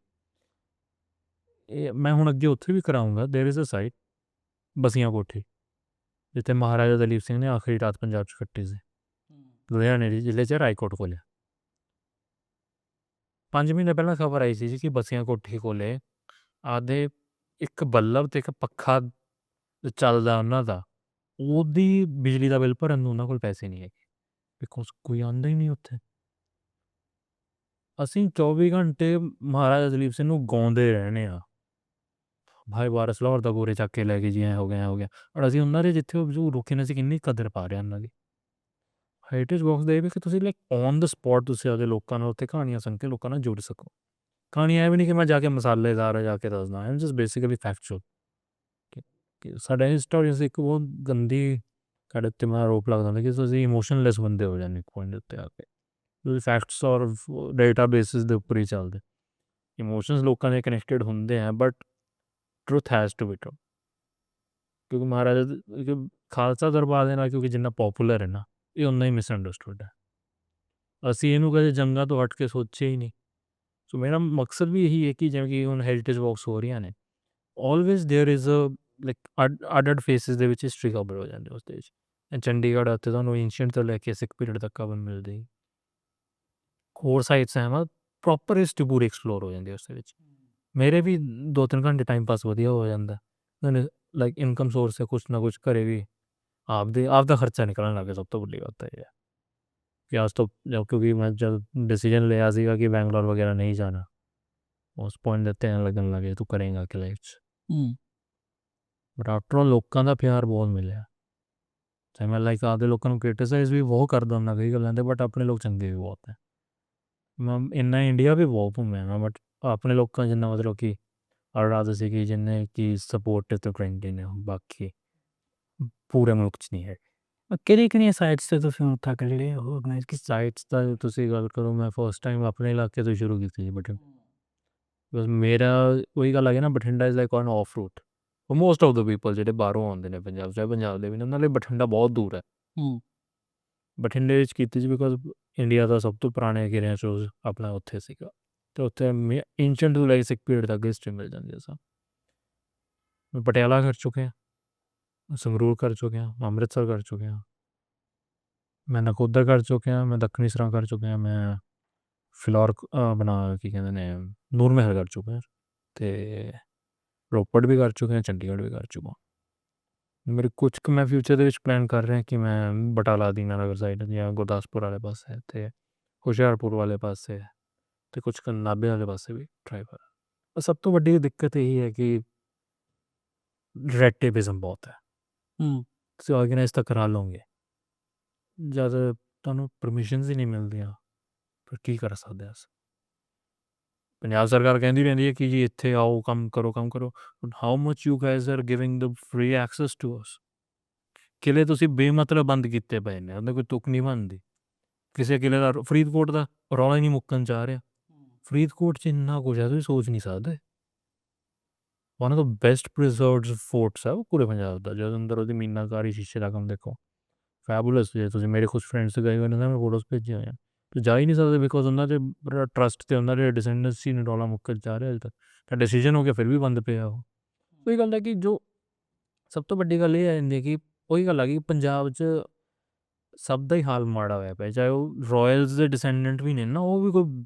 ਇਹ ਮੈਂ ਹੁਣ ਅੱਗੇ ਉੱਥੇ ਵੀ ਕਰਾਊਂਗਾ, there is a site Basian ਕੋਠੀ, ਜਿੱਥੇ ਮਹਾਰਾਜਾ ਦਲੀਪ ਸਿੰਘ ਨੇ ਆਖਰੀ ਰਾਤ ਪੰਜਾਬ 'ਚ ਕੱਟੀ ਸੀ, ਲੁਧਿਆਣੇ ਜ਼ਿਲ੍ਹੇ 'ਚ ਰਾਏਕੋਟ ਕੋਲ। 5 ਮਹੀਨੇ ਪਹਿਲਾਂ ਖਬਰ ਆਈ ਸੀ ਕਿ ਬਸੀਆਂ ਕੋਠੀ ਕੋਲ ਆਦੇ ਇੱਕ ਬੱਲਬ ਅਤੇ ਇੱਕ ਪੱਖਾ ਚੱਲਦਾ ਉਹਨਾਂ ਦਾ, ਉਹਦੀ ਬਿਜਲੀ ਦਾ ਬਿੱਲ ਭਰਨ ਨੂੰ ਉਹਨਾਂ ਕੋਲ ਪੈਸੇ ਨਹੀਂ ਹੈਗੇ, ਬਿਕੋਜ਼ ਕੋਈ ਆਉਂਦਾ ਹੀ ਨਹੀਂ ਉੱਥੇ। ਅਸੀਂ 24 ਘੰਟੇ ਮਹਾਰਾਜਾ ਦਲੀਪ ਸਿੰਘ ਨੂੰ ਗਾਉਂਦੇ ਰਹਿੰਦੇ ਹਾਂ, ਭਾਈ ਵਾਰਸ ਲਾਹੌਰ ਦਾ ਗੋਰੇ ਚੱਕ ਕੇ ਲੈ ਕੇ ਜੀ ਐਂ ਹੋ ਗਿਆ ਐਂ ਹੋ ਗਿਆ, ਔਰ ਅਸੀਂ ਉਹਨਾਂ ਦੇ ਜਿੱਥੇ ਉਹ ਰੁਕੇ ਨੇ ਅਸੀਂ ਕਿੰਨੀ ਕਦਰ ਪਾ ਰਹੇ ਹਾਂ ਉਹਨਾਂ ਦੀ। ਹੈਰੀਟੇਜ ਬਾਕਸ ਦਾ ਇਹ ਵੀ ਕਿ ਤੁਸੀਂ ਲਾਈਕ ਔਨ ਦ ਸਪੌਟ ਤੁਸੀਂ ਆਪਦੇ ਲੋਕਾਂ ਨਾਲ ਉੱਥੇ ਕਹਾਣੀਆਂ ਸੁਣ ਕੇ ਲੋਕਾਂ ਨਾਲ ਜੁੜ ਸਕੋ। ਕਹਾਣੀ ਐ ਵੀ ਨਹੀਂ ਕਿ ਮੈਂ ਜਾ ਕੇ ਮਸਾਲੇਦਾਰ ਜਾ ਕੇ ਦੱਸਦਾ, I am just basically factual ਕਿ ਸਾਡੇ ਹਿਸਟੋਰੀਅਨਸ ਇੱਕ ਬਹੁਤ ਗੰਦੀ ਸਾਡੇ ਉੱਤੇ ਮੈਂ ਆਰੋਪ ਲੱਗਦਾ ਹੁੰਦਾ ਕਿ ਤੁਸੀਂ ਇਮੋਸ਼ਨਲੈਸ ਬੰਦੇ ਹੋ ਜਾਂਦੇ ਇੱਕ ਪੁਆਇੰਟ ਦੇ ਉੱਤੇ ਆ ਕੇ, ਤੁਸੀਂ ਫੈਕਟਸ ਔਰ ਡੇਟਾ ਬੇਸਿਸ ਦੇ ਉੱਪਰ ਹੀ ਚੱਲਦੇ। ਇਮੋਸ਼ਨਸ ਲੋਕਾਂ ਦੇ ਕਨੈਕਟਡ ਹੁੰਦੇ ਆ but truth has to be true, ਕਿਉਂਕਿ ਮਹਾਰਾਜਾ ਖਾਲਸਾ ਦਰਬਾਰ ਦੇ ਨਾਲ ਕਿਉਂਕਿ ਜਿੰਨਾ ਪੋਪੂਲਰ ਹੈ ਨਾ ਇਹ ਓਨਾ ਹੀ ਮਿਸਅੰਡਰਸਟੂਡ ਹੈ। ਅਸੀਂ ਇਹਨੂੰ ਕਦੇ ਜੰਗਾਂ ਤੋਂ ਹਟ ਕੇ ਸੋਚਿਆ ਹੀ ਨਹੀਂ। ਸੋ ਮੇਰਾ ਮਕਸਦ ਵੀ ਇਹੀ ਹੈ ਕਿ ਜਿਵੇਂ ਕਿ ਹੁਣ ਹੈਰੀਟੇਜ ਵਾਕਸ ਹੋ ਰਹੀਆਂ ਨੇ, always there is a like ਅੱਡ ਫੇਸਿਸ ਦੇ ਵਿੱਚ ਹਿਸਟਰੀ ਕਵਰ ਹੋ ਜਾਂਦੀ ਉਸ ਦੇ ਵਿੱਚ। ਚੰਡੀਗੜ੍ਹ ਉੱਤੇ ਤੁਹਾਨੂੰ ਏਂਸ਼ੀਅੰਟ ਤੋਂ ਲੈ ਕੇ ਸਿੱਖ ਪੀਰੀਅਡ ਤੱਕ ਕਵਰ ਮਿਲਦੀ, ਹੋਰ ਸਾਈਟਸ ਹੈ ਨਾ ਪ੍ਰੋਪਰ ਹਿਸਟਰੀ ਪੂਰੀ ਐਕਸਪਲੋਰ ਹੋ ਜਾਂਦੀ ਉਸ ਦੇ ਵਿੱਚ। ਮੇਰੇ ਵੀ 2-3 ਘੰਟੇ ਟਾਈਮ ਪਾਸ ਵਧੀਆ ਹੋ ਜਾਂਦਾ, ਲਾਈਕ ਇਨਕਮ ਸੋਰਸ ਹੈ ਕੁਛ ਨਾ ਕੁਛ, ਘਰੇ ਵੀ ਆਪਦਾ ਖਰਚਾ ਨਿਕਲਣ ਲੱਗ ਗਿਆ। ਸਭ ਤੋਂ ਵੱਡੀ ਗੱਲ ਤਾਂ ਇਹ ਹੈ ਕਿ ਅੱਜ ਤੋਂ ਕਿਉਂਕਿ ਮੈਂ ਜਦ ਡਿਸੀਜਨ ਲਿਆ ਸੀਗਾ ਕਿ ਬੈਂਗਲੌਰ ਵਗੈਰਾ ਨਹੀਂ ਜਾਣਾ, ਉਸ ਪੁਆਇੰਟ ਦੇ ਉੱਤੇ ਐਂ ਲੱਗਣ ਲੱਗੇ ਤੂੰ ਕਰੇਂਗਾ ਕਿ ਲਾਈਫ 'ਚ। ਬਟ ਆਫਟਰ ਆਲ ਲੋਕਾਂ ਦਾ ਪਿਆਰ ਬਹੁਤ ਮਿਲਿਆ, ਚਾਹੇ ਮੈਂ ਲਾਈਕ ਆਪਦੇ ਲੋਕਾਂ ਨੂੰ ਕ੍ਰਿਟਿਸਾਈਜ਼ ਵੀ ਬਹੁਤ ਕਰਦਾ ਹੁੰਦਾ ਕਈ ਗੱਲਾਂ 'ਤੇ, ਬਟ ਆਪਣੇ ਲੋਕ ਚੰਗੇ ਵੀ ਬਹੁਤ ਹੈ। ਮੈਂ ਇੰਨਾ ਇੰਡੀਆ ਵੀ ਬਹੁਤ ਘੁੰਮਿਆ ਮੈਂ, ਬਟ ਆਪਣੇ ਲੋਕਾਂ ਜਿੰਨਾ ਮਤਲਬ ਕਿ ਅਰਾਧ ਸੀ ਕਿ ਜਿੰਨੇ ਕਿ ਸਪੋਰਟਿਵ ਅਤੇ ਫਰੈਂਡਲੀ ਨੇ, ਬਾਕੀ ਪੂਰੇ ਮੁਲਕ 'ਚ ਨਹੀਂ ਹੈ।
ਕਿਹੜੀਆਂ ਸਾਈਟਸ 'ਤੇ ਤੁਸੀਂ ਹੁਣ ਤੱਕ ਜਿਹੜੇ ਉਹ ਆਰਗੇਨਾਈਜ਼ ਕੀਤੇ?
ਸਾਈਟਸ ਤਾਂ ਤੁਸੀਂ ਗੱਲ ਕਰੋ, ਮੈਂ ਫਸਟ ਟਾਈਮ ਆਪਣੇ ਇਲਾਕੇ ਤੋਂ ਸ਼ੁਰੂ ਕੀਤੀ ਸੀ ਬਿਕੋਜ਼ ਮੇਰਾ ਉਹੀ ਗੱਲ ਆ ਗਈ ਨਾ, Bathinda is like on of route for most of the people ਜਿਹੜੇ ਬਾਹਰੋਂ ਆਉਂਦੇ ਨੇ ਪੰਜਾਬ, ਚਾਹੇ ਪੰਜਾਬ ਦੇ ਵੀ ਨੇ, ਉਹਨਾਂ ਲਈ ਬਠਿੰਡਾ ਬਹੁਤ ਦੂਰ ਹੈ। ਬਠਿੰਡੇ ਵਿੱਚ ਕੀਤੀ ਸੀ ਬਿਕੋਜ਼ ਇੰਡੀਆ ਦਾ ਸਭ ਤੋਂ ਪੁਰਾਣੇ ਕਿਰਿਆਂ 'ਚੋਂ ਆਪਣਾ ਉੱਥੇ ਸੀਗਾ, ਅਤੇ ਉੱਥੇ ਏਂਸ਼ੀਅੰਟ ਤੋਂ ਲੈ ਕੇ ਸਿੱਖ ਪੀਰੀਅਡ ਤੱਕ ਹਿਸਟਰੀ ਮਿਲ ਜਾਂਦੀ ਹੈ। ਸਭ ਮੈਂ ਪਟਿਆਲਾ ਕਰ ਚੁੱਕਿਆ, ਸੰਗਰੂਰ ਕਰ ਚੁੱਕਿਆ, ਅੰਮ੍ਰਿਤਸਰ ਕਰ ਚੁੱਕਿਆ, ਮੈਂ ਨਕੋਦਰ ਕਰ ਚੁੱਕਿਆ, ਮੈਂ ਦੱਖਣੀ ਸਰਾਂ ਕਰ ਚੁੱਕਿਆ, ਮੈਂ ਫਿਲੌਰ ਬਣਾ ਕੀ ਕਹਿੰਦੇ ਨੇ ਨੂਰ ਮਹਿਲ ਕਰ ਚੁੱਕਿਆ, ਅਤੇ ਰੋਪੜ ਵੀ ਕਰ ਚੁੱਕਿਆ, ਚੰਡੀਗੜ੍ਹ ਵੀ ਕਰ ਚੁੱਕਾ। ਮੇਰੇ ਕੁਛ ਕੁ ਮੈਂ ਫਿਊਚਰ ਦੇ ਵਿੱਚ ਪਲਾਨ ਕਰ ਰਿਹਾ ਕਿ ਮੈਂ ਬਟਾਲਾ ਦੀਨਾਨਗਰ ਸਾਈਡ ਜਾਂ ਗੁਰਦਾਸਪੁਰ ਵਾਲੇ ਪਾਸੇ ਅਤੇ ਹੁਸ਼ਿਆਰਪੁਰ ਵਾਲੇ ਪਾਸੇ ਅਤੇ ਕੁਛ ਕੁ ਨਾਭੇ ਵਾਲੇ ਪਾਸੇ ਵੀ ਟਰਾਈ ਕਰਾਂ। ਸਭ ਤੋਂ ਵੱਡੀ ਦਿੱਕਤ ਇਹੀ ਹੈ ਕਿ ਰੈਡ ਟੇਪਿਜ਼ਮ ਬਹੁਤ ਹੈ। ਤੁਸੀਂ ਆਰਗੇਨਾਈਜ਼ ਤਾਂ ਕਰਾ ਲਓਗੇ, ਜਦ ਤੁਹਾਨੂੰ ਪਰਮਿਸ਼ਨਸ ਹੀ ਨਹੀਂ ਮਿਲਦੀਆਂ ਫਿਰ ਕੀ ਕਰ ਸਕਦੇ ਹਾਂ ਅਸੀਂ। ਪੰਜਾਬ ਸਰਕਾਰ ਕਹਿੰਦੀ ਰਹਿੰਦੀ ਹੈ ਕਿ ਜੀ ਇੱਥੇ ਆਓ ਕੰਮ ਕਰੋ ਕੰਮ ਕਰੋ, but how much you guys are giving the free access to us. ਕਿਲੇ ਤੁਸੀਂ ਬੇਮਤਲਬ ਬੰਦ ਕੀਤੇ ਪਏ ਨੇ, ਉਹਦੇ ਕੋਈ ਤੁਕ ਨਹੀਂ ਬਣਦੀ। ਕਿਸੇ ਕਿਲੇ ਦਾ ਫਰੀਦਕੋਟ ਦਾ ਰੌਲਾ ਹੀ ਨਹੀਂ ਮੁੱਕਣ ਜਾ ਰਿਹਾ। ਫਰੀਦਕੋਟ 'ਚ ਇੰਨਾ ਕੁਝ ਹੈ ਤੁਸੀਂ ਸੋਚ ਨਹੀਂ ਸਕਦੇ। One of the best preserved forts ਹੈ ਉਹ ਪੂਰੇ ਪੰਜਾਬ ਦਾ, ਜਦ ਅੰਦਰ ਉਹਦੀ ਮੀਨਾਕਾਰੀ ਸ਼ੀਸ਼ੇ ਦਾ ਕੰਮ ਦੇਖੋ ਫੈਬੂਲਸ। ਜੇ ਤੁਸੀਂ ਮੇਰੇ ਕੁਛ ਫਰੈਂਡਸ ਗਏ ਹੋਏ ਨੇ ਮੈਂ ਫੋਟੋਸ ਭੇਜੇ ਹੋਏ ਆ, ਤੁਸੀਂ ਜਾ ਹੀ ਨਹੀਂ ਸਕਦੇ ਬਿਕੋਜ਼ ਉਹਨਾਂ ਦੇ ਟਰਸਟ ਅਤੇ ਉਹਨਾਂ ਦੇ ਡਿਸੈਂਡੈਂਸੀ ਨੂੰ ਰੌਲਾ ਮੁੱਕਣ ਜਾ ਰਿਹਾ ਅਜੇ ਤੱਕ, ਤਾਂ ਡਿਸੀਜਨ ਹੋ ਗਿਆ ਫਿਰ ਵੀ ਬੰਦ ਪਿਆ ਉਹ। ਉਹੀ ਗੱਲ ਹੈ ਕਿ ਜੋ ਸਭ ਤੋਂ ਵੱਡੀ ਗੱਲ ਇਹ ਆ ਜਾਂਦੀ ਹੈ ਕਿ ਉਹੀ ਗੱਲ ਆ ਗਈ ਪੰਜਾਬ 'ਚ ਸਭ ਦਾ ਹੀ ਹਾਲ ਮਾੜਾ ਹੋਇਆ ਪਿਆ, ਚਾਹੇ ਉਹ ਰਾਇਲਸ ਦੇ ਡਿਸੈਂਡੈਂਟ ਵੀ ਨੇ ਨਾ, ਉਹ ਵੀ ਕੋਈ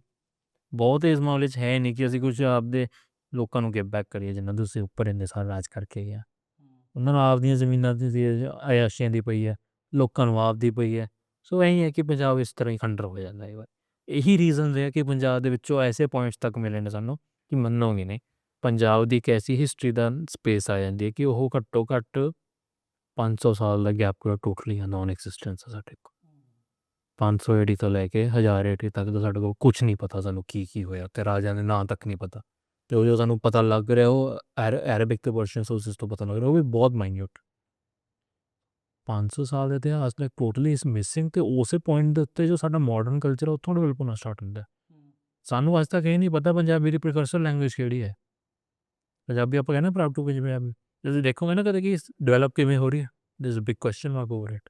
ਬਹੁਤ ਇਸ ਮਾਮਲੇ 'ਚ ਹੈ ਨਹੀਂ ਕਿ ਅਸੀਂ ਕੁਛ ਆਪਦੇ ਲੋਕਾਂ ਨੂੰ ਗਿਵ ਬੈਕ ਕਰੀਏ ਜਿਨ੍ਹਾਂ ਦੇ ਤੁਸੀਂ ਉੱਪਰ ਇੰਨੇ ਸਾਲ ਰਾਜ ਕਰਕੇ ਗਿਆ। ਉਹਨਾਂ ਨੂੰ ਆਪਦੀਆਂ ਜ਼ਮੀਨਾਂ ਦੀ ਅਯਾਸ਼ੀਆਂ ਦੀ ਪਈ ਹੈ, ਲੋਕਾਂ ਨੂੰ ਆਪਦੀ ਪਈ ਹੈ। ਸੋ ਇਹੀ ਹੈ ਕਿ ਪੰਜਾਬ ਇਸ ਤਰ੍ਹਾਂ ਹੀ ਖੰਡਰ ਹੋ ਜਾਂਦਾ ਹੈ। ਇਹੀ ਰੀਜ਼ਨਸ ਹੈ ਕਿ ਪੰਜਾਬ ਦੇ ਵਿੱਚੋਂ ਐਸੇ ਪੁਆਇੰਟਸ ਤੱਕ ਮਿਲੇ ਨੇ ਸਾਨੂੰ ਕਿ ਮੰਨੋਗੇ ਨਹੀਂ, ਪੰਜਾਬ ਦੀ ਇੱਕ ਐਸੀ ਹਿਸਟਰੀ ਦਾ ਸਪੇਸ ਆ ਜਾਂਦੀ ਹੈ ਕਿ ਉਹ ਘੱਟੋ ਘੱਟ 500 ਸਾਲ ਦਾ ਗੈਪ ਪੂਰਾ ਟੋਟਲੀ ਨੋਨ ਐਗਜ਼ਿਸਟੈਂਸ ਹੈ ਸਾਡੇ ਕੋਲ। 500 ਏਡੀ ਤੋਂ ਲੈ ਕੇ 1000 ਏਡੀ ਤੱਕ ਤਾਂ ਸਾਡੇ ਕੋਲ ਕੁਛ ਨਹੀਂ ਪਤਾ ਸਾਨੂੰ ਕੀ ਹੋਇਆ, ਅਤੇ ਰਾਜਿਆਂ ਦੇ ਨਾਂ ਤੱਕ ਨਹੀਂ ਪਤਾ, ਅਤੇ ਉਹ ਜੋ ਸਾਨੂੰ ਪਤਾ ਲੱਗ ਰਿਹਾ ਉਹ ਐਰੇਬਿਕ ਅਤੇ ਪਰਸ਼ੀਅਨ ਸੋਰਸਿਸ ਤੋਂ ਪਤਾ ਲੱਗ ਰਿਹਾ, ਉਹ ਵੀ ਬਹੁਤ ਮਾਈਨਿਊਟ। 500 ਸਾਲ ਦੇ ਇਤਿਹਾਸ ਦਾ ਟੋਟਲੀ ਇਸ ਮਿਸਿੰਗ, ਅਤੇ ਉਸੇ ਪੁਆਇੰਟ ਦੇ ਉੱਤੇ ਜੋ ਸਾਡਾ ਮਾਡਰਨ ਕਲਚਰ ਉੱਥੋਂ ਡਿਵੈਲਪ ਹੋਣਾ ਸਟਾਰਟ ਹੁੰਦਾ। ਸਾਨੂੰ ਅੱਜ ਤੱਕ ਇਹ ਨਹੀਂ ਪਤਾ ਪੰਜਾਬੀ ਦੀ ਪ੍ਰੀਕਰਸਰ ਲੈਂਗੁਏਜ ਕਿਹੜੀ ਹੈ। ਪੰਜਾਬੀ ਆਪਾਂ ਕਹਿੰਦੇ ਪ੍ਰਾਊਡ ਟੂ ਬੀ ਪੰਜਾਬੀ, ਤੁਸੀਂ ਦੇਖੋਗੇ ਨਾ ਕਦੇ ਕਿ ਡਿਵੈਲਪ ਕਿਵੇਂ ਹੋ ਰਹੀ ਹੈ, this is a big question mark over it.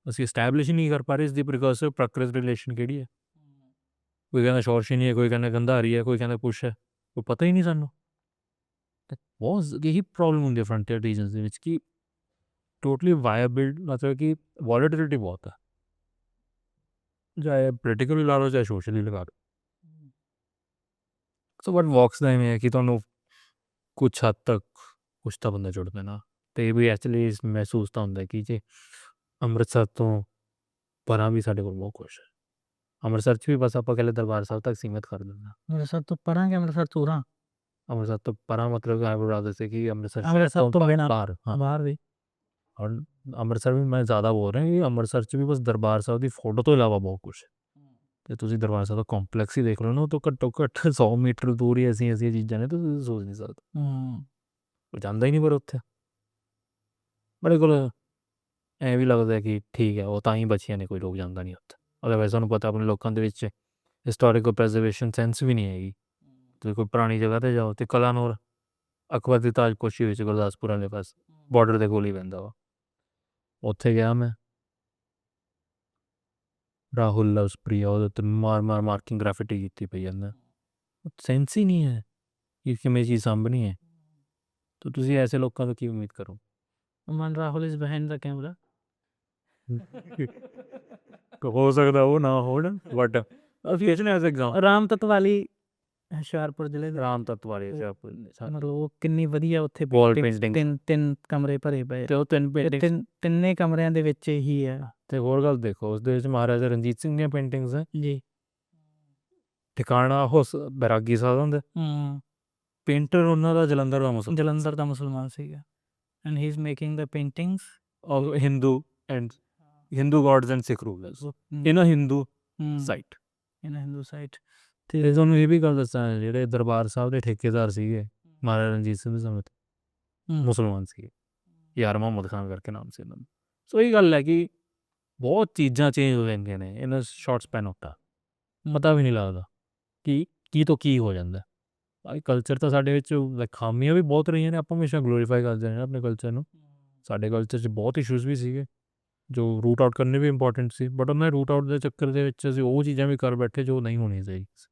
ਅਸੀਂ ਐਸਟੈਬਲਿਸ਼ ਹੀ ਨਹੀਂ ਕਰ ਪਾ ਰਹੇ ਇਸ ਦੀ ਪ੍ਰੀਕਰਸਰ ਪ੍ਰਕ੍ਰਿਤ ਰਿਲੇਸ਼ਨ ਕਿਹੜੀ ਹੈ। ਕੋਈ ਕਹਿੰਦਾ ਸ਼ੌਰਸ਼ਿਨੀ ਹੈ, ਕੋਈ ਕਹਿੰਦਾ ਗੰਧਾਰੀ ਹੈ, ਕੋਈ ਕਹਿੰਦਾ ਕੁਛ ਹੈ, ਕੋਈ ਪਤਾ ਹੀ ਨਹੀਂ ਸਾਨੂੰ। ਬਹੁਤ ਇਹੀ ਪ੍ਰੋਬਲਮ ਹੁੰਦੀ ਹੈ ਫਰੰਟੀਅਰ ਰੀਜਨਸ ਦੇ ਵਿੱਚ ਕਿ ਟੋਟਲੀ ਵਾਇਬਲ, ਮਤਲਬ ਕਿ ਵੋਲੇਟਿਲਿਟੀ ਬਹੁਤ ਹੈ, ਚਾਹੇ ਪੋਲੀਟੀਕਲੀ ਲਾ ਲਓ ਚਾਹੇ ਸੋਸ਼ਲੀ ਲਗਾ ਲਓ। ਸੋ ਬਟ ਵਾਕਸ ਦਾ ਇਵੇਂ ਹੈ ਕਿ ਤੁਹਾਨੂੰ ਕੁਛ ਹੱਦ ਤੱਕ ਕੁਛ ਤਾਂ ਬੰਦਾ ਜੁੜ ਪੈਣਾ, ਅਤੇ ਇਹ ਵੀ ਐਕਚੁਅਲੀ ਮਹਿਸੂਸ ਤਾਂ ਹੁੰਦਾ ਕਿ ਜੇ ਅੰਮ੍ਰਿਤਸਰ ਤੋਂ ਪਰਾਂ ਵੀ ਸਾਡੇ ਕੋਲ ਬਹੁਤ ਕੁਛ ਹੈ। ਅੰਮ੍ਰਿਤਸਰ 'ਚ ਵੀ ਬਸ ਆਪਾਂ ਕਹਿੰਦੇ ਦਰਬਾਰ ਸਾਹਿਬ ਤੱਕ ਸੀਮਿਤ ਕਰ ਦਿੰਦਾ।
ਅੰਮ੍ਰਿਤਸਰ ਤੋਂ ਪਰਾਂ ਕਿ ਅੰਮ੍ਰਿਤਸਰ ਤੋਂ ਉਰਾਂ?
ਅੰਮ੍ਰਿਤਸਰ ਤੋਂ ਪਰਾਂ ਮਤਲਬ ਆਈ ਵੁੱਡ ਰਾਦਰ ਸੇ ਕਿ
ਅੰਮ੍ਰਿਤਸਰ ਤੋਂ ਬਿਨਾਂ
ਬਾਹਰ ਹਾਂ
ਬਾਹਰ ਵੀ
ਔਰ ਅੰਮ੍ਰਿਤਸਰ ਵੀ ਮੈਂ ਜ਼ਿਆਦਾ ਬੋਲ ਰਿਹਾ ਕਿ ਅੰਮ੍ਰਿਤਸਰ 'ਚ ਵੀ ਬਸ ਦਰਬਾਰ ਸਾਹਿਬ ਦੀ ਫੋਟੋ ਤੋਂ ਇਲਾਵਾ ਬਹੁਤ ਕੁਛ ਹੈ। ਤੇ ਤੁਸੀਂ ਦਰਬਾਰ ਸਾਹਿਬ ਦਾ ਕੰਪਲੈਕਸ ਹੀ ਦੇਖ ਲਓ ਨਾ, ਉਹ ਤੋਂ ਘੱਟੋ ਘੱਟ 100 ਮੀਟਰ ਦੂਰ ਹੀ ਐਸੀਆਂ ਚੀਜ਼ਾਂ ਨੇ, ਤੁਸੀਂ ਸੋਚ ਨਹੀਂ ਸਕਦੇ। ਕੋਈ ਜਾਂਦਾ ਹੀ ਨਹੀਂ ਪਰ ਉੱਥੇ। ਮੇਰੇ ਕੋਲ ਐਂ ਵੀ ਲੱਗਦਾ ਕਿ ਠੀਕ ਹੈ, ਉਹ ਤਾਂ ਹੀ ਬਚੀਆਂ ਨੇ, ਕੋਈ ਲੋਕ ਜਾਂਦਾ ਨਹੀਂ ਉੱਥੇ। ਅਦਰਵਾਈਜ਼ ਤੁਹਾਨੂੰ ਪਤਾ ਆਪਣੇ ਲੋਕਾਂ ਦੇ ਵਿੱਚ ਹਿਸਟੋਰੀਕਲ ਪ੍ਰੈਜ਼ਰਵੇਸ਼ਨ ਸੈਂਸ ਵੀ ਨਹੀਂ ਹੈਗੀ। ਤੁਸੀਂ ਕੋਈ ਪੁਰਾਣੀ ਜਗ੍ਹਾ 'ਤੇ ਜਾਓ, ਅਤੇ ਕਲਾਨੌਰ ਅਕਬਰ ਦੀ ਤਾਜਪੋਸ਼ੀ ਵਿੱਚ ਗੁਰਦਾਸਪੁਰ ਵਾਲੇ ਪਾਸ ਬਾਰਡਰ ਦੇ ਕੋਲ ਹੀ ਪੈਂਦਾ ਵਾ। ਉੱਥੇ ਗਿਆ ਮੈਂ, ਰਾਹੁਲ ਲਵਸਪ੍ਰਿਆ ਉਹਦੇ ਉੱਤੇ ਮਾਰ ਮਾਰਕਿੰਗ ਗ੍ਰਾਫਿਟੀ ਕੀਤੀ ਪਈ ਜਾਂਦਾ। ਸੈਂਸ ਹੀ ਨਹੀਂ ਹੈ ਕਿ ਕਿਵੇਂ ਚੀਜ਼ ਸਾਂਭਣੀ ਹੈ। ਤਾਂ ਤੁਸੀਂ ਐਸੇ ਲੋਕਾਂ ਤੋਂ ਕੀ ਉਮੀਦ ਕਰੋ?
ਮਨ Rahul is behind the camera.
ਹੋ ਸਕਦਾ ਉਹ ਨਾ ਹੋਣ, ਬਟ ਅਸੀਂ ਇਸ ਨੇ ਐਜ਼ ਐਗਜ਼ਾਮ
ਰਾਮ ਤਤਵਾਲੀ ਹੁਸ਼ਿਆਰਪੁਰ ਜ਼ਿਲ੍ਹੇ ਦੇ
ਰਾਮ ਤੱਤ ਵਾਲੇ
ਮਤਲਬ ਉਹ ਕਿੰਨੀ ਵਧੀਆ ਉੱਥੇ
Wall
painting,
paintings।
ਤਿੰਨ ਕਮਰੇ ਭਰੇ ਪਏ
ਤੇ ਉਹ ਤਿੰਨ
ਤੇ
ਪੇਂਟਿੰਗ
ਤਿੰਨੇ ਕਮਰਿਆਂ ਦੇ ਵਿੱਚ ਹੀ ਹੈ
ਤੇ ਹੋਰ ਗੱਲ ਦੇਖੋ, ਉਸਦੇ ਵਿੱਚ ਮਹਾਰਾਜਾ ਰਣਜੀਤ ਸਿੰਘ ਦੀਆਂ ਪੇਂਟਿੰਗਸ ਹੈ।
ਜੀ।
ਠਿਕਾਣਾ ਉਹ ਬੈਰਾਗੀ ਸਾਹਿਬ ਦਾ, ਪੇਂਟਰ ਉਹਨਾਂ ਦਾ ਜਲੰਧਰ ਦਾ
ਜਲੰਧਰ ਦਾ ਮੁਸਲਮਾਨ ਸੀਗਾ, and he is making the paintings
of Hindu gods and Sikh rulers in a Hindu site।
In Hindu site.
ਤੇ ਤੁਹਾਨੂੰ ਇਹ ਵੀ ਗੱਲ ਦੱਸਾਂ, ਜਿਹੜੇ ਦਰਬਾਰ ਸਾਹਿਬ ਦੇ ਠੇਕੇਦਾਰ ਸੀਗੇ ਮਹਾਰਾਜਾ ਰਣਜੀਤ ਸਿੰਘ ਦੇ ਸਮੇਂ ਮੁਸਲਮਾਨ ਸੀਗੇ, ਯਾਰ ਮੁਹੰਮਦ ਖਾਨ ਕਰਕੇ ਨਾਮ ਸੀ ਉਹਨਾਂ ਦਾ। ਸੋ ਇਹ ਗੱਲ ਹੈ ਕਿ ਬਹੁਤ ਚੀਜ਼ਾਂ ਚੇਂਜ ਹੋ ਜਾਂਦੀਆਂ ਨੇ ਇਨ ਸ਼ਾਰਟ ਸਪੈਨ ਆਫ ਟਾਈਮ। ਪਤਾ ਵੀ ਨਹੀਂ ਲੱਗਦਾ ਕਿ ਕੀ ਤੋਂ ਕੀ ਹੋ ਜਾਂਦਾ। ਭਾਈ ਕਲਚਰ ਤਾਂ ਸਾਡੇ ਵਿੱਚ ਖਾਮੀਆਂ ਵੀ ਬਹੁਤ ਰਹੀਆਂ ਨੇ, ਆਪਾਂ ਹਮੇਸ਼ਾ ਗਲੋਰੀਫਾਈ ਕਰਦੇ ਨੇ ਆਪਣੇ ਕਲਚਰ ਨੂੰ। ਸਾਡੇ ਕਲਚਰ 'ਚ ਬਹੁਤ ਇਸ਼ੂਜ਼ ਵੀ ਸੀਗੇ ਜੋ ਰੂਟ ਆਊਟ ਕਰਨੇ ਵੀ ਇੰਪੋਰਟੈਂਟ ਸੀ, ਬਟ ਉਹਨਾਂ ਰੂਟ ਆਊਟ ਦੇ ਚੱਕਰ ਦੇ ਵਿੱਚ ਅਸੀਂ ਉਹ ਚੀਜ਼ਾਂ ਵੀ ਕਰ ਬੈਠੇ ਜੋ ਨਹੀਂ ਹੋਣੀਆਂ ਚਾਹੀਦੀਆਂ।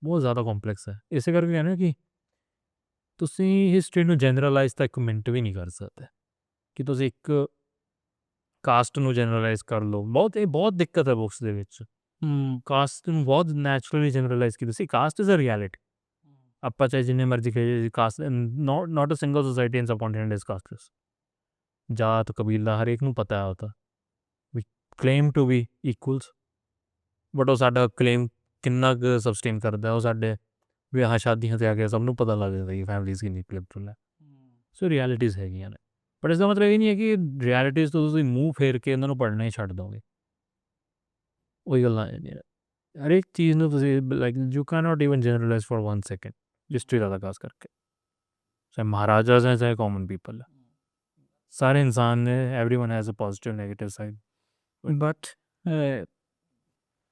ਬਹੁਤ ਜ਼ਿਆਦਾ ਕੰਪਲੈਕਸ ਹੈ। ਇਸੇ ਕਰਕੇ ਕਹਿੰਦੇ ਕਿ ਤੁਸੀਂ ਹਿਸਟਰੀ ਨੂੰ ਜਨਰਲਾਈਜ਼ ਤਾਂ ਇੱਕ ਮਿੰਟ ਵੀ ਨਹੀਂ ਕਰ ਸਕਦੇ ਕਿ ਤੁਸੀਂ ਇੱਕ ਕਾਸਟ ਨੂੰ ਜਨਰਲਾਈਜ਼ ਕਰ ਲਓ। ਬਹੁਤ ਦਿੱਕਤ ਹੈ ਬੁੱਕਸ ਦੇ ਵਿੱਚ। ਕਾਸਟ ਨੂੰ ਬਹੁਤ ਨੈਚੁਰਲੀ ਜਨਰਲਾਈਜ਼ ਕੀਤਾ ਸੀ। Caste is a reality. ਆਪਾਂ ਚਾਹੇ ਜਿੰਨੇ ਮਰਜ਼ੀ ਕਹੀਏ, caste not a single society in subcontinent is casteless. ਜਾਤ ਕਬੀਲਾ ਹਰੇਕ ਨੂੰ ਪਤਾ ਹੈ, ਉਹ ਤਾਂ ਵੀ claim to be equals, but ਉਹ ਸਾਡਾ ਕਲੇਮ ਕਿੰਨਾ ਕੁ ਸਬਸਟੇਨ ਕਰਦਾ, ਉਹ ਸਾਡੇ ਵਿਆਹ ਸ਼ਾਦੀਆਂ 'ਤੇ ਆ ਕੇ ਸਭ ਨੂੰ ਪਤਾ ਲੱਗ ਜਾਂਦਾ ਕਿ ਫੈਮਲੀਜ਼ ਕਿੰਨੀ ਕਲੈਪਟੁਲ ਹੈ। ਸੋ ਰਿਐਲਿਟੀਜ਼ ਹੈਗੀਆਂ ਨੇ, ਬਟ ਇਸਦਾ ਮਤਲਬ ਇਹ ਨਹੀਂ ਹੈ ਕਿ ਰਿਐਲਿਟੀਜ਼ ਤੋਂ ਤੁਸੀਂ ਮੂੰਹ ਫੇਰ ਕੇ ਉਹਨਾਂ ਨੂੰ ਪੜ੍ਹਨਾ ਹੀ ਛੱਡ ਦੋਗੇ। ਉਹੀ ਗੱਲਾਂ ਆ ਜਾਂਦੀਆਂ। ਹਰੇਕ ਚੀਜ਼ ਨੂੰ ਤੁਸੀਂ like you can not even generalise for 1 second, history ਦਾ ਖਾਸ ਕਰਕੇ। ਚਾਹੇ ਮਹਾਰਾਜਾਜ਼ ਹੈ, ਚਾਹੇ ਕਾਮਨ ਪੀਪਲ ਹੈ, ਸਾਰੇ ਇਨਸਾਨ ਨੇ। Everyone has a positive negative side,
but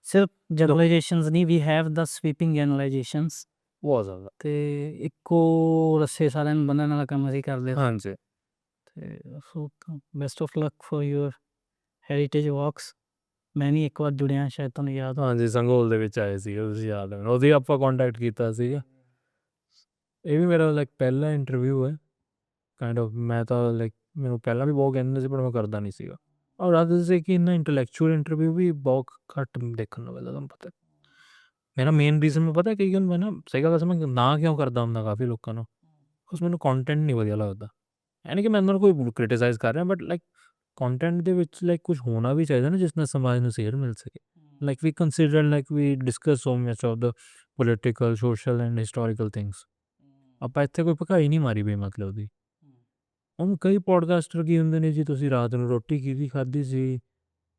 ਸਿਰਫ ਜਨਰਲਾਈਜੇਸ਼ਨਸ ਨਹੀਂ, ਵੀ ਹੈਵ ਦ ਸਵੀਪਿੰਗ ਜਨਰਲਾਈਜੇਸ਼ਨਸ।
ਬਹੁਤ ਜ਼ਿਆਦਾ।
ਤੇ ਇੱਕੋ ਰੱਸੇ ਸਾਰਿਆਂ ਨੂੰ ਬੰਨ੍ਹਣ ਵਾਲਾ ਕੰਮ ਅਸੀਂ ਕਰਦੇ।
ਹਾਂਜੀ।
ਤੇ so best of luck for your heritage walks. ਮੈਂ ਵੀ ਇੱਕ ਵਾਰ ਜੁੜਿਆ, ਸ਼ਾਇਦ ਤੁਹਾਨੂੰ ਯਾਦ।
ਹਾਂਜੀ, ਸੰਗੋਲ ਦੇ ਵਿੱਚ ਆਏ ਸੀਗੇ, ਤੁਸੀਂ ਯਾਦ ਹੈ ਮੈਨੂੰ, ਉਹਦੀ ਆਪਾਂ ਕੋਂਟੈਕਟ ਕੀਤਾ ਸੀਗਾ। ਇਹ ਵੀ ਮੇਰਾ ਲਾਈਕ ਪਹਿਲਾ ਇੰਟਰਵਿਊ ਹੈ ਕਾਇੰਡ ਆਫ। ਮੈਂ ਤਾਂ ਲਾਈਕ ਮੈਨੂੰ ਪਹਿਲਾਂ ਵੀ ਬਹੁਤ ਕਹਿੰਦੇ ਸੀ, ਪਰ ਮੈਂ ਕਰਦਾ ਨਹੀਂ ਸੀਗਾ। ਔਰ ਰਾਦਰ ਸੇ ਕਿ ਇੰਨਾ ਇੰਟੈਲੈਕਚੁਅਲ ਇੰਟਰਵਿਊ ਵੀ ਬਹੁਤ ਘੱਟ ਦੇਖਣ ਨੂੰ ਮਿਲਦਾ। ਤੁਹਾਨੂੰ ਪਤਾ ਮੇਰਾ ਮੇਨ ਰੀਜ਼ਨ ਮੈਂ ਪਤਾ ਕਈ ਗੱਲ ਮੈਂ ਨਾ ਸਹੀ ਗੱਲ ਦੱਸਾਂ, ਮੈਂ ਨਾ ਕਿਉਂ ਕਰਦਾ ਹੁੰਦਾ ਕਾਫੀ ਲੋਕਾਂ ਨੂੰ, ਬਿਕੋਜ਼ ਮੈਨੂੰ ਕੰਟੈਂਟ ਨਹੀਂ ਵਧੀਆ ਲੱਗਦਾ। ਯਾਨੀ ਕਿ ਮੈਂ ਉਹਨਾਂ ਨੂੰ ਕੋਈ ਕ੍ਰਿਟੀਸਾਈਜ਼ ਕਰ ਰਿਹਾ, ਬਟ ਲਾਈਕ ਕੰਟੈਂਟ ਦੇ ਵਿੱਚ ਲਾਈਕ ਕੁਛ ਹੋਣਾ ਵੀ ਚਾਹੀਦਾ ਨਾ, ਜਿਸ ਨਾਲ ਸਮਾਜ ਨੂੰ ਸੇਧ ਮਿਲ ਸਕੇ। Like we consider, like we discuss so much of the political, social and historical things. ਆਪਾਂ ਇੱਥੇ ਕੋਈ ਭਕਾਈ ਨਹੀਂ ਮਾਰੀ ਬਈ ਮਤਲਬ ਦੀ। ਹੁਣ ਕਈ ਪੋਡਕਾਸਟਰ ਕੀ ਹੁੰਦੇ ਨੇ ਜੀ, ਤੁਸੀਂ ਰਾਤ ਨੂੰ ਰੋਟੀ ਕਿਹਦੀ ਖਾਧੀ ਸੀ,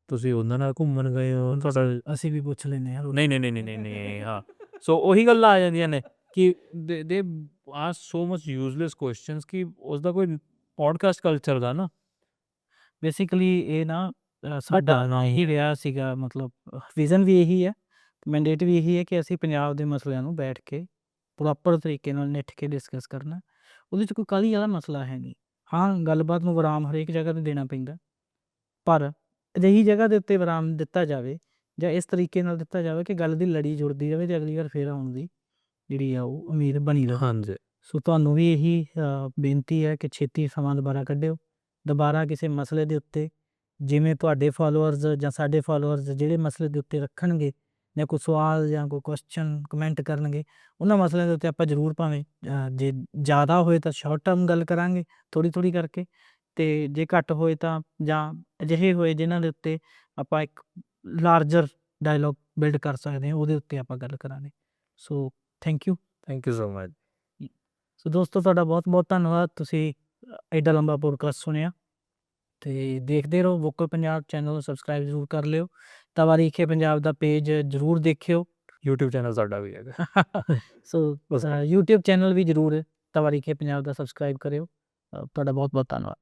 ਤੁਸੀਂ ਉਹਨਾਂ ਨਾਲ ਘੁੰਮਣ ਗਏ ਹੋ, ਤੁਹਾਡਾ
ਅਸੀਂ ਵੀ ਪੁੱਛ ਲੈਂਦੇ ਹਾਂ।
ਨਹੀਂ ਹਾਂ। ਸੋ ਉਹੀ ਗੱਲਾਂ ਆ ਜਾਂਦੀਆਂ ਨੇ ਕਿ ਦੇ ask so much useless questions ਕਿ ਉਸਦਾ ਕੋਈ ਪੋਡਕਾਸਟ ਕਲਚਰ ਦਾ ਨਾ
ਬੇਸਿਕਲੀ ਇਹ ਨਾ ਸਾਡਾ ਨਾ ਹੀ ਰਿਹਾ ਸੀਗਾ, ਮਤਲਬ ਵਿਜ਼ਨ ਵੀ ਇਹੀ ਹੈ, ਮੈਂਡੇਟ ਵੀ ਇਹੀ ਹੈ ਕਿ ਅਸੀਂ ਪੰਜਾਬ ਦੇ ਮਸਲਿਆਂ ਨੂੰ ਬੈਠ ਕੇ ਪ੍ਰੋਪਰ ਤਰੀਕੇ ਨਾਲ ਨਿੱਠ ਕੇ ਡਿਸਕਸ ਕਰਨਾ। ਉਹਦੇ 'ਚ ਕੋਈ ਕਾਹਲੀ ਵਾਲਾ ਮਸਲਾ ਹੈ ਨਹੀਂ। ਹਾਂ, ਗੱਲਬਾਤ ਨੂੰ ਵਿਰਾਮ ਹਰੇਕ ਜਗ੍ਹਾ 'ਤੇ ਦੇਣਾ ਪੈਂਦਾ, ਪਰ ਅਜਿਹੀ ਜਗ੍ਹਾ ਦੇ ਉੱਤੇ ਵਿਰਾਮ ਦਿੱਤਾ ਜਾਵੇ ਜਾਂ ਇਸ ਤਰੀਕੇ ਨਾਲ ਦਿੱਤਾ ਜਾਵੇ ਕਿ ਗੱਲ ਦੀ ਲੜੀ ਜੁੜਦੀ ਰਹੇ ਅਤੇ ਅਗਲੀ ਵਾਰ ਫੇਰ ਆਉਣ ਦੀ ਜਿਹੜੀ ਆ ਉਹ ਉਮੀਦ ਬਣੀ ਰਹੇ।
ਹਾਂਜੀ।
ਸੋ ਤੁਹਾਨੂੰ ਵੀ ਇਹੀ ਬੇਨਤੀ ਹੈ ਕਿ ਛੇਤੀ ਸਮਾਂ ਦੁਬਾਰਾ ਕੱਢਿਓ, ਦੁਬਾਰਾ ਕਿਸੇ ਮਸਲੇ ਦੇ ਉੱਤੇ, ਜਿਵੇਂ ਤੁਹਾਡੇ ਫੋਲੋਅਰਸ ਜਾਂ ਸਾਡੇ ਫੋਲੋਅਰਸ ਜਿਹੜੇ ਮਸਲੇ ਦੇ ਉੱਤੇ ਰੱਖਣਗੇ ਜਾਂ ਕੋਈ ਸਵਾਲ ਜਾਂ ਕੋਈ ਕੁਐਸਚਨ ਕਮੈਂਟ ਕਰਨਗੇ, ਉਹਨਾਂ ਮਸਲਿਆਂ ਦੇ ਉੱਤੇ ਆਪਾਂ ਜ਼ਰੂਰ, ਭਾਵੇਂ ਜੇ ਜ਼ਿਆਦਾ ਹੋਏ ਤਾਂ ਸ਼ਾਰਟ ਟਰਮ ਗੱਲ ਕਰਾਂਗੇ ਥੋੜ੍ਹੀ ਕਰਕੇ, ਅਤੇ ਜੇ ਘੱਟ ਹੋਏ ਤਾਂ ਜਾਂ ਅਜਿਹੇ ਹੋਏ ਜਿਨ੍ਹਾਂ ਦੇ ਉੱਤੇ ਆਪਾਂ ਇੱਕ ਲਾਰਜਰ ਡਾਇਲੋਗ ਬਿਲਡ ਕਰ ਸਕਦੇ ਹਾਂ, ਉਹਦੇ ਉੱਤੇ ਆਪਾਂ ਗੱਲ ਕਰਾਂਗੇ। So thank you
so much.
So ਦੋਸਤੋ ਤੁਹਾਡਾ ਬਹੁਤ-ਬਹੁਤ ਧੰਨਵਾਦ, ਤੁਸੀਂ ਐਡਾ ਲੰਬਾ ਪੋਡਕਾਸਟ ਸੁਣਿਆ ਤੇ ਦੇਖਦੇ ਰਹੋ ਵੋਕਲ ਪੰਜਾਬ ਚੈਨਲ ਨੂੰ ਸਬਸਕ੍ਰਾਈਬ ਜ਼ਰੂਰ ਕਰ ਲਿਓ। ਤਵਾਰੀਖੇ ਪੰਜਾਬ ਦਾ ਪੇਜ ਜ਼ਰੂਰ ਦੇਖਿਓ।
YouTube ਚੈਨਲ ਸਾਡਾ ਵੀ ਹੈਗਾ।
ਸੋ
ਬਸ
YouTube ਚੈਨਲ ਵੀ ਜ਼ਰੂਰ ਤਵਾਰੀਖੇ ਪੰਜਾਬ ਦਾ ਸਬਸਕ੍ਰਾਈਬ ਕਰਿਓ। ਤੁਹਾਡਾ ਬਹੁਤ-ਬਹੁਤ ਧੰਨਵਾਦ।